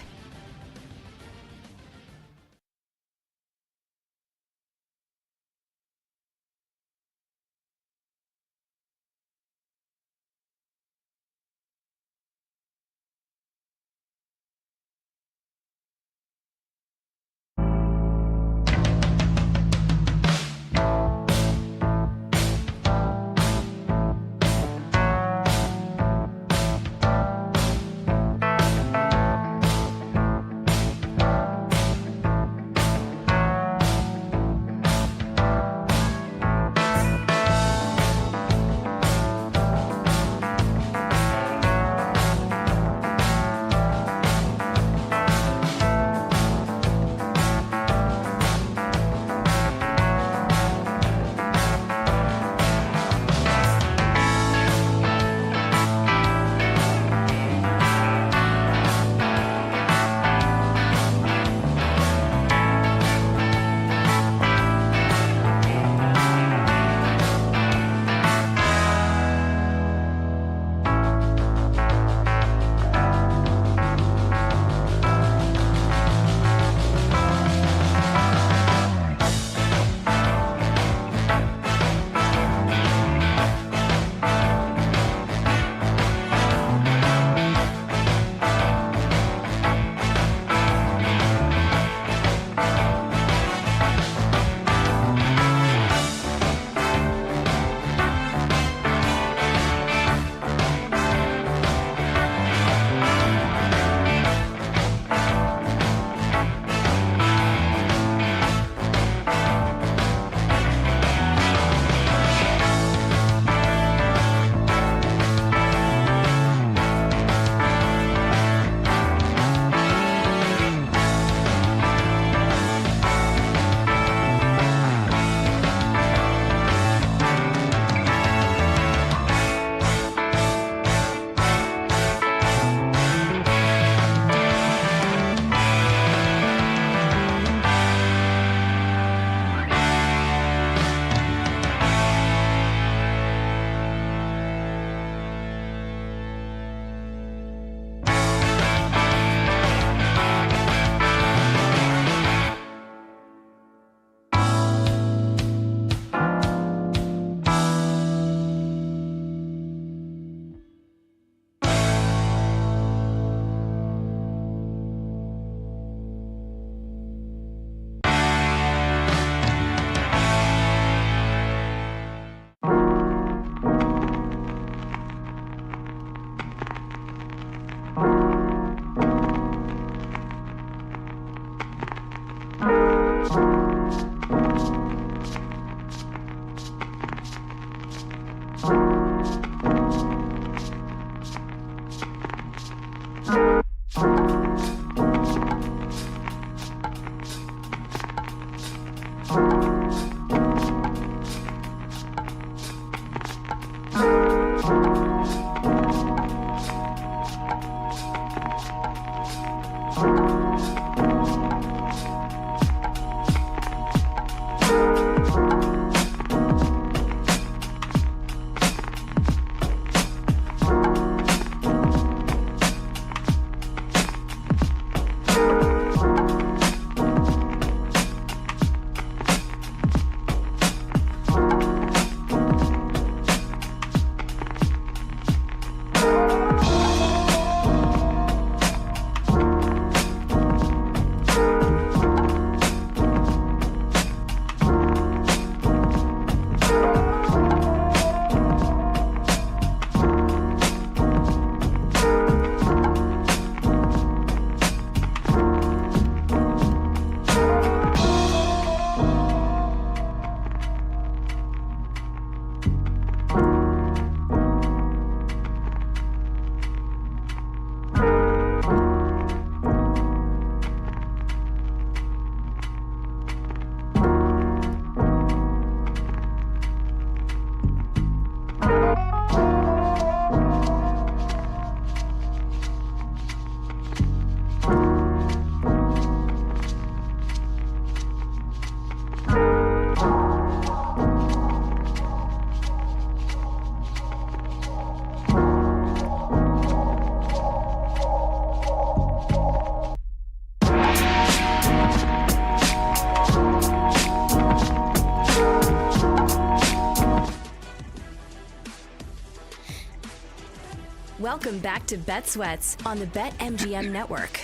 Welcome back to Bet Sweats on the BetMGM Network.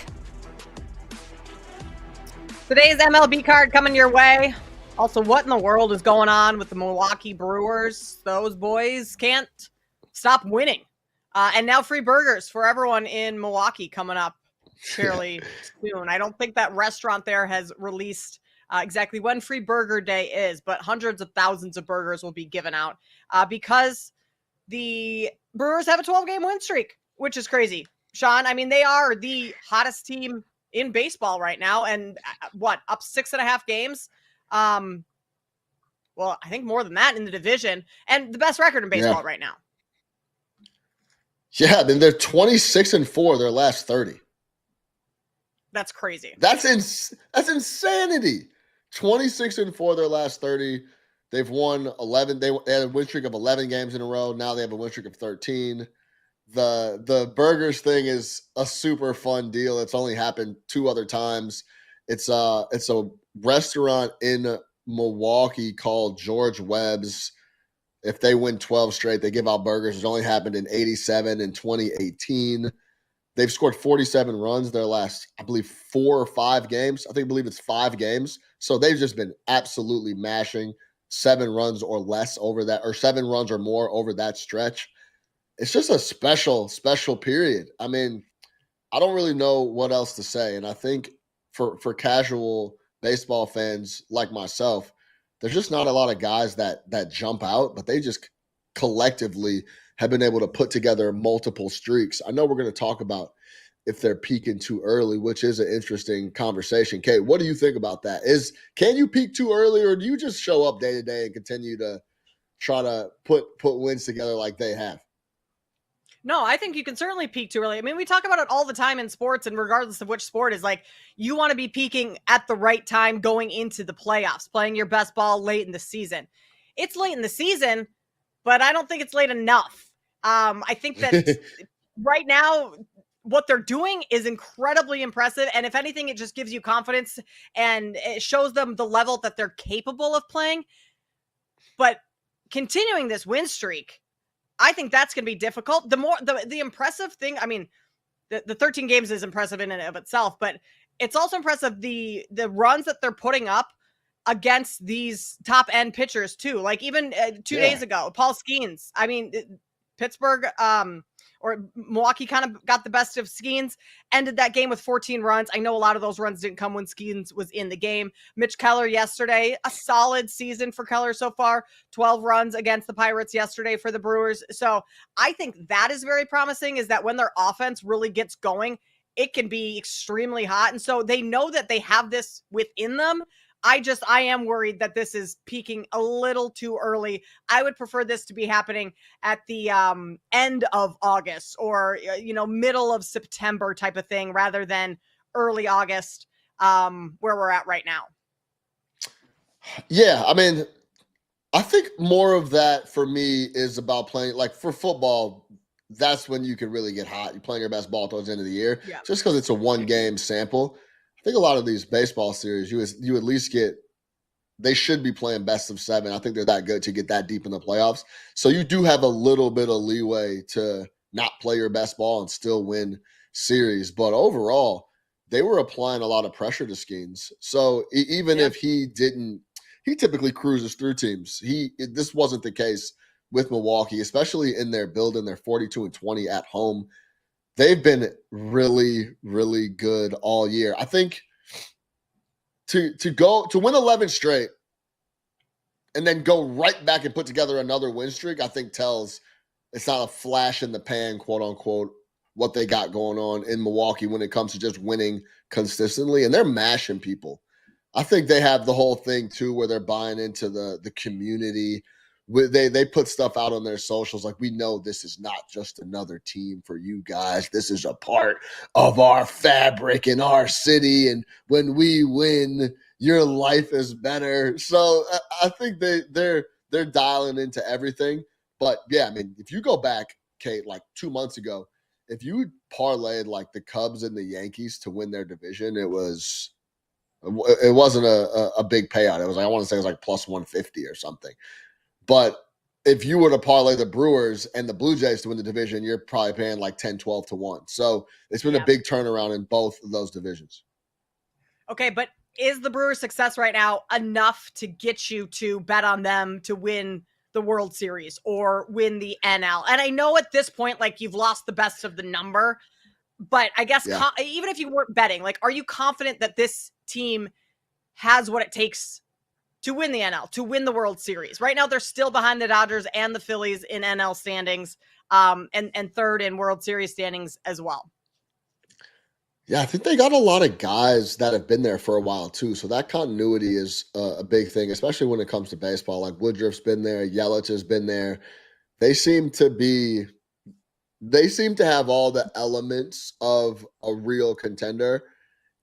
Today's MLB card coming your way. Also, what in the world is going on with the Milwaukee Brewers? Those boys can't stop winning. And now free burgers for everyone in Milwaukee coming up fairly soon. I don't think that restaurant there has released exactly when Free Burger Day is, but hundreds of thousands of burgers will be given out because the Brewers have a 12-game win streak, which is crazy. Sean, I mean, they are the hottest team in baseball right now, and up 6.5 games? Well, I think more than that in the division, and the best record in baseball right now. Yeah, then they're 26-4 their last 30. That's crazy. That's insanity. 26-4 their last 30. They've won 11. They had a win streak of 11 games in a row. Now they have a win streak of 13. The burgers thing is a super fun deal. It's only happened 2 other times. It's a restaurant in Milwaukee called George Webb's. If they win 12 straight, they give out burgers. It's only happened in 87 and 2018. They've scored 47 runs their last, I believe, 4 or 5 games. I believe it's 5 games. So they've just been absolutely mashing 7 runs or less over that, or 7 runs or more over that stretch. It's just a special, special period. I mean, I don't really know what else to say. And I think for casual baseball fans like myself, there's just not a lot of guys that jump out, but they just collectively have been able to put together multiple streaks. I know we're going to talk about if they're peaking too early, which is an interesting conversation. Kate, what do you think about that? Can you peak too early, or do you just show up day to day and continue to try to put wins together like they have? No, I think you can certainly peak too early. I mean, we talk about it all the time in sports, and regardless of which sport, is like you want to be peaking at the right time going into the playoffs, playing your best ball late in the season. It's late in the season, but I don't think it's late enough. I think that right now what they're doing is incredibly impressive. And if anything, it just gives you confidence and it shows them the level that they're capable of playing. But continuing this win streak, I think that's going to be difficult. The impressive thing, I mean, the 13 games is impressive in and of itself, but it's also impressive the runs that they're putting up against these top end pitchers too. Like even 2 days ago, Paul Skeens. I mean, Pittsburgh or Milwaukee kind of got the best of Skeens, ended that game with 14 runs. I know a lot of those runs didn't come when Skeens was in the game. Mitch Keller yesterday, a solid season for Keller so far, 12 runs against the Pirates yesterday for the Brewers. So I think that is very promising, is that when their offense really gets going, it can be extremely hot. And so they know that they have this within them. I am worried that this is peaking a little too early. I would prefer this to be happening at the end of August or, middle of September type of thing rather than early August where we're at right now. Yeah, I mean, I think more of that for me is about playing, like for football, that's when you can really get hot. You're playing your best ball towards the end of the year, just because it's a 1-game sample. I think a lot of these baseball series, you at least they should be playing best of 7. I think they're that good to get that deep in the playoffs. So you do have a little bit of leeway to not play your best ball and still win series. But overall, they were applying a lot of pressure to Skeens. So even if he typically cruises through teams. This wasn't the case with Milwaukee, especially in their building. They're 42-20 at home. They've been really, really good all year. I think to win 11 straight and then go right back and put together another win streak, I think tells it's not a flash in the pan, quote unquote, what they got going on in Milwaukee when it comes to just winning consistently. And they're mashing people. I think they have the whole thing too, where they're buying into the community. They put stuff out on their socials like, we know this is not just another team for you guys. This is a part of our fabric in our city. And when we win, your life is better. So I think they're dialing into everything. But yeah, I mean, if you go back, Kate, like 2 months ago, if you parlayed like the Cubs and the Yankees to win their division, it wasn't a big payout. It was like, I want to say it was like plus 150 or something. But if you were to parlay the Brewers and the Blue Jays to win the division, you're probably paying like 10, 12 to 1. So it's been a big turnaround in both of those divisions. Okay, but is the Brewers' success right now enough to get you to bet on them to win the World Series or win the NL? And I know at this point, like, you've lost the best of the number, but I guess even if you weren't betting, like, are you confident that this team has what it takes to win the NL, to win the World Series? Right now, they're still behind the Dodgers and the Phillies in NL standings, and third in World Series standings as well. Yeah, I think they got a lot of guys that have been there for a while too. So that continuity is a big thing, especially when it comes to baseball. Like Woodruff's been there, Yelich has been there. They seem to have all the elements of a real contender.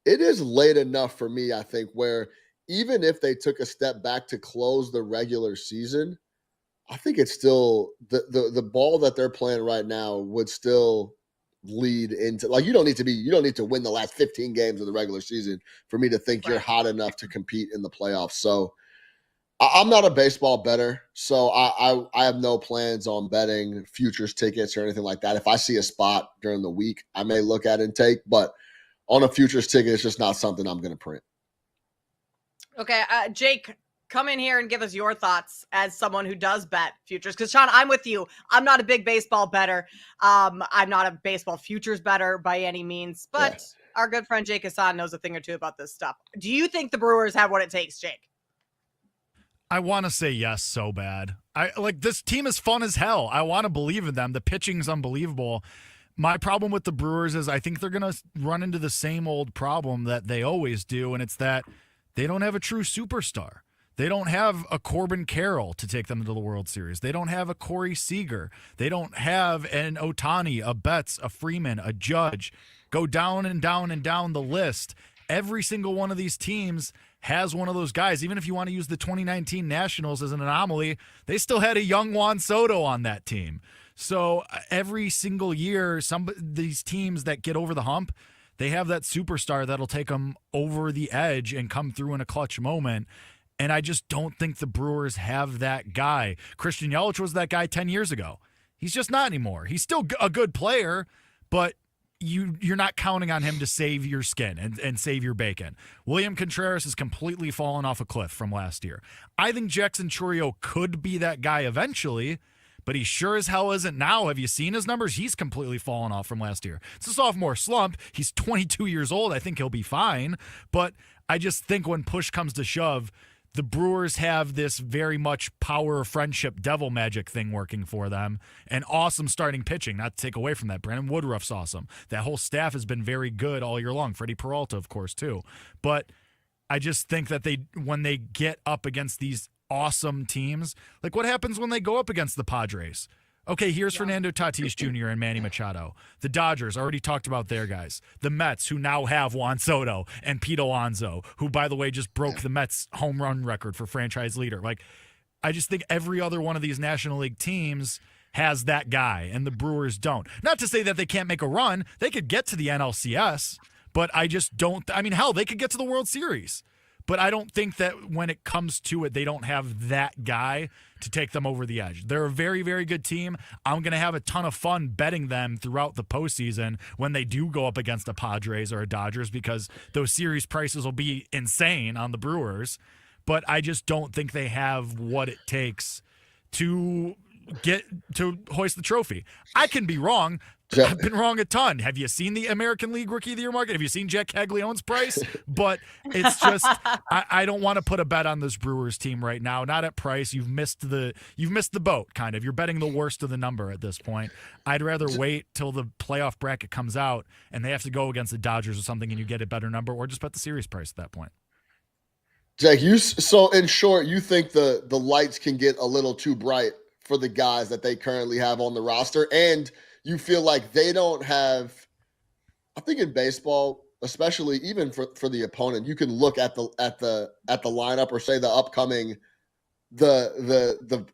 It is late enough for me, I think, where even if they took a step back to close the regular season, I think it's still the ball that they're playing right now would still lead into, like, you don't need to win the last 15 games of the regular season for me to think you're hot enough to compete in the playoffs. So I'm not a baseball bettor, so I have no plans on betting futures tickets or anything like that. If I see a spot during the week, I may look at and take, but on a futures ticket, it's just not something I'm going to print. Okay, Jake, come in here and give us your thoughts as someone who does bet futures. Because, Sean, I'm with you. I'm not a big baseball bettor. I'm not a baseball futures bettor by any means. But our good friend Jake Hassan knows a thing or two about this stuff. Do you think the Brewers have what it takes, Jake? I want to say yes so bad. This team is fun as hell. I want to believe in them. The pitching's unbelievable. My problem with the Brewers is I think they're going to run into the same old problem that they always do, and it's that they don't have a true superstar. They don't have a Corbin Carroll to take them to the World Series. They don't have a Corey Seager. They don't have an Ohtani, a Betts, a Freeman, a Judge. Go down and down and down the list. Every single one of these teams has one of those guys. Even if you want to use the 2019 Nationals as an anomaly, they still had a young Juan Soto on that team. So every single year, these teams that get over the hump, they have that superstar that'll take them over the edge and come through in a clutch moment. And I just don't think the Brewers have that guy. Christian Yelich was that guy 10 years ago. He's just not anymore. He's still a good player, but you're not counting on him to save your skin and save your bacon. William Contreras has completely fallen off a cliff from last year. I think Jackson Chourio could be that guy eventually, but he sure as hell isn't now. Have you seen his numbers? He's completely fallen off from last year. It's a sophomore slump. He's 22 years old. I think he'll be fine. But I just think when push comes to shove, the Brewers have this very much power, friendship, devil magic thing working for them, and awesome starting pitching. Not to take away from that. Brandon Woodruff's awesome. That whole staff has been very good all year long. Freddie Peralta, of course, too. But I just think that when they get up against these awesome teams, like what happens when they go up against the Padres? Okay, here's Fernando Tatis Jr. and Manny Machado. The Dodgers, already talked about their guys. The Mets, who now have Juan Soto and Pete Alonso, who, by the way, just broke the Mets home run record for franchise leader. Like, I just think every other one of these National League teams has that guy, and the Brewers don't. Not to say that they can't make a run. They could get to the NLCS, but I just don't. I mean, hell, they could get to the World Series. But I don't think that when it comes to it, they don't have that guy to take them over the edge. They're a very, very good team. I'm going to have a ton of fun betting them throughout the postseason when they do go up against a Padres or a Dodgers, because those series prices will be insane on the Brewers. But I just don't think they have what it takes to hoist the trophy. I can be wrong. I've been wrong a ton. Have you seen the American League Rookie of the Year market? Have you seen Jack Caglione's price? But it's just I don't want to put a bet on this Brewers team right now. Not at price. You've missed the boat, kind of. You're betting the worst of the number at this point. I'd rather wait till the playoff bracket comes out and they have to go against the Dodgers or something and you get a better number, or just bet the series price at that point. Jake, so in short, you think the lights can get a little too bright for the guys that they currently have on the roster, and you feel like they don't have, I think in baseball, especially even for the opponent, you can look at the lineup or say the upcoming the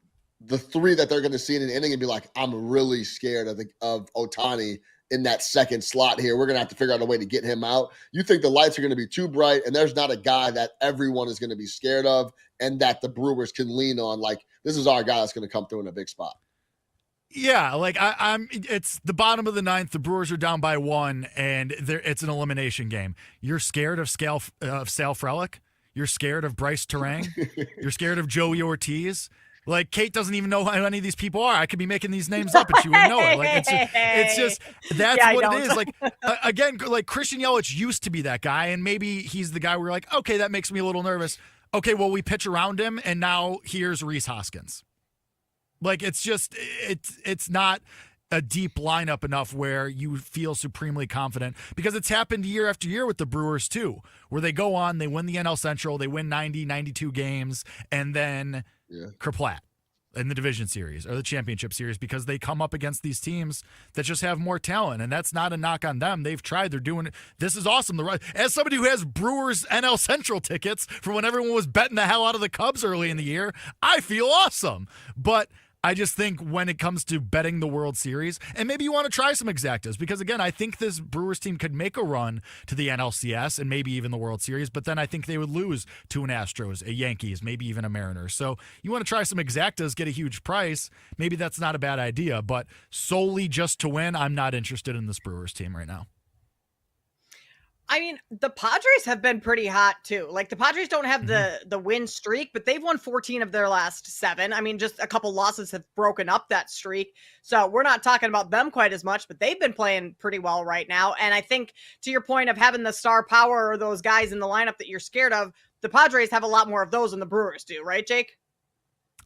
three that they're going to see in an inning and be like, I'm really scared of Ohtani in that second slot here. We're going to have to figure out a way to get him out. You think the lights are going to be too bright and there's not a guy that everyone is going to be scared of and that the Brewers can lean on. Like, this is our guy that's going to come through in a big spot. Yeah, like it's the bottom of the ninth. The Brewers are down by 1, and it's an elimination game. You're scared of Sal Frelick. You're scared of Bryce Terang. You're scared of Joey Ortiz. Like, Kate doesn't even know who any of these people are. I could be making these names up, and she wouldn't know it. Like, it's just that's what it is. Like, again, like Christian Yelich used to be that guy, and maybe he's the guy where you're like, okay, that makes me a little nervous. Okay, well, we pitch around him, and now here's Rhys Hoskins. Like, it's just it's not a deep lineup enough where you feel supremely confident, because it's happened year after year with the Brewers too, where they go on, they win the NL Central, they win 90, 92 games, and then kerplat in the division series or the championship series, because they come up against these teams that just have more talent. And that's not a knock on them. They've tried. They're doing it. This is awesome. As somebody who has Brewers NL Central tickets for when everyone was betting the hell out of the Cubs early in the year, I feel awesome. But I just think when it comes to betting the World Series, and maybe you want to try some exactas, because, again, I think this Brewers team could make a run to the NLCS and maybe even the World Series, but then I think they would lose to an Astros, a Yankees, maybe even a Mariners. So you want to try some exactas, get a huge price. Maybe that's not a bad idea, but solely just to win, I'm not interested in this Brewers team right now. I mean, the Padres have been pretty hot too. Like, the Padres don't have the win streak, but they've won 14 of their last 7. I mean, just a couple losses have broken up that streak. So we're not talking about them quite as much, but they've been playing pretty well right now. And I think, to your point of having the star power or those guys in the lineup that you're scared of, the Padres have a lot more of those than the Brewers do, right, Jake?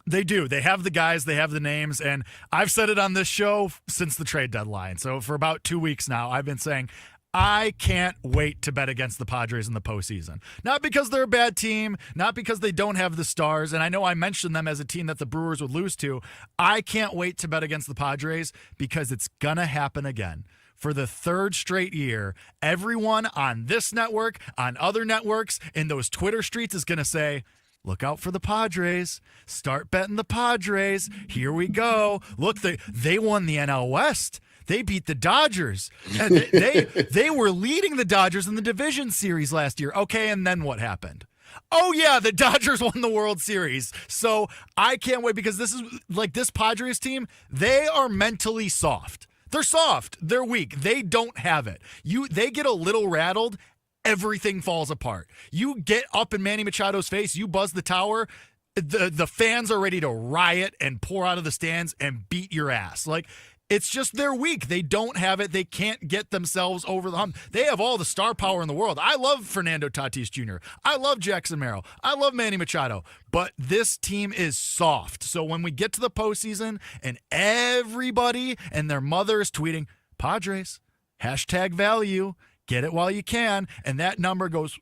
They do. They have the guys, they have the names, and I've said it on this show since the trade deadline. So for about 2 weeks now, I've been saying, I can't wait to bet against the Padres in the postseason. Not because they're a bad team, not because they don't have the stars, and I know I mentioned them as a team that the Brewers would lose to. I can't wait to bet against the Padres because it's going to happen again. For the 3rd straight year, everyone on this network, on other networks, in those Twitter streets is going to say, look out for the Padres. Start betting the Padres. Here we go. Look, they won the NL West. They beat the Dodgers. They were leading the Dodgers in the division series last year. Okay, and then what happened? Oh, yeah, the Dodgers won the World Series. So I can't wait, because this is like this Padres team, they are mentally soft. They're soft. They're weak. They don't have it. They get a little rattled, everything falls apart. You get up in Manny Machado's face, you buzz the tower, the fans are ready to riot and pour out of the stands and beat your ass. Like, it's just they're weak. They don't have it. They can't get themselves over the hump. They have all the star power in the world. I love Fernando Tatis Jr. I love Jackson Merrill. I love Manny Machado. But this team is soft. So when we get to the postseason and everybody and their mother is tweeting, Padres, #value, get it while you can, and that number goes,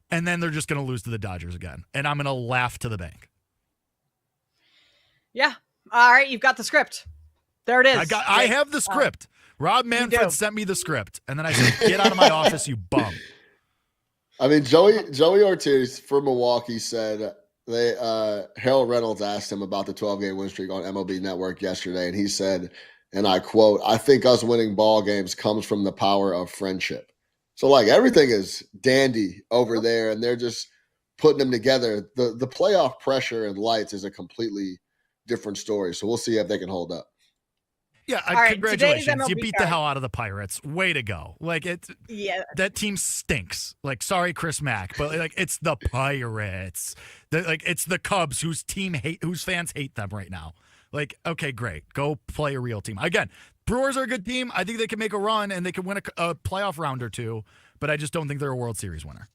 and then they're just going to lose to the Dodgers again. And I'm going to laugh to the bank. Yeah. All right, you've got the script. There it is. I have the script. Rob Manfred sent me the script, and then I said, get out of my office, you bum. I mean, Joey Ortiz from Milwaukee said Harold Reynolds asked him about the 12-game win streak on MLB Network yesterday, and he said, and I quote, "I think us winning ball games comes from the power of friendship." So, like, everything is dandy over there, and they're just putting them together. The playoff pressure and lights is a completely different story. So we'll see if they can hold up. Yeah, right, congratulations. You beat the hell out of the Pirates. Way to go. Like, that team stinks. Like, sorry, Chris Mack, but like, it's the Pirates. It's the Cubs whose fans hate them right now. Like, okay, great. Go play a real team. Again, Brewers are a good team. I think they can make a run and they can win a playoff round or two, but I just don't think they're a World Series winner.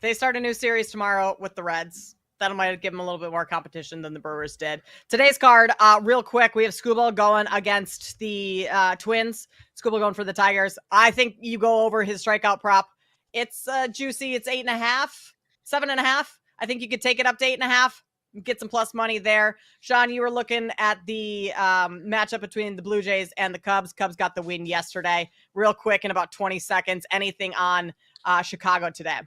They start a new series tomorrow with the Reds. That might give them a little bit more competition than the Brewers did. Today's card, real quick, we have Skubal going against the Twins. Skubal going for the Tigers. I think you go over his strikeout prop. It's juicy. It's 8.5, 7.5. I think you could take it up to 8.5. Get some plus money there. Sean, you were looking at the matchup between the Blue Jays and the Cubs. Cubs got the win yesterday. Real quick, in about 20 seconds, anything on Chicago today?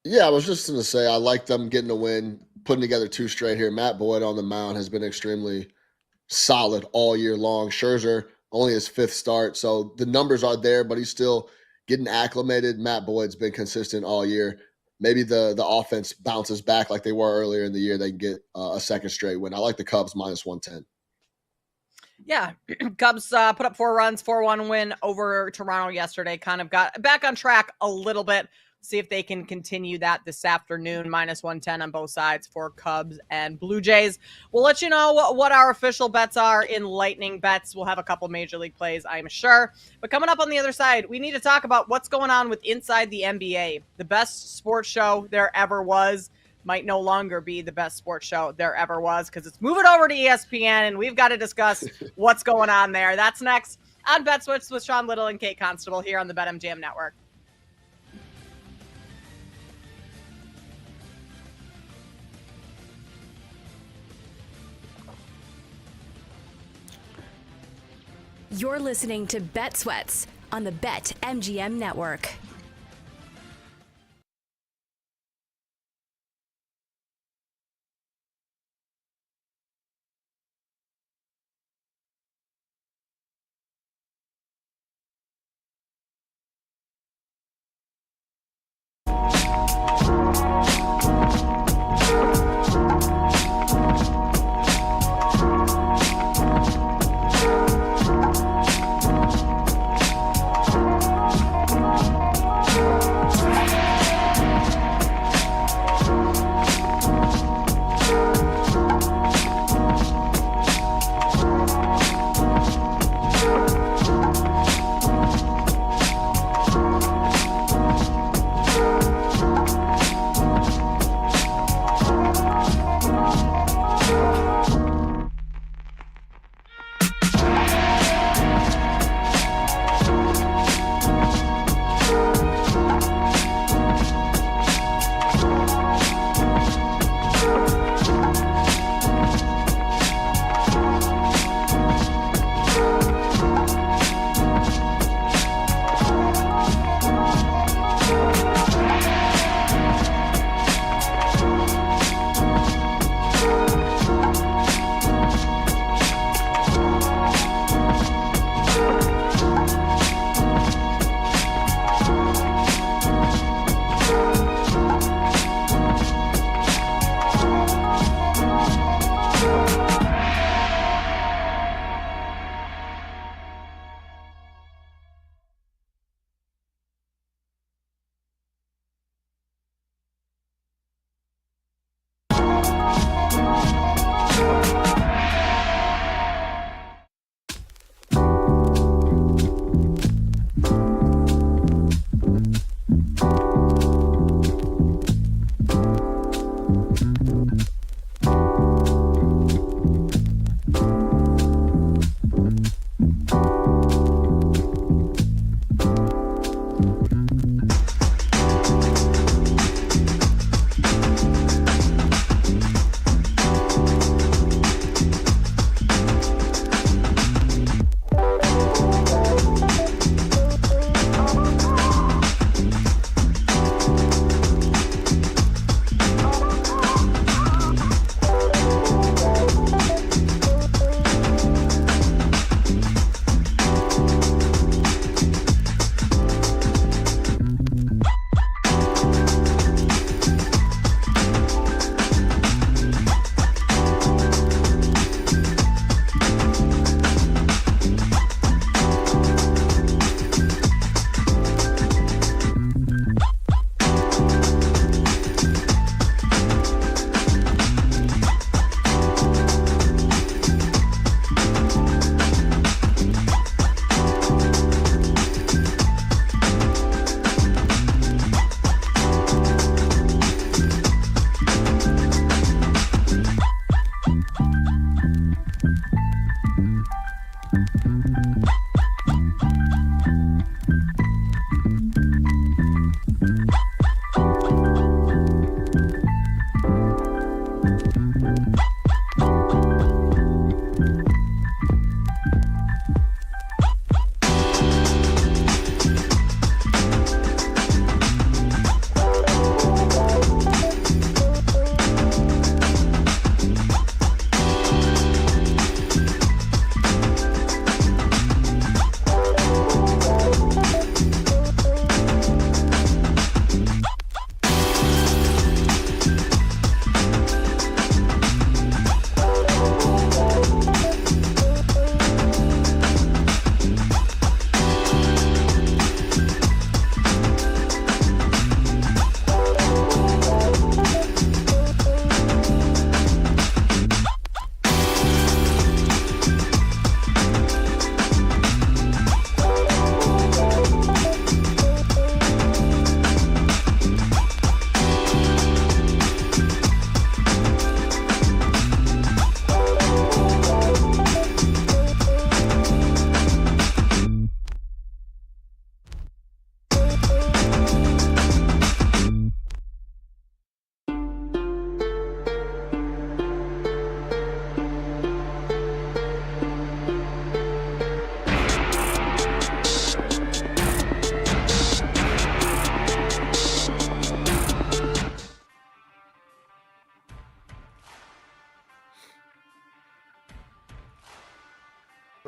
Yeah, I was just going to say I like them getting a win, putting together 2 straight here. Matt Boyd on the mound has been extremely solid all year long. Scherzer, only his 5th start, so the numbers are there, but he's still getting acclimated. Matt Boyd's been consistent all year. maybe the offense bounces back like they were earlier in the year. They can get a second straight win. I like the Cubs -110. Yeah, Cubs put up 4 runs, 4-1 win over Toronto yesterday. Kind of got back on track a little bit. See if they can continue that this afternoon. -110 on both sides for Cubs and Blue Jays. We'll let you know what our official bets are in Lightning Bets. We'll have a couple Major League plays, I'm sure. But coming up on the other side, we need to talk about what's going on with Inside the NBA. The best sports show there ever was might no longer be the best sports show there ever was because it's moving over to ESPN, and we've got to discuss what's going on there. That's next on Bet Switch with Sean Little and Kate Constable here on the BetMGM Network. You're listening to Bet Sweats on the BetMGM Network.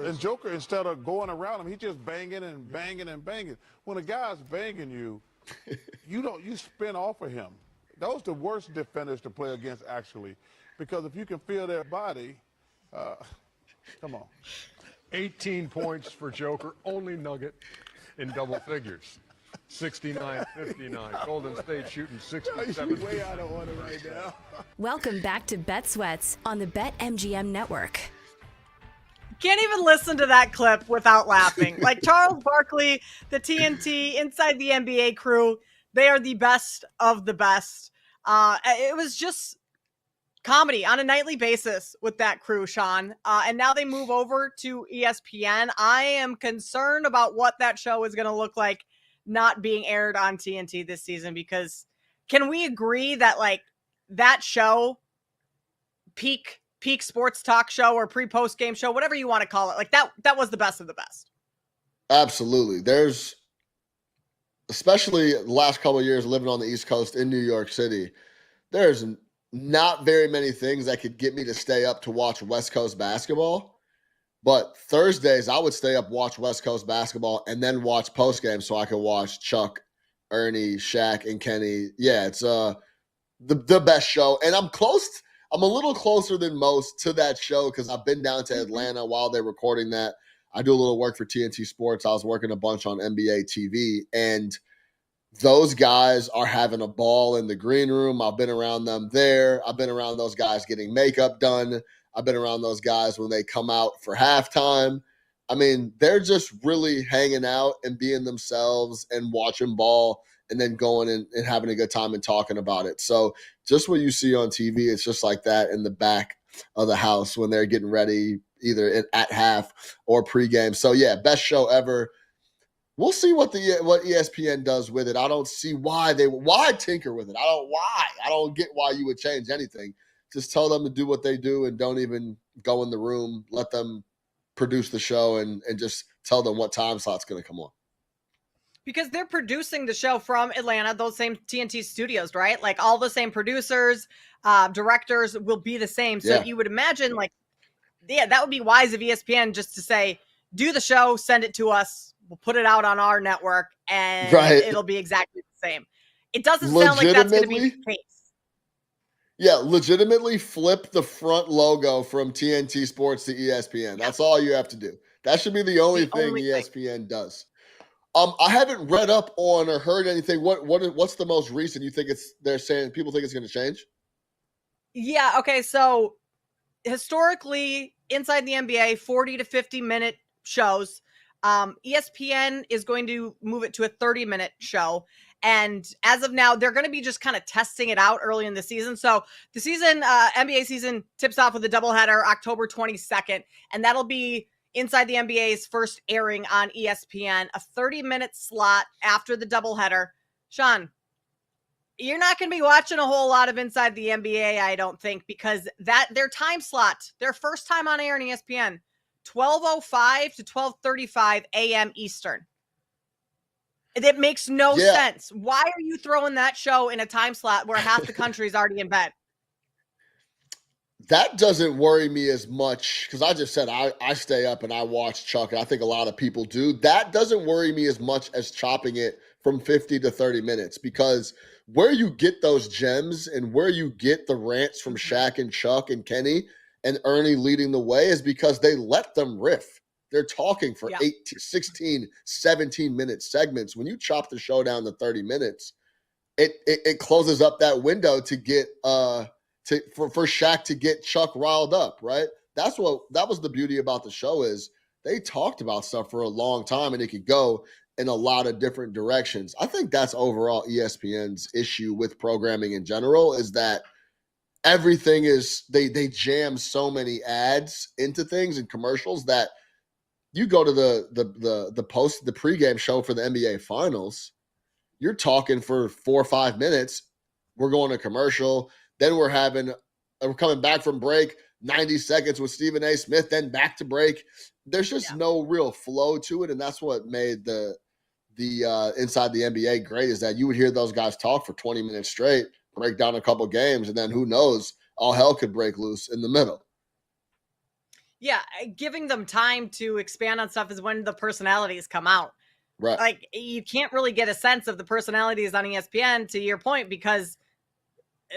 And Joker, instead of going around him, he just banging and banging and banging. When a guy's banging you, you spin off of him. Those are the worst defenders to play against, actually, because if you can feel their body, come on. 18 points for Joker, only Nugget in double figures. 69-59. Golden State shooting 67. Way out of order right now. Welcome back to Bet Sweats on the BetMGM network. Can't even listen to that clip without laughing. Like Charles Barkley, the TNT, Inside the NBA crew, they are the best of the best. It was just comedy on a nightly basis with that crew, Sean. And now they move over to ESPN. I am concerned about what that show is going to look like not being aired on TNT this season, because can we agree that like that show, peak sports talk show or pre-post game show, whatever you want to call it, like that was the best of the best? Absolutely. There's, especially the last couple of years living on the East Coast in New York City, there's not very many things that could get me to stay up to watch West Coast basketball. But Thursdays, I would stay up, watch West Coast basketball, and then watch postgame so I could watch Chuck, Ernie, Shaq, and Kenny. Yeah, it's the best show. And I'm a little closer than most to that show because I've been down to Atlanta while they're recording that. I do a little work for TNT Sports. I was working a bunch on NBA TV, and those guys are having a ball in the green room. I've been around them there. I've been around those guys getting makeup done. I've been around those guys when they come out for halftime. I mean, they're just really hanging out and being themselves and watching ball and then going and having a good time and talking about it. So just what you see on TV, it's just like that in the back of the house when they're getting ready, either at half or pregame. So, yeah, best show ever. We'll see what ESPN does with it. I don't see why tinker with it. I don't get why you would change anything. Just tell them to do what they do and don't even go in the room. Let them produce the show and just tell them what time slot's going to come on. Because they're producing the show from Atlanta, those same TNT studios, right? Like all the same producers, directors will be the same. So you would imagine that would be wise of ESPN just to say, do the show, send it to us. We'll put it out on our network and it'll be exactly the same. It doesn't sound like that's going to be the case. Yeah, legitimately flip the front logo from TNT Sports to ESPN. That's all you have to do. That should be the only thing ESPN does. I haven't read up on or heard anything. What's the most recent you think they're saying people think it's going to change? Yeah, okay, so historically inside the NBA 40 to 50 minute shows. ESPN is going to move it to a 30-minute show. And as of now, they're going to be just kind of testing it out early in the season. So the season, NBA season tips off with a doubleheader October 22nd. And that'll be inside the NBA's first airing on ESPN, a 30-minute slot after the doubleheader. Sean, you're not going to be watching a whole lot of Inside the NBA, I don't think, because their time slot, their first time on air on ESPN, 12:05 to 12:35 a.m. Eastern. It makes no sense. Why are you throwing that show in a time slot where half the country is already in bed? That doesn't worry me as much because I just said I stay up and I watch Chuck, and I think a lot of people do. That doesn't worry me as much as chopping it from 50 to 30 minutes because where you get those gems and where you get the rants from Shaq and Chuck and Kenny and Ernie leading the way is because they let them riff. They're talking for 16, 17-minute segments. When you chop the show down to 30 minutes, it closes up that window to get for Shaq to get Chuck riled up, right? That was the beauty about the show is they talked about stuff for a long time and it could go in a lot of different directions. I think that's overall ESPN's issue with programming in general is that everything is they jam so many ads into things and commercials that you go to the pregame show for the NBA Finals, you're talking for 4 or 5 minutes. We're going to commercial. Then we're coming back from break, 90 seconds with Stephen A. Smith, then back to break. There's just no real flow to it, and that's what made the Inside the NBA great is that you would hear those guys talk for 20 minutes straight, break down a couple games, and then who knows, all hell could break loose in the middle. Yeah, giving them time to expand on stuff is when the personalities come out. Right. Like, you can't really get a sense of the personalities on ESPN, to your point, because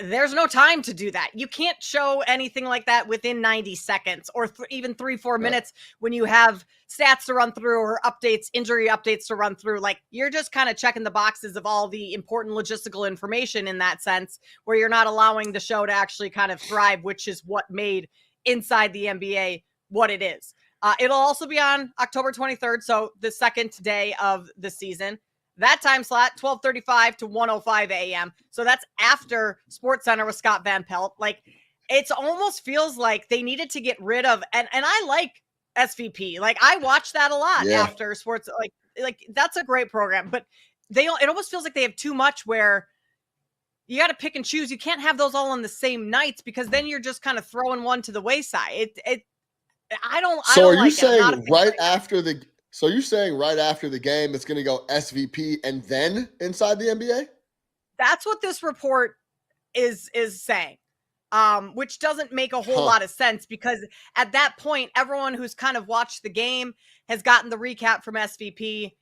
there's no time to do that. You can't show anything like that within 90 seconds or even 3-4 minutes when you have stats to run through or updates, injury updates to run through. Like, you're just kind of checking the boxes of all the important logistical information in that sense, where you're not allowing the show to actually kind of thrive, which is what made Inside the NBA what it is. It'll also be on October 23rd, so the second day of the season. That time slot, 12:35 to 1:05 a.m. So that's after SportsCenter with Scott Van Pelt. Like, it's almost feels like they needed to get rid of, and I like SVP. Like, I watch that a lot after sports. Like that's a great program, but it almost feels like they have too much where you got to pick and choose. You can't have those all on the same nights, because then you're just kind of throwing one to the wayside. I don't are you like saying right after the? So you're saying right after the game, it's going to go SVP and then Inside the NBA? That's what this report is saying, which doesn't make a whole lot of sense, because at that point, everyone who's kind of watched the game has gotten the recap from SVP.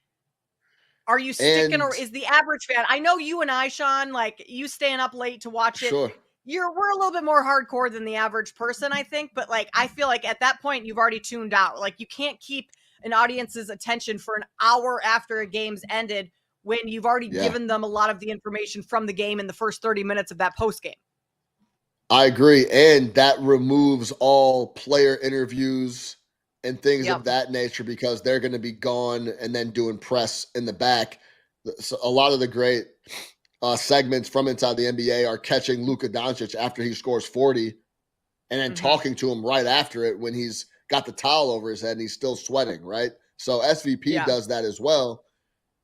Are you sticking, or is the average fan? I know you and I, Sean, like, you staying up late to watch it. Sure. We're a little bit more hardcore than the average person, I think. But like, I feel like at that point, you've already tuned out. Like, you can't keep an audience's attention for an hour after a game's ended when you've already given them a lot of the information from the game in the first 30 minutes of that post game. I agree. And that removes all player interviews and things of that nature, because they're going to be gone and then doing press in the back. So a lot of the great segments from Inside the NBA are catching Luka Doncic after he scores 40 and then talking to him right after it when he's got the towel over his head and he's still sweating, right? So SVP does that as well.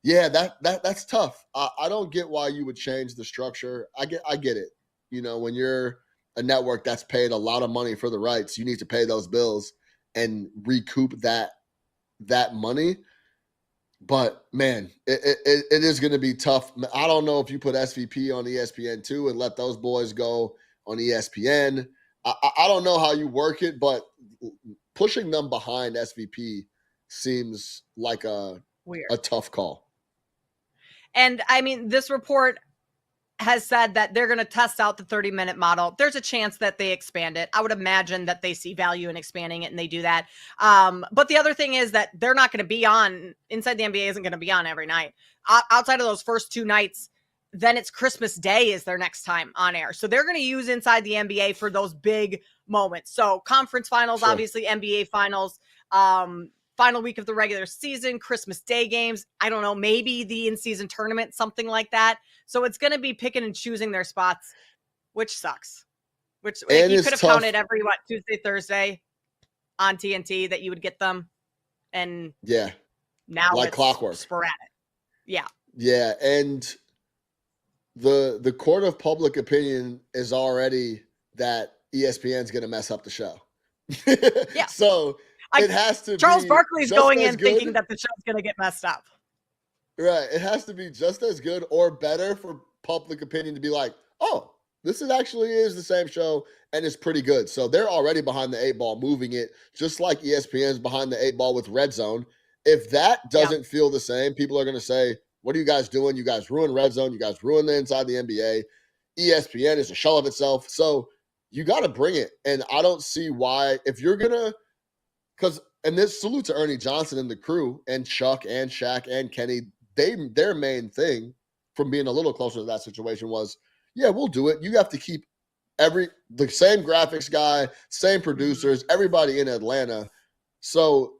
Yeah, that's tough. I don't get why you would change the structure. I get it. You know, when you're a network that's paid a lot of money for the rights, you need to pay those bills and recoup that money. But man, it is going to be tough. I don't know if you put SVP on ESPN2 and let those boys go on ESPN. I don't know how you work it, but pushing them behind SVP seems like a tough call. And I mean, this report has said that they're going to test out the 30-minute model. There's a chance that they expand it. I would imagine that they see value in expanding it and they do that. But the other thing is that they're not going to be on, Inside the NBA isn't going to be on every night. Outside of those first two nights, then it's Christmas Day is their next time on air. So they're going to use Inside the NBA for those big moments. So conference finals, obviously NBA finals, final week of the regular season, Christmas Day games. I don't know, maybe the in-season tournament, something like that. So it's going to be picking and choosing their spots, which sucks. Which you could have counted every, Tuesday, Thursday on TNT that you would get them. And now like it's clockwork. Sporadic. Yeah. Yeah, and the court of public opinion is already that ESPN's going to mess up the show. So it has to Charles be Barkley's just going as in good. thinking that the show's going to get messed up. Right. It has to be just as good or better for public opinion to be like, oh, this actually is the same show and it's pretty good. So they're already behind the 8 ball, moving it just like ESPN's behind the 8 ball with Red Zone. If that doesn't feel the same, people are going to say, what are you guys doing? You guys ruined Red Zone. You guys ruined the Inside the NBA. ESPN is a shell of itself. So you got to bring it. And I don't see why, if you're going to, and this salute to Ernie Johnson and the crew and Chuck and Shaq and Kenny, their main thing from being a little closer to that situation was, yeah, we'll do it. You have to keep the same graphics guy, same producers, everybody in Atlanta. So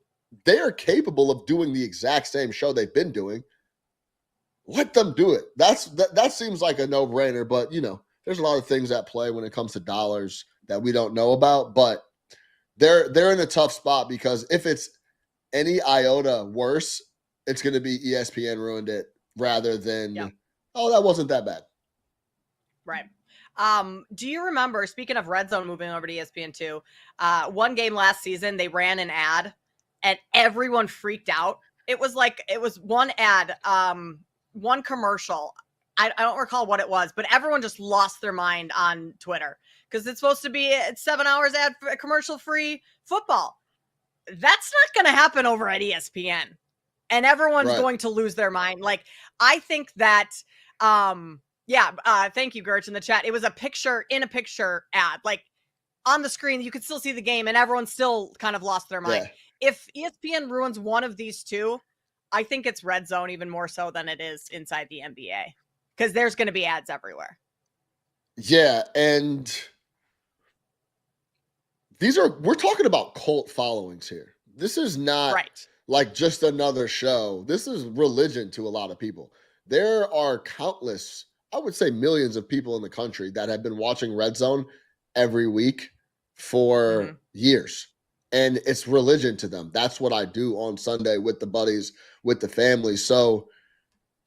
they are capable of doing the exact same show they've been doing. Let them do it. That seems like a no-brainer, but there's a lot of things at play when it comes to dollars that we don't know about. But they're in a tough spot, because if it's any iota worse, it's going to be ESPN ruined it rather than, oh, that wasn't that bad. Right. Do you remember, speaking of Red Zone moving over to ESPN2, one game last season, they ran an ad and everyone freaked out. It was one ad, one commercial. I don't recall what it was, but everyone just lost their mind on Twitter because it's supposed to be 7 hours ad commercial free football. That's not going to happen over at ESPN. And everyone's Right. going to lose their mind. Like, I think that, thank you, Gertch, in the chat. It was a picture-in-a-picture ad. Like, on the screen, you could still see the game, and everyone still kind of lost their mind. Yeah. If ESPN ruins one of these two, I think it's Red Zone even more so than it is inside the NBA. Because there's going to be ads everywhere. Yeah, and we're talking about cult followings here. This is not Right. like just another show. This is religion to a lot of people. There are countless, I would say millions of people in the country that have been watching Red Zone every week for years. And it's religion to them. That's what I do on Sunday with the buddies, with the family. So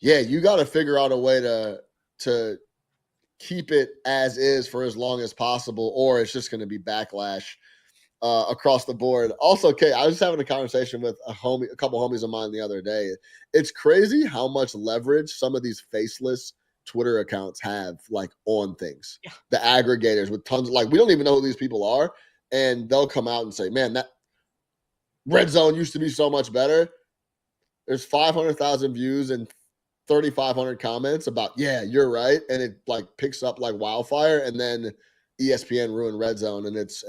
yeah, you got to figure out a way to keep it as is for as long as possible, or it's just going to be backlash across the board. Also, Kate, I was just having a conversation with a couple homies of mine the other day. It's crazy how much leverage some of these faceless Twitter accounts have, like, on things. Yeah. The aggregators with tons of, like, we don't even know who these people are, and they'll come out and say, man, that Red Zone used to be so much better. There's 500,000 views and 3,500 comments about, yeah, you're right. And it like picks up like wildfire. And then ESPN ruined Red Zone. And it's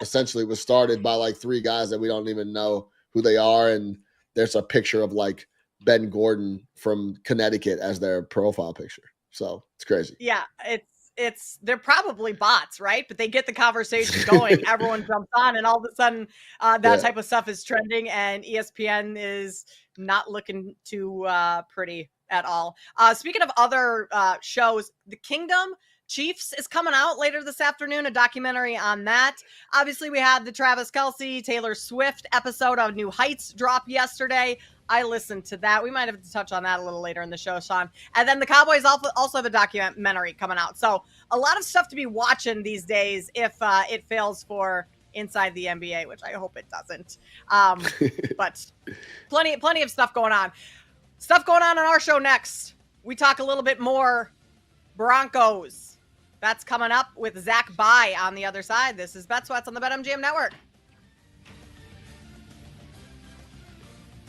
essentially was started by like three guys that we don't even know who they are. And there's a picture of like Ben Gordon from Connecticut as their profile picture. So it's crazy. Yeah, they're probably bots, right? But they get the conversation going. Everyone jumps on, and all of a sudden that type of stuff is trending, and ESPN is not looking too pretty at all. Speaking of other shows, The Kingdom Chiefs is coming out later this afternoon, a documentary on that. Obviously, we had the Travis Kelce, Taylor Swift episode of New Heights drop yesterday. I listened to that. We might have to touch on that a little later in the show, Sean. And then the Cowboys also have a documentary coming out. So a lot of stuff to be watching these days if it fails for Inside the NBA, which I hope it doesn't. But plenty of stuff going on. Stuff going on our show next. We talk a little bit more Broncos. That's coming up with Zach Bye on the other side. This is Bet Sweats on the BetMGM Network.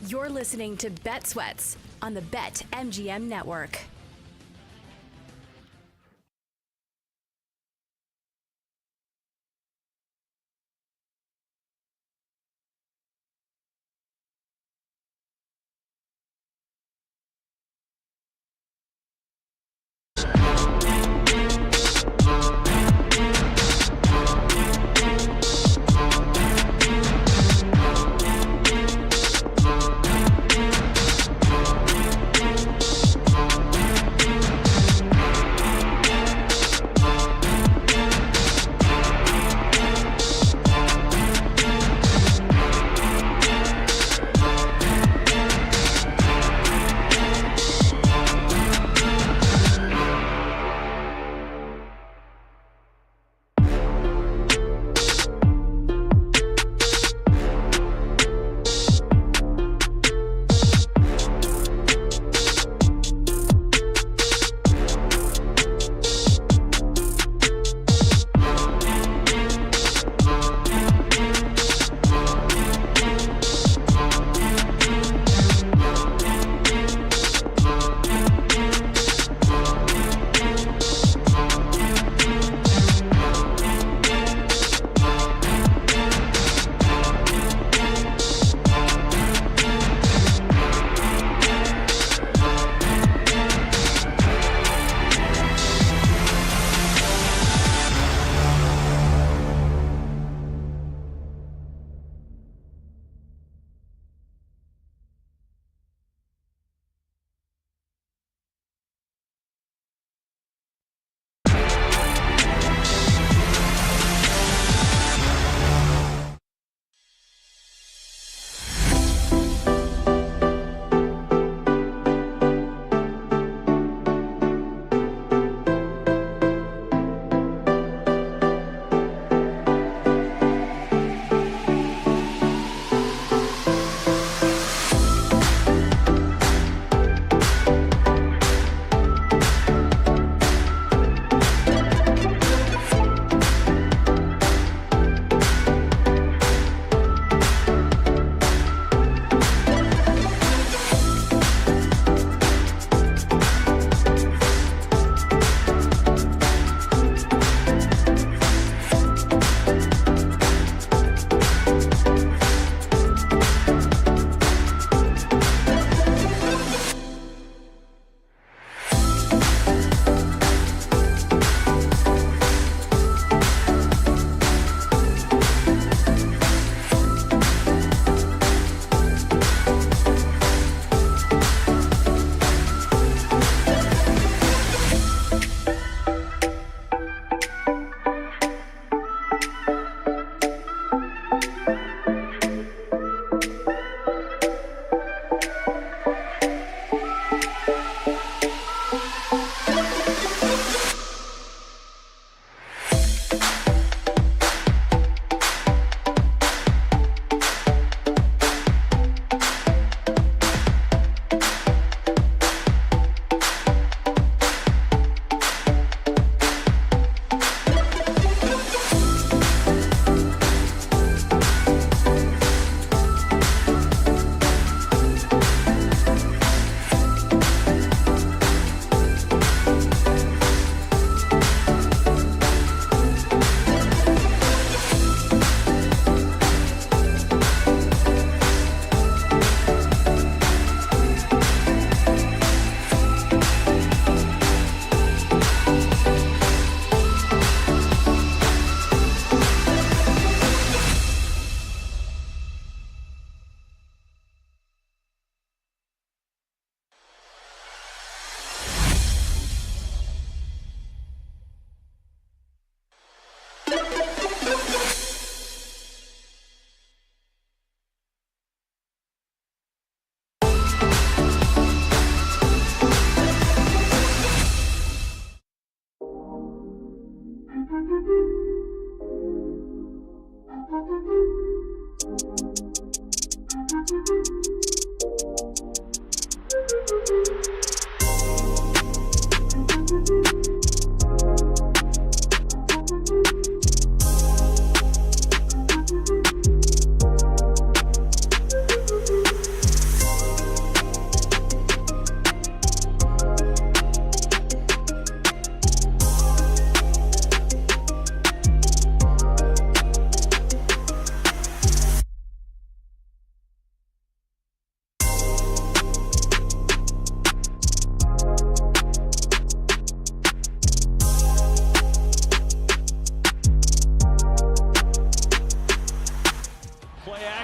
You're listening to Bet Sweats on the BetMGM Network.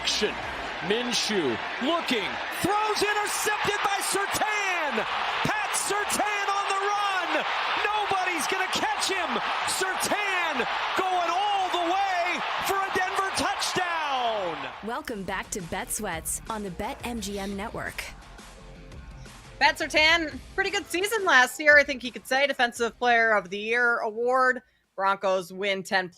action. Minshew looking, throws intercepted by Surtain. Pat Surtain on the run. Nobody's going to catch him. Surtain going all the way for a Denver touchdown. Welcome back to Bet Sweats on the BetMGM Network. Pat Surtain, pretty good season last year. I think he could say Defensive Player of the Year award. Broncos win 10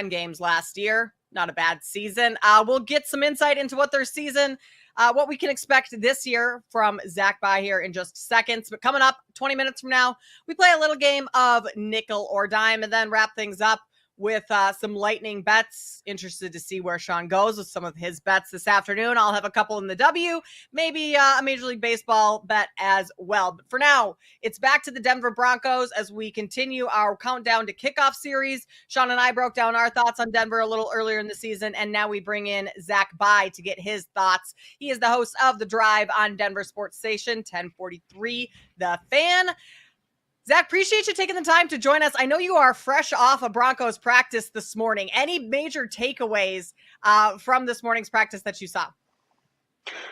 games last year. Not a bad season. We'll get some insight into what their season, what we can expect this year from Zach By here in just seconds. But coming up 20 minutes from now, we play a little game of nickel or dime and then wrap things up with some lightning bets. Interested to see where Sean goes with some of his bets this afternoon. I'll have a couple in the W, maybe a Major League Baseball bet as well. But for now, it's back to the Denver Broncos as we continue our countdown to kickoff series. Sean and I broke down our thoughts on Denver a little earlier in the season, and now we bring in Zach By to get his thoughts. He is the host of The Drive on Denver Sports Station 1043 The Fan. Zach, appreciate you taking the time to join us. I know you are fresh off a Broncos practice this morning. Any major takeaways from this morning's practice that you saw?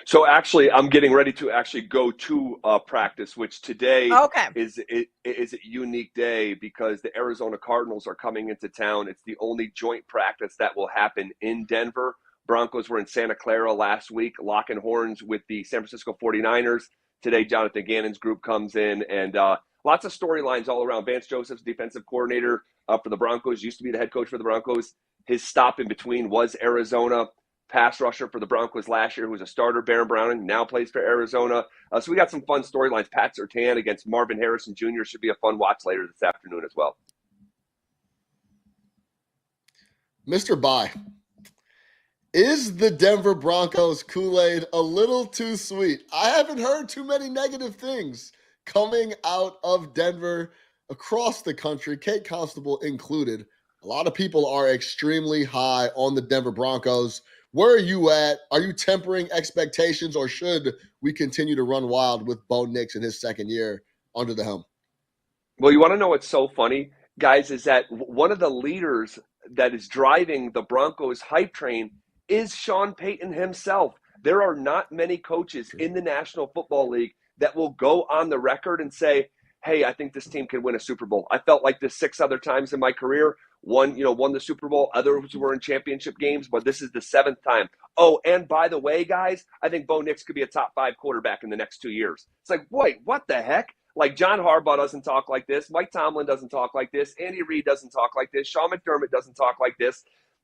So actually, I'm getting ready to actually go to practice, which today is a unique day because the Arizona Cardinals are coming into town. It's the only joint practice that will happen in Denver. Broncos were in Santa Clara last week, locking horns with the San Francisco 49ers. Today, Jonathan Gannon's group comes in, and lots of storylines all around. Vance Joseph's defensive coordinator for the Broncos, used to be the head coach for the Broncos. His stop in between was Arizona. Pass rusher for the Broncos last year, who was a starter, Baron Browning, now plays for Arizona. So we got some fun storylines. Pat Surtain against Marvin Harrison Jr. should be a fun watch later this afternoon as well. Mr. By, is the Denver Broncos Kool-Aid a little too sweet? I haven't heard too many negative things coming out of Denver across the country, Kate Constable included. A lot of people are extremely high on the Denver Broncos. Where are you at? Are you tempering expectations, or should we continue to run wild with Bo Nix in his second year under the helm? Well, you want to know what's so funny, guys, is that one of the leaders that is driving the Broncos hype train is Sean Payton himself. There are not many coaches in the National Football League that will go on the record and say, hey, I think this team can win a Super Bowl. I felt like this 6 other times in my career. One, won the Super Bowl. Others were in championship games, but this is the 7th time. Oh, and by the way, guys, I think Bo Nix could be a top 5 quarterback in the next 2 years. It's like, wait, what the heck? Like, John Harbaugh doesn't talk like this. Mike Tomlin doesn't talk like this. Andy Reid doesn't talk like this. Sean McDermott doesn't talk like this.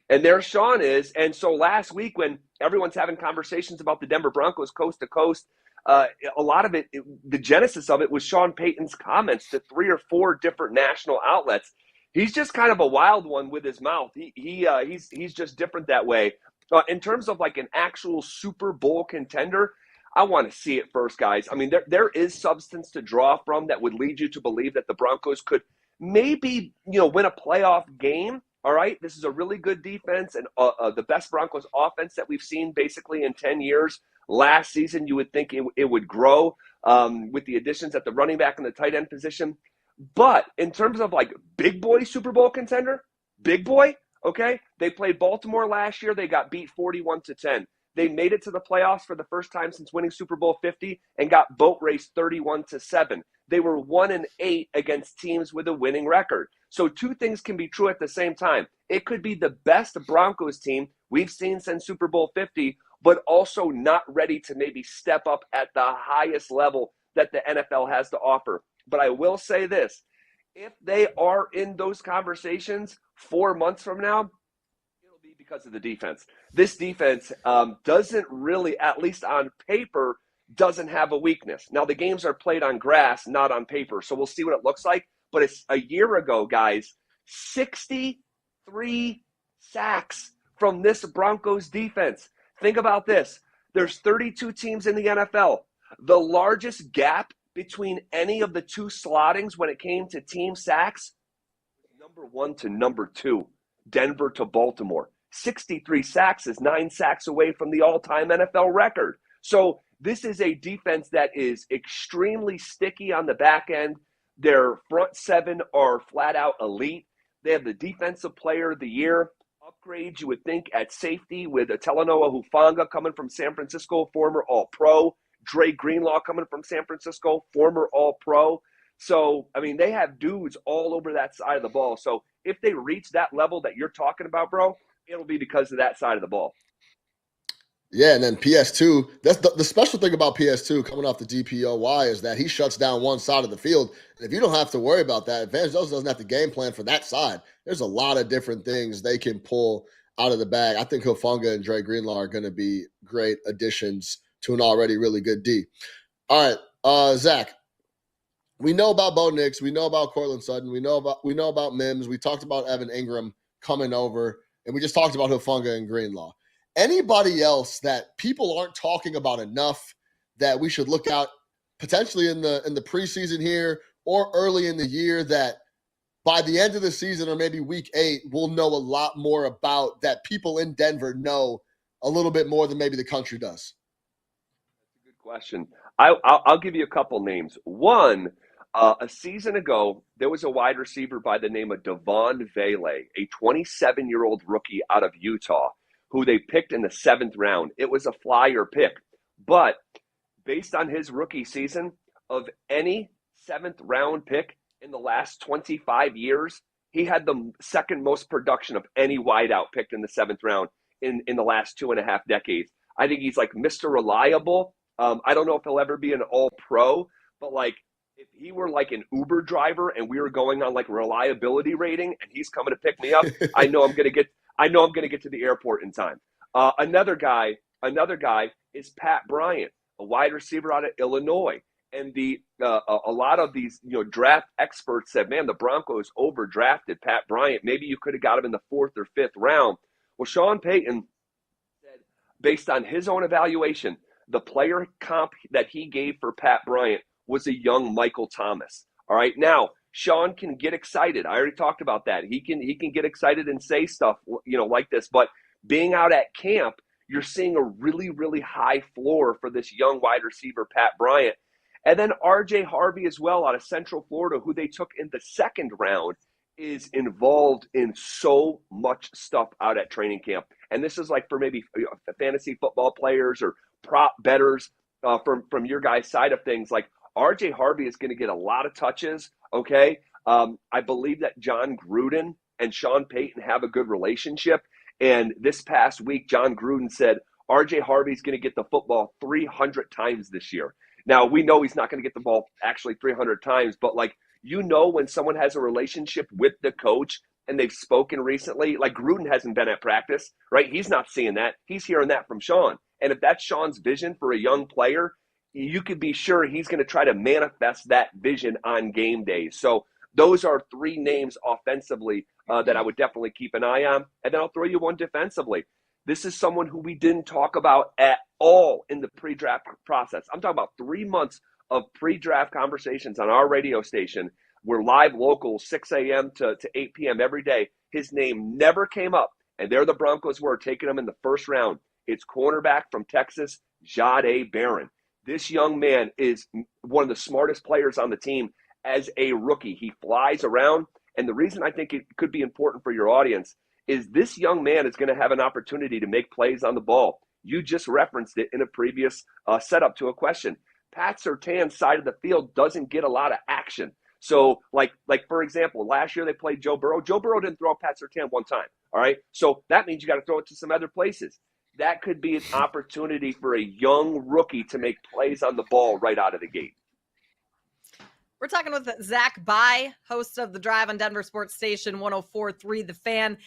And there Sean is. And so last week when everyone's having conversations about the Denver Broncos coast to coast, a lot of it, the genesis of it was Sean Payton's comments to 3 or 4 different national outlets. He's just kind of a wild one with his mouth. He's just different that way. In terms of like an actual Super Bowl contender, I want to see it first, guys. I mean, there is substance to draw from that would lead you to believe that the Broncos could maybe, win a playoff game. All right, this is a really good defense and the best Broncos offense that we've seen basically in 10 years. Last season, you would think it would grow with the additions at the running back and the tight end position. But in terms of like big boy Super Bowl contender, big boy, okay, they played Baltimore last year. They got beat 41-10. They made it to the playoffs for the first time since winning Super Bowl 50 and got boat raced 31-7. They were 1-8 against teams with a winning record. So 2 things can be true at the same time. It could be the best Broncos team we've seen since Super Bowl 50, but also not ready to maybe step up at the highest level that the NFL has to offer. But I will say this, if they are in those conversations 4 months from now, it'll be because of the defense. This defense doesn't really, at least on paper, doesn't have a weakness. Now, the games are played on grass, not on paper, so we'll see what it looks like. But it's a year ago, guys, 63 sacks from this Broncos defense. Think about this. There's 32 teams in the NFL. The largest gap between any of the 2 slottings when it came to team sacks, number 1 to number 2, Denver to Baltimore. 63 sacks is 9 sacks away from the all-time NFL record. So this is a defense that is extremely sticky on the back end. Their front 7 are flat out elite. They have the defensive player of the year. Up upgrades you would think at safety with Talanoa Hufanga coming from San Francisco, former All-Pro. Dre Greenlaw coming from San Francisco, former All-Pro. So, I mean, they have dudes all over that side of the ball. So if they reach that level that you're talking about, bro, it'll be because of that side of the ball. Yeah, and then PS2, that's the special thing about PS2 coming off the DPOY is that he shuts down one side of the field. And if you don't have to worry about that, Evangelos doesn't have to game plan for that side. There's a lot of different things they can pull out of the bag. I think Hufanga and Dre Greenlaw are going to be great additions to an already really good D. All right, Zach, we know about Bo Nix. We know about Cortland Sutton. We know about Mims. We talked about Evan Ingram coming over, and we just talked about Hufanga and Greenlaw. Anybody else that people aren't talking about enough that we should look out potentially in the preseason here or early in the year that by the end of the season or maybe week 8, we'll know a lot more about that people in Denver know a little bit more than maybe the country does? That's a good question. I'll give you a couple names. One, a season ago, there was a wide receiver by the name of Devon Vele, a 27-year-old rookie out of Utah, who they picked in the 7th round. It was a flyer pick. But based on his rookie season, of any 7th round pick in the last 25 years, he had the second most production of any wideout picked in the 7th round in the last 2.5 decades. I think he's like Mr. Reliable. I don't know if he'll ever be an all-pro, but like if he were like an Uber driver and we were going on like reliability rating and he's coming to pick me up, I know I'm going to get to the airport in time. Another guy is Pat Bryant, a wide receiver out of Illinois. And a lot of these draft experts said, man, the Broncos overdrafted Pat Bryant. Maybe you could have got him in the 4th or 5th round. Well, Sean Payton said, based on his own evaluation, the player comp that he gave for Pat Bryant was a young Michael Thomas. All right, now Sean can get excited. I already talked about that. He can get excited and say stuff, like this. But being out at camp, you're seeing a really, really high floor for this young wide receiver, Pat Bryant. And then R.J. Harvey as well out of Central Florida, who they took in the 2nd round, is involved in so much stuff out at training camp. And this is like for maybe fantasy football players or prop bettors from your guys' side of things. Like R.J. Harvey is going to get a lot of touches, okay? I believe that John Gruden and Sean Payton have a good relationship. And this past week, John Gruden said R.J. Harvey's going to get the football 300 times this year. Now, we know he's not going to get the ball actually 300 times, but when someone has a relationship with the coach and they've spoken recently, like Gruden hasn't been at practice, right? He's not seeing that. He's hearing that from Sean. And if that's Sean's vision for a young player, you could be sure he's going to try to manifest that vision on game days. So those are 3 names offensively that I would definitely keep an eye on. And then I'll throw you one defensively. This is someone who we didn't talk about at all in the pre-draft process. I'm talking about 3 months of pre-draft conversations on our radio station. We're live local, 6 a.m. to 8 p.m. every day. His name never came up, and there the Broncos were taking him in the 1st round. It's cornerback from Texas, Jahdae Barron. This young man is one of the smartest players on the team as a rookie. He flies around, and the reason I think it could be important for your audience is this young man is going to have an opportunity to make plays on the ball. You just referenced it in a previous setup to a question. Pat Surtain's side of the field doesn't get a lot of action. So, like for example, last year they played Joe Burrow. Joe Burrow didn't throw Pat Surtain one time, all right? So that means you got to throw it to some other places. That could be an opportunity for a young rookie to make plays on the ball right out of the gate. We're talking with Zach By, host of The Drive on Denver Sports Station 104.3 The Fan.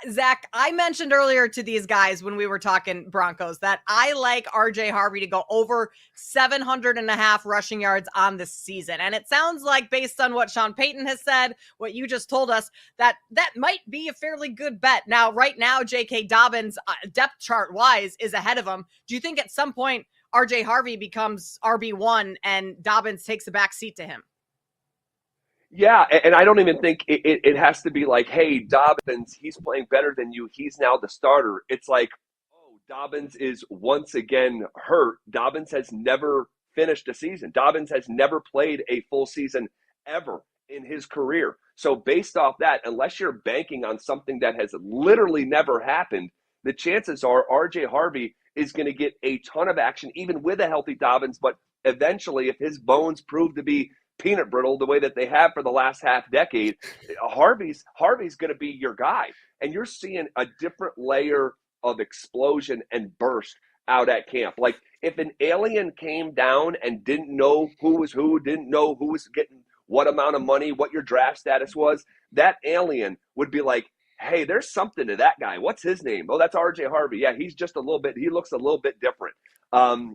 Zach, I mentioned earlier to these guys when we were talking Broncos that I like R.J. Harvey to go over 700.5 rushing yards on this season. And it sounds like, based on what Sean Payton has said, what you just told us, that might be a fairly good bet. Now, right now, J.K. Dobbins, depth chart-wise, is ahead of him. Do you think at some point R.J. Harvey becomes RB1 and Dobbins takes a back seat to him? Yeah, and I don't even think it has to be like, hey, Dobbins, he's playing better than you. He's now the starter. It's like, oh, Dobbins is once again hurt. Dobbins has never finished a season. Dobbins has never played a full season ever in his career. So based off that, unless you're banking on something that has literally never happened, the chances are RJ Harvey is going to get a ton of action, even with a healthy Dobbins. But eventually, if his bones prove to be peanut brittle the way that they have for the last half decade, Harvey's going to be your guy. And you're seeing a different layer of explosion and burst out at camp. Like if an alien came down and didn't know who was who, didn't know who was getting what amount of money, what your draft status was, that alien would be like, hey, there's something to that guy. What's his name? Oh, that's RJ Harvey. Yeah, he looks a little bit different.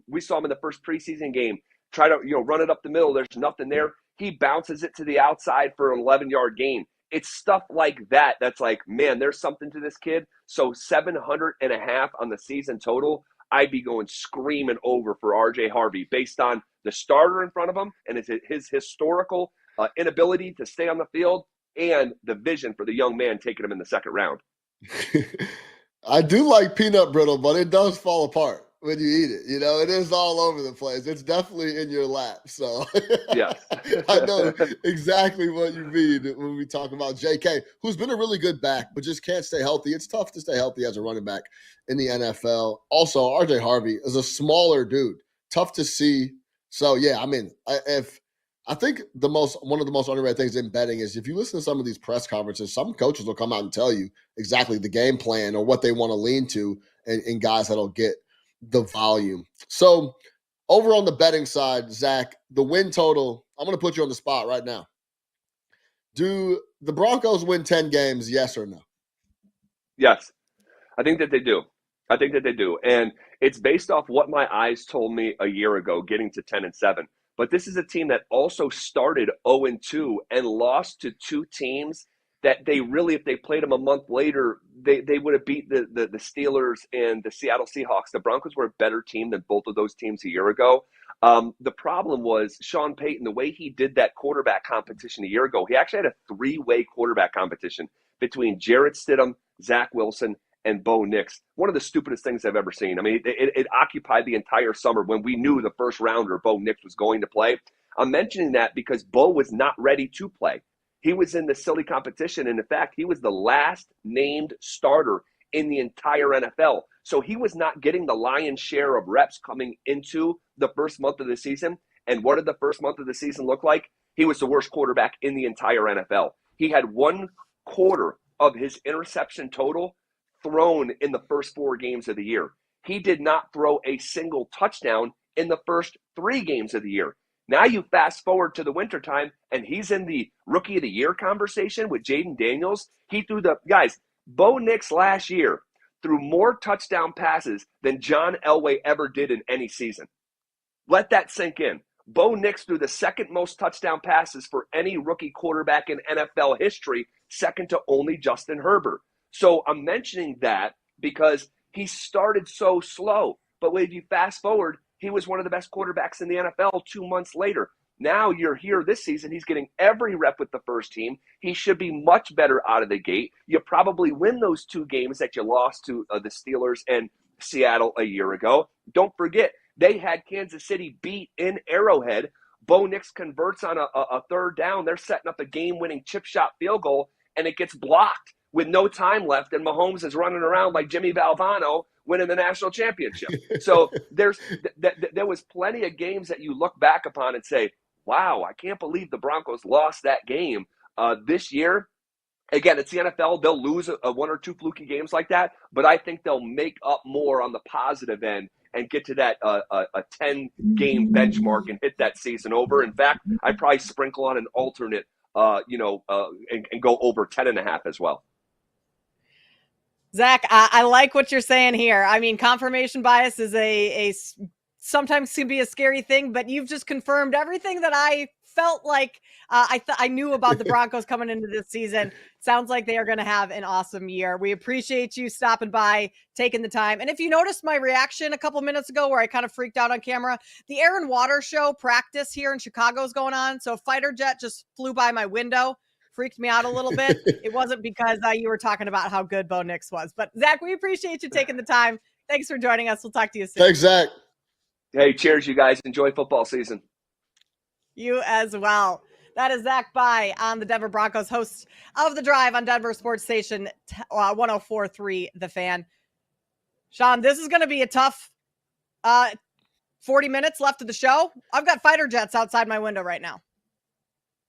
We saw him in the first preseason game, try to, run it up the middle. There's nothing there. He bounces it to the outside for an 11-yard gain. It's stuff like that that's like, man, there's something to this kid. So 700.5 on the season total, I'd be going screaming over for RJ Harvey based on the starter in front of him and his historical inability to stay on the field and the vision for the young man taking him in the second round. I do like peanut brittle, but it does fall apart when you eat it. It is all over the place. It's definitely in your lap. So yeah, I know exactly what you mean when we talk about JK, who's been a really good back, but just can't stay healthy. It's tough to stay healthy as a running back in the NFL. Also, RJ Harvey is a smaller dude, tough to see. So yeah, I mean, I think one of the most underrated things in betting is if you listen to some of these press conferences, some coaches will come out and tell you exactly the game plan or what they want to lean to and guys that'll get the volume. So over on the betting side, Zach, the win total, I'm going to put you on the spot right now. Do the Broncos win 10 games, yes or no? Yes, I think that they do. And it's based off what my eyes told me a year ago, getting to 10-7. But this is a team that also started 0-2 and lost to two teams that they really, if they played them a month later, they would have beat the Steelers and the Seattle Seahawks. The Broncos were a better team than both of those teams a year ago. The problem was Sean Payton, the way he did that quarterback competition a year ago, he actually had a three-way quarterback competition between Jarrett Stidham, Zach Wilson, and Bo Nix. One of the stupidest things I've ever seen. I mean, it occupied the entire summer when we knew the first rounder, Bo Nix, was going to play. I'm mentioning that because Bo was not ready to play. He was in the silly competition, and in fact, he was the last named starter in the entire NFL. So he was not getting the lion's share of reps coming into the first month of the season. And what did the first month of the season look like? He was the worst quarterback in the entire NFL. He had 1/4 of his interception total thrown in the first 4 games of the year. He did not throw a single touchdown in the first 3 games of the year. Now you fast forward to the wintertime, and he's in the Rookie of the Year conversation with Jaden Daniels. He threw Bo Nix last year threw more touchdown passes than John Elway ever did in any season. Let that sink in. Bo Nix threw the second most touchdown passes for any rookie quarterback in NFL history, second to only Justin Herbert. So I'm mentioning that because he started so slow. But when you fast forward, he was one of the best quarterbacks in the NFL 2 months later. Now you're here this season. He's getting every rep with the first team. He should be much better out of the gate. You probably win those 2 games that you lost to the Steelers and Seattle a year ago. Don't forget, they had Kansas City beat in Arrowhead. Bo Nix converts on a third down. They're setting up a game-winning chip shot field goal, and it gets blocked with no time left, and Mahomes is running around like Jimmy Valvano winning the national championship. So there was plenty of games that you look back upon and say, wow, I can't believe the Broncos lost that game. This year, again, it's the NFL. They'll lose a 1 or 2 fluky games like that, but I think they'll make up more on the positive end and get to that a 10-game benchmark and hit that season over. In fact, I'd probably sprinkle on an alternate, and go over 10.5 as well. Zach, I like what you're saying here. I mean, confirmation bias is a sometimes can be a scary thing, but you've just confirmed everything that I felt like I knew about the Broncos coming into this season. Sounds like they are going to have an awesome year. We appreciate you stopping by, taking the time. And if you noticed my reaction a couple minutes ago where I kind of freaked out on camera, the Aaron Waters show practice here in Chicago is going on. So a fighter jet just flew by my window. Freaked me out a little bit. It wasn't because you were talking about how good Bo Nix was. But, Zach, we appreciate you taking the time. Thanks for joining us. We'll talk to you soon. Thanks, Zach. Hey, cheers, you guys. Enjoy football season. You as well. That is Zach By on the Denver Broncos, host of The Drive on Denver Sports Station 104.3 The Fan. Sean, this is going to be a tough 40 minutes left of the show. I've got fighter jets outside my window right now.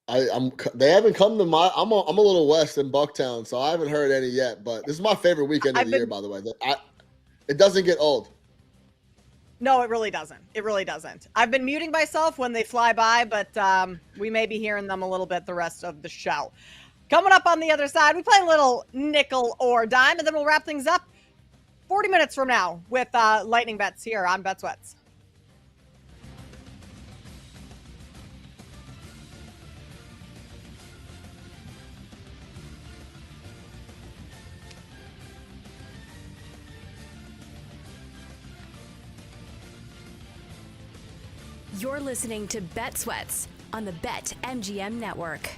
They haven't come to my. I'm a little west in Bucktown, so I haven't heard any yet. But this is my favorite weekend of the year, by the way. It doesn't get old. No, it really doesn't. It really doesn't. I've been muting myself when they fly by, but we may be hearing them a little bit the rest of the show. Coming up on the other side, we play a little nickel or dime, and then we'll wrap things up 40 minutes from now with lightning bets here on Bet Sweats. You're listening to Bet Sweats on the BetMGM Network.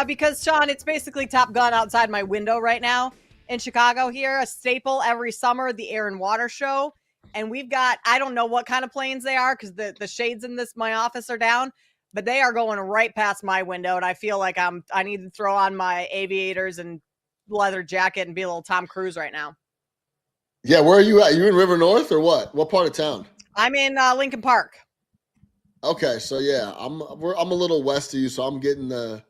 Because, Sean, it's basically Top Gun outside my window right now in Chicago here, a staple every summer, the Air and Water Show. And we've got, I don't know what kind of planes they are because the shades in my office are down, but they are going right past my window. And I feel like I need to throw on my aviators and leather jacket and be a little Tom Cruise right now. Yeah, where are you at? You in River North or what? What part of town? I'm in Lincoln Park. Okay, so yeah, I'm a little west of you, so I'm getting a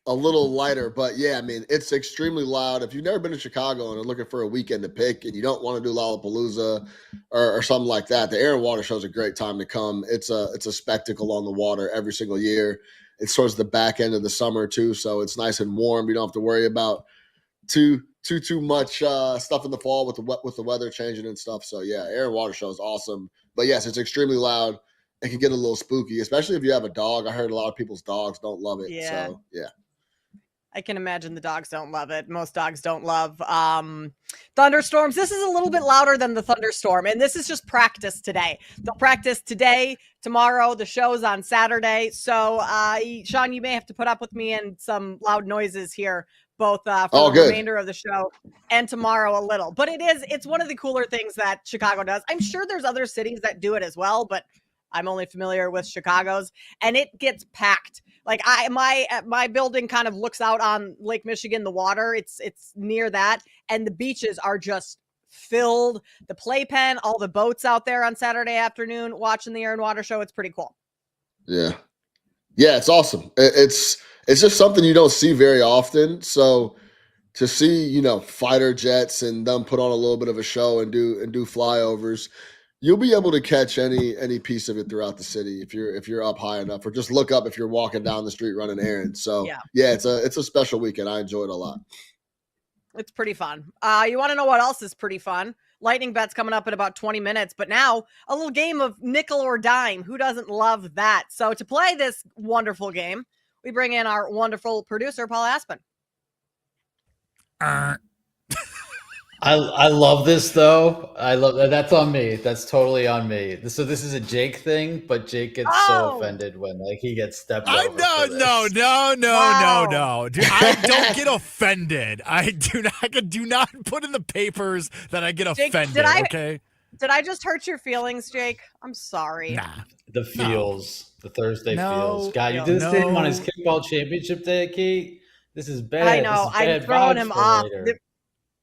little lighter. But yeah, I mean, it's extremely loud. If you've never been to Chicago and are looking for a weekend to pick, and you don't want to do Lollapalooza or something like that, the Air and Water Show is a great time to come. It's a spectacle on the water every single year. It's towards the back end of the summer too, so it's nice and warm. You don't have to worry about too much stuff in the fall with the weather changing and stuff. So yeah, Air and Water Show is awesome. But yes, it's extremely loud. It can get a little spooky, especially if you have a dog. I heard a lot of people's dogs don't love it. Yeah. So yeah. I can imagine the dogs don't love it. Most dogs don't love thunderstorms. This is a little bit louder than the thunderstorm, and this is just practice today. They'll practice today, tomorrow. The show's on Saturday. So, Sean, you may have to put up with me and some loud noises here, both for the remainder of the show and tomorrow a little. But it's one of the cooler things that Chicago does. I'm sure there's other cities that do it as well, but I'm only familiar with Chicago's, and it gets packed. Like my building kind of looks out on Lake Michigan, the water. It's near that, and the beaches are just filled. The playpen, all the boats out there on Saturday afternoon watching the Air and Water Show. It's pretty cool. Yeah, it's awesome. It's just something you don't see very often. So to see fighter jets and them put on a little bit of a show and do flyovers. You'll be able to catch any piece of it throughout the city if you're up high enough, or just look up if you're walking down the street running errands. So yeah, it's a special weekend. I enjoy it a lot. It's pretty fun. You want to know what else is pretty fun? Lightning bet's coming up in about 20 minutes, but now a little game of nickel or dime. Who doesn't love that? So to play this wonderful game, we bring in our wonderful producer, Paul Aspen. I love this though. I love that's on me. That's totally on me. So this is a Jake thing, but Jake gets so offended when he gets stepped over. No. Dude, I don't get offended. I do not put in the papers that I get Jake, offended. Okay. Did I just hurt your feelings, Jake? I'm sorry. Nah. The Thursday feels. God, you did this to him on his kickball championship day, Kate. This is bad. I know. I'm throwing him off.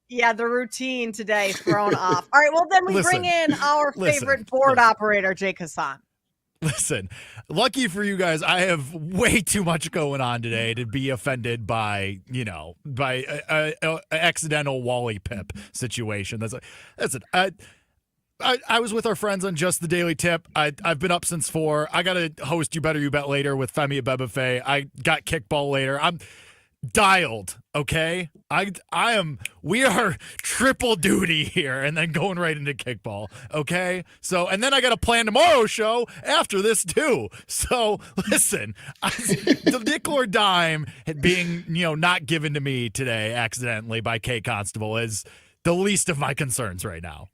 The routine today thrown off. All right, well, then we bring in our favorite board operator, Jake Hassan. Listen, lucky for you guys, I have way too much going on today to be offended by a accidental Wally Pip situation. Listen, I was with our friends on Just the Daily Tip. I've been up since 4. I got to host You Better You Bet later with Femi Abebefe. I got kickball later. I'm dialed, okay? We are triple duty here and then going right into kickball, okay? So, and then I got a plan tomorrow show after this too. So, listen, the nickel or dime being, not given to me today accidentally by Kate Constable is the least of my concerns right now.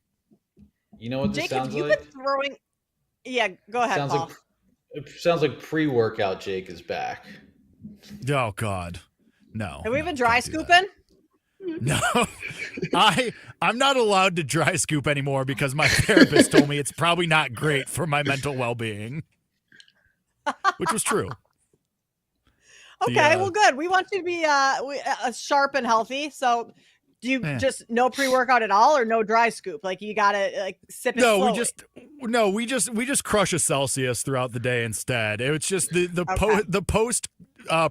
You know what this Jake, sounds you've like? been throwing... Yeah, go ahead, Paul. It sounds like pre-workout Jake is back. Oh, God. No. Have we been dry scooping? No. I'm not allowed to dry scoop anymore because my therapist told me it's probably not great for my mental well-being. Which was true. Okay, well, good. We want you to be sharp and healthy. So do you just no pre-workout at all or no dry scoop? Like you got to sip it slowly? we just crush a Celsius throughout the day instead. It was just the post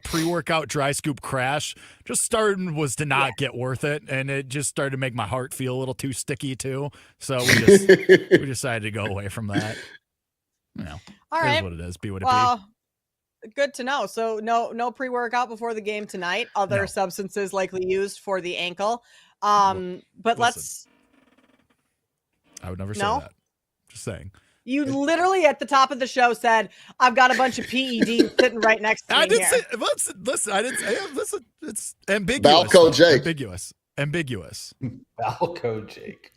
pre-workout dry scoop crash was to not get worth it, and it just started to make my heart feel a little too sticky too. So we decided to go away from that. All right, what it is. Be what it be. Good to know. So no pre-workout before the game tonight. Other substances likely used for the ankle. But listen, I would never say that. Just saying. You literally at the top of the show said, "I've got a bunch of PEDs sitting right next to me." I didn't here. say. Listen, I didn't say. Listen, it's ambiguous. Balco Jake. Ambiguous. Balco Jake.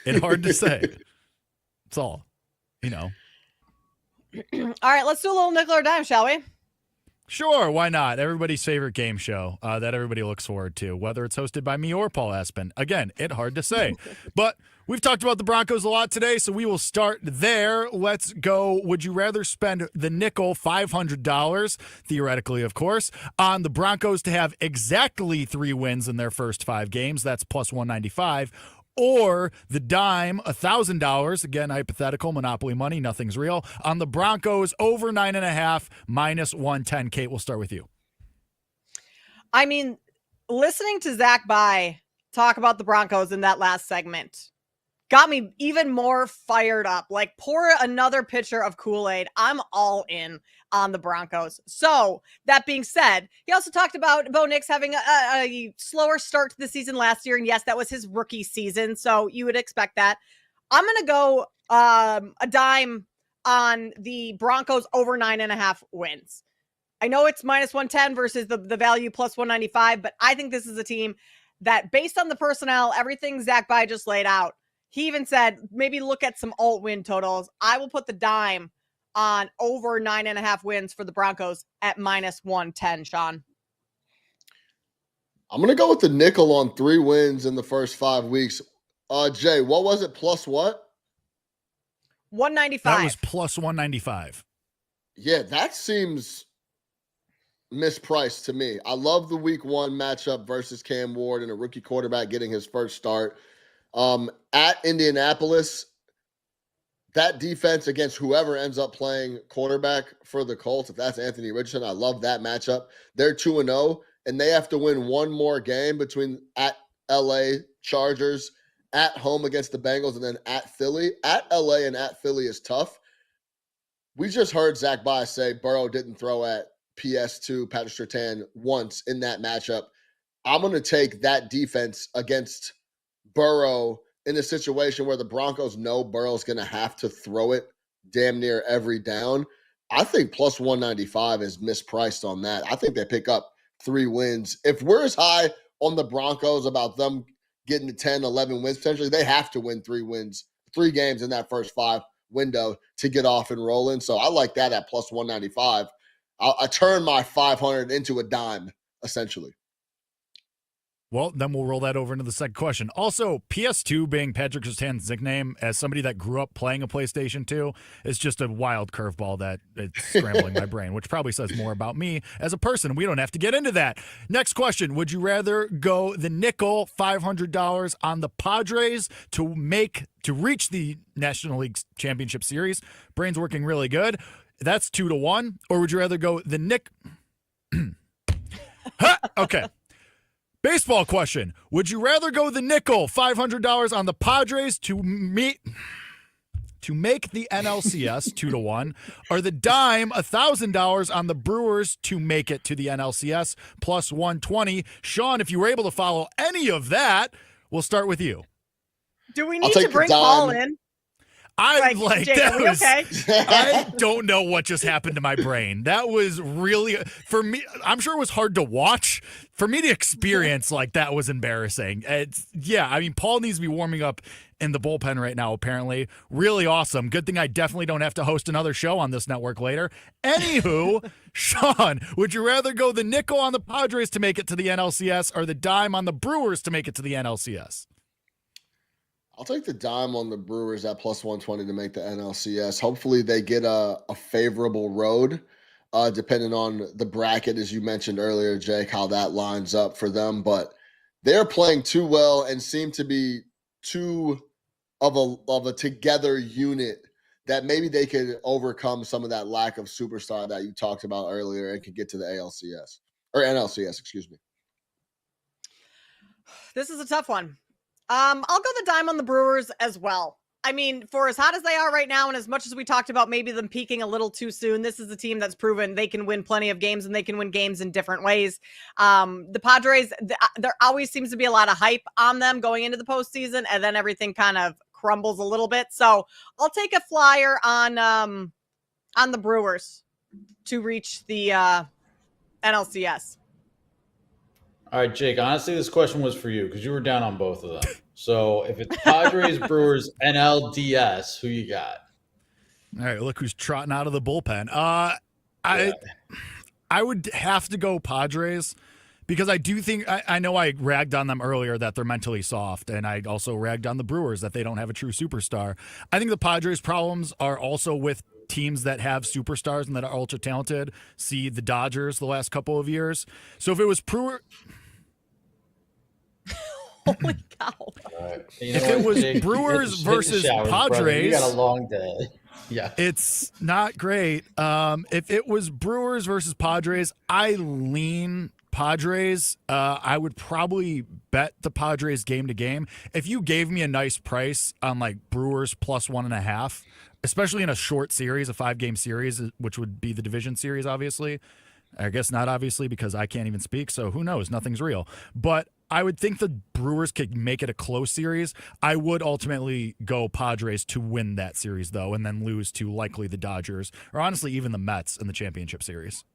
It's hard to say. It's all. All right, let's do a little nickel or dime, shall we? Sure, why not? Everybody's favorite game show that everybody looks forward to, whether it's hosted by me or Paul Aspen. Again, it's hard to say. But we've talked about the Broncos a lot today, so we will start there. Let's go. Would you rather spend the nickel, $500, theoretically, of course, on the Broncos to have exactly 3 wins in their first 5 games? That's plus 195. Or the dime, $1,000, again, hypothetical, monopoly money, nothing's real, on the Broncos over 9.5, minus 110. Kate, we'll start with you. I mean, listening to Zach Bye talk about the Broncos in that last segment got me even more fired up. Like, pour another pitcher of Kool-Aid. I'm all in on the Broncos. So, that being said, he also talked about Bo Nix having a slower start to the season last year. And yes, that was his rookie season. So, you would expect that. I'm going to go a dime on the Broncos over 9.5 wins. I know it's minus 110 versus the value plus 195, but I think this is a team that, based on the personnel, everything Zach Bye just laid out, he even said, maybe look at some alt win totals. I will put the dime on over 9.5 wins for the Broncos at minus 110, Sean. I'm going to go with the nickel on 3 wins in the first 5 weeks. Jay, what was it? Plus what? 195. That was plus 195. Yeah, that seems mispriced to me. I love the week 1 matchup versus Cam Ward and a rookie quarterback getting his first start. At Indianapolis, that defense against whoever ends up playing quarterback for the Colts, if that's Anthony Richardson, I love that matchup. They're 2-0, and they have to win one more game between at LA Chargers, at home against the Bengals, and then at Philly. At LA and at Philly is tough. We just heard Zach Bye say Burrow didn't throw at PS2, Patrick Surtain, once in that matchup. I'm going to take that defense against Burrow in a situation where the Broncos know Burrow's going to have to throw it damn near every down. I think plus 195 is mispriced on that. I think they pick up 3 wins. If we're as high on the Broncos about them getting to 10, 11 wins potentially, they have to win 3 games in that first 5 window to get off and rolling. So I like that at plus 195. I turn my 500 into a dime, essentially. Well, then we'll roll that over into the second question. Also, PS2 being Patrick Surtain's nickname, as somebody that grew up playing a PlayStation 2, is just a wild curveball that it's scrambling my brain, which probably says more about me as a person. We don't have to get into that. Next question. Would you rather go the nickel, $500 on the Padres to reach the National League Championship Series? Brain's working really good. That's 2-1. Or would you rather go the nick? Okay. Baseball question. Would you rather go the nickel, $500 on the Padres to make the NLCS 2-1, or the dime, $1,000 on the Brewers to make it to the NLCS plus 120? Sean, if you were able to follow any of that, we'll start with you. Do we need to bring Paul in? Jake, that was okay? I don't know what just happened to my brain. That was really, for me, I'm sure it was hard to watch. For me to experience like that was embarrassing. Paul needs to be warming up in the bullpen right now, apparently. Really awesome. Good thing I definitely don't have to host another show on this network later. Anywho, Sean, would you rather go the nickel on the Padres to make it to the NLCS or the dime on the Brewers to make it to the NLCS? I'll take the dime on the Brewers at plus 120 to make the NLCS. Hopefully they get a favorable road, depending on the bracket, as you mentioned earlier, Jake, how that lines up for them. But they're playing too well and seem to be too of a together unit that maybe they could overcome some of that lack of superstar that you talked about earlier and could get to the ALCS or NLCS, excuse me. This is a tough one. I'll go the dime on the Brewers as well. I mean, for as hot as they are right now, and as much as we talked about maybe them peaking a little too soon, this is a team that's proven they can win plenty of games, and they can win games in different ways. The Padres, there always seems to be a lot of hype on them going into the postseason, and then everything kind of crumbles a little bit. So I'll take a flyer on the Brewers to reach the NLCS. All right, Jake, honestly, this question was for you because you were down on both of them. So if it's Padres, Brewers, NLDS, who you got? All right, look who's trotting out of the bullpen. I would have to go Padres because I do think I know I ragged on them earlier that they're mentally soft, and I also ragged on the Brewers that they don't have a true superstar. I think the Padres' problems are also with teams that have superstars and that are ultra talented. See the Dodgers the last couple of years. So if it was Holy cow! If it was Brewers versus Padres, brother. You got a long day. Yeah, it's not great. If it was Brewers versus Padres, I lean Padres. I would probably bet the Padres game to game. If you gave me a nice price on like Brewers plus 1.5, especially in a short series, a 5-game series, which would be the division series, obviously. I guess not obviously because I can't even speak, so who knows? Nothing's real. But I would think the Brewers could make it a close series. I would ultimately go Padres to win that series, though, and then lose to likely the Dodgers, or honestly even the Mets in the championship series.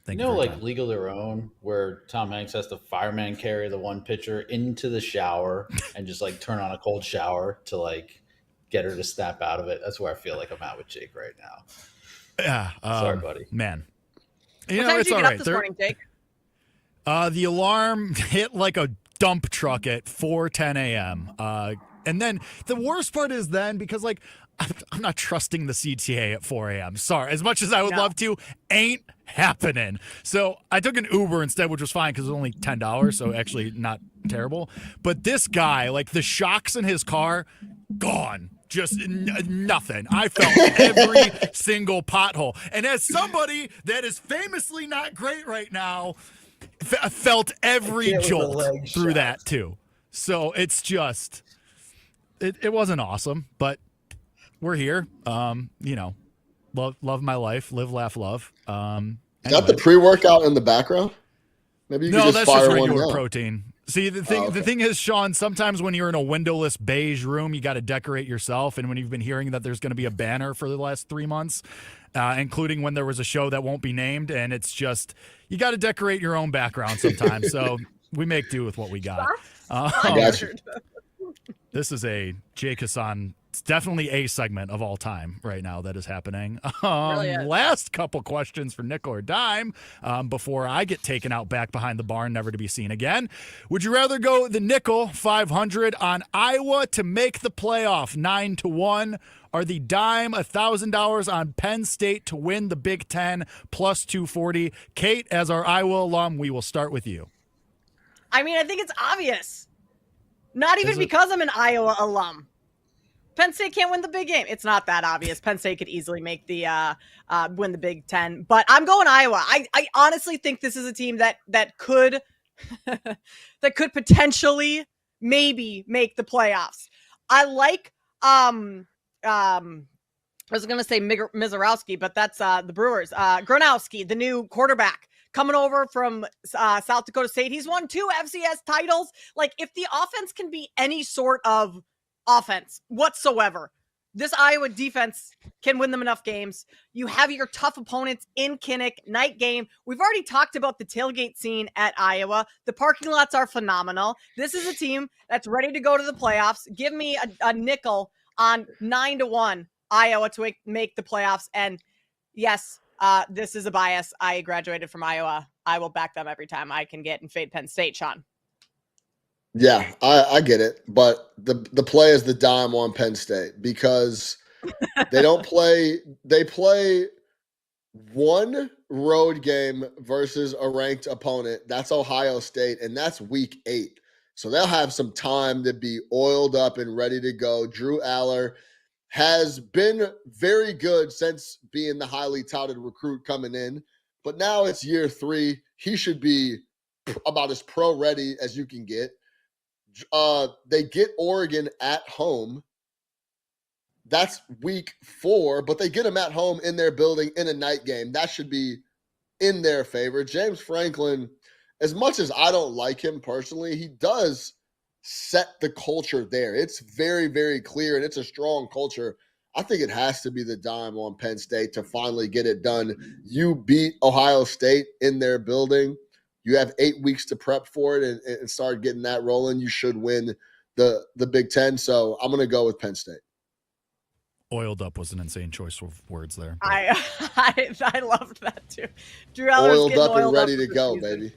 Like League of Their Own, where Tom Hanks has the fireman carry the one pitcher into the shower and just like turn on a cold shower to like get her to snap out of it. That's where I feel like I'm at with Jake right now. Yeah. Sorry, buddy. Man. What time did you get up this morning, Jake? The alarm hit like a dump truck at 4:10 a.m. And then the worst part is then because like I'm not trusting the CTA at 4 a.m. Sorry, as much as I would love to, ain't happening. So I took an Uber instead, which was fine because it was only $10, so actually not terrible. But this guy, like the shocks in his car, gone. Just nothing. I felt every single pothole. And as somebody that is famously not great right now, felt every jolt through that too. So it's just, it wasn't awesome, but we're here. Love my life, live, laugh, love. Is that the pre-workout in the background? Maybe you could just fire just one regular now. protein. See, the thing is, Sean, sometimes when you're in a windowless beige room, you got to decorate yourself. And when you've been hearing that there's going to be a banner for the last 3 months, including when there was a show that won't be named, and it's just, you got to decorate your own background sometimes. So we make do with what we got. This is a Jake Hassan. It's definitely a segment of all time right now that is happening. Last couple questions for nickel or dime before I get taken out back behind the barn, never to be seen again. Would you rather go the nickel 500 on Iowa to make the playoff 9-1, or the dime $1,000 on Penn State to win the Big Ten plus 240? Kate, as our Iowa alum, we will start with you. I mean, I think it's obvious. Not even because I'm an Iowa alum. Penn State can't win the big game. It's not that obvious. Penn State could easily make the win the Big Ten, but I'm going Iowa. I honestly think this is a team that could that could potentially maybe make the playoffs. I like I was going to say Mizorowski, but that's the Brewers. Gronowski, the new quarterback, coming over from South Dakota State. He's won 2 FCS titles. Like, if the offense can be any sort of offense whatsoever, this Iowa defense can win them enough games. You have your tough opponents in Kinnick, night game. We've already talked about the tailgate scene at Iowa. The parking lots are phenomenal. This is a team that's ready to go to the playoffs. Give me a nickel on 9-1 Iowa to make the playoffs. And yes, this is a bias. I graduated from Iowa. I will back them every time I can get and fade Penn State, Sean. Yeah, I get it. But the play is the dime on Penn State because they don't play. They play one road game versus a ranked opponent. That's Ohio State, and that's week 8. So they'll have some time to be oiled up and ready to go. Drew Aller has been very good since being the highly touted recruit coming in. But now it's year 3. He should be about as pro ready as you can get. They get Oregon at home. That's week 4, but they get them at home in their building in a night game. That should be in their favor. James Franklin, as much as I don't like him personally, he does set the culture there. It's very, very clear, and it's a strong culture. I think it has to be the dime on Penn State to finally get it done. You beat Ohio State in their building. You have 8 weeks to prep for it and start getting that rolling. You should win the Big Ten. So I'm going to go with Penn State. Oiled up was an insane choice of words there. I loved that too. Drew Eller's Oiled getting up and oiled ready up to for go, season. baby.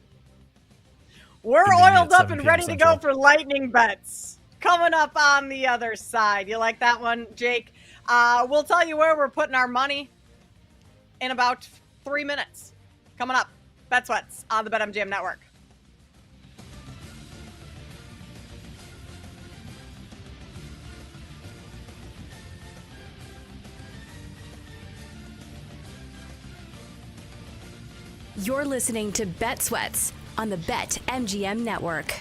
We're Convenient oiled up 7 and p.m. ready to Central. go for lightning bets. Coming up on the other side. You like that one, Jake? We'll tell you where we're putting our money in about 3 minutes. Coming up, Bet Sweats on the BetMGM Network. You're listening to Bet Sweats on the BetMGM Network.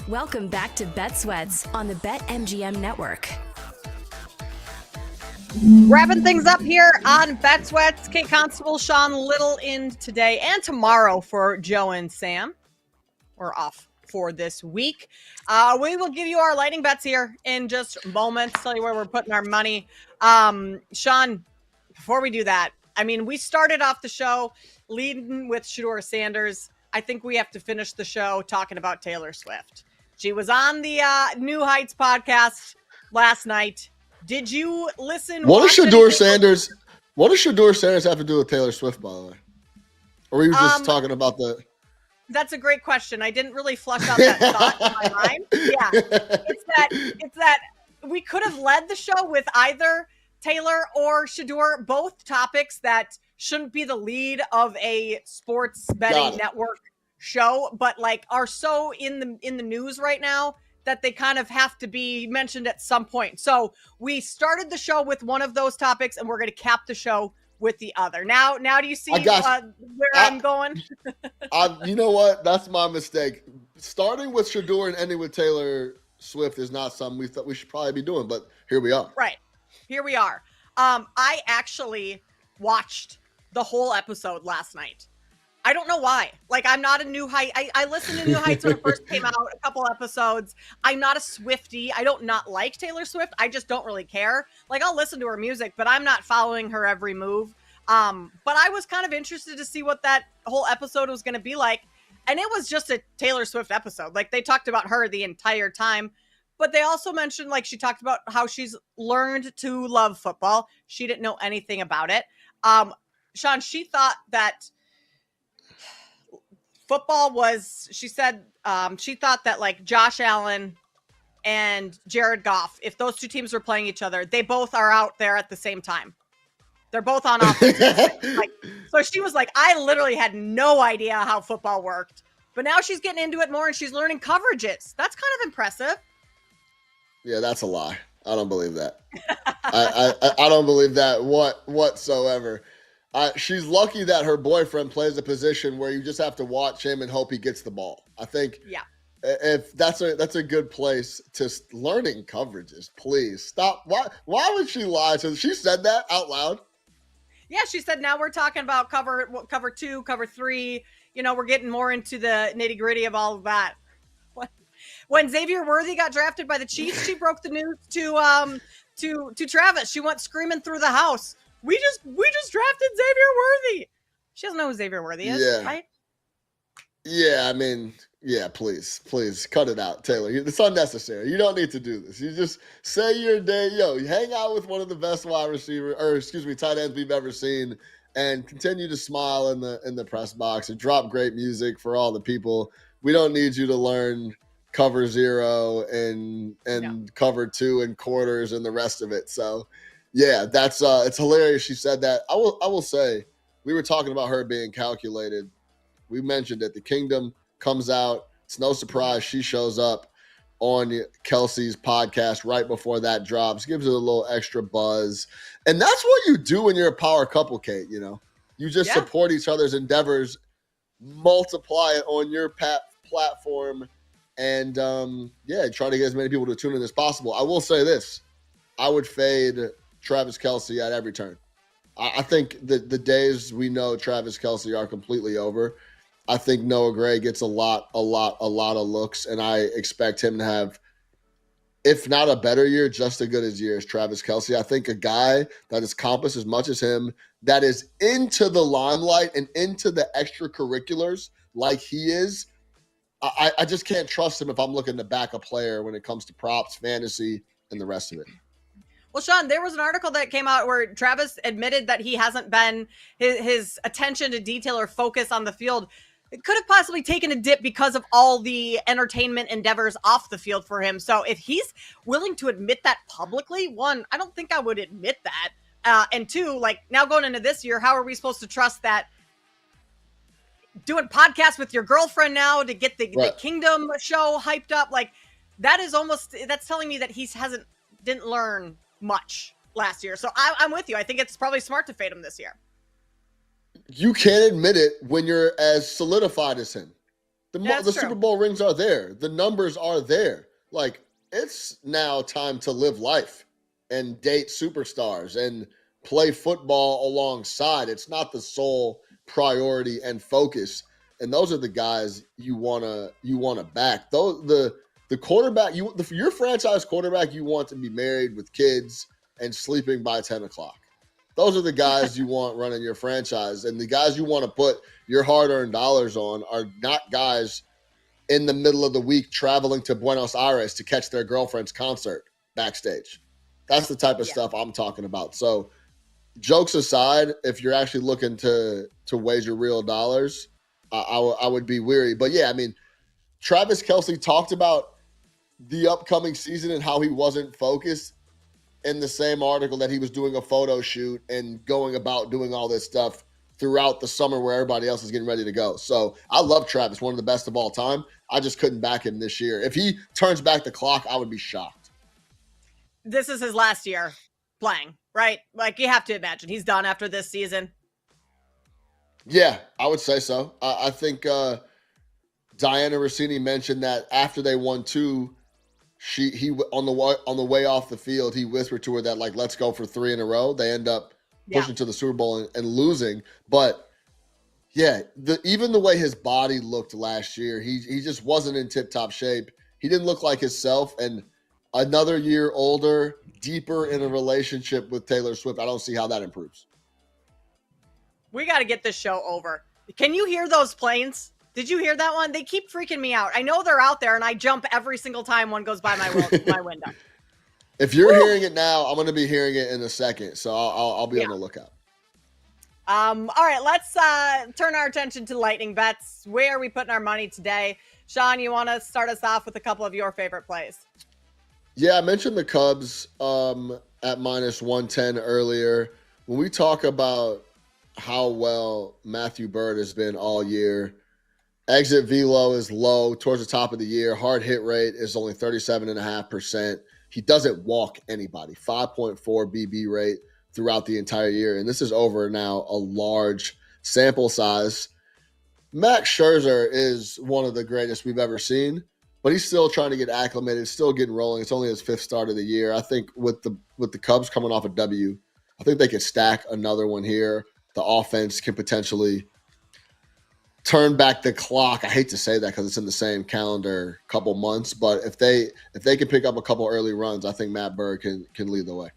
Welcome back to Bet Sweats on the BetMGM Network. Wrapping things up here on Bet Sweats. Kate Constable, Sean Little in today and tomorrow for Joe and Sam. We're off for this week. We will give you our lighting bets here in just moments, tell you where we're putting our money. Sean, before we do that, I mean, we started off the show leading with Shedeur Sanders. I think we have to finish the show talking about Taylor Swift. She was on the New Heights podcast last night. Did you listen? What does Shedeur Sanders have to do with Taylor Swift, by the way? Or were you just talking about the? That's a great question. I didn't really flush out that thought in my mind. Yeah, it's that we could have led the show with either Taylor or Shedeur, both topics that shouldn't be the lead of a sports betting network show, but like are so in the news right now that they kind of have to be mentioned at some point. So we started the show with one of those topics, and we're going to cap the show with the other. Now do you see where I'm going? You know what? That's my mistake. Starting with Shedeur and ending with Taylor Swift is not something we thought we should probably be doing, but here we are. Right. Here we are. I actually watched the whole episode last night. I don't know why. Like, I'm not a New Heights. I listened to New Heights when it first came out, a couple episodes. I'm not a Swiftie. I don't not like Taylor Swift. I just don't really care. Like, I'll listen to her music, but I'm not following her every move. But I was kind of interested to see what that whole episode was going to be like. And it was just a Taylor Swift episode. Like, they talked about her the entire time. But they also mentioned, like, she talked about how she's learned to love football. She didn't know anything about it. Sean, she thought that football was, she said, she thought that like Josh Allen and Jared Goff, if those two teams were playing each other, they both are out there at the same time. They're both on offense. So she was like, I literally had no idea how football worked, but now she's getting into it more and she's learning coverages. That's kind of impressive. Yeah, that's a lie. I don't believe that. I don't believe that whatsoever. She's lucky that her boyfriend plays a position where you just have to watch him and hope he gets the ball. I think if that's a good place to learning coverages. Please stop. Why would she lie? So she said that out loud. Yeah, she said now we're talking about cover 2, cover 3. You know, we're getting more into the nitty gritty of all of that. When Xavier Worthy got drafted by the Chiefs, she broke the news to Travis. She went screaming through the house. We just drafted Xavier Worthy. She doesn't know who Xavier Worthy is, right? Yeah, I mean, yeah, please cut it out, Taylor. It's unnecessary. You don't need to do this. You just say your day, you hang out with one of the best tight ends we've ever seen, and continue to smile in the press box and drop great music for all the people. We don't need you to learn cover 0 and cover 2 and quarters and the rest of it. So yeah, that's it's hilarious she said that. I will say, we were talking about her being calculated. We mentioned that the Kingdom comes out. It's no surprise she shows up on Kelsey's podcast right before that drops. Gives it a little extra buzz. And that's what you do when you're a power couple, Kate, you know. You just support each other's endeavors, multiply it on your platform, and try to get as many people to tune in as possible. I will say this. I would fade Travis Kelce at every turn. I think the days we know Travis Kelce are completely over. I think Noah Gray gets a lot of looks, and I expect him to have, if not a better year, just as good as year as Travis Kelce. I think a guy that is accomplished as much as him, that is into the limelight and into the extracurriculars like he is, I just can't trust him if I'm looking to back a player when it comes to props, fantasy, and the rest of it. Well, Sean, there was an article that came out where Travis admitted that he hasn't been, his attention to detail or focus on the field, it could have possibly taken a dip because of all the entertainment endeavors off the field for him. So if he's willing to admit that publicly, one, I don't think I would admit that. And two, like now going into this year, how are we supposed to trust that doing podcasts with your girlfriend now to get the Kingdom show hyped up? Like that is almost, that's telling me that he didn't learn much last year. So I'm with you. I think it's probably smart to fade him this year. You can't admit it when you're as solidified as him. The Super Bowl rings are there. The numbers are there. Like, it's now time to live life and date superstars and play football alongside. It's not the sole priority and focus. And those are the guys you wanna back. The quarterback, your franchise quarterback, you want to be married with kids and sleeping by 10 o'clock. Those are the guys you want running your franchise. And the guys you want to put your hard-earned dollars on are not guys in the middle of the week traveling to Buenos Aires to catch their girlfriend's concert backstage. That's the type of stuff I'm talking about. So jokes aside, if you're actually looking to wager real dollars, I would be weary. But yeah, I mean, Travis Kelce talked about the upcoming season and how he wasn't focused in the same article that he was doing a photo shoot and going about doing all this stuff throughout the summer where everybody else is getting ready to go. So I love Travis, one of the best of all time. I just couldn't back him this year. If he turns back the clock, I would be shocked. This is his last year playing, right? Like, you have to imagine he's done after this season. Yeah, I would say so. I think Diana Rossini mentioned that after they won 2, he on the way off the field, he whispered to her that, like, let's go for 3 in a row. They end up pushing to the Super Bowl and losing. But yeah, even the way his body looked last year, he just wasn't in tip-top shape. He didn't look like himself. And another year older, deeper in a relationship with Taylor Swift, I don't see how that improves. We got to get this show over. Can you hear those planes? Did you hear that one? They keep freaking me out. I know they're out there, and I jump every single time one goes by my window. If you're hearing it now, I'm going to be hearing it in a second, so I'll be on the lookout. All right, let's turn our attention to lightning bets. Where are we putting our money today? Sean, you want to start us off with a couple of your favorite plays? Yeah, I mentioned the Cubs at -110 earlier. When we talk about how well Matthew Bird has been all year, exit velo is low towards the top of the year. Hard hit rate is only 37.5%. He doesn't walk anybody. 5.4 BB rate throughout the entire year. And this is over now a large sample size. Max Scherzer is one of the greatest we've ever seen, but he's still trying to get acclimated, still getting rolling. It's only his 5th start of the year. I think with the Cubs coming off a W, I think they could stack another one here. The offense can potentially turn back the clock. I hate to say that because it's in the same calendar couple months, but if they can pick up a couple early runs, I think Matt Bird can lead the way.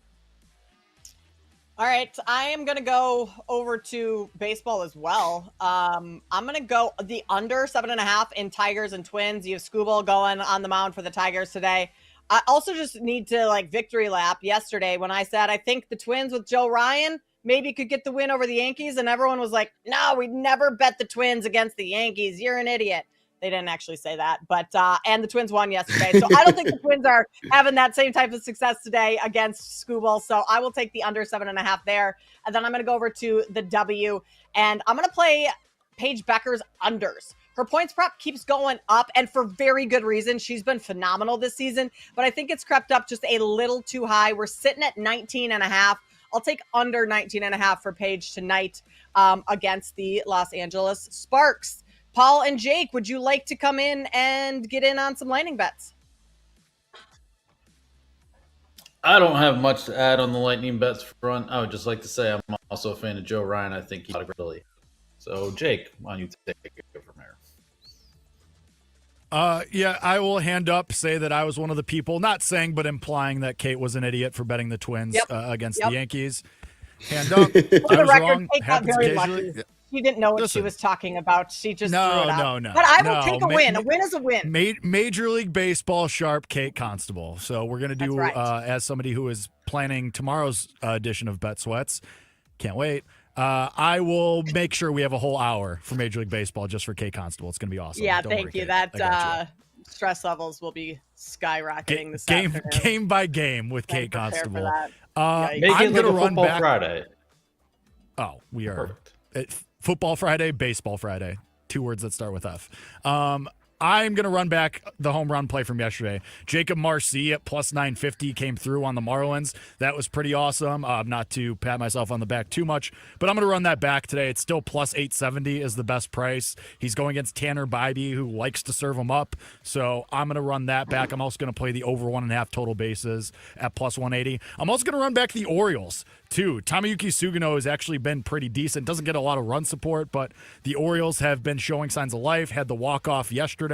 All right, I am going to go over to baseball as well. I'm going to go the under 7.5 in Tigers and Twins. You have Skubal going on the mound for the Tigers today. I also just need to victory lap yesterday when I said I think the Twins with Joe Ryan maybe could get the win over the Yankees, and everyone was like, no, we'd never bet the Twins against the Yankees. You're an idiot. They didn't actually say that, but and the Twins won yesterday. So I don't think the Twins are having that same type of success today against Skubal. So I will take the under 7.5 there. And then I'm going to go over to the W, and I'm going to play Paige Becker's unders. Her points prop keeps going up, and for very good reason. She's been phenomenal this season, but I think it's crept up just a little too high. We're sitting at 19.5. I'll take under 19.5 for Paige tonight against the Los Angeles Sparks. Paul and Jake, would you like to come in and get in on some lightning bets? I don't have much to add on the lightning bets front. I would just like to say I'm also a fan of Joe Ryan. I think he's got a great ability. So, Jake, why don't you take it from here? Yeah, I will hand up, say that I was one of the people, not saying but implying that Kate was an idiot for betting the Twins against the Yankees. Hand up. For the record, wrong. Kate got very lucky. She didn't know what she was talking about. She just threw it out. No. But I will take a win. A win is a win. Major League Baseball sharp Kate Constable. So we're going to do, as somebody who is planning tomorrow's edition of Bet Sweats, can't wait. I will make sure we have a whole hour for Major League Baseball just for Kate Constable. It's going to be awesome. Yeah, Don't thank worry, you. Kate. That stress levels will be skyrocketing this afternoon. Game by game with Kate Constable. Make it like a Football Friday. We are Football Friday, Baseball Friday. 2 words that start with F. I'm going to run back the home run play from yesterday. Jacob Marcy at plus 950 came through on the Marlins. That was pretty awesome. Not to pat myself on the back too much, but I'm going to run that back today. It's still plus 870 is the best price. He's going against Tanner Bybee, who likes to serve him up. So I'm going to run that back. I'm also going to play the over 1.5 total bases at plus 180. I'm also going to run back the Orioles, too. Tomoyuki Sugino has actually been pretty decent. Doesn't get a lot of run support, but the Orioles have been showing signs of life. Had the walk-off yesterday.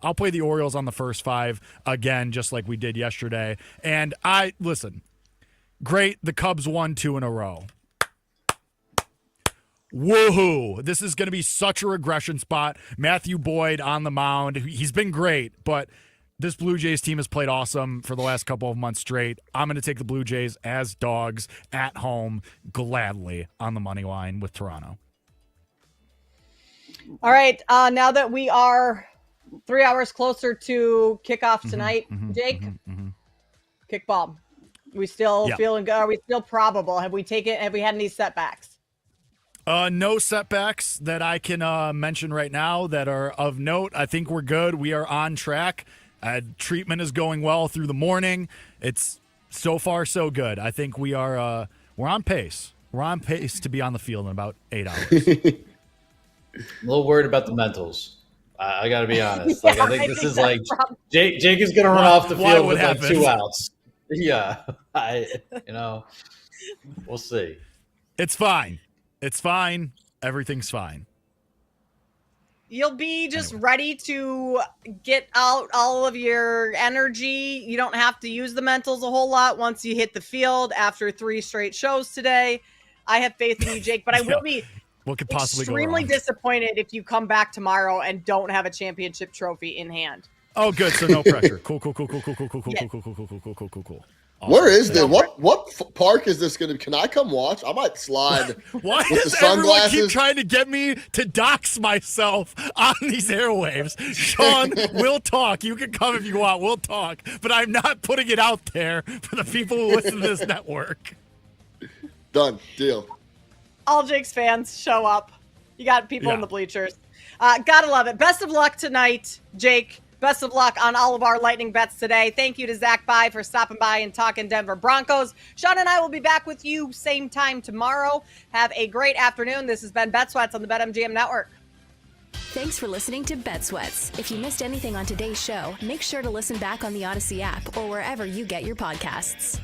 I'll play the Orioles on the first 5 again, just like we did yesterday. And listen, great. The Cubs won 2 in a row. Woohoo. This is going to be such a regression spot. Matthew Boyd on the mound. He's been great, but this Blue Jays team has played awesome for the last couple of months straight. I'm going to take the Blue Jays as dogs at home gladly on the money line with Toronto. All right. Now that we are 3 hours closer to kickoff tonight, Jake, kickball. We still feeling good? Are we still probable? Have we had any setbacks? No setbacks that I can mention right now that are of note. I think we're good. We are on track. Treatment is going well through the morning. It's so far so good. I think we're on pace. We're on pace to be on the field in about 8 hours. I'm a little worried about the mentals. I got to be honest. I think this is like Jake is going to run off the field with like 2 outs. Yeah, we'll see. It's fine. It's fine. Everything's fine. You'll be just ready to get out all of your energy. You don't have to use the mentals a whole lot once you hit the field after 3 straight shows today. I have faith in you, Jake, but I will be what could possibly extremely go wrong? Disappointed if you come back tomorrow and don't have a championship trophy in hand. Oh, good. So no pressure. Cool. Awesome. Where is this? What park is this going to? Can I come watch? I might slide. Why with does the everyone sunglasses? keep trying to get me to dox myself on these airwaves? Sean, we'll talk. You can come if you want. We'll talk. But I'm not putting it out there for the people who listen to this network. Done. Deal. All Jake's fans show up. You got people in the bleachers. Gotta love it. Best of luck tonight, Jake. Best of luck on all of our lightning bets today. Thank you to Zach By for stopping by and talking Denver Broncos. Sean and I will be back with you same time tomorrow. Have a great afternoon. This has been Bet Sweats on the BetMGM Network. Thanks for listening to Bet Sweats. If you missed anything on today's show, make sure to listen back on the Odyssey app or wherever you get your podcasts.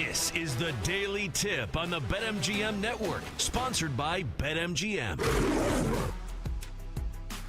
This is the Daily Tip on the BetMGM Network, sponsored by BetMGM.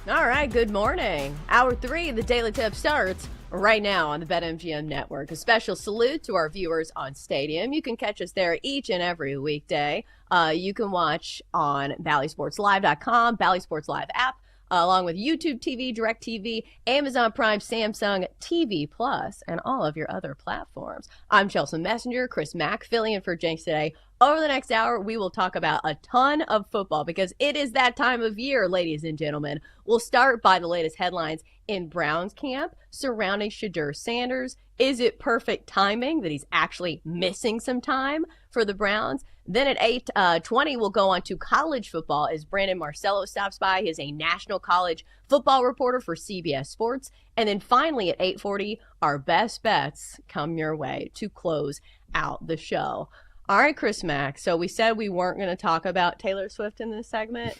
All right, good morning. Hour 3, the Daily Tip starts right now on the BetMGM Network. A special salute to our viewers on Stadium. You can catch us there each and every weekday. You can watch on BallySportsLive.com, Bally Sports Live app, along with YouTube TV, DirecTV, Amazon Prime, Samsung TV Plus, and all of your other platforms. I'm Chelsea Messenger, Chris Mack, filling in for Jenks today. Over the next hour, we will talk about a ton of football because it is that time of year, ladies and gentlemen. We'll start by the latest headlines in Browns camp surrounding Shadur Sanders. Is it perfect timing that he's actually missing some time for the Browns? Then at 8:20, we'll go on to college football as Brandon Marcello stops by. He is a national college football reporter for CBS Sports. And then finally at 8:40, our best bets come your way to close out the show. All right, Chris Mack. So we said we weren't going to talk about Taylor Swift in this segment,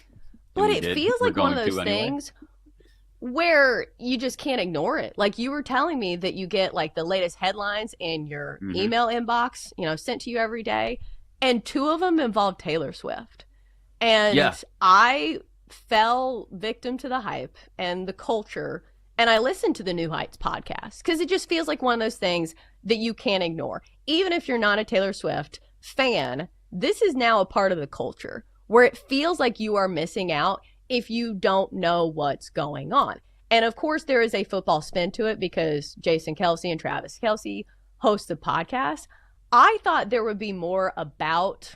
but it feels like one of those things where you just can't ignore it. Like you were telling me that you get like the latest headlines in your email inbox, sent to you every day. And 2 of them involve Taylor Swift. And I fell victim to the hype and the culture. And I listened to the New Heights podcast because it just feels like one of those things that you can't ignore. Even if you're not a Taylor Swift fan, this is now a part of the culture where it feels like you are missing out if you don't know what's going on. And of course, there is a football spin to it because Jason Kelsey and Travis Kelsey host the podcast. I thought there would be more about,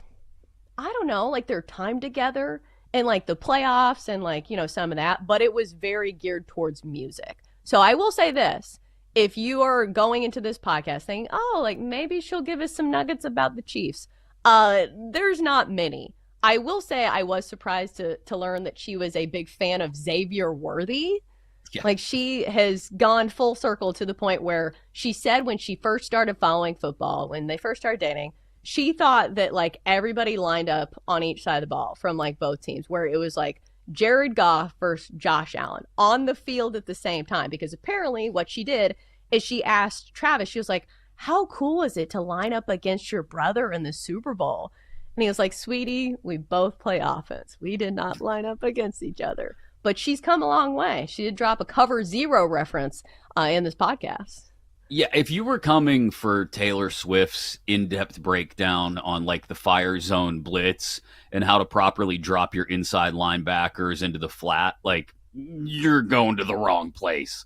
I don't know, like their time together and like the playoffs and like, some of that, but it was very geared towards music. So I will say this, if you are going into this podcast thinking, oh, like maybe she'll give us some nuggets about the Chiefs, there's not many. I will say I was surprised to learn that she was a big fan of Xavier Worthy. Yeah. Like she has gone full circle to the point where she said when she first started following football, when they first started dating, she thought that like everybody lined up on each side of the ball from like both teams, where it was like Jared Goff versus Josh Allen on the field at the same time. Because apparently what she did is she asked Travis, she was like, how cool is it to line up against your brother in the Super Bowl? And he was like, sweetie, we both play offense. We did not line up against each other. But she's come a long way. She did drop a Cover Zero reference in this podcast. Yeah, if you were coming for Taylor Swift's in-depth breakdown on like the fire zone blitz and how to properly drop your inside linebackers into the flat, like you're going to the wrong place.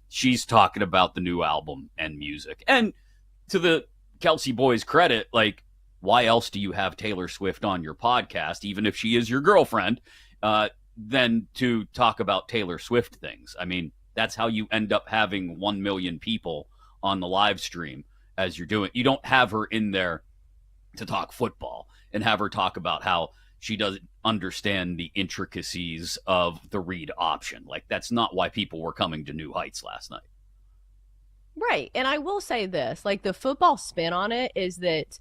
She's talking about the new album and music. And to the Kelsey boys' credit, like, why else do you have Taylor Swift on your podcast, even if she is your girlfriend, than to talk about Taylor Swift things? I mean, that's how you end up having 1 million people on the live stream as you're doing. You don't have her in there to talk football and have her talk about how she doesn't understand the intricacies of the read option. Like, that's not why people were coming to New Heights last night. Right. And I will say this, like the football spin on it is that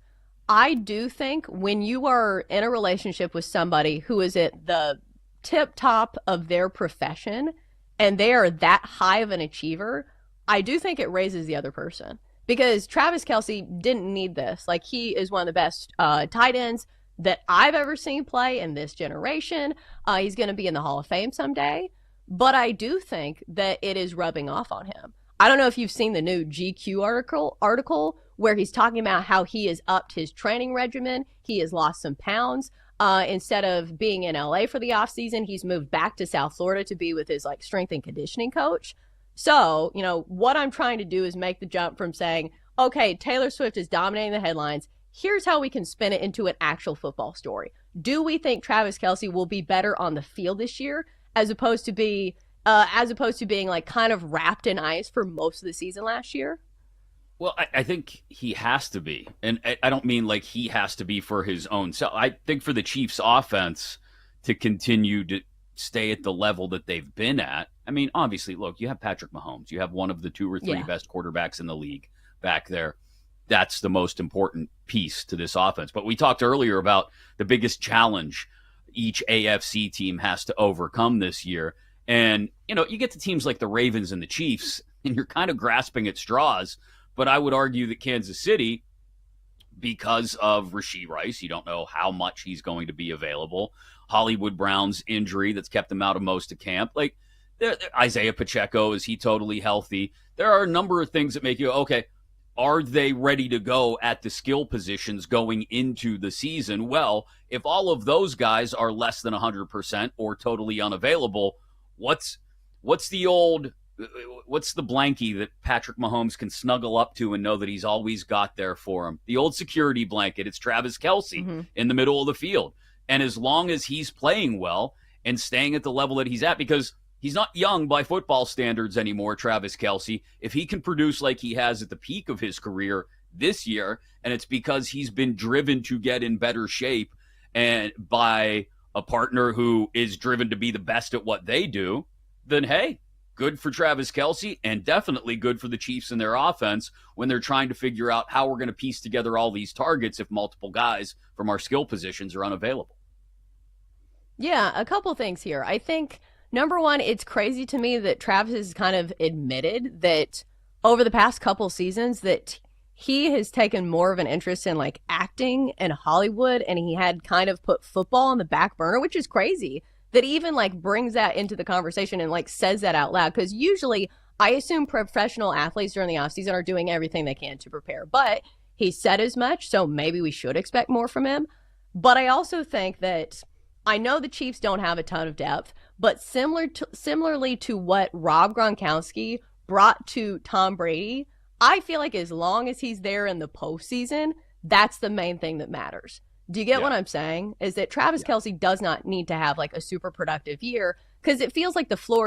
I do think when you are in a relationship with somebody who is at the tip top of their profession and they are that high of an achiever, I do think it raises the other person, because Travis Kelsey didn't need this. Like, he is one of the best tight ends that I've ever seen play in this generation. He's going to be in the Hall of Fame someday, but I do think that it is rubbing off on him. I don't know if you've seen the new GQ article where he's talking about how he has upped his training regimen. He has lost some pounds. Instead of being in LA for the offseason, he's moved back to South Florida to be with his like strength and conditioning coach. So, what I'm trying to do is make the jump from saying, okay, Taylor Swift is dominating the headlines. Here's how we can spin it into an actual football story. Do we think Travis Kelsey will be better on the field this year as opposed to being like kind of wrapped in ice for most of the season last year? Well, I think he has to be. And I don't mean like he has to be for his own self. I think for the Chiefs offense to continue to stay at the level that they've been at. I mean, obviously, look, you have Patrick Mahomes. You have one of the 2 or 3 best quarterbacks in the league back there. That's the most important piece to this offense. But we talked earlier about the biggest challenge each AFC team has to overcome this year. And, you get to teams like the Ravens and the Chiefs, and you're kind of grasping at straws. But I would argue that Kansas City, because of Rashee Rice. You don't know how much he's going to be available. Hollywood Brown's injury that's kept him out of most of camp. Like Isaiah Pacheco, is he totally healthy? There are a number of things that make you, okay, are they ready to go at the skill positions going into the season? Well, if all of those guys are less than 100% or totally unavailable, what's the blankie that Patrick Mahomes can snuggle up to and know that he's always got there for him? The old security blanket. It's Travis Kelce in the middle of the field. And as long as he's playing well and staying at the level that he's at, because he's not young by football standards anymore, Travis Kelce. If he can produce like he has at the peak of his career this year, and it's because he's been driven to get in better shape and by a partner who is driven to be the best at what they do, then hey, good for Travis Kelce and definitely good for the Chiefs and their offense when they're trying to figure out how we're going to piece together all these targets if multiple guys from our skill positions are unavailable. Yeah, a couple things here. I think, number one, it's crazy to me that Travis has kind of admitted that over the past couple seasons that he has taken more of an interest in like acting and Hollywood, and he had kind of put football on the back burner, which is crazy that he even like brings that into the conversation and like says that out loud. Because usually I assume professional athletes during the offseason are doing everything they can to prepare, but he said as much, so maybe we should expect more from him. But I also think that I know the Chiefs don't have a ton of depth, but similarly to what Rob Gronkowski brought to Tom Brady, I feel like as long as he's there in the postseason, that's the main thing that matters. Do you get what I'm saying? Is that Travis Kelce does not need to have like a super productive year because it feels like the floor is